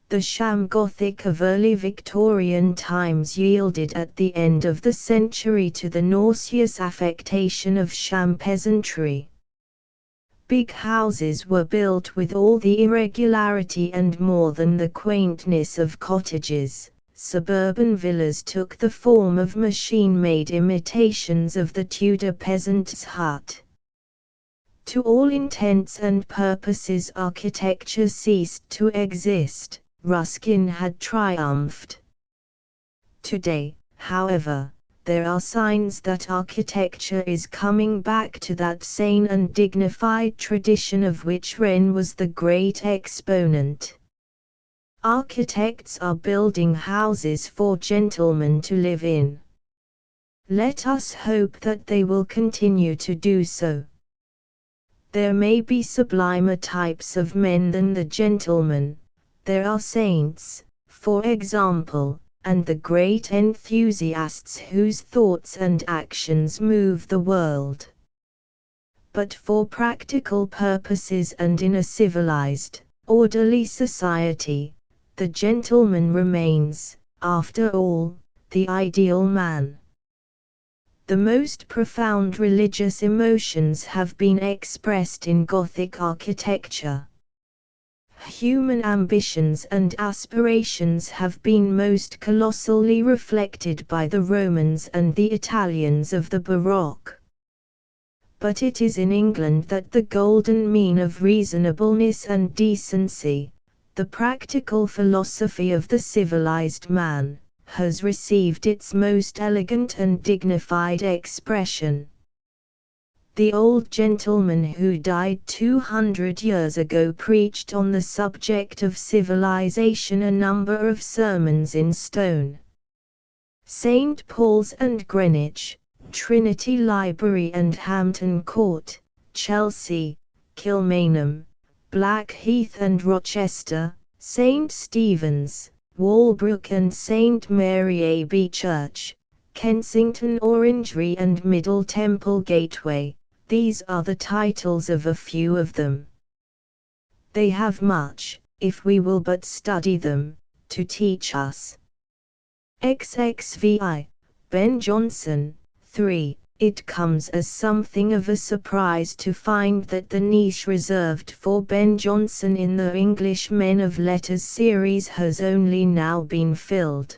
Speaker 1: The sham Gothic of early Victorian times yielded at the end of the century to the nauseous affectation of sham peasantry. Big houses were built with all the irregularity and more than the quaintness of cottages. Suburban villas took the form of machine-made imitations of the Tudor peasant's hut. To all intents and purposes architecture ceased to exist. Ruskin had triumphed. Today, however, there are signs that architecture is coming back to that sane and dignified tradition of which Wren was the great exponent. Architects are building houses for gentlemen to live in. Let us hope that they will continue to do so. There may be sublimer types of men than the gentleman. There are saints, for example, and the great enthusiasts whose thoughts and actions move the world. But for practical purposes and in a civilized, orderly society, the gentleman remains, after all, the ideal man. The most profound religious emotions have been expressed in Gothic architecture. Human ambitions and aspirations have been most colossally reflected by the Romans and the Italians of the Baroque. But it is in England that the golden mean of reasonableness and decency, the practical philosophy of the civilized man, has received its most elegant and dignified expression. The old gentleman who died 200 years ago preached on the subject of civilization a number of sermons in stone. St. Paul's and Greenwich, Trinity Library and Hampton Court, Chelsea, Kilmainham, Blackheath and Rochester, St. Stephen's, Walbrook and St. Mary Abbey Church, Kensington Orangery and Middle Temple Gateway. These are the titles of a few of them. They have much, if we will but study them, to teach us. XXVI, Ben Jonson, 3. It comes as something of a surprise to find that the niche reserved for Ben Jonson in the English Men of Letters series has only now been filled.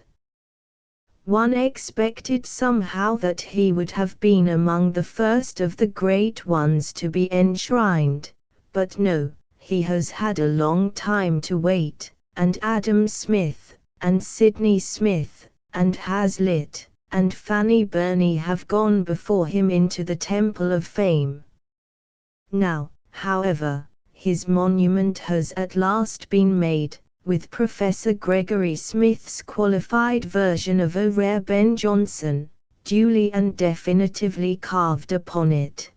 Speaker 1: One expected somehow that he would have been among the first of the great ones to be enshrined, but no, he has had a long time to wait, and Adam Smith, and Sidney Smith, and Hazlitt, and Fanny Burney have gone before him into the Temple of Fame. Now, however, his monument has at last been made, with Professor Gregory Smith's qualified version of O Rare Ben Jonson, duly and definitively carved upon it.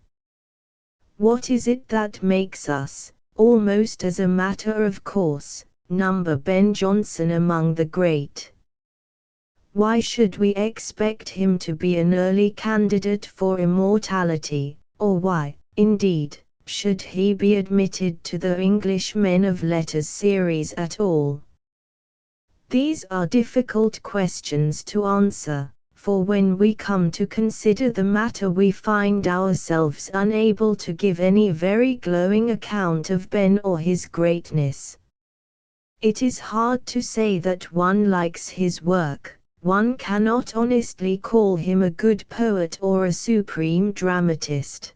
Speaker 1: What is it that makes us, almost as a matter of course, number Ben Jonson among the great? Why should we expect him to be an early candidate for immortality, or why, indeed, should he be admitted to the English Men of Letters series at all? These are difficult questions to answer, for when we come to consider the matter we find ourselves unable to give any very glowing account of Ben or his greatness. It is hard to say that one likes his work. One cannot honestly call him a good poet or a supreme dramatist.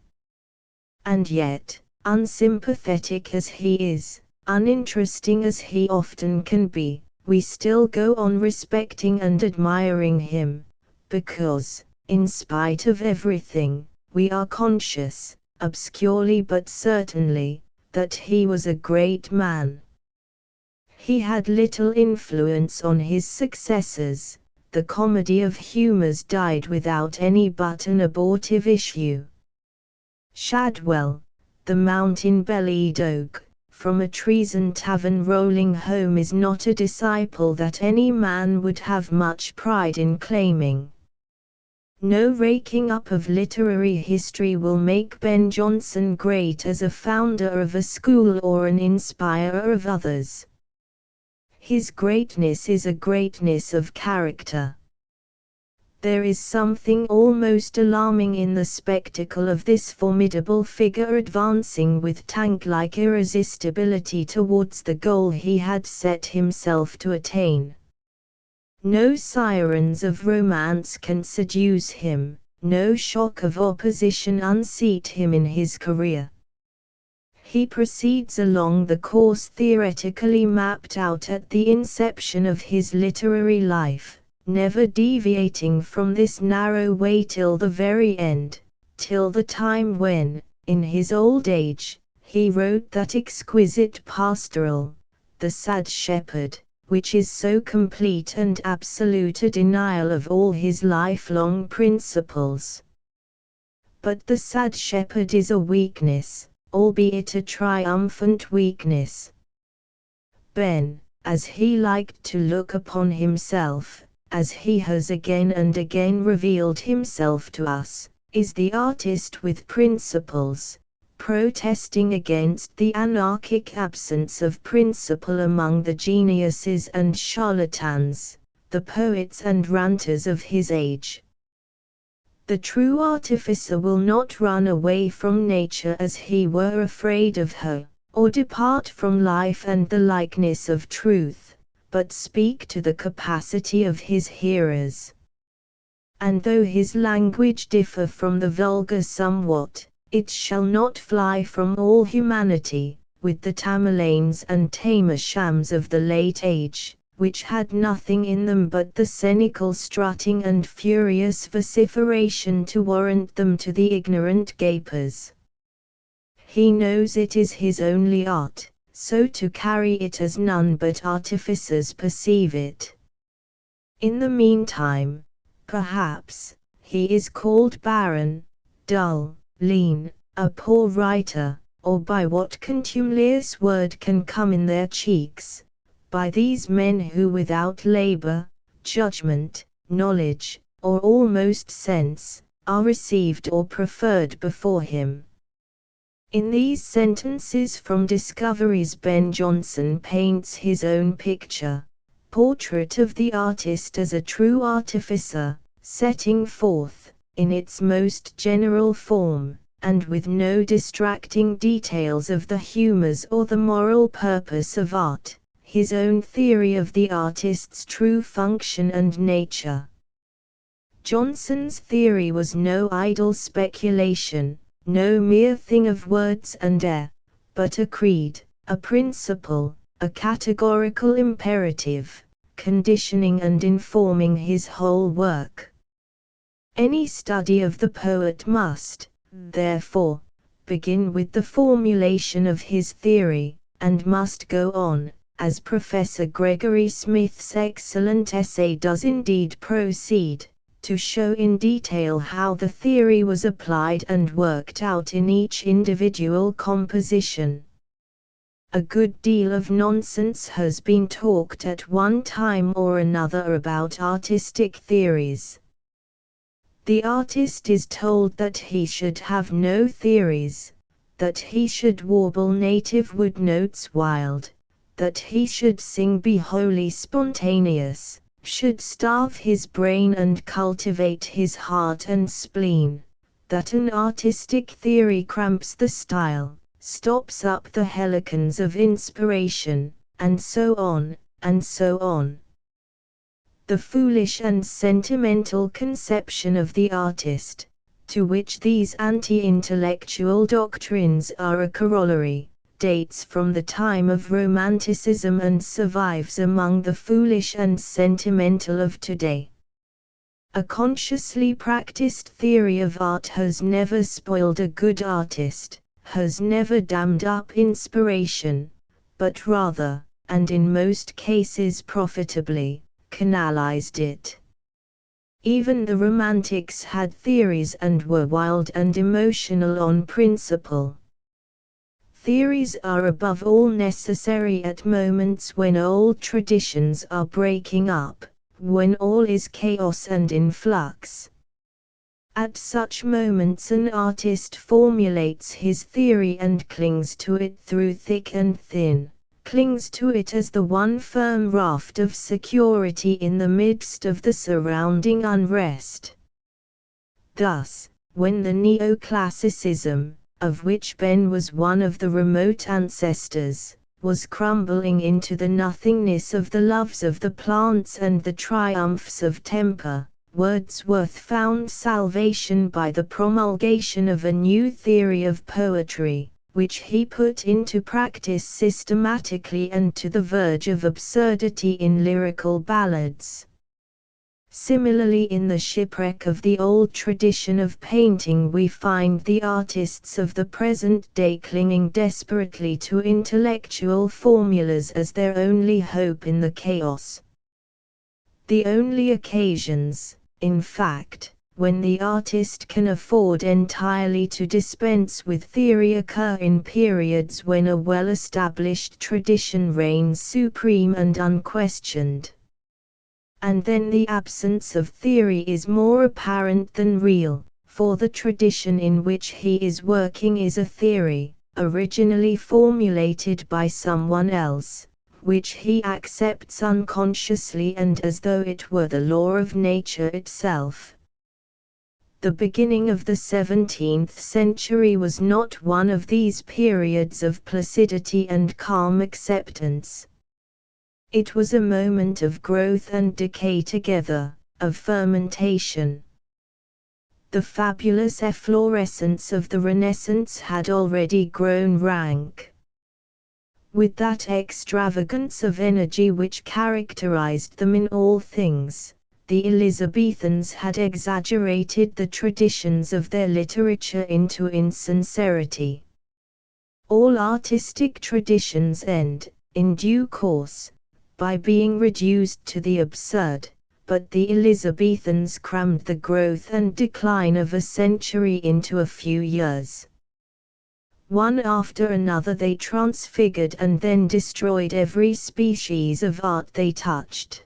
Speaker 1: And yet, unsympathetic as he is, uninteresting as he often can be, we still go on respecting and admiring him, because, in spite of everything, we are conscious, obscurely but certainly, that he was a great man. He had little influence on his successors. The comedy of humours died without any but an abortive issue. Shadwell, the mountain-bellied oak, from a treason tavern rolling home is not a disciple that any man would have much pride in claiming. No raking up of literary history will make Ben Jonson great as a founder of a school or an inspirer of others. His greatness is a greatness of character. There is something almost alarming in the spectacle of this formidable figure advancing with tank-like irresistibility towards the goal he had set himself to attain. No sirens of romance can seduce him, no shock of opposition unseat him in his career. He proceeds along the course theoretically mapped out at the inception of his literary life, never deviating from this narrow way till the very end, till the time when, in his old age, he wrote that exquisite pastoral, The Sad Shepherd, which is so complete and absolute a denial of all his lifelong principles. But the Sad Shepherd is a weakness, albeit a triumphant weakness. Ben, as he liked to look upon himself, as he has again and again revealed himself to us, is the artist with principles, protesting against the anarchic absence of principle among the geniuses and charlatans, the poets and ranters of his age. The true artificer will not run away from nature as he were afraid of her, or depart from life and the likeness of truth, but speak to the capacity of his hearers. And though his language differ from the vulgar somewhat, it shall not fly from all humanity, with the Tamerlanes and Tamershams of the late age, which had nothing in them but the cynical strutting and furious vociferation to warrant them to the ignorant gapers. He knows it is his only art, so to carry it as none but artificers perceive it. In the meantime, perhaps, he is called barren, dull, lean, a poor writer, or by what contumelious word can come in their cheeks, by these men who without labor, judgment, knowledge, or almost sense, are received or preferred before him. In these sentences from Discoveries Ben Jonson paints his own picture, portrait of the artist as a true artificer, setting forth, in its most general form, and with no distracting details of the humors or the moral purpose of art, his own theory of the artist's true function and nature. Jonson's theory was no idle speculation, no mere thing of words and air, but a creed, a principle, a categorical imperative, conditioning and informing his whole work. Any study of the poet must, therefore, begin with the formulation of his theory, and must go on, as Professor Gregory Smith's excellent essay does indeed proceed, to show in detail how the theory was applied and worked out in each individual composition. A good deal of nonsense has been talked at one time or another about artistic theories. The artist is told that he should have no theories, that he should warble native wood notes wild, that he should sing be wholly spontaneous, should starve his brain and cultivate his heart and spleen, that an artistic theory cramps the style, stops up the helicons of inspiration, and so on, and so on. The foolish and sentimental conception of the artist, to which these anti-intellectual doctrines are a corollary, dates from the time of Romanticism and survives among the foolish and sentimental of today. A consciously practiced theory of art has never spoiled a good artist, has never dammed up inspiration, but rather, and in most cases profitably, canalized it. Even the Romantics had theories and were wild and emotional on principle. Theories are above all necessary at moments when old traditions are breaking up, when all is chaos and in flux. At such moments an artist formulates his theory and clings to it through thick and thin, clings to it as the one firm raft of security in the midst of the surrounding unrest. Thus, when the neoclassicism, of which Ben was one of the remote ancestors, was crumbling into the nothingness of the loves of the plants and the triumphs of temper, Wordsworth found salvation by the promulgation of a new theory of poetry, which he put into practice systematically and to the verge of absurdity in lyrical ballads. Similarly, in the shipwreck of the old tradition of painting, we find the artists of the present day clinging desperately to intellectual formulas as their only hope in the chaos. The only occasions, in fact, when the artist can afford entirely to dispense with theory occur in periods when a well-established tradition reigns supreme and unquestioned. And then the absence of theory is more apparent than real, for the tradition in which he is working is a theory, originally formulated by someone else, which he accepts unconsciously and as though it were the law of nature itself. The beginning of the 17th century was not one of these periods of placidity and calm acceptance. It was a moment of growth and decay together, of fermentation. The fabulous efflorescence of the Renaissance had already grown rank. With that extravagance of energy which characterized them in all things, the Elizabethans had exaggerated the traditions of their literature into insincerity. All artistic traditions end, in due course, by being reduced to the absurd, but the Elizabethans crammed the growth and decline of a century into a few years. One after another they transfigured and then destroyed every species of art they touched.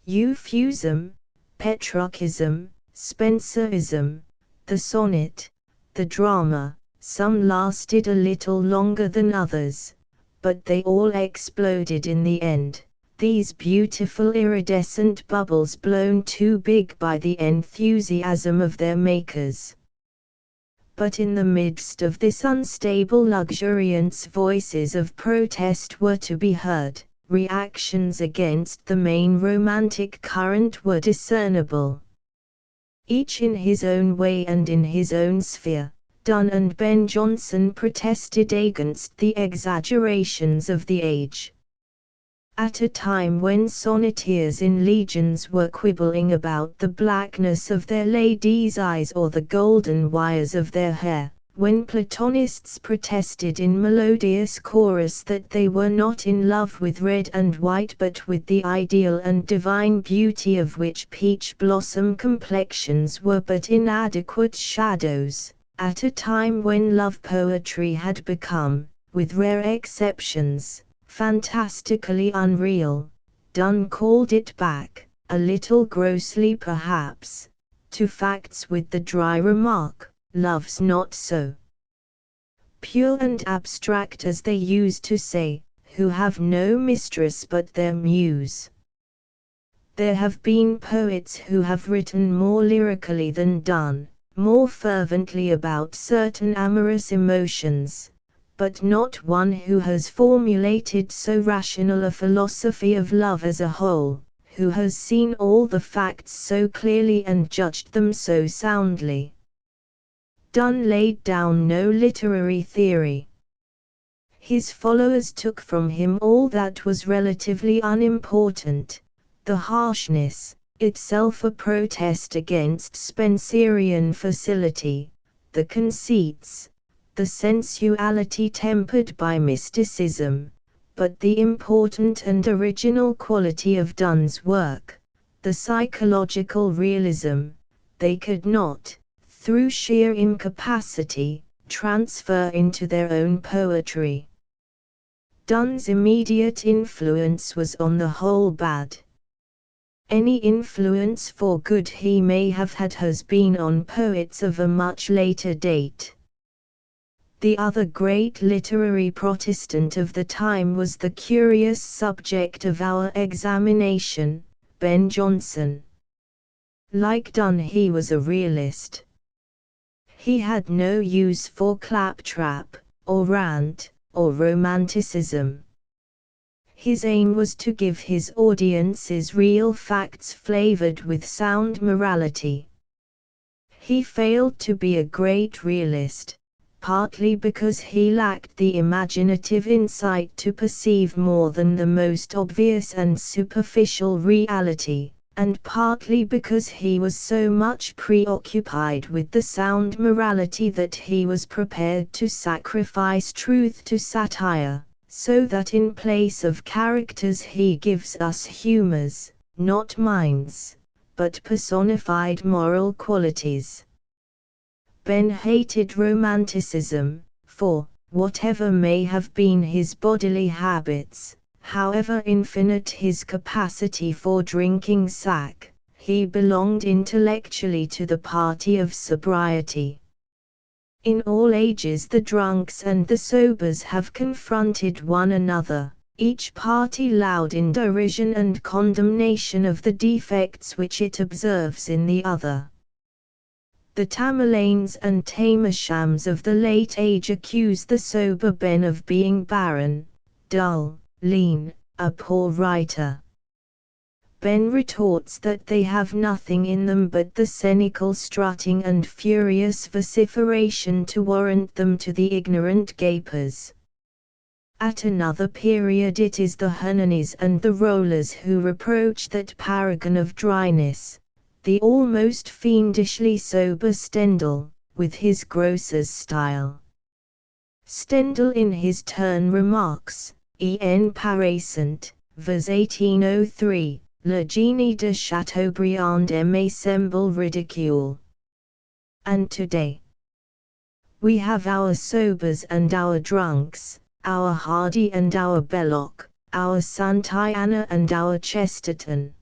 Speaker 1: Euphuism, Petrarchism, Spencerism, the sonnet, the drama, some lasted a little longer than others, but they all exploded in the end, these beautiful iridescent bubbles blown too big by the enthusiasm of their makers. But in the midst of this unstable luxuriance voices of protest were to be heard, reactions against the main romantic current were discernible. Each in his own way and in his own sphere, Donne and Ben Jonson protested against the exaggerations of the age. At a time when sonneteers in legions were quibbling about the blackness of their ladies' eyes or the golden wires of their hair, when Platonists protested in melodious chorus that they were not in love with red and white but with the ideal and divine beauty of which peach blossom complexions were but inadequate shadows, at a time when love poetry had become, with rare exceptions, fantastically unreal, Donne called it back, a little grossly perhaps, to facts with the dry remark, "Love's not so pure and abstract as they used to say, who have no mistress but their muse." There have been poets who have written more lyrically than Donne, more fervently about certain amorous emotions, but not one who has formulated so rational a philosophy of love as a whole, who has seen all the facts so clearly and judged them so soundly. Donne laid down no literary theory. His followers took from him all that was relatively unimportant, the harshness, itself a protest against Spencerian facility, the conceits, the sensuality tempered by mysticism, but the important and original quality of Donne's work, the psychological realism, they could not, through sheer incapacity, transfer into their own poetry. Donne's immediate influence was on the whole bad. Any influence for good he may have had has been on poets of a much later date. The other great literary Protestant of the time was the curious subject of our examination, Ben Jonson. Like Donne, he was a realist. He had no use for claptrap, or rant, or romanticism. His aim was to give his audiences real facts flavored with sound morality. He failed to be a great realist, partly because he lacked the imaginative insight to perceive more than the most obvious and superficial reality, and partly because he was so much preoccupied with the sound morality that he was prepared to sacrifice truth to satire, so that in place of characters he gives us humors, not minds, but personified moral qualities. Ben hated romanticism, for, whatever may have been his bodily habits, however infinite his capacity for drinking sack, he belonged intellectually to the party of sobriety. In all ages the drunks and the sobers have confronted one another, each party loud in derision and condemnation of the defects which it observes in the other. The Tamerlanes and Tamershams of the late age accuse the sober Ben of being barren, dull, lean, a poor writer. Ben retorts that they have nothing in them but the cynical strutting and furious vociferation to warrant them to the ignorant gapers. At another period it is the Hunanis and the Rollers who reproach that paragon of dryness, the almost fiendishly sober Stendhal, with his grocer's style. Stendhal in his turn remarks, en paraissant, vers 1803, le génie de Chateaubriand me semble ridicule. And today, we have our sobers and our drunks, our Hardy and our Belloc, our Santayana and our Chesterton.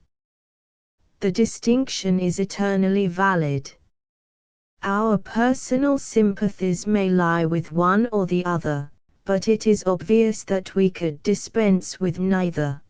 Speaker 1: The distinction is eternally valid. Our personal sympathies may lie with one or the other, but it is obvious that we could dispense with neither.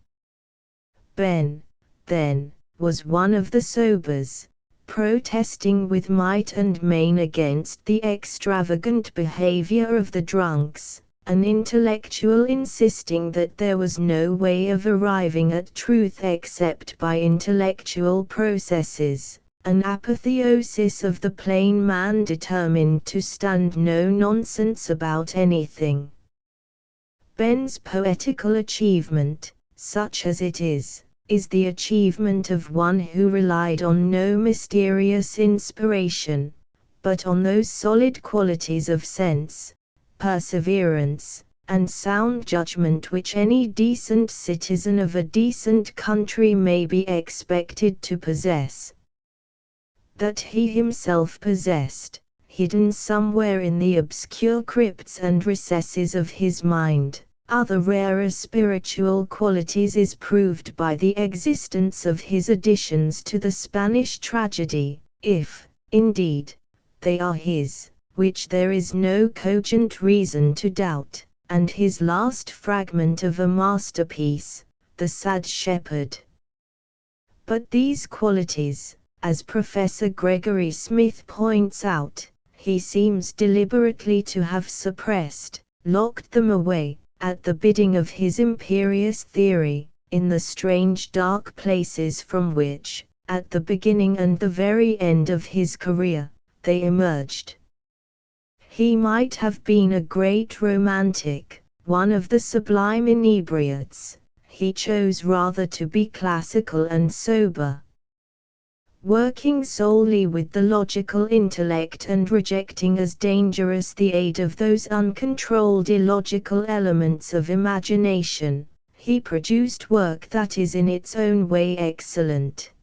Speaker 1: Ben, then, was one of the sobers, protesting with might and main against the extravagant behavior of the drunks, an intellectual insisting that there was no way of arriving at truth except by intellectual processes, an apotheosis of the plain man determined to stand no nonsense about anything. Ben's poetical achievement, such as it is the achievement of one who relied on no mysterious inspiration, but on those solid qualities of sense, perseverance, and sound judgment which any decent citizen of a decent country may be expected to possess. That he himself possessed, hidden somewhere in the obscure crypts and recesses of his mind, other rarer spiritual qualities is proved by the existence of his additions to the Spanish tragedy, if, indeed, they are his, which there is no cogent reason to doubt, and his last fragment of a masterpiece, The Sad Shepherd. But these qualities, as Professor Gregory Smith points out, he seems deliberately to have suppressed, locked them away, at the bidding of his imperious theory, in the strange dark places from which, at the beginning and the very end of his career, they emerged. He might have been a great romantic, one of the sublime inebriates. He chose rather to be classical and sober, working solely with the logical intellect and rejecting as dangerous the aid of those uncontrolled illogical elements of imagination. He produced work that is in its own way excellent.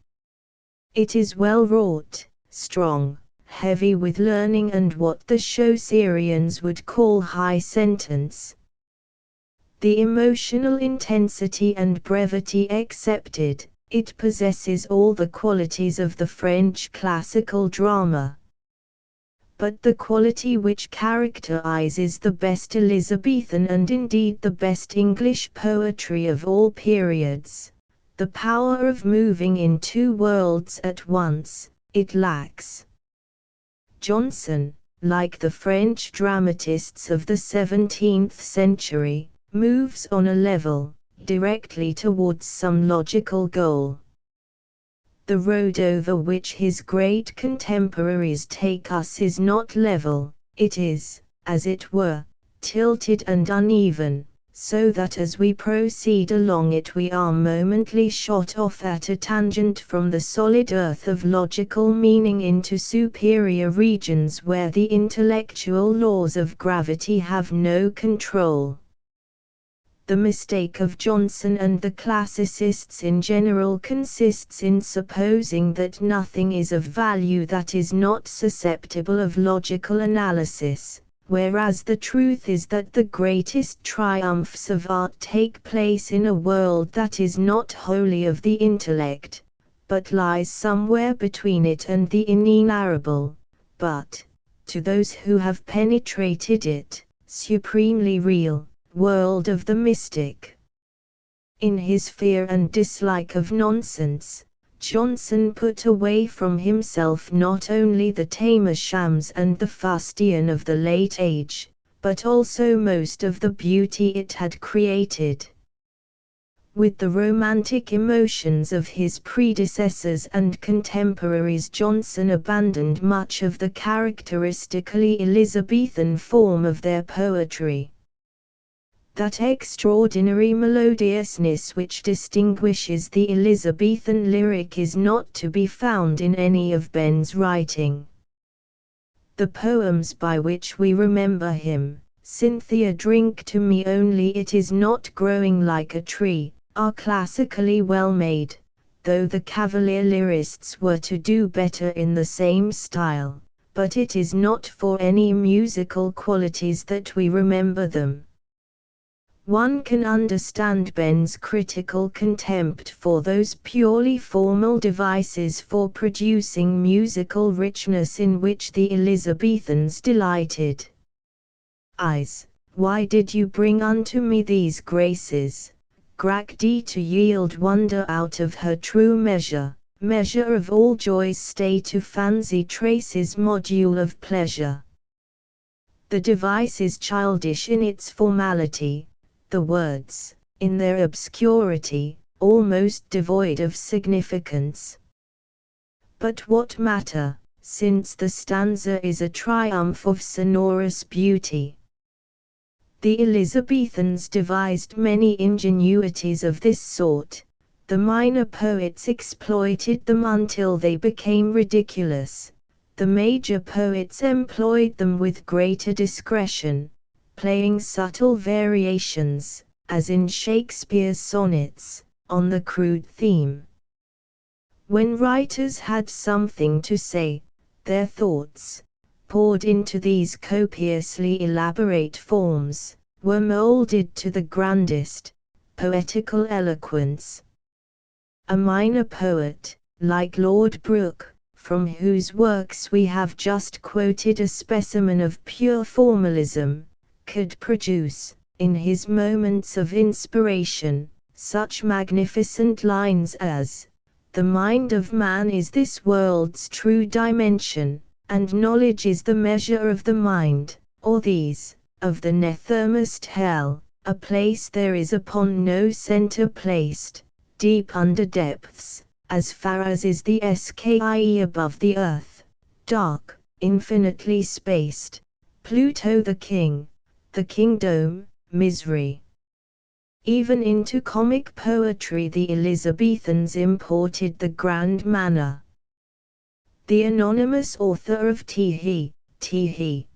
Speaker 1: It is well wrought, strong, heavy with learning and what the Chaucerians would call high sentence. The emotional intensity and brevity excepted, it possesses all the qualities of the French classical drama. But the quality which characterizes the best Elizabethan and indeed the best English poetry of all periods, the power of moving in two worlds at once, it lacks. Jonson, like the French dramatists of the 17th century, moves on a level, directly towards some logical goal. The road over which his great contemporaries take us is not level, it is, as it were, tilted and uneven, so that as we proceed along it we are momently shot off at a tangent from the solid earth of logical meaning into superior regions where the intellectual laws of gravity have no control. The mistake of Jonson and the classicists in general consists in supposing that nothing is of value that is not susceptible of logical analysis, whereas the truth is that the greatest triumphs of art take place in a world that is not wholly of the intellect, but lies somewhere between it and the inenarrable, but, to those who have penetrated it, supremely real world of the mystic. In his fear and dislike of nonsense, Johnson put away from himself not only the Tam O'Shams and the fustian of the late age, but also most of the beauty it had created. With the romantic emotions of his predecessors and contemporaries, Johnson abandoned much of the characteristically Elizabethan form of their poetry. That extraordinary melodiousness which distinguishes the Elizabethan lyric is not to be found in any of Ben's writing. The poems by which we remember him, Cynthia Drink to Me Only It Is Not Growing Like a Tree, are classically well made, though the Cavalier lyrists were to do better in the same style, but it is not for any musical qualities that we remember them. One can understand Ben's critical contempt for those purely formal devices for producing musical richness in which the Elizabethans delighted. Eyes, why did you bring unto me these graces? Grac D to yield wonder out of her true measure, measure of all joys stay to fancy traces module of pleasure. The device is childish in its formality, the words, in their obscurity, almost devoid of significance. But what matter, since the stanza is a triumph of sonorous beauty? The Elizabethans devised many ingenuities of this sort, the minor poets exploited them until they became ridiculous, the major poets employed them with greater discretion, playing subtle variations, as in Shakespeare's sonnets, on the crude theme. When writers had something to say, their thoughts, poured into these copiously elaborate forms, were molded to the grandest, poetical eloquence. A minor poet, like Lord Brooke, from whose works we have just quoted a specimen of pure formalism, could produce, in his moments of inspiration, such magnificent lines as, "The mind of man is this world's true dimension, and knowledge is the measure of the mind," or these, "Of the nethermost hell, a place there is upon no centre placed, deep under depths, as far as is the sky above the earth, dark, infinitely spaced, Pluto the kingdom, misery." Even into comic poetry the Elizabethans imported the grand manner. The anonymous author of Tee Hee.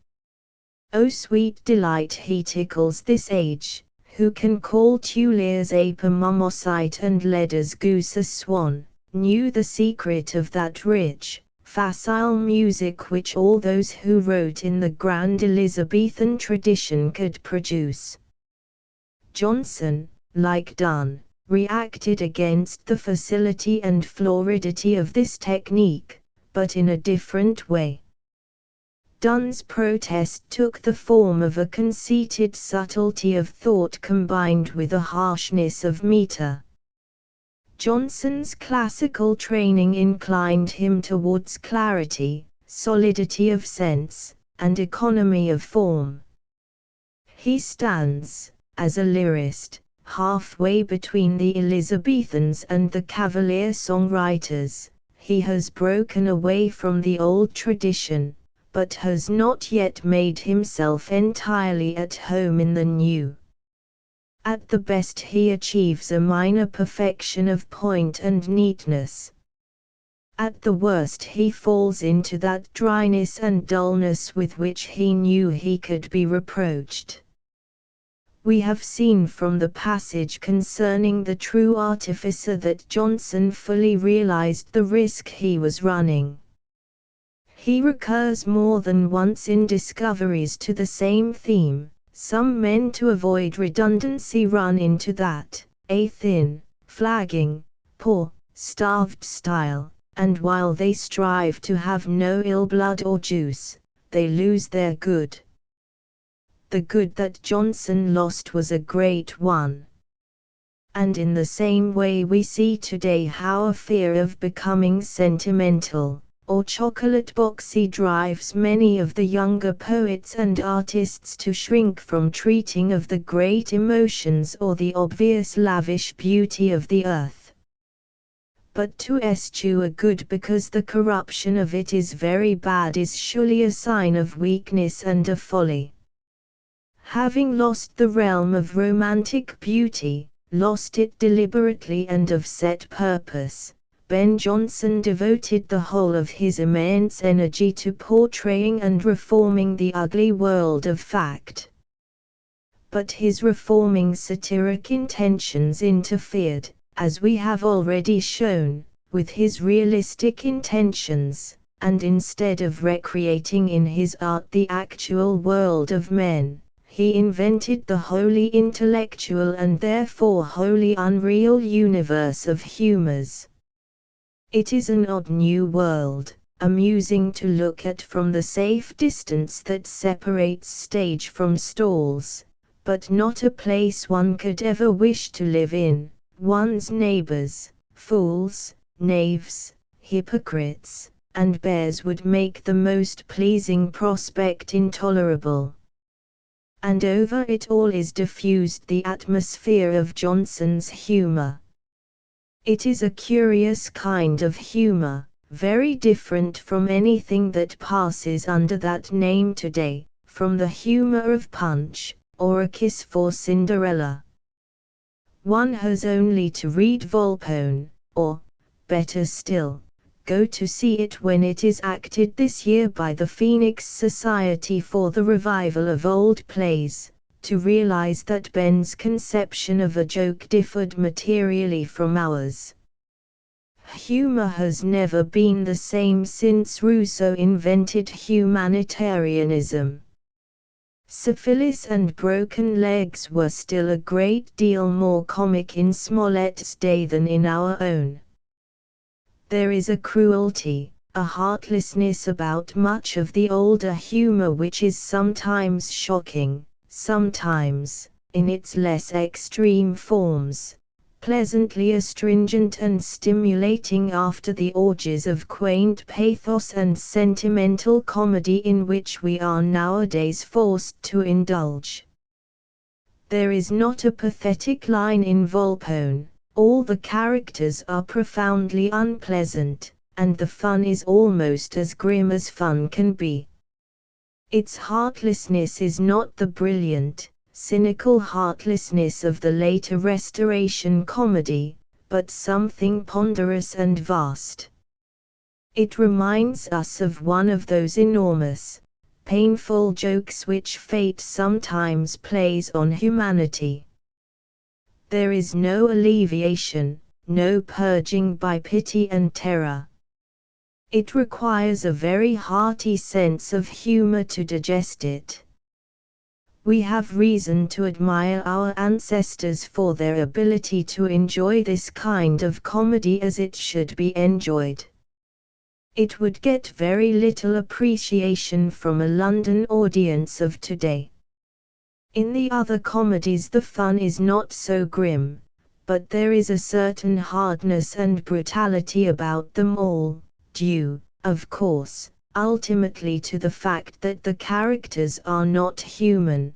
Speaker 1: O sweet delight he tickles this age, who can call Tullia's ape a mumosite and Leda's goose a swan, knew the secret of that rich, facile music which all those who wrote in the grand Elizabethan tradition could produce. Johnson, like Donne, reacted against the facility and floridity of this technique, but in a different way. Donne's protest took the form of a conceited subtlety of thought combined with a harshness of meter. Johnson's classical training inclined him towards clarity, solidity of sense, and economy of form. He stands, as a lyrist, halfway between the Elizabethans and the Cavalier songwriters. He has broken away from the old tradition, but has not yet made himself entirely at home in the new. At the best he achieves a minor perfection of point and neatness. At the worst he falls into that dryness and dullness with which he knew he could be reproached. We have seen from the passage concerning the true artificer that Johnson fully realized the risk he was running. He recurs more than once in Discoveries to the same theme. Some men to avoid redundancy run into that, a thin, flagging, poor, starved style, and while they strive to have no ill blood or juice, they lose their good. The good that Johnson lost was a great one. And in the same way we see today how a fear of becoming sentimental, or chocolate boxy drives many of the younger poets and artists to shrink from treating of the great emotions or the obvious lavish beauty of the earth. But to eschew a good because the corruption of it is very bad is surely a sign of weakness and of folly. Having lost the realm of romantic beauty, lost it deliberately and of set purpose, Ben Jonson devoted the whole of his immense energy to portraying and reforming the ugly world of fact. But his reforming satiric intentions interfered, as we have already shown, with his realistic intentions, and instead of recreating in his art the actual world of men, he invented the wholly intellectual and therefore wholly unreal universe of humors. It is an odd new world, amusing to look at from the safe distance that separates stage from stalls, but not a place one could ever wish to live in. One's neighbors, fools, knaves, hypocrites, and bears would make the most pleasing prospect intolerable. And over it all is diffused the atmosphere of Jonson's humor. It is a curious kind of humor, very different from anything that passes under that name today, from the humor of Punch, or A Kiss for Cinderella. One has only to read Volpone, or, better still, go to see it when it is acted this year by the Phoenix Society for the Revival of Old Plays, to realize that Ben's conception of a joke differed materially from ours. Humor has never been the same since Rousseau invented humanitarianism. Syphilis and broken legs were still a great deal more comic in Smollett's day than in our own. There is a cruelty, a heartlessness about much of the older humor which is sometimes shocking, sometimes, in its less extreme forms, pleasantly astringent and stimulating after the orgies of quaint pathos and sentimental comedy in which we are nowadays forced to indulge. There is not a pathetic line in Volpone, all the characters are profoundly unpleasant, and the fun is almost as grim as fun can be. Its heartlessness is not the brilliant, cynical heartlessness of the later Restoration comedy, but something ponderous and vast. It reminds us of one of those enormous, painful jokes which fate sometimes plays on humanity. There is no alleviation, no purging by pity and terror. It requires a very hearty sense of humor to digest it. We have reason to admire our ancestors for their ability to enjoy this kind of comedy as it should be enjoyed. It would get very little appreciation from a London audience of today. In the other comedies the fun is not so grim, but there is a certain hardness and brutality about them all, due, of course, ultimately to the fact that the characters are not human,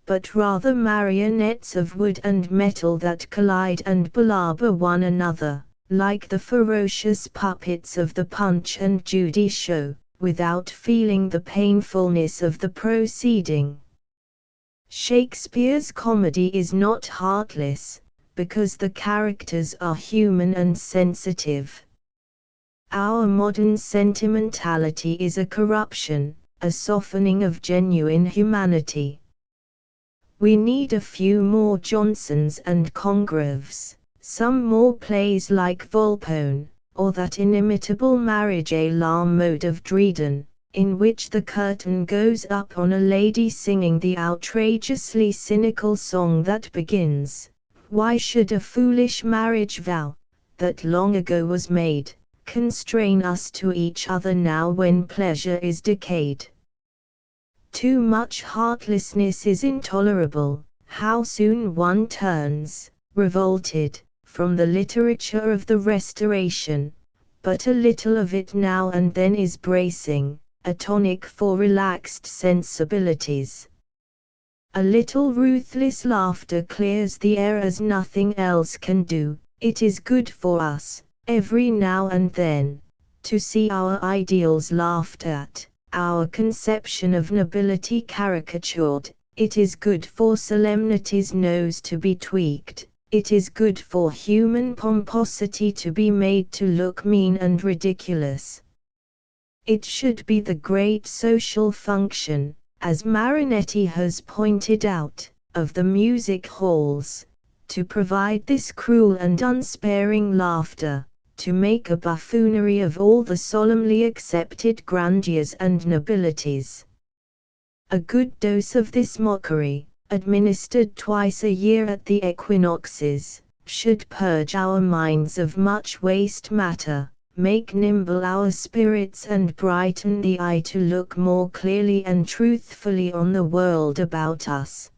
Speaker 1: but rather marionettes of wood and metal that collide and palaver one another, like the ferocious puppets of the Punch and Judy show, without feeling the painfulness of the proceeding. Shakespeare's comedy is not heartless, because the characters are human and sensitive. Our modern sentimentality is a corruption, a softening of genuine humanity. We need a few more Jonsons and Congreves, some more plays like Volpone, or that inimitable marriage à la mode of Dryden, in which the curtain goes up on a lady singing the outrageously cynical song that begins, "Why should a foolish marriage vow, that long ago was made, constrain us to each other now when pleasure is decayed?" Too much heartlessness is intolerable. How soon one turns, revolted from the literature of the Restoration, but a little of it now and then is bracing, a tonic for relaxed sensibilities. A little ruthless laughter clears the air as nothing else can do. It is good for us, every now and then, to see our ideals laughed at, our conception of nobility caricatured. It is good for solemnity's nose to be tweaked. It is good for human pomposity to be made to look mean and ridiculous. It should be the great social function, as Marinetti has pointed out, of the music halls, to provide this cruel and unsparing laughter, to make a buffoonery of all the solemnly accepted grandeurs and nobilities. A good dose of this mockery, administered twice a year at the equinoxes, should purge our minds of much waste matter, make nimble our spirits and brighten the eye to look more clearly and truthfully on the world about us.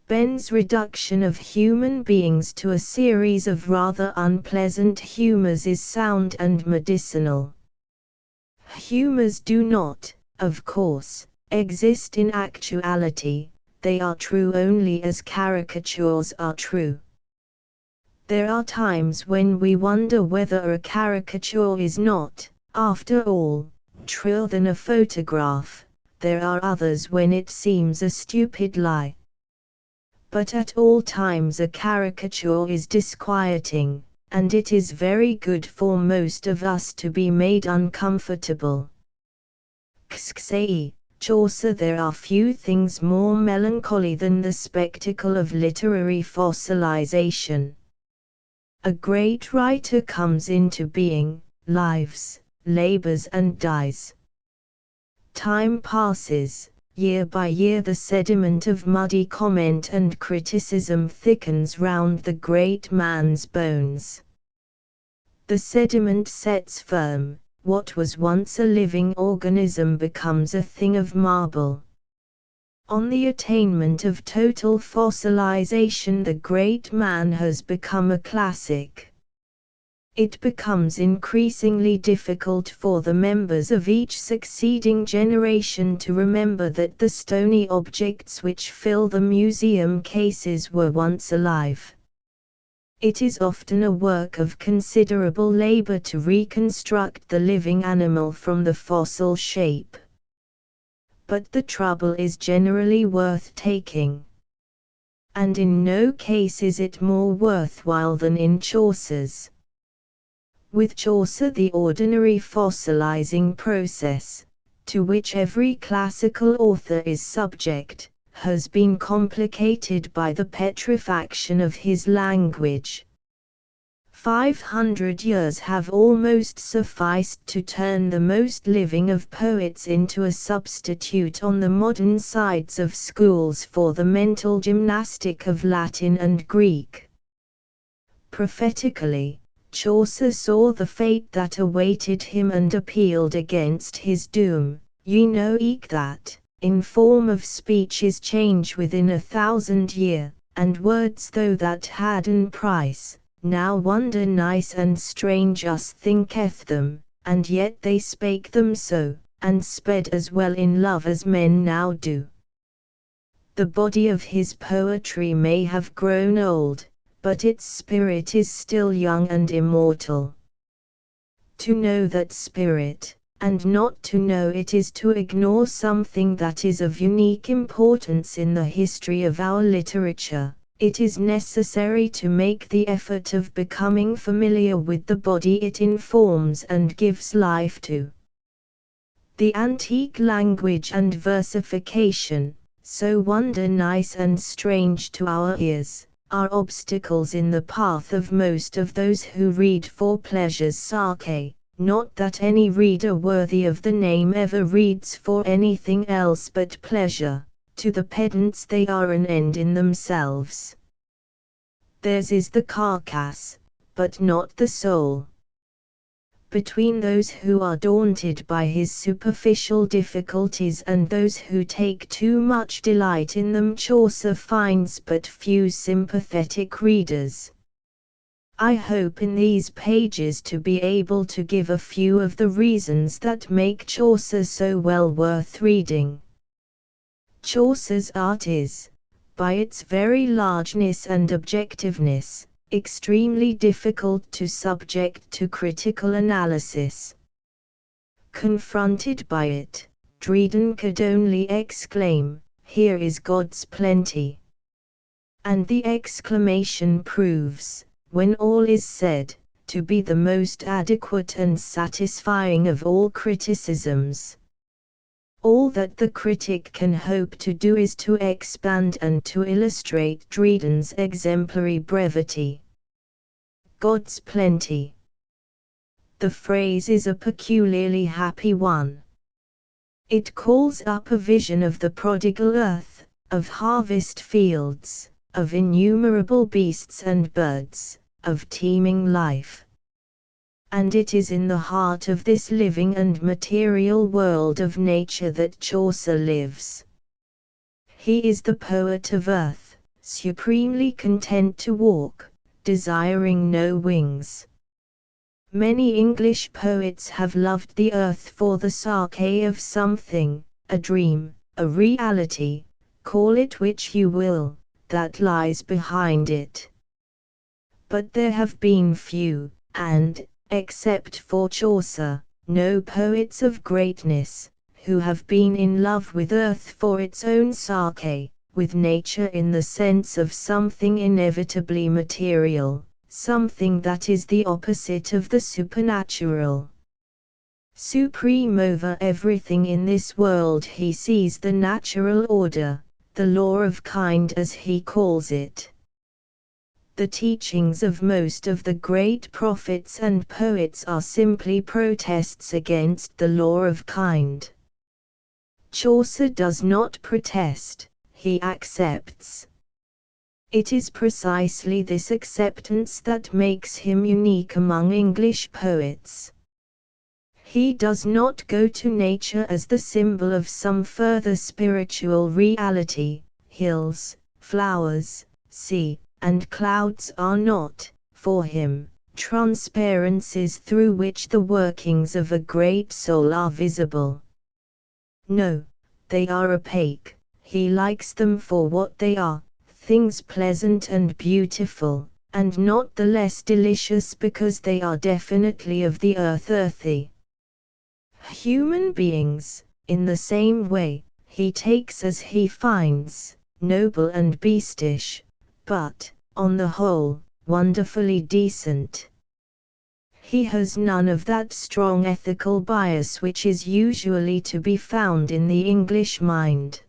Speaker 1: Ben's reduction of human beings to a series of rather unpleasant humors is sound and medicinal. Humors do not, of course, exist in actuality, they are true only as caricatures are true. There are times when we wonder whether a caricature is not, after all, truer than a photograph. There are others when it seems a stupid lie. But at all times a caricature is disquieting, and it is very good for most of us to be made uncomfortable. Say Chaucer, there are few things more melancholy than the spectacle of literary fossilization. A great writer comes into being, lives, labors and dies. Time passes, year by year the sediment of muddy comment and criticism thickens round the great man's bones. The sediment sets firm, what was once a living organism becomes a thing of marble. On the attainment of total fossilization, the great man has become a classic. It becomes increasingly difficult for the members of each succeeding generation to remember that the stony objects which fill the museum cases were once alive. It is often a work of considerable labor to reconstruct the living animal from the fossil shape. But the trouble is generally worth taking. And in no case is it more worthwhile than in Chaucer's. With Chaucer the ordinary fossilizing process, to which every classical author is subject, has been complicated by the petrifaction of his language. 500 years have almost sufficed to turn the most living of poets into a substitute on the modern sides of schools for the mental gymnastic of Latin and Greek. Prophetically, Chaucer saw the fate that awaited him and appealed against his doom. Ye know eke that, in form of speech is change within 1,000 year, and words though that hadden price, now wonder nice and strange us thinketh them, and yet they spake them so, and sped as well in love as men now do. The body of his poetry may have grown old, but its spirit is still young and immortal. To know that spirit, and not to know it, is to ignore something that is of unique importance in the history of our literature. It is necessary to make the effort of becoming familiar with the body it informs and gives life to. The antique language and versification, so wonder nice and strange to our ears, are obstacles in the path of most of those who read for pleasure's sake. Not that any reader worthy of the name ever reads for anything else but pleasure. To the pedants they are an end in themselves. Theirs is the carcass, but not the soul. between those who are daunted by his superficial difficulties and those who take too much delight in them, Chaucer finds but few sympathetic readers. I hope in these pages to be able to give a few of the reasons that make Chaucer so well worth reading. Chaucer's art is, by its very largeness and objectiveness, extremely difficult to subject to critical analysis. Confronted by it, Dryden could only exclaim, "Here is God's plenty." And the exclamation proves, when all is said, to be the most adequate and satisfying of all criticisms. All that the critic can hope to do is to expand and to illustrate Dryden's exemplary brevity. God's plenty. The phrase is a peculiarly happy one. It calls up a vision of the prodigal earth, of harvest fields, of innumerable beasts and birds, of teeming life. And it is in the heart of this living and material world of nature that Chaucer lives. He is the poet of earth, supremely content to walk, desiring no wings. Many English poets have loved the earth for the Sake of something, a dream, a reality, call it which you will, that lies behind it. But there have been few, and, except for Chaucer, no poets of greatness, who have been in love with earth for its own sake, with nature in the sense of something inevitably material, something that is the opposite of the supernatural. Supreme over everything in this world he sees the natural order, the law of kind as he calls it. The teachings of most of the great prophets and poets are simply protests against the law of kind. Chaucer does not protest, he accepts. It is precisely this acceptance that makes him unique among English poets. He does not go to nature as the symbol of some further spiritual reality. Hills, flowers, sea, and clouds are not, for him, transparencies through which the workings of a great soul are visible. No, they are opaque. He likes them for what they are, things pleasant and beautiful, and not the less delicious because they are definitely of the earthy. Human beings, in the same way, he takes as he finds, noble and beastish, but, on the whole, wonderfully decent. He has none of that strong ethical bias which is usually to be found in the English mind.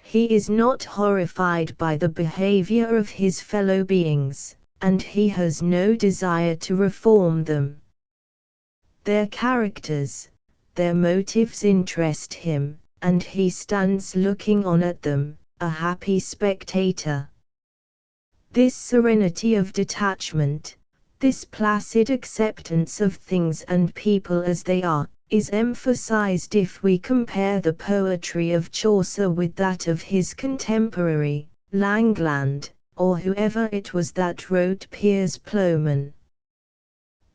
Speaker 1: He is not horrified by the behavior of his fellow beings, and he has no desire to reform them. Their characters, their motives interest him, and he stands looking on at them, a happy spectator. This serenity of detachment, this placid acceptance of things and people as they are, is emphasized if we compare the poetry of Chaucer with that of his contemporary, Langland, or whoever it was that wrote Piers Plowman.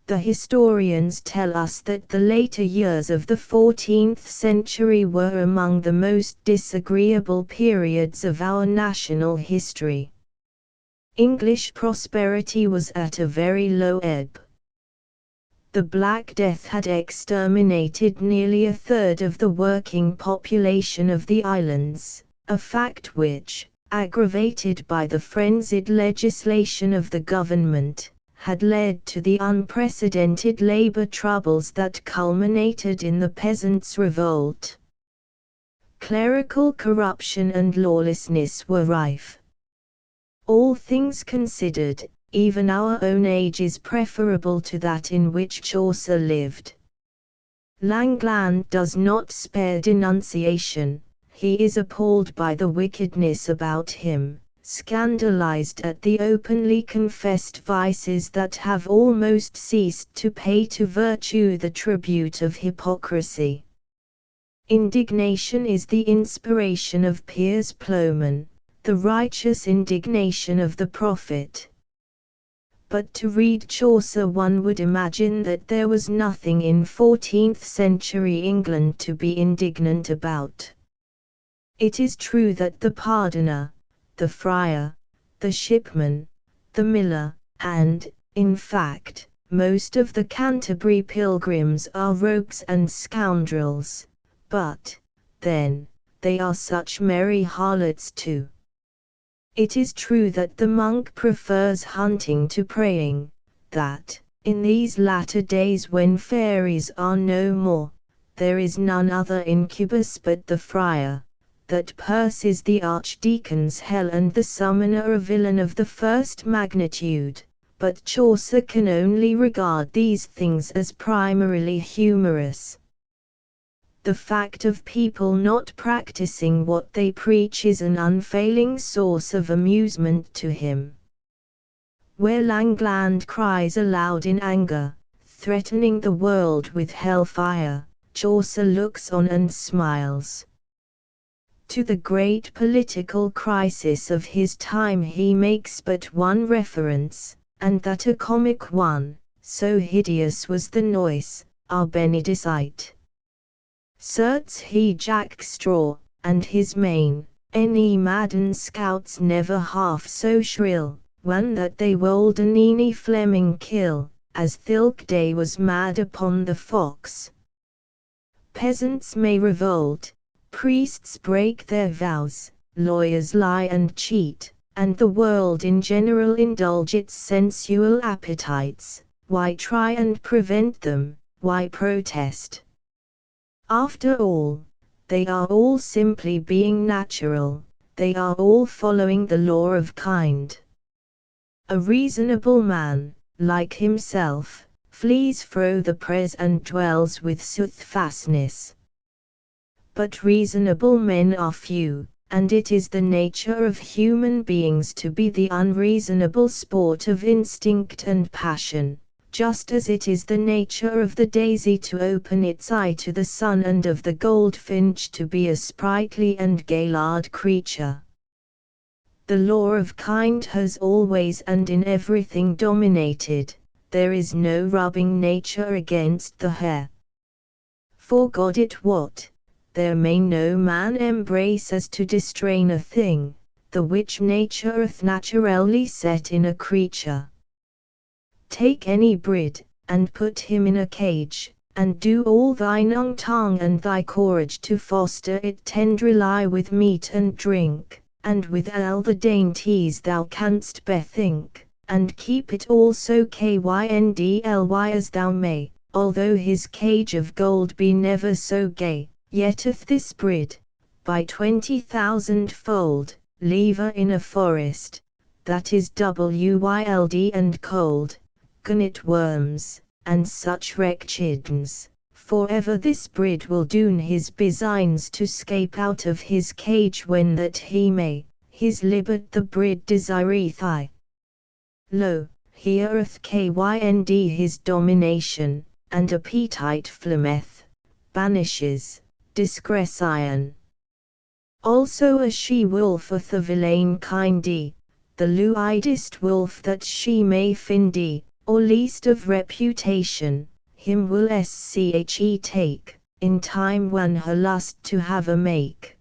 Speaker 1: The historians tell us that the later years of the 14th century were among the most disagreeable periods of our national history. English prosperity was at a very low ebb. The Black Death had exterminated nearly a third of the working population of the islands, a fact which, aggravated by the frenzied legislation of the government, had led to the unprecedented labor troubles that culminated in the Peasants' Revolt. Clerical corruption and lawlessness were rife. All things considered, even our own age is preferable to that in which Chaucer lived. Langland does not spare denunciation. He is appalled by the wickedness about him, scandalized at the openly confessed vices that have almost ceased to pay to virtue the tribute of hypocrisy. Indignation is the inspiration of Piers Plowman, the righteous indignation of the prophet. But to read Chaucer one would imagine that there was nothing in 14th century England to be indignant about. It is true that the pardoner, the friar, the shipman, the miller, and, in fact, most of the Canterbury pilgrims are rogues and scoundrels, but, then, they are such merry harlots too. It is true that the monk prefers hunting to praying, that, in these latter days when fairies are no more, there is none other incubus but the friar, that Perse is the archdeacon's hell and the summoner a villain of the first magnitude, but Chaucer can only regard these things as primarily humorous. The fact of people not practicing what they preach is an unfailing source of amusement to him. Where Langland cries aloud in anger, threatening the world with hellfire, Chaucer looks on and smiles. To the great political crisis of his time he makes but one reference, and that a comic one, so hideous was the noise, our benedicite. Certes he Jack Straw, and his mane, any madden scouts never half so shrill, one that they wold any Fleming kill, as thilke day was mad upon the fox. Peasants may revolt, priests break their vows, lawyers lie and cheat, and the world in general indulge its sensual appetites. Why try and prevent them? Why protest? After all, they are all simply being natural, they are all following the law of kind. A reasonable man, like himself, flees fro the press and dwells with soothfastness. But reasonable men are few, and it is the nature of human beings to be the unreasonable sport of instinct and passion, just as it is the nature of the daisy to open its eye to the sun and of the goldfinch to be a sprightly and gaillard creature. The law of kind has always and in everything dominated, there is no rubbing nature against the hair. For God it wot, there may no man embrace as to distrain a thing, the which nature hath naturally set in a creature. Take any brid, and put him in a cage, and do all thine tongue and thy courage to foster it tenderly with meat and drink, and with all the dainties thou canst bethink, and keep it all so kindly as thou may, although his cage of gold be never so gay, yet if this brid, by 20,000-fold, leave her in a forest, that is wild and cold, gunnet worms, and such wretchedness, forever this brid will doon his designs to scape out of his cage when that he may, his libert the brid desireth I. Lo, here hath kynd his domination, and appetite flameth, banishes, discretion. Also a she-wolf hath a villain kindy, the lewidest wolf that she may findy, or least of reputation, him will she take, in time when her lust to have a make.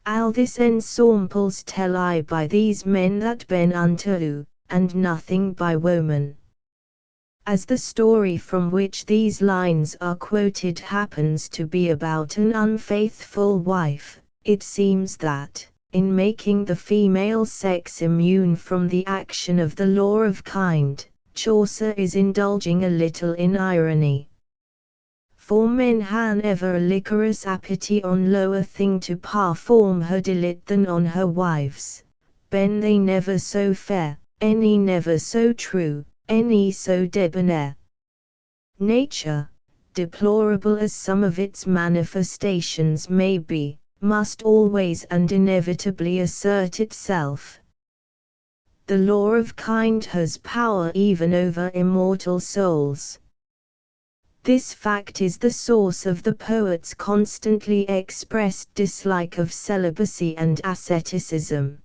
Speaker 1: All this ensamples tell I by these men that ben unto, and nothing by woman. As the story from which these lines are quoted happens to be about an unfaithful wife, it seems that, in making the female sex immune from the action of the law of kind, Chaucer is indulging a little in irony. For men han ever a liquorous appetite on lower thing to perform her delight than on her wives, ben they never so fair, any never so true, any so debonair. Nature, deplorable as some of its manifestations may be, must always and inevitably assert itself, The law of kind has power even over immortal souls. This fact is the source of the poet's constantly expressed dislike of celibacy and asceticism.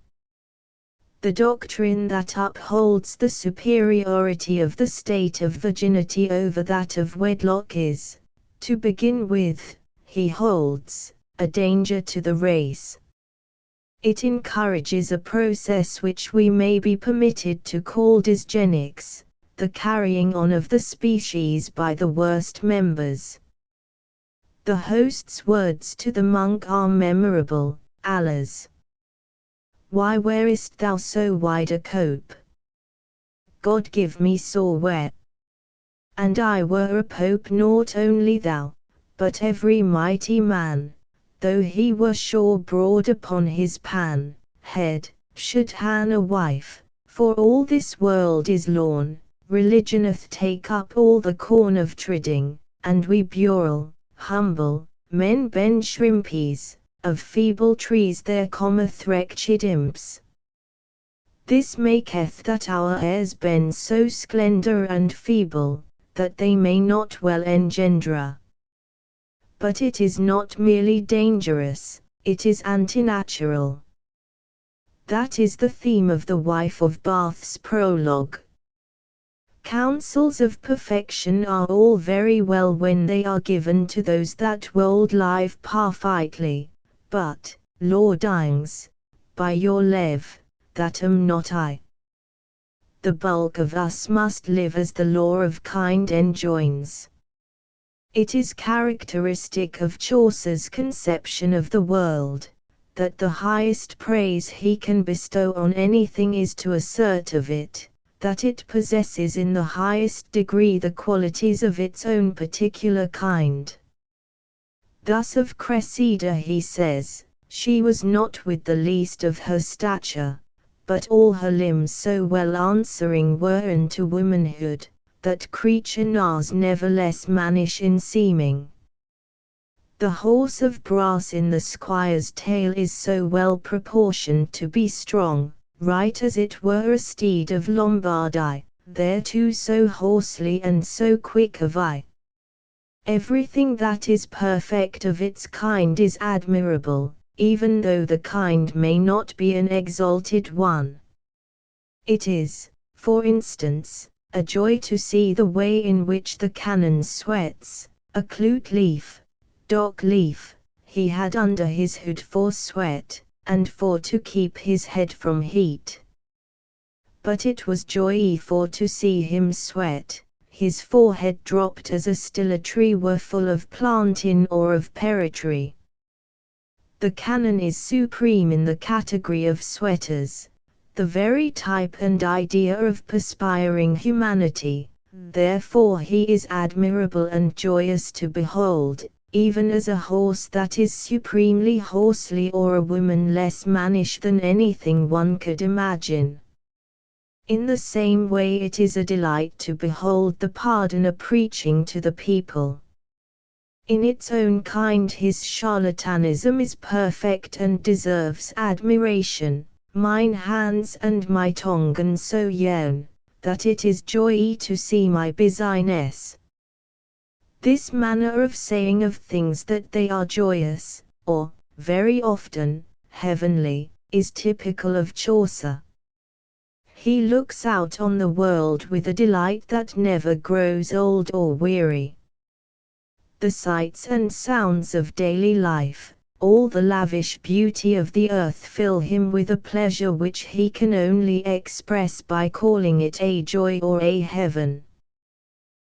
Speaker 1: The doctrine that upholds the superiority of the state of virginity over that of wedlock is, to begin with, he holds, a danger to the race. It encourages a process which we may be permitted to call dysgenics, the carrying on of the species by the worst members. The host's words to the monk are memorable, Alas! Why wearest thou so wide a cope? God give me sore wear. And I were a pope not only thou, but every mighty man, though he were sure broad upon his pan head, should han a wife, for all this world is lorn, religioneth take up all the corn of tridding, and we bural, humble, men ben shrimpies, of feeble trees there cometh wretched imps. This maketh that our heirs ben so slender and feeble, that they may not well engendre. But it is not merely dangerous, it is antinatural. That is the theme of the Wife of Bath's prologue. Counsels of perfection are all very well when they are given to those that wold live parfightly, but, lordings, by your leave, that am not I. The bulk of us must live as the law of kind enjoins. It is characteristic of Chaucer's conception of the world, that the highest praise he can bestow on anything is to assert of it, that it possesses in the highest degree the qualities of its own particular kind. Thus of Cressida he says, she was not with the least of her stature, but all her limbs so well answering were unto womanhood, that creature nars never less mannish in seeming. The horse of brass in the squire's tail is so well proportioned to be strong, right as it were a steed of Lombardy, thereto so horsely and so quick of eye. Everything that is perfect of its kind is admirable, even though the kind may not be an exalted one. It is, for instance, a joy to see the way in which the canon sweats, a clute leaf, dock leaf, he had under his hood for sweat, and for to keep his head from heat. But it was joy for to see him sweat, his forehead dropped as a still a tree were full of plantain or of pear-tree. The canon is supreme in the category of sweaters, the very type and idea of perspiring humanity, therefore he is admirable and joyous to behold, even as a horse that is supremely horsely or a woman less mannish than anything one could imagine. In the same way it is a delight to behold the pardoner preaching to the people. In its own kind his charlatanism is perfect and deserves admiration. Mine hands and my tongue so yearn, that it is joy to see my business. This manner of saying of things that they are joyous, or, very often, heavenly, is typical of Chaucer. He looks out on the world with a delight that never grows old or weary. The sights and sounds of daily life, all the lavish beauty of the earth fill him with a pleasure which he can only express by calling it a joy or a heaven.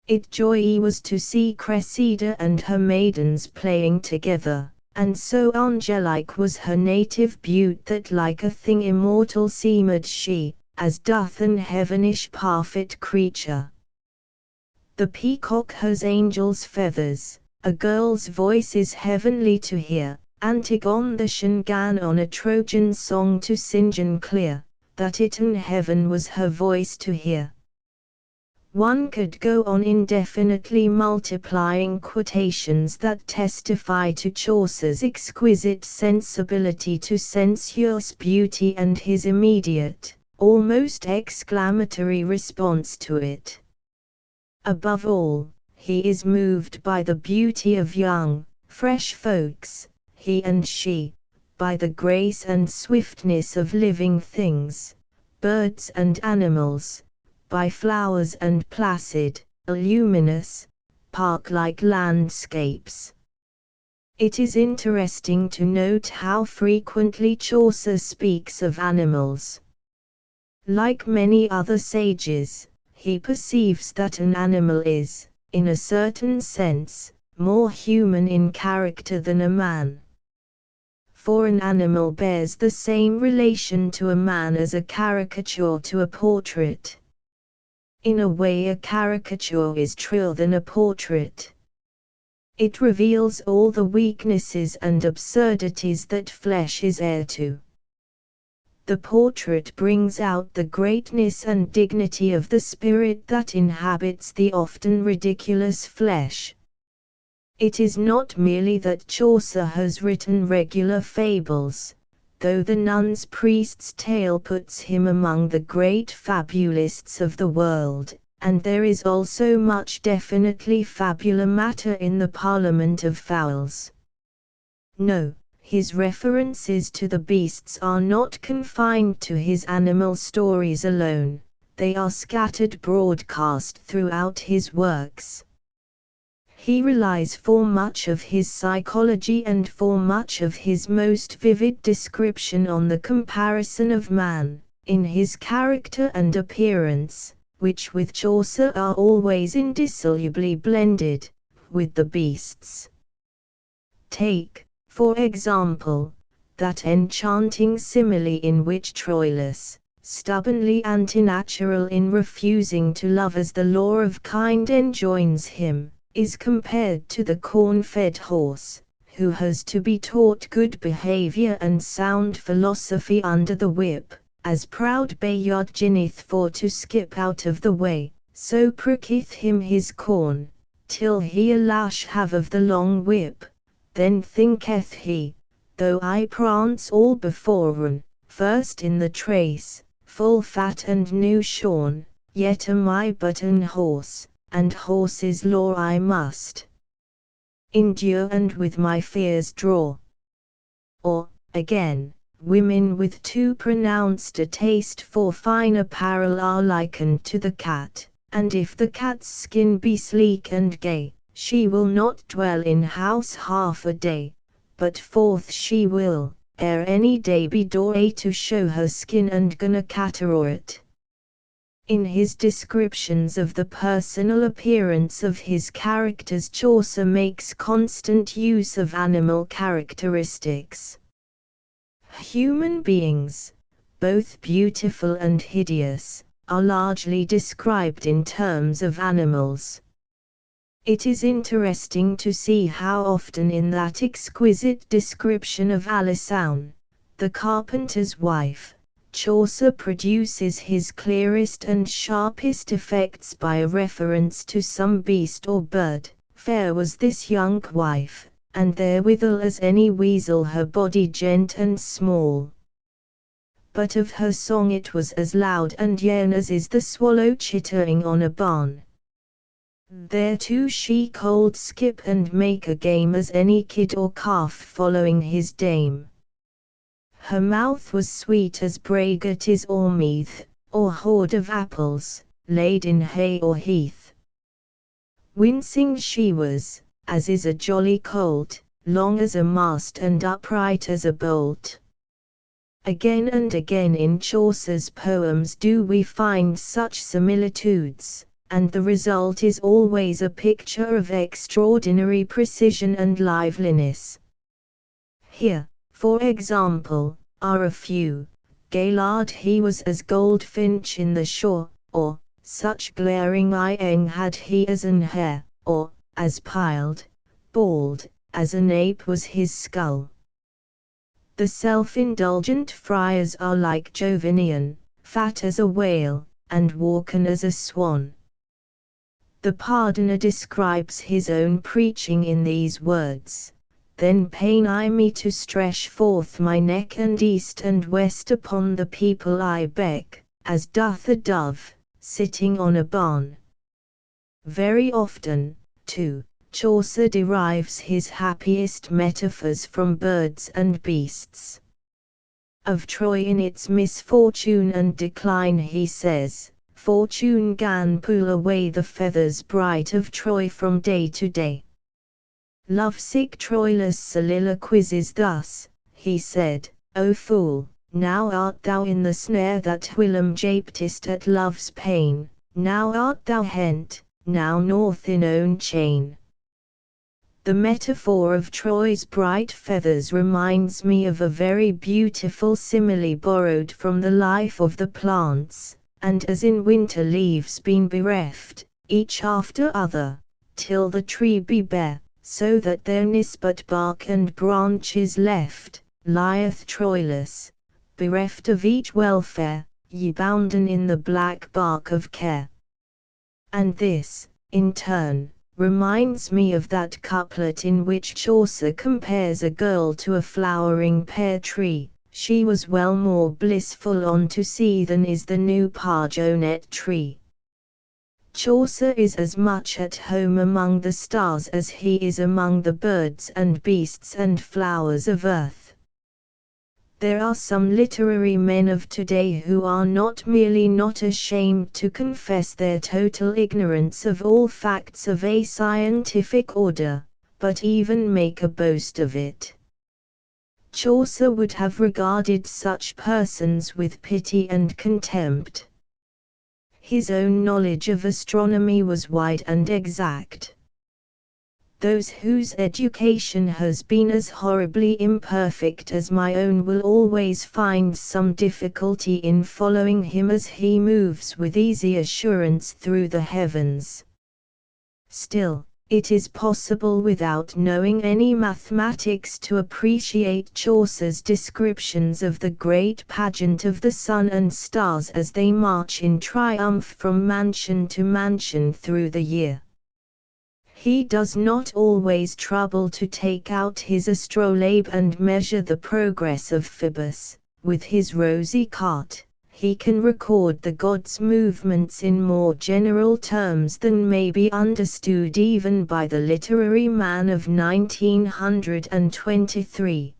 Speaker 1: It joy was to see Cressida and her maidens playing together, and so angelic was her native beauty that like a thing immortal seemed she, as doth an heavenish parfit creature. The peacock has angel's feathers, a girl's voice is heavenly to hear. Antigone the shan on a Trojan song to St. John clear, that it in heaven was her voice to hear. One could go on indefinitely multiplying quotations that testify to Chaucer's exquisite sensibility to sensuous beauty and his immediate, almost exclamatory response to it. Above all, he is moved by the beauty of young, fresh folks, he and she, by the grace and swiftness of living things, birds and animals, by flowers and placid, luminous, park-like landscapes. It is interesting to note how frequently Chaucer speaks of animals. Like many other sages, he perceives that an animal is, in a certain sense, more human in character than a man. For an animal bears the same relation to a man as a caricature to a portrait. In a way, a caricature is truer than a portrait. It reveals all the weaknesses and absurdities that flesh is heir to. The portrait brings out the greatness and dignity of the spirit that inhabits the often ridiculous flesh. It is not merely that Chaucer has written regular fables, though the Nun's Priest's Tale puts him among the great fabulists of the world, and there is also much definitely fabular matter in the Parliament of Fowls. No. His references to the beasts are not confined to his animal stories alone, they are scattered broadcast throughout his works. He relies for much of his psychology and for much of his most vivid description on the comparison of man, in his character and appearance, which with Chaucer are always indissolubly blended, with the beasts. Take, for example, that enchanting simile in which Troilus, stubbornly antinatural in refusing to love as the law of kind enjoins him, is compared to the corn-fed horse, who has to be taught good behavior and sound philosophy under the whip, as proud Bayard ginneth for to skip out of the way, so pricketh him his corn, till he a lash have of the long whip. Then thinketh he, though I prance all beforen, first in the trace, full fat and new shorn, yet am I but an horse, and horse's law I must endure and with my fears draw. Or, again, women with too pronounced a taste for fine apparel are likened to the cat, and if the cat's skin be sleek and gay, she will not dwell in house half a day, but forth she will, ere any day be doe to show her skin and gonna cateror it. In his descriptions of the personal appearance of his characters, Chaucer makes constant use of animal characteristics. Human beings, both beautiful and hideous, are largely described in terms of animals. It is interesting to see how often in that exquisite description of Alisoun, the carpenter's wife, Chaucer produces his clearest and sharpest effects by a reference to some beast or bird. Fair was this young wife, and therewithal as any weasel her body gent and small. But of her song it was as loud and yern as is the swallow chittering on a barn. Thereto she cold skip and make a game as any kid or calf following his dame. Her mouth was sweet as bragart is or meath, or hoard of apples, laid in hay or heath. Wincing she was, as is a jolly colt, long as a mast and upright as a bolt. Again and again in Chaucer's poems do we find such similitudes, and the result is always a picture of extraordinary precision and liveliness. Here, for example, are a few. Gaillard he was as goldfinch in the shore, or, such glaring eyeing had he as an hare, or, as piled, bald, as an ape was his skull. The self-indulgent friars are like Jovinian, fat as a whale, and walken as a swan. The pardoner describes his own preaching in these words: Then pain I me to stretch forth my neck and east and west upon the people I beck, as doth a dove, sitting on a barn. Very often, too, Chaucer derives his happiest metaphors from birds and beasts. Of Troy in its misfortune and decline he says, "Fortune gan pull away the feathers bright of Troy from day to day." Lovesick Troilus soliloquizes thus, he said, "O fool, now art thou in the snare that whilom japedest at love's pain, now art thou hent, now north in own chain." The metaphor of Troy's bright feathers reminds me of a very beautiful simile borrowed from the life of the plants, and as in winter leaves been bereft, each after other, till the tree be bare, so that there nis but bark and branches left, lieth Troilus, bereft of each welfare, ye bounden in the black bark of care. And this, in turn, reminds me of that couplet in which Chaucer compares a girl to a flowering pear tree. She was well more blissful on to see than is the new pargonet tree. Chaucer is as much at home among the stars as he is among the birds and beasts and flowers of earth. There are some literary men of today who are not merely not ashamed to confess their total ignorance of all facts of a scientific order, but even make a boast of it. Chaucer would have regarded such persons with pity and contempt. His own knowledge of astronomy was wide and exact. Those whose education has been as horribly imperfect as my own will always find some difficulty in following him as he moves with easy assurance through the heavens. Still, it is possible without knowing any mathematics to appreciate Chaucer's descriptions of the great pageant of the sun and stars as they march in triumph from mansion to mansion through the year. He does not always trouble to take out his astrolabe and measure the progress of Phoebus. With his rosy cart, he can record the gods' movements in more general terms than may be understood even by the literary man of 1923.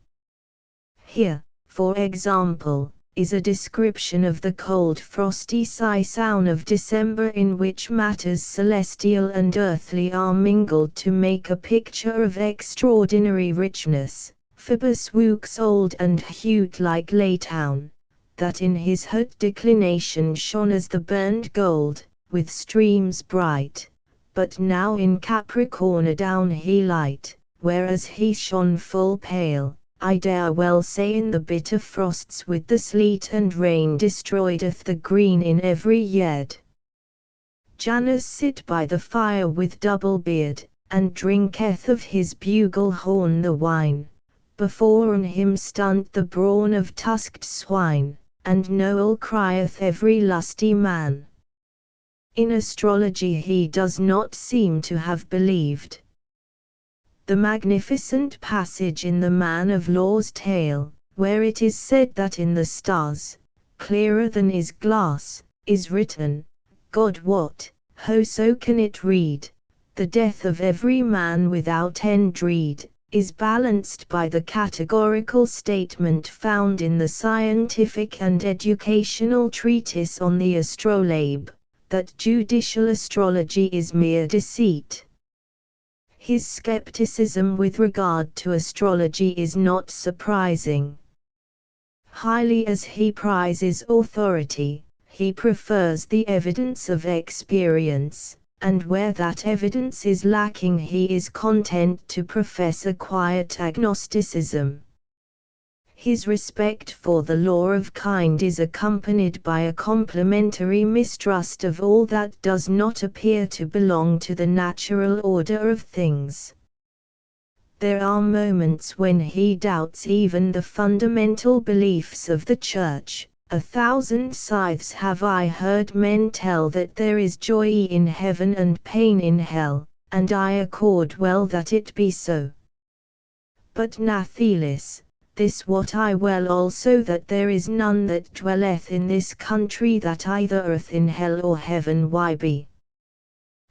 Speaker 1: Here, for example, is a description of the cold frosty sisoun of December in which matters celestial and earthly are mingled to make a picture of extraordinary richness. Phoebus wookes old and hued like Laytown, that in his hot declination shone as the burned gold, with streams bright, but now in Capricorn adown he light, whereas he shone full pale, I dare well say in the bitter frosts with the sleet and rain destroyeth the green in every yard. Janus sit by the fire with double beard, and drinketh of his bugle horn the wine, before on him stunt the brawn of tusked swine, and Noel crieth every lusty man. In astrology he does not seem to have believed. The magnificent passage in the Man of Law's Tale, where it is said that in the stars, clearer than is glass, is written, God wot, whoso can it read, the death of every man without end dread, is balanced by the categorical statement found in the scientific and educational treatise on the astrolabe, that judicial astrology is mere deceit. His skepticism with regard to astrology is not surprising. Highly as he prizes authority, he prefers the evidence of experience, and where that evidence is lacking he is content to profess a quiet agnosticism. His respect for the law of kind is accompanied by a complementary mistrust of all that does not appear to belong to the natural order of things. There are moments when he doubts even the fundamental beliefs of the Church. 1,000 scythes have I heard men tell that there is joy in heaven and pain in hell, and I accord well that it be so. But Nathalis, this wot I well also, that there is none that dwelleth in this country that either earth in hell or heaven why be.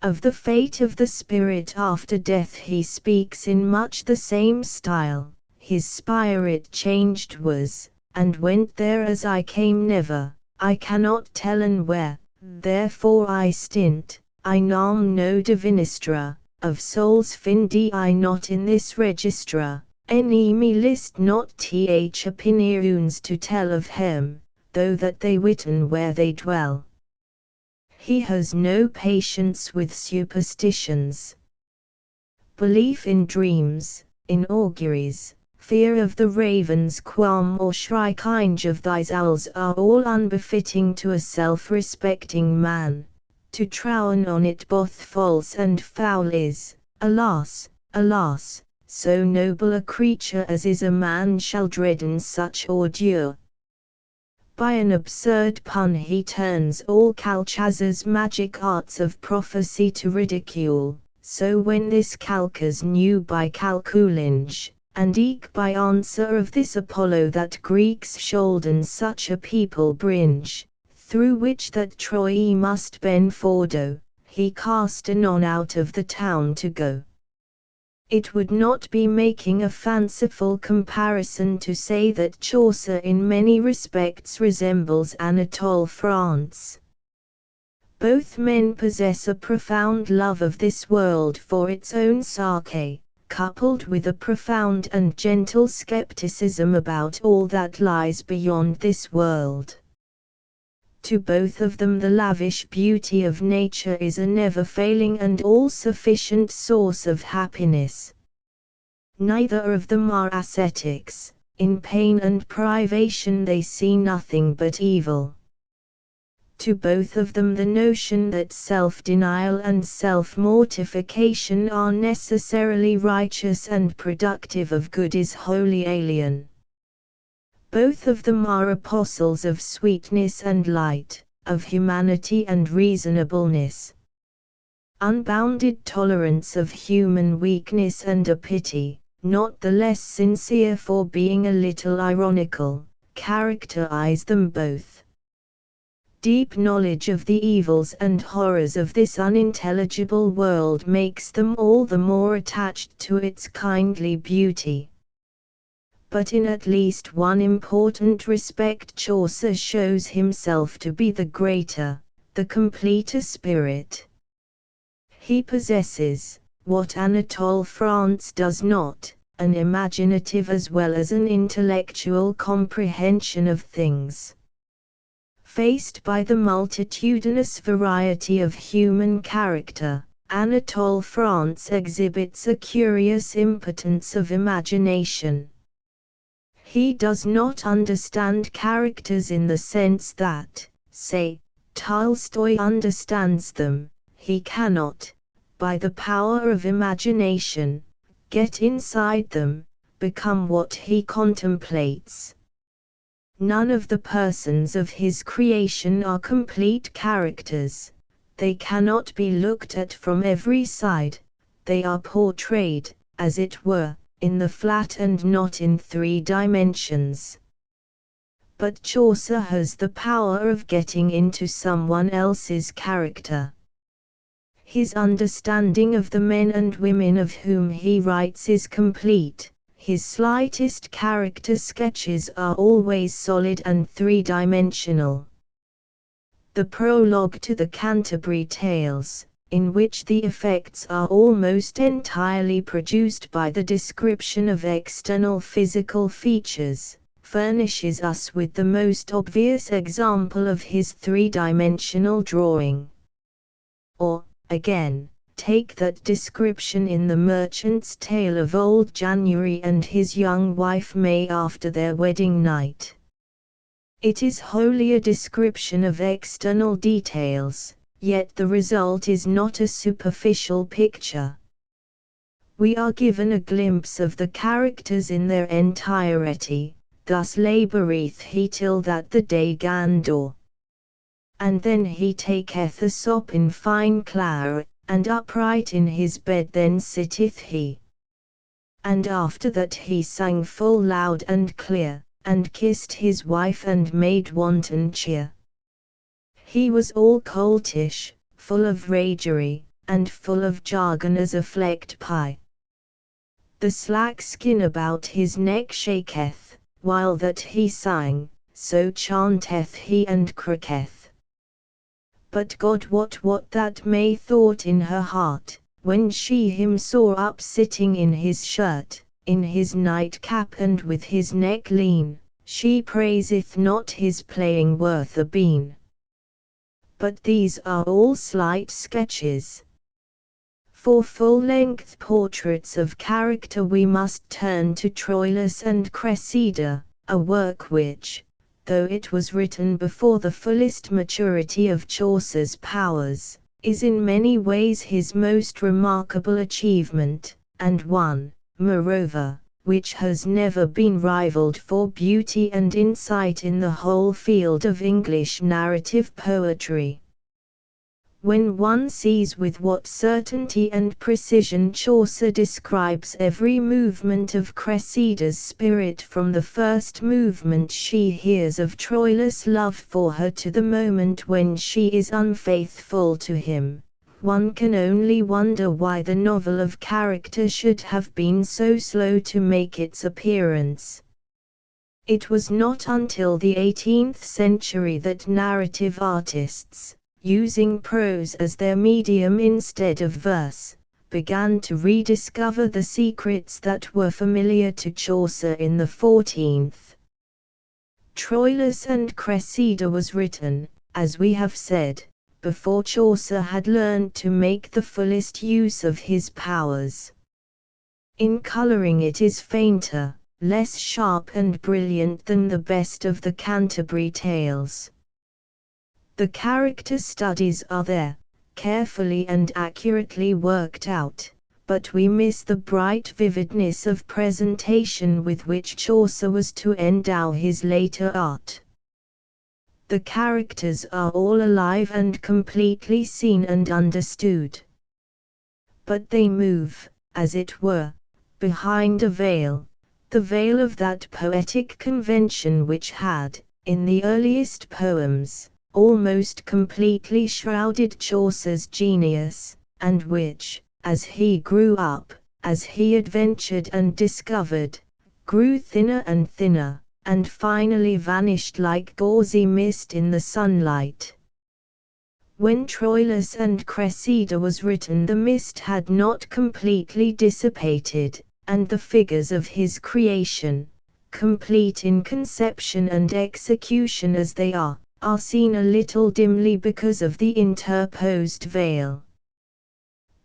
Speaker 1: Of the fate of the spirit after death he speaks in much the same style. His spirit changed was, and went there as I came never, I cannot tellen where, therefore I stint, I nam no divinistra, of souls findi I not in this registra, any me list not th opinions to tell of him, though that they witten where they dwell. He has no patience with superstitions. Belief in dreams, in auguries, fear of the ravens quam or shriekinge of these owls are all unbefitting to a self-respecting man. To trowen on it both false and foul is, alas, alas, so noble a creature as is a man shall dreaden such ordure. By an absurd pun he turns all Calchasar's magic arts of prophecy to ridicule, so when this Calchas knew by calculinge, and eke by answer of this Apollo that Greeks shoulden such a people bringe, through which that Troy must ben fordo, he cast anon out of the town to go. It would not be making a fanciful comparison to say that Chaucer in many respects resembles Anatole France. Both men possess a profound love of this world for its own sake, coupled with a profound and gentle skepticism about all that lies beyond this world. To both of them the lavish beauty of nature is a never-failing and all-sufficient source of happiness. Neither of them are ascetics. In pain and privation they see nothing but evil. To both of them the notion that self-denial and self-mortification are necessarily righteous and productive of good is wholly alien. Both of them are apostles of sweetness and light, of humanity and reasonableness. Unbounded tolerance of human weakness and a pity, not the less sincere for being a little ironical, characterize them both. Deep knowledge of the evils and horrors of this unintelligible world makes them all the more attached to its kindly beauty. But in at least one important respect Chaucer shows himself to be the greater, the completer spirit. He possesses, what Anatole France does not, an imaginative as well as an intellectual comprehension of things. Faced by the multitudinous variety of human character, Anatole France exhibits a curious impotence of imagination. He does not understand characters in the sense that, say, Tolstoy understands them. He cannot, by the power of imagination, get inside them, become what he contemplates. None of the persons of his creation are complete characters. They cannot be looked at from every side. They are portrayed, as it were, in the flat and not in 3 dimensions. But Chaucer has the power of getting into someone else's character. His understanding of the men and women of whom he writes is complete. His slightest character sketches are always solid and 3-dimensional. The prologue to the Canterbury Tales, in which the effects are almost entirely produced by the description of external physical features, furnishes us with the most obvious example of his 3-dimensional drawing. Or, again, take that description in The Merchant's Tale of Old January and his young wife May after their wedding night. It is wholly a description of external details, yet the result is not a superficial picture. We are given a glimpse of the characters in their entirety, thus laboureth he till that the day gan daw. And then he taketh a sop in fine clare, and upright in his bed then sitteth he. and after that he sang full loud and clear, and kissed his wife and made wanton cheer. He was all coltish, full of ragery, and full of jargon as a flecked pie. The slack skin about his neck shaketh, while that he sang, so chanteth he and croaketh. But God wot what that May thought in her heart, when she him saw up sitting in his shirt, in his nightcap and with his neck lean, she praiseth not his playing worth a bean. But these are all slight sketches. For full-length portraits of character we must turn to Troilus and Cressida, a work which, though it was written before the fullest maturity of Chaucer's powers, is in many ways his most remarkable achievement, and one, moreover, which has never been rivaled for beauty and insight in the whole field of English narrative poetry. When one sees with what certainty and precision Chaucer describes every movement of Cressida's spirit from the first movement she hears of Troilus' love for her to the moment when she is unfaithful to him, one can only wonder why the novel of character should have been so slow to make its appearance. It was not until the 18th century that narrative artists, using prose as their medium instead of verse, began to rediscover the secrets that were familiar to Chaucer in the 14th. Troilus and Cressida was written, as we have said, before Chaucer had learned to make the fullest use of his powers. In colouring it is fainter, less sharp and brilliant than the best of the Canterbury Tales. The character studies are there, carefully and accurately worked out, but we miss the bright vividness of presentation with which Chaucer was to endow his later art. The characters are all alive and completely seen and understood. But they move, as it were, behind a veil, the veil of that poetic convention which had, in the earliest poems, almost completely shrouded Chaucer's genius, and which, as he grew up, as he adventured and discovered, grew thinner and thinner, and finally vanished like gauzy mist in the sunlight. When Troilus and Cressida was written, the mist had not completely dissipated, and the figures of his creation, complete in conception and execution as they are seen a little dimly because of the interposed veil.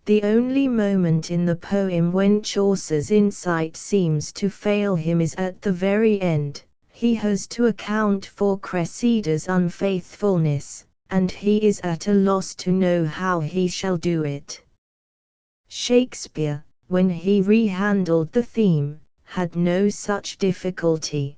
Speaker 1: The only moment in the poem when Chaucer's insight seems to fail him is at the very end. He has to account for Cressida's unfaithfulness, and he is at a loss to know how he shall do it. Shakespeare, when he rehandled the theme, had no such difficulty.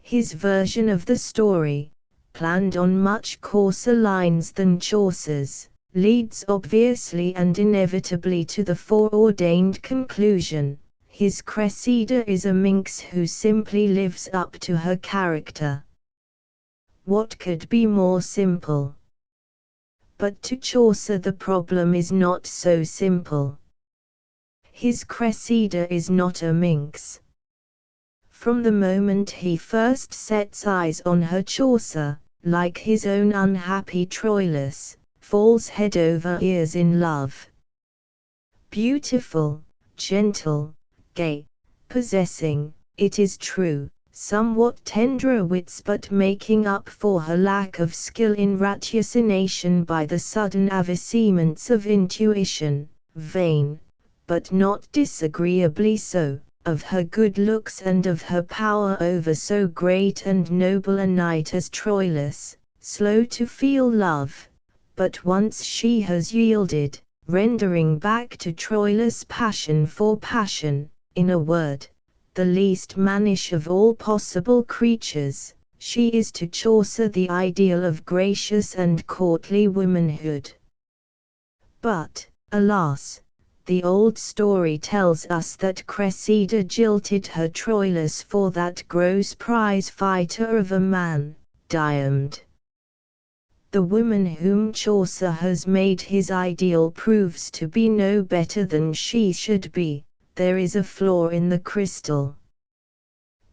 Speaker 1: His version of the story, planned on much coarser lines than Chaucer's, leads obviously and inevitably to the foreordained conclusion: his Cressida is a minx who simply lives up to her character. What could be more simple? But to Chaucer the problem is not so simple. His Cressida is not a minx. From the moment he first sets eyes on her, Chaucer, like his own unhappy Troilus, falls head over ears in love. Beautiful, gentle, gay, possessing, it is true, somewhat tender wits, but making up for her lack of skill in ratiocination by the sudden avicements of intuition, vain, but not disagreeably so, of her good looks and of her power over so great and noble a knight as Troilus, slow to feel love, but once she has yielded, rendering back to Troilus passion for passion, in a word, the least mannish of all possible creatures, she is to Chaucer the ideal of gracious and courtly womanhood. But, alas, the old story tells us that Cressida jilted her Troilus for that gross prize fighter of a man, Diomed. The woman whom Chaucer has made his ideal proves to be no better than she should be. There is a flaw in the crystal.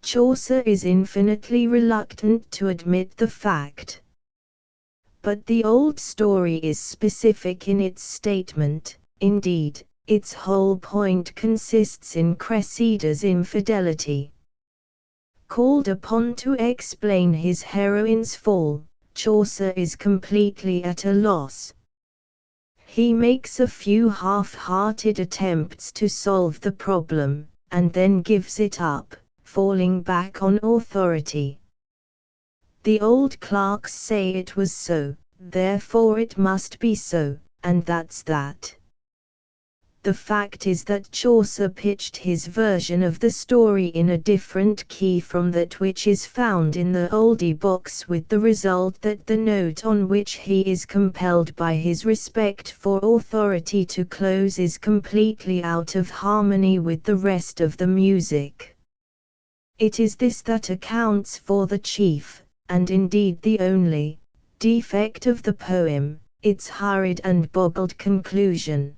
Speaker 1: Chaucer is infinitely reluctant to admit the fact. But the old story is specific in its statement. Indeed, its whole point consists in Cressida's infidelity. Called upon to explain his heroine's fall, Chaucer is completely at a loss. He makes a few half-hearted attempts to solve the problem, and then gives it up, falling back on authority. The old clerks say it was so, therefore it must be so, and that's that. The fact is that Chaucer pitched his version of the story in a different key from that which is found in the oldie box, with the result that the note on which he is compelled by his respect for authority to close is completely out of harmony with the rest of the music. It is this that accounts for the chief, and indeed the only, defect of the poem, its hurried and boggled conclusion.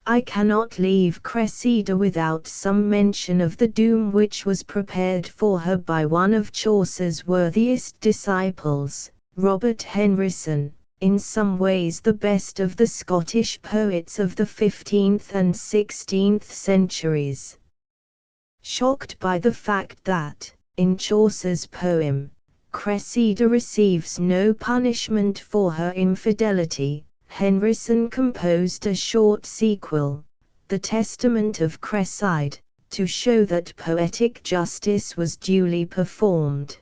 Speaker 1: I cannot leave Cressida without some mention of the doom which was prepared for her by one of Chaucer's worthiest disciples, Robert Henryson, in some ways the best of the Scottish poets of the 15th and 16th centuries. Shocked by the fact that, in Chaucer's poem, Cressida receives no punishment for her infidelity, Henryson composed a short sequel, The Testament of Cresside, to show that poetic justice was duly performed.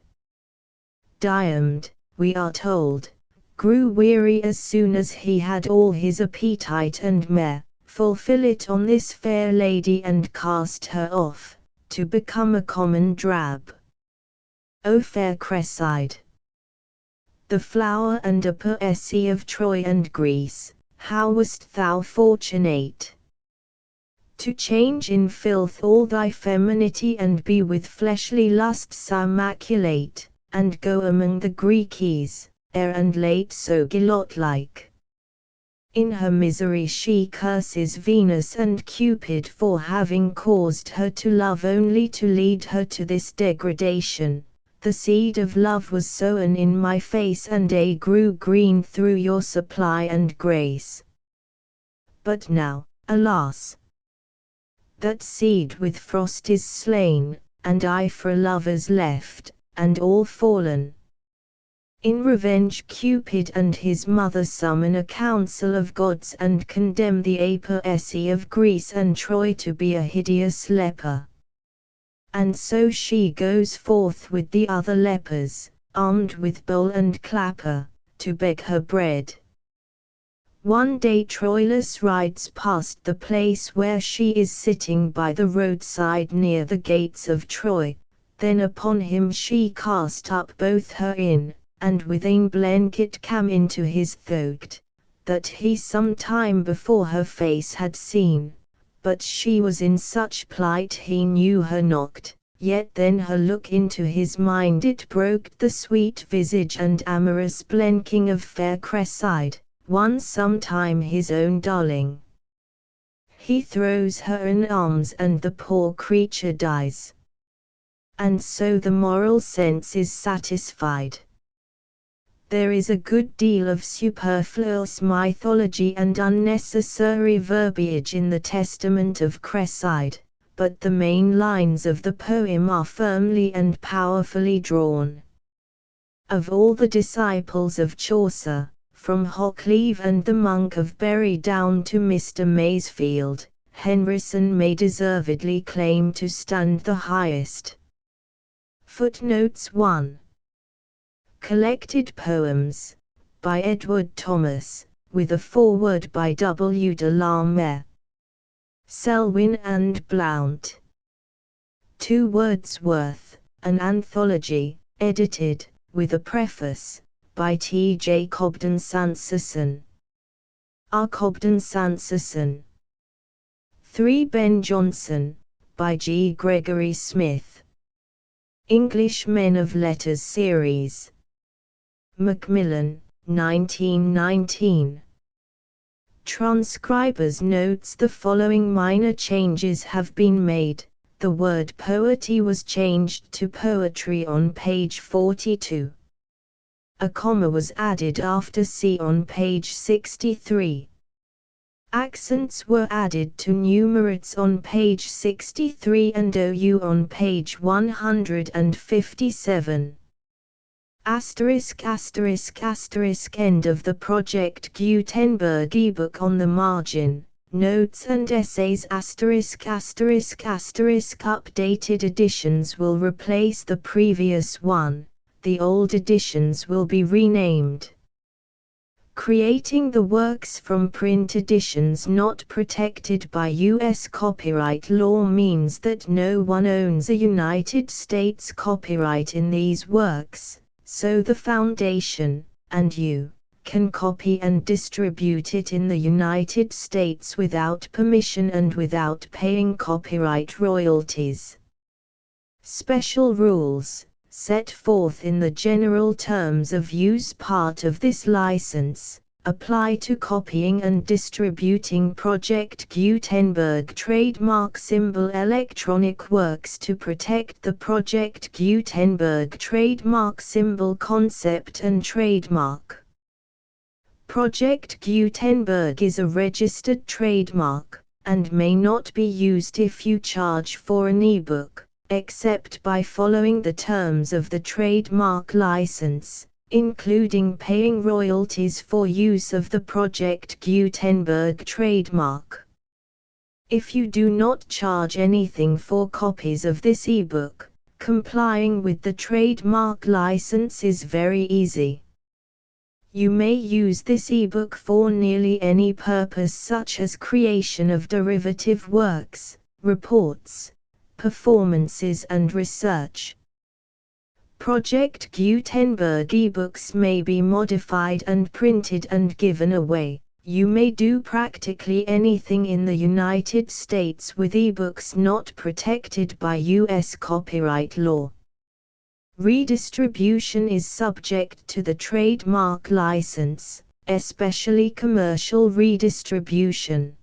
Speaker 1: Diomed, we are told, grew weary as soon as he had all his appetite and mere, fulfill it on this fair lady and cast her off, to become a common drab. O fair Cresside, the flower and a poesy of Troy and Greece, how wast thou fortunate to change in filth all thy femininity and be with fleshly lusts immaculate, and go among the Greekies, ere and late so Gilot-like. In her misery she curses Venus and Cupid for having caused her to love only to lead her to this degradation. The seed of love was sown in my face and grew green through your supply and grace. But now, alas! that seed with frost is slain, and I for lovers left, and all fallen. In revenge Cupid and his mother summon a council of gods and condemn the poesy of Greece and Troy to be a hideous leper. And so she goes forth with the other lepers, armed with bowl and clapper, to beg her bread. One day Troilus rides past the place where she is sitting by the roadside near the gates of Troy, then upon him she cast up both her in, and with ein blanket cam into his throat, that he some time before her face had seen. But she was in such plight he knew her not, yet then her look into his mind it broke the sweet visage and amorous blenking of fair Cresside, one sometime his own darling. He throws her in arms and the poor creature dies. And so the moral sense is satisfied. There is a good deal of superfluous mythology and unnecessary verbiage in the Testament of Cresside, but the main lines of the poem are firmly and powerfully drawn. Of all the disciples of Chaucer, from Hoccleve and the Monk of Bury down to Mr. Masefield, Henryson may deservedly claim to stand the highest. Footnotes 1. Collected Poems, by Edward Thomas, with a foreword by W. de la Mare. Selwyn and Blount. 2 Wordsworth, an anthology, edited, with a preface, by T. J. Cobden Sanderson. R. Cobden Sanderson. 3. Ben Jonson, by G. Gregory Smith. English Men of Letters Series. Macmillan, 1919. Transcriber's notes: the following minor changes have been made. The word poety was changed to poetry on page 42. A comma was added after C on page 63. Accents were added to numerates on page 63 and OU on page 157. Asterisk asterisk asterisk end of the Project Gutenberg ebook on the margin. Notes and essays asterisk asterisk asterisk updated editions will replace the previous one. The old editions will be renamed. Creating the works from print editions not protected by U.S. copyright law means that no one owns a United States copyright in these works, so the Foundation, and you, can copy and distribute it in the United States without permission and without paying copyright royalties. Special rules, set forth in the general terms of use part of this license, apply to copying and distributing Project Gutenberg trademark symbol electronic works to protect the Project Gutenberg trademark symbol concept and trademark. Project Gutenberg is a registered trademark, and may not be used if you charge for an ebook, except by following the terms of the trademark license, including paying royalties for use of the Project Gutenberg trademark. If you do not charge anything for copies of this ebook, complying with the trademark license is very easy. You may use this ebook for nearly any purpose, such as creation of derivative works, reports, performances and research. Project Gutenberg ebooks may be modified and printed and given away. You may do practically anything in the United States with ebooks not protected by U.S. copyright law. Redistribution is subject to the trademark license, especially commercial redistribution.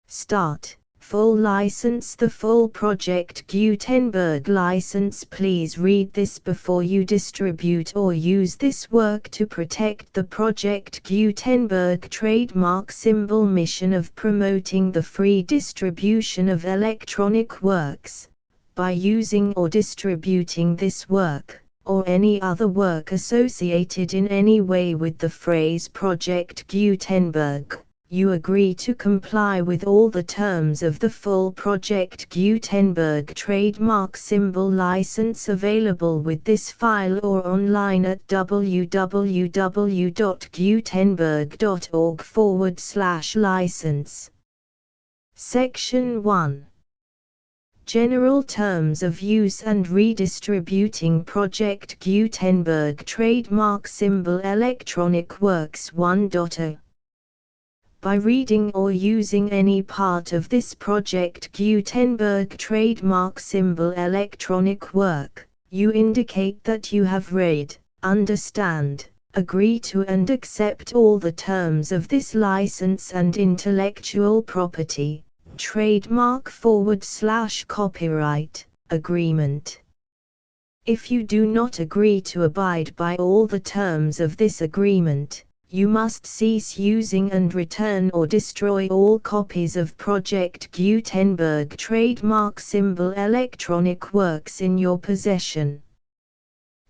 Speaker 1: Start. Full license. The full Project Gutenberg license. Please read this before you distribute or use this work to protect the Project Gutenberg trademark symbol mission of promoting the free distribution of electronic works. By using or distributing this work, or any other work associated in any way with the phrase Project Gutenberg, you agree to comply with all the terms of the full Project Gutenberg trademark symbol license available with this file or online at www.gutenberg.org/license. Section 1. General Terms of Use and Redistributing Project Gutenberg Trademark Symbol Electronic Works 1.0. By reading or using any part of this Project Gutenberg trademark symbol electronic work, you indicate that you have read, understand, agree to and accept all the terms of this license and intellectual property, trademark/copyright, agreement. If you do not agree to abide by all the terms of this agreement, you must cease using and return or destroy all copies of Project Gutenberg trademark symbol electronic works in your possession.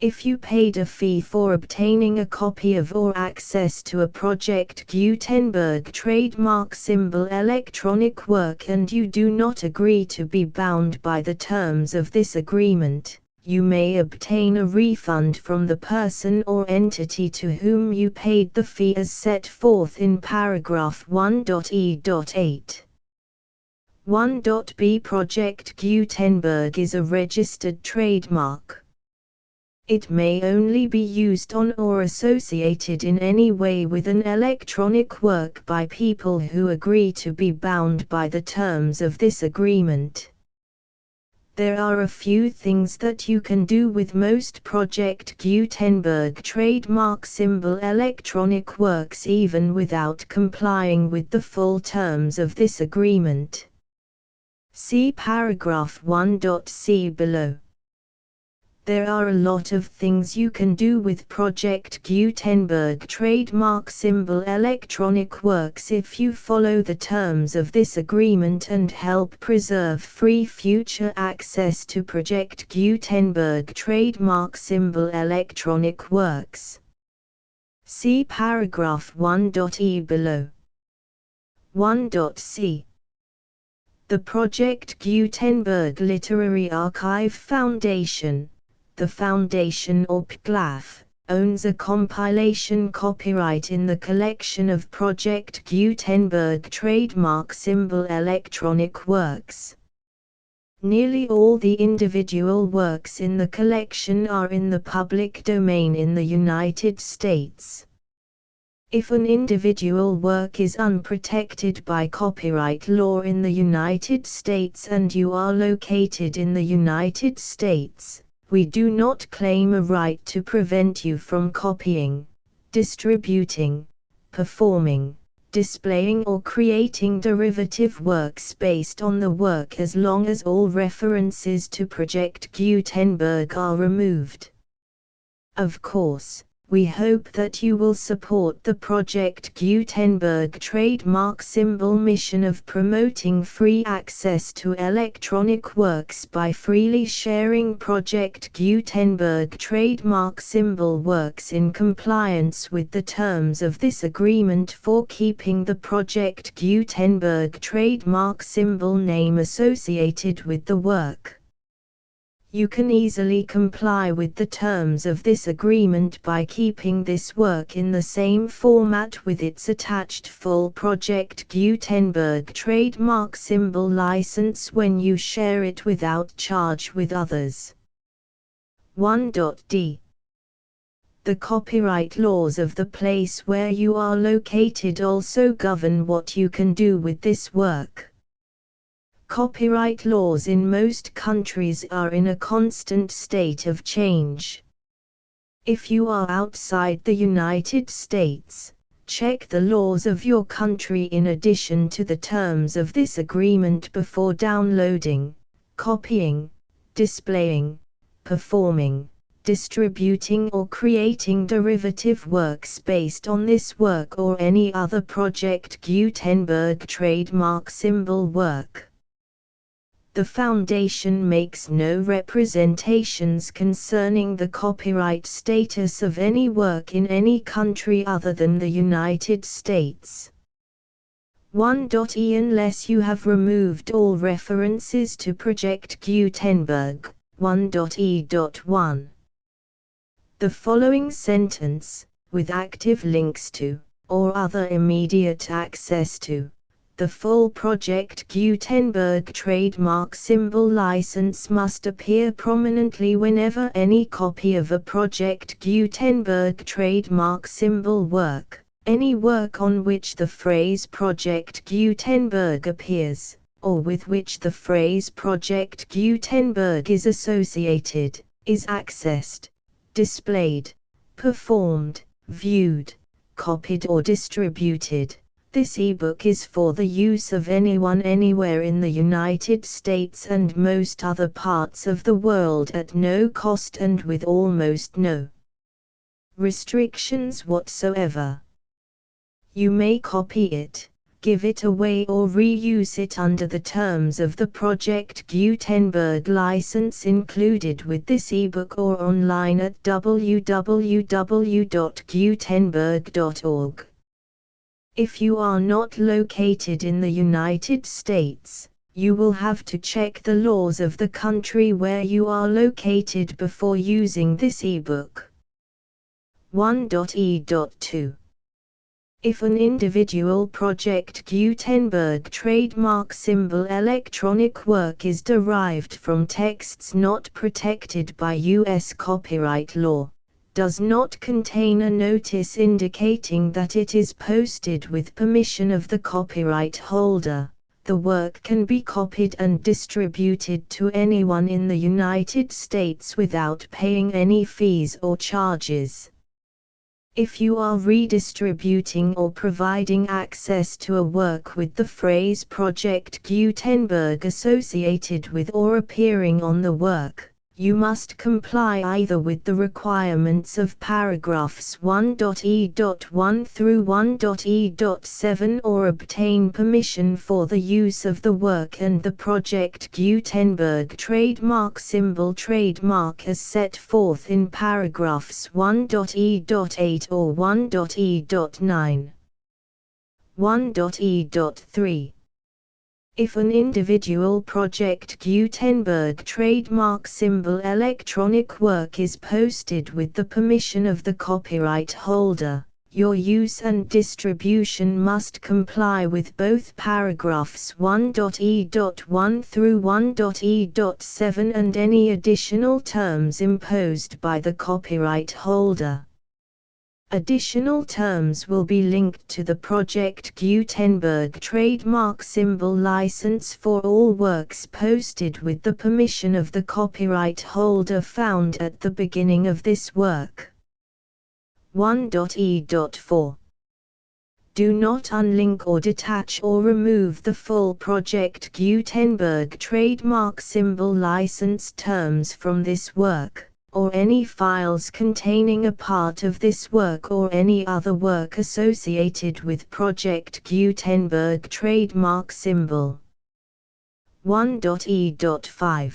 Speaker 1: If you paid a fee for obtaining a copy of or access to a Project Gutenberg trademark symbol electronic work and you do not agree to be bound by the terms of this agreement, you may obtain a refund from the person or entity to whom you paid the fee as set forth in paragraph 1.e.8. 1.b Project Gutenberg is a registered trademark. It may only be used on or associated in any way with an electronic work by people who agree to be bound by the terms of this agreement. There are a few things that you can do with most Project Gutenberg trademark symbol electronic works even without complying with the full terms of this agreement. See paragraph 1.c below. There are a lot of things you can do with Project Gutenberg trademark symbol electronic works if you follow the terms of this agreement and help preserve free future access to Project Gutenberg trademark symbol electronic works. See paragraph 1.e below. 1.c. The Project Gutenberg Literary Archive Foundation, the Foundation or PGLAF, owns a compilation copyright in the collection of Project Gutenberg trademark symbol electronic works. Nearly all the individual works in the collection are in the public domain in the United States. If an individual work is unprotected by copyright law in the United States and you are located in the United States, we do not claim a right to prevent you from copying, distributing, performing, displaying or creating derivative works based on the work as long as all references to Project Gutenberg are removed. Of course, we hope that you will support the Project Gutenberg trademark symbol mission of promoting free access to electronic works by freely sharing Project Gutenberg trademark symbol works in compliance with the terms of this agreement for keeping the Project Gutenberg trademark symbol name associated with the work. You can easily comply with the terms of this agreement by keeping this work in the same format with its attached full Project Gutenberg trademark symbol license when you share it without charge with others. 1.d. The copyright laws of the place where you are located also govern what you can do with this work. Copyright laws in most countries are in a constant state of change. If you are outside the United States, check the laws of your country in addition to the terms of this agreement before downloading, copying, displaying, performing, distributing or creating derivative works based on this work or any other Project Gutenberg trademark symbol work. The Foundation makes no representations concerning the copyright status of any work in any country other than the United States. 1.e Unless you have removed all references to Project Gutenberg. 1.e.1. The following sentence, with active links to, or other immediate access to, the full Project Gutenberg trademark symbol license must appear prominently whenever any copy of a Project Gutenberg trademark symbol work, any work on which the phrase Project Gutenberg appears, or with which the phrase Project Gutenberg is associated, is accessed, displayed, performed, viewed, copied or distributed. This ebook is for the use of anyone anywhere in the United States and most other parts of the world at no cost and with almost no restrictions whatsoever. You may copy it, give it away or reuse it under the terms of the Project Gutenberg license included with this ebook or online at www.gutenberg.org. If you are not located in the United States, you will have to check the laws of the country where you are located before using this ebook. 1.e.2. If an individual Project Gutenberg trademark symbol electronic work is derived from texts not protected by U.S. copyright law, does not contain a notice indicating that it is posted with permission of the copyright holder, the work can be copied and distributed to anyone in the United States without paying any fees or charges. If you are redistributing or providing access to a work with the phrase Project Gutenberg associated with or appearing on the work, you must comply either with the requirements of paragraphs 1.e.1 through 1.e.7 or obtain permission for the use of the work and the Project Gutenberg trademark symbol trademark as set forth in paragraphs 1.e.8 or 1.e.9. 1.e.3. If an individual Project Gutenberg trademark symbol electronic work is posted with the permission of the copyright holder, your use and distribution must comply with both paragraphs 1.e.1 through 1.e.7 and any additional terms imposed by the copyright holder. Additional terms will be linked to the Project Gutenberg trademark symbol license for all works posted with the permission of the copyright holder found at the beginning of this work. 1.e.4. Do not unlink or detach or remove the full Project Gutenberg trademark symbol license terms from this work, or any files containing a part of this work or any other work associated with Project Gutenberg trademark symbol. 1.e.5.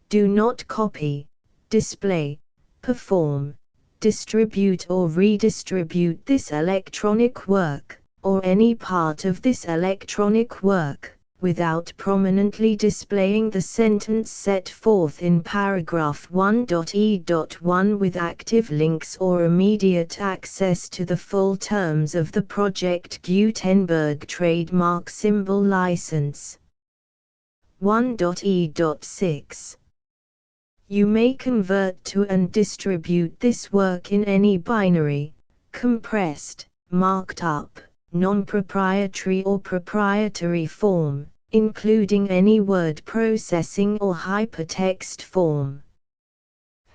Speaker 1: Do not copy, display, perform, distribute or redistribute this electronic work, or any part of this electronic work, without prominently displaying the sentence set forth in paragraph 1.e.1 with active links or immediate access to the full terms of the Project Gutenberg trademark symbol license. 1.e.6. You may convert to and distribute this work in any binary, compressed, marked up, non-proprietary or proprietary form, including any word processing or hypertext form.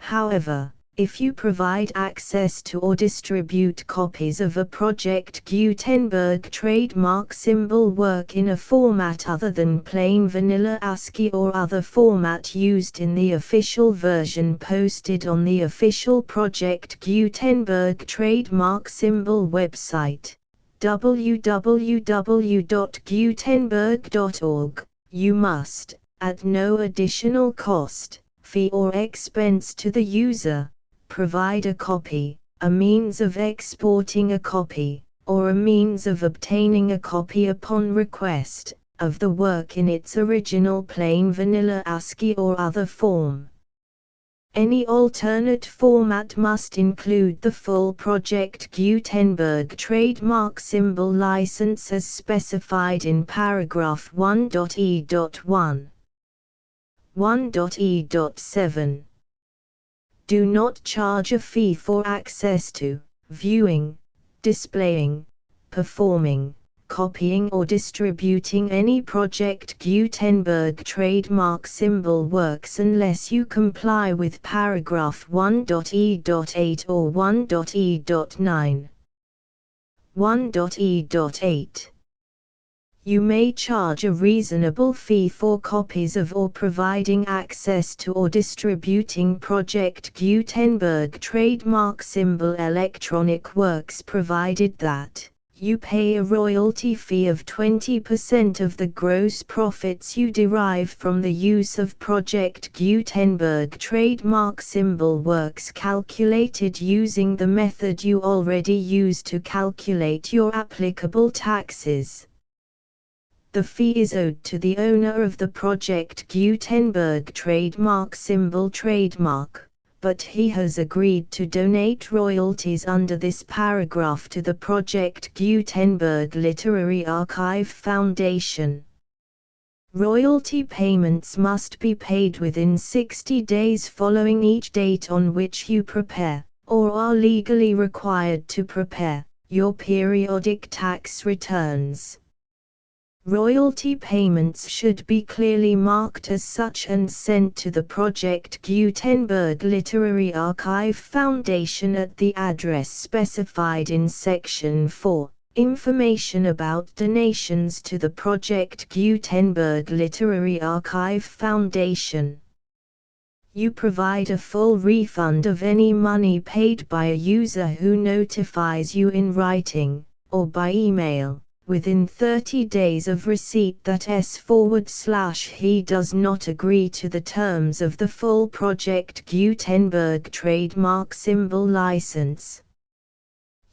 Speaker 1: However, if you provide access to or distribute copies of a Project Gutenberg trademark symbol work in a format other than plain vanilla ASCII or other format used in the official version posted on the official Project Gutenberg trademark symbol website, www.gutenberg.org, you must, at no additional cost, fee or expense to the user, provide a copy, a means of exporting a copy, or a means of obtaining a copy upon request, of the work in its original plain vanilla ASCII or other form. Any alternate format must include the full Project Gutenberg trademark symbol license as specified in paragraph 1.e.1. 1.e.7. Do not charge a fee for access to, viewing, displaying, performing, copying or distributing any Project Gutenberg trademark symbol works unless you comply with paragraph 1.e.8 or 1.e.9. 1.e.8. You may charge a reasonable fee for copies of or providing access to or distributing Project Gutenberg trademark symbol electronic works provided that you pay a royalty fee of 20% of the gross profits you derive from the use of Project Gutenberg trademark symbol works calculated using the method you already use to calculate your applicable taxes. The fee is owed to the owner of the Project Gutenberg trademark symbol trademark, but he has agreed to donate royalties under this paragraph to the Project Gutenberg Literary Archive Foundation. Royalty payments must be paid within 60 days following each date on which you prepare, or are legally required to prepare, your periodic tax returns. Royalty payments should be clearly marked as such and sent to the Project Gutenberg Literary Archive Foundation at the address specified in Section 4. Information about donations to the Project Gutenberg Literary Archive Foundation. You provide a full refund of any money paid by a user who notifies you in writing, or by email, within 30 days of receipt that he does not agree to the terms of the full Project Gutenberg trademark symbol license.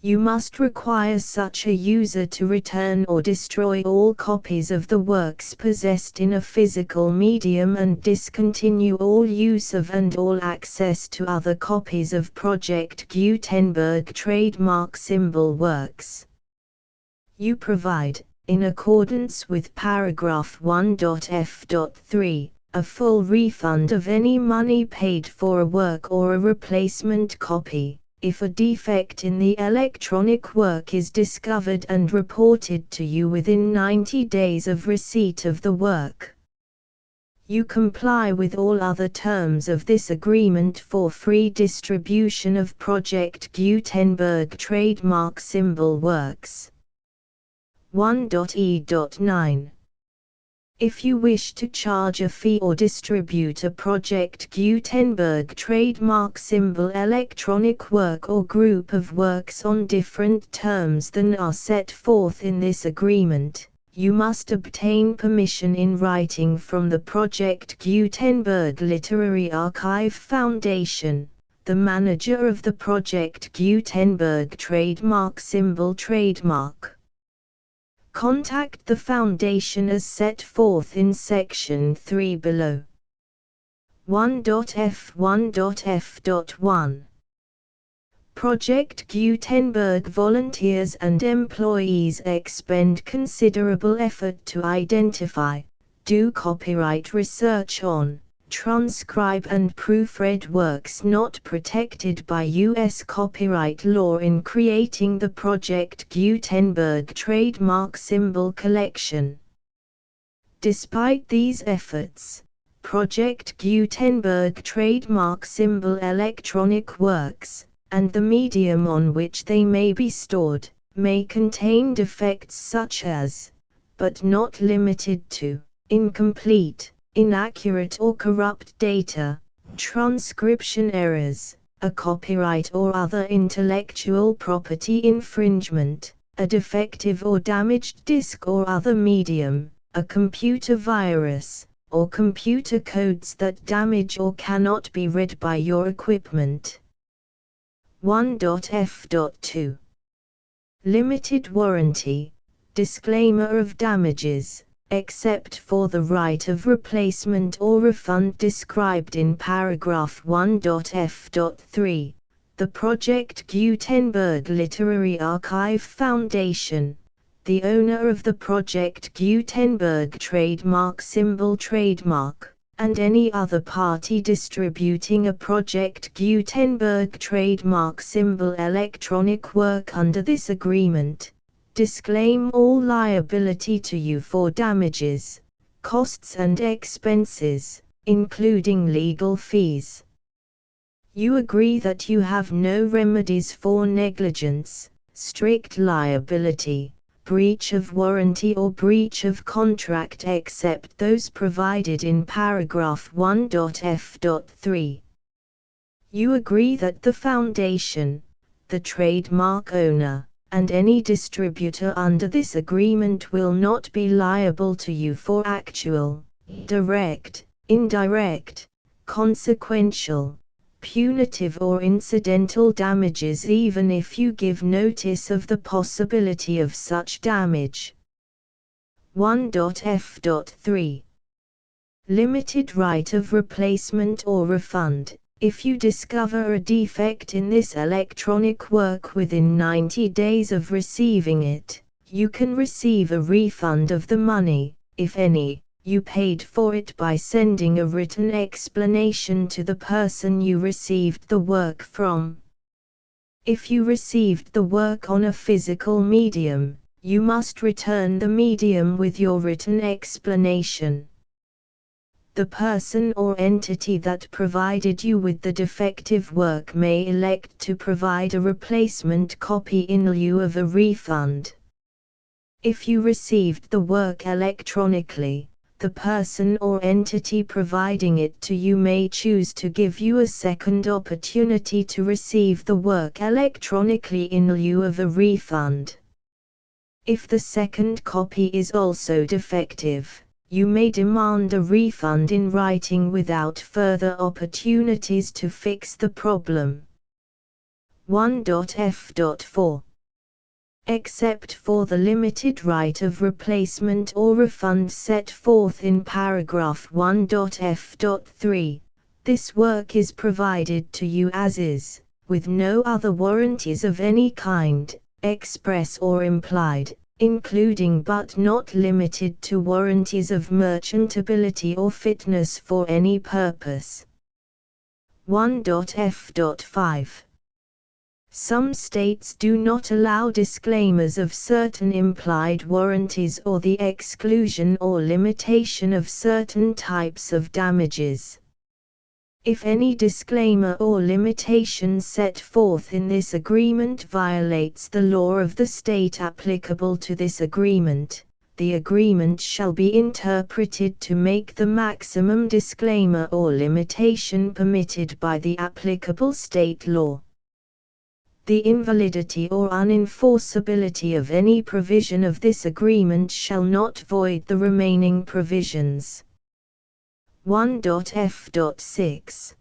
Speaker 1: You must require such a user to return or destroy all copies of the works possessed in a physical medium and discontinue all use of and all access to other copies of Project Gutenberg trademark symbol works. You provide, in accordance with paragraph 1.f.3, a full refund of any money paid for a work or a replacement copy, if a defect in the electronic work is discovered and reported to you within 90 days of receipt of the work. You comply with all other terms of this agreement for free distribution of Project Gutenberg trademark symbol works. 1.e.9. If you wish to charge a fee or distribute a Project Gutenberg trademark symbol electronic work or group of works on different terms than are set forth in this agreement, you must obtain permission in writing from the Project Gutenberg Literary Archive Foundation, the manager of the Project Gutenberg trademark symbol trademark. Contact the Foundation as set forth in Section 3 below. 1.f1.f.1. Project Gutenberg volunteers and employees expend considerable effort to identify, do copyright research on, transcribe and proofread works not protected by U.S. copyright law in creating the Project Gutenberg trademark symbol collection. Despite these efforts, Project Gutenberg trademark symbol electronic works, and the medium on which they may be stored, may contain defects such as, but not limited to, incomplete, inaccurate or corrupt data, transcription errors, a copyright or other intellectual property infringement, a defective or damaged disk or other medium, a computer virus, or computer codes that damage or cannot be read by your equipment. 1.f.2. Limited warranty, disclaimer of damages, except for the right of replacement or refund described in paragraph 1.f.3, the Project Gutenberg Literary Archive Foundation, the owner of the Project Gutenberg trademark symbol trademark, and any other party distributing a Project Gutenberg trademark symbol electronic work under this agreement, disclaim all liability to you for damages, costs and expenses, including legal fees. You agree that you have no remedies for negligence, strict liability, breach of warranty or breach of contract except those provided in paragraph 1.f.3. You agree that the Foundation, the trademark owner, and any distributor under this agreement will not be liable to you for actual, direct, indirect, consequential, punitive or incidental damages even if you give notice of the possibility of such damage. 1.f.3. Limited right of replacement or refund, If you discover a defect in this electronic work within 90 days of receiving it, you can receive a refund of the money, if any, you paid for it by sending a written explanation to the person you received the work from. If you received the work on a physical medium, you must return the medium with your written explanation. The person or entity that provided you with the defective work may elect to provide a replacement copy in lieu of a refund. If you received the work electronically, the person or entity providing it to you may choose to give you a second opportunity to receive the work electronically in lieu of a refund. If the second copy is also defective, you may demand a refund in writing without further opportunities to fix the problem. 1.f.4 Except for the limited right of replacement or refund set forth in paragraph 1.f.3, this work is provided to you as is, with no other warranties of any kind, express or implied, including but not limited to warranties of merchantability or fitness for any purpose. 1.f.5 Some states do not allow disclaimers of certain implied warranties or the exclusion or limitation of certain types of damages. If any disclaimer or limitation set forth in this agreement violates the law of the state applicable to this agreement, the agreement shall be interpreted to make the maximum disclaimer or limitation permitted by the applicable state law. The invalidity or unenforceability of any provision of this agreement shall not void the remaining provisions. 1.f.6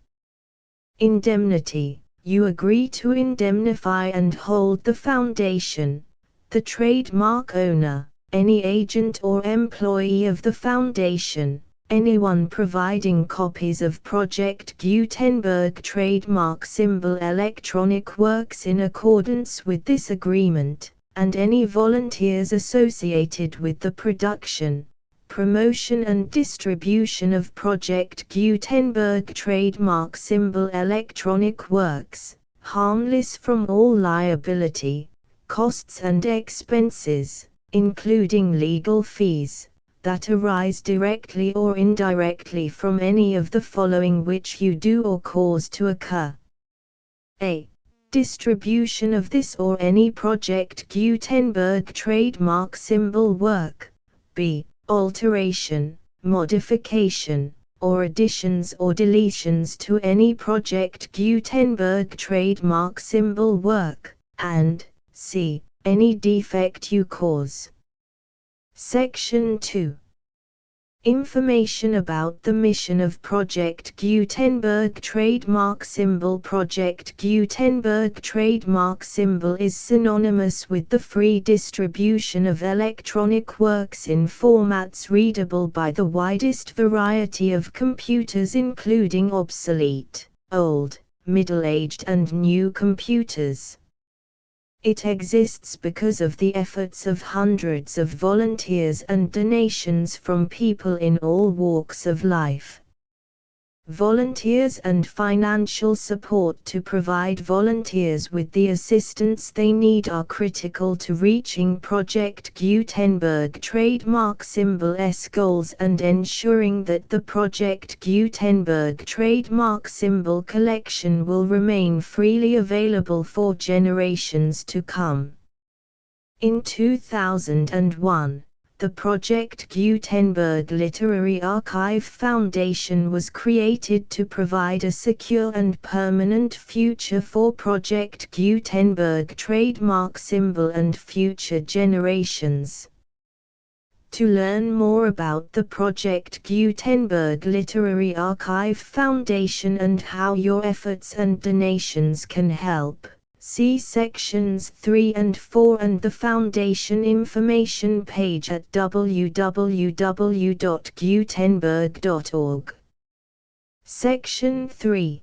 Speaker 1: Indemnity. You agree to indemnify and hold the foundation, the trademark owner, any agent or employee of the foundation, anyone providing copies of Project Gutenberg trademark symbol electronic works in accordance with this agreement, and any volunteers associated with the production, promotion and distribution of Project Gutenberg trademark symbol electronic works, harmless from all liability, costs and expenses, including legal fees, that arise directly or indirectly from any of the following which you do or cause to occur. A. Distribution of this or any Project Gutenberg trademark symbol work. B. Alteration, modification, or additions or deletions to any Project Gutenberg trademark symbol work, and c. Any defect you cause. Section 2. Information about the mission of Project Gutenberg trademark symbol. Project Gutenberg trademark symbol is synonymous with the free distribution of electronic works in formats readable by the widest variety of computers, including obsolete, old, middle-aged and new computers. It exists because of the efforts of hundreds of volunteers and donations from people in all walks of life. Volunteers and financial support to provide volunteers with the assistance they need are critical to reaching Project Gutenberg trademark symbol's goals and ensuring that the Project Gutenberg trademark symbol collection will remain freely available for generations to come. In 2001, the Project Gutenberg Literary Archive Foundation was created to provide a secure and permanent future for Project Gutenberg trademark symbol and future generations. To learn more about the Project Gutenberg Literary Archive Foundation and how your efforts and donations can help, see sections 3 and 4 and the Foundation information page at www.gutenberg.org. Section 3.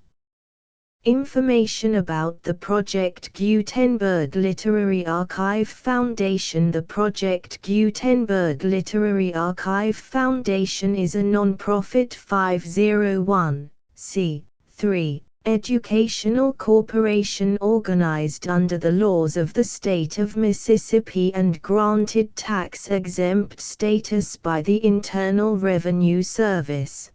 Speaker 1: Information about the Project Gutenberg Literary Archive Foundation. The Project Gutenberg Literary Archive Foundation is a non-profit 501(c)(3) educational corporation organized under the laws of the state of Mississippi and granted tax-exempt status by the Internal Revenue Service.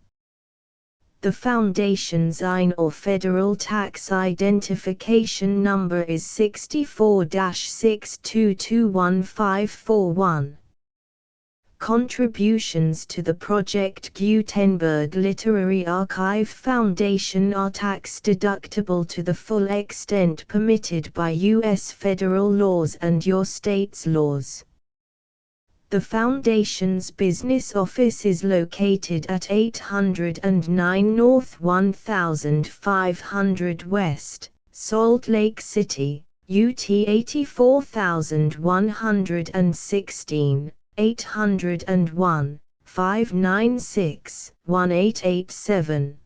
Speaker 1: The Foundation's IN or Federal Tax Identification Number is 64-6221541. Contributions to the Project Gutenberg Literary Archive Foundation are tax-deductible to the full extent permitted by U.S. federal laws and your state's laws. The Foundation's business office is located at 809 North 1500 West, Salt Lake City, UT 84116, 801-596-1887.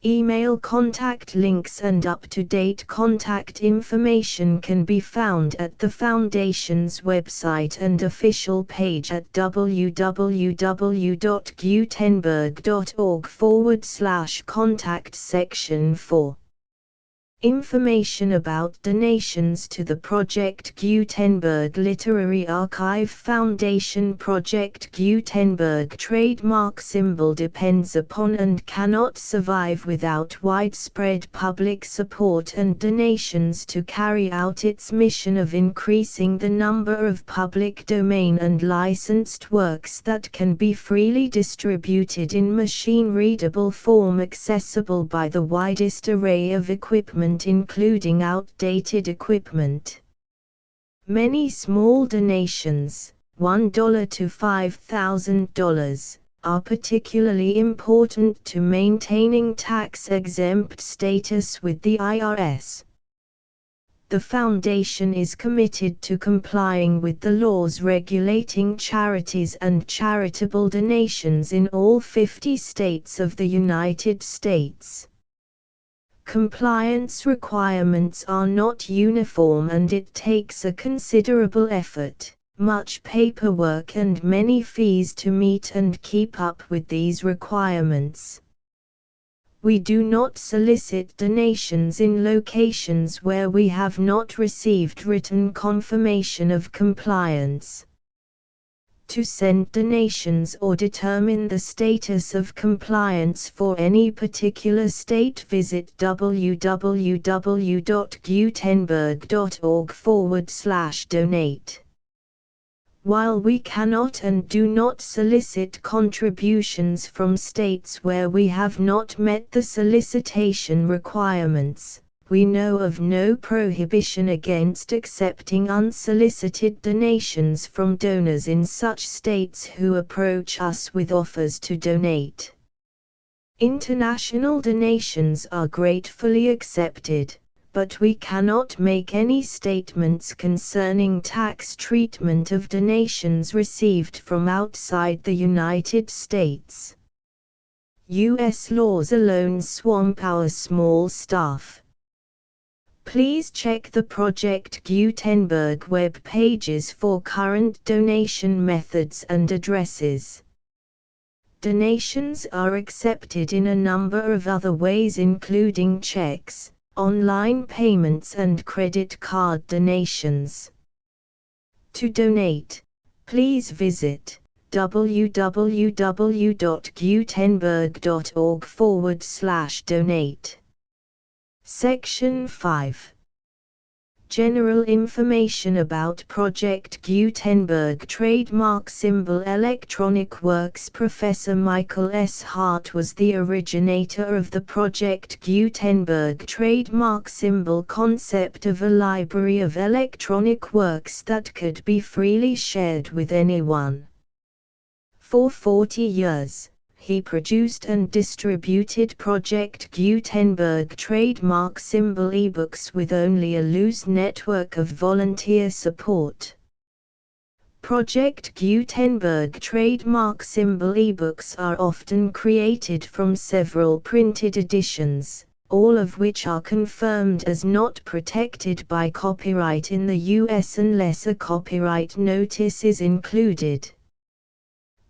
Speaker 1: Email contact links and up-to-date contact information can be found at the Foundation's website and official page at www.gutenberg.org/contact section 4. Information about donations to the Project Gutenberg Literary Archive Foundation. Project Gutenberg trademark symbol depends upon and cannot survive without widespread public support and donations to carry out its mission of increasing the number of public domain and licensed works that can be freely distributed in machine-readable form accessible by the widest array of equipment including outdated equipment. Many small donations, $1 to $5,000, are particularly important to maintaining tax-exempt status with the IRS. The Foundation is committed to complying with the laws regulating charities and charitable donations in all 50 states of the United States. Compliance requirements are not uniform and it takes a considerable effort, much paperwork and many fees to meet and keep up with these requirements. We do not solicit donations in locations where we have not received written confirmation of compliance. To send donations or determine the status of compliance for any particular state, visit www.gutenberg.org/donate. While we cannot and do not solicit contributions from states where we have not met the solicitation requirements, we know of no prohibition against accepting unsolicited donations from donors in such states who approach us with offers to donate. International donations are gratefully accepted, but we cannot make any statements concerning tax treatment of donations received from outside the United States. U.S. laws alone swamp our small staff. Please check the Project Gutenberg web pages for current donation methods and addresses. Donations are accepted in a number of other ways including checks, online payments and credit card donations. To donate, please visit www.gutenberg.org/donate. Section 5. General information about Project Gutenberg trademark symbol electronic works. Professor Michael S. Hart was the originator of the Project Gutenberg trademark symbol concept of a library of electronic works that could be freely shared with anyone. For 40 years, he produced and distributed Project Gutenberg trademark symbol ebooks with only a loose network of volunteer support. Project Gutenberg trademark symbol ebooks are often created from several printed editions, all of which are confirmed as not protected by copyright in the US unless a copyright notice is included.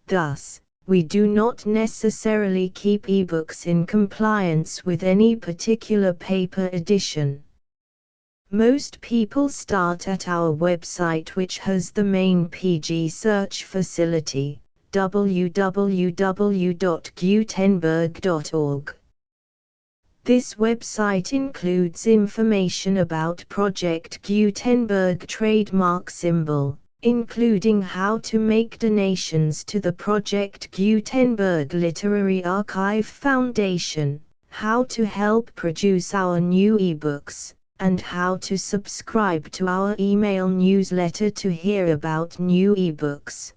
Speaker 1: Thus, we do not necessarily keep ebooks in compliance with any particular paper edition. Most people start at our website, which has the main PG search facility, www.gutenberg.org. This website includes information about Project Gutenberg trademark symbol, including how to make donations to the Project Gutenberg Literary Archive Foundation, how to help produce our new ebooks, and how to subscribe to our email newsletter to hear about new ebooks.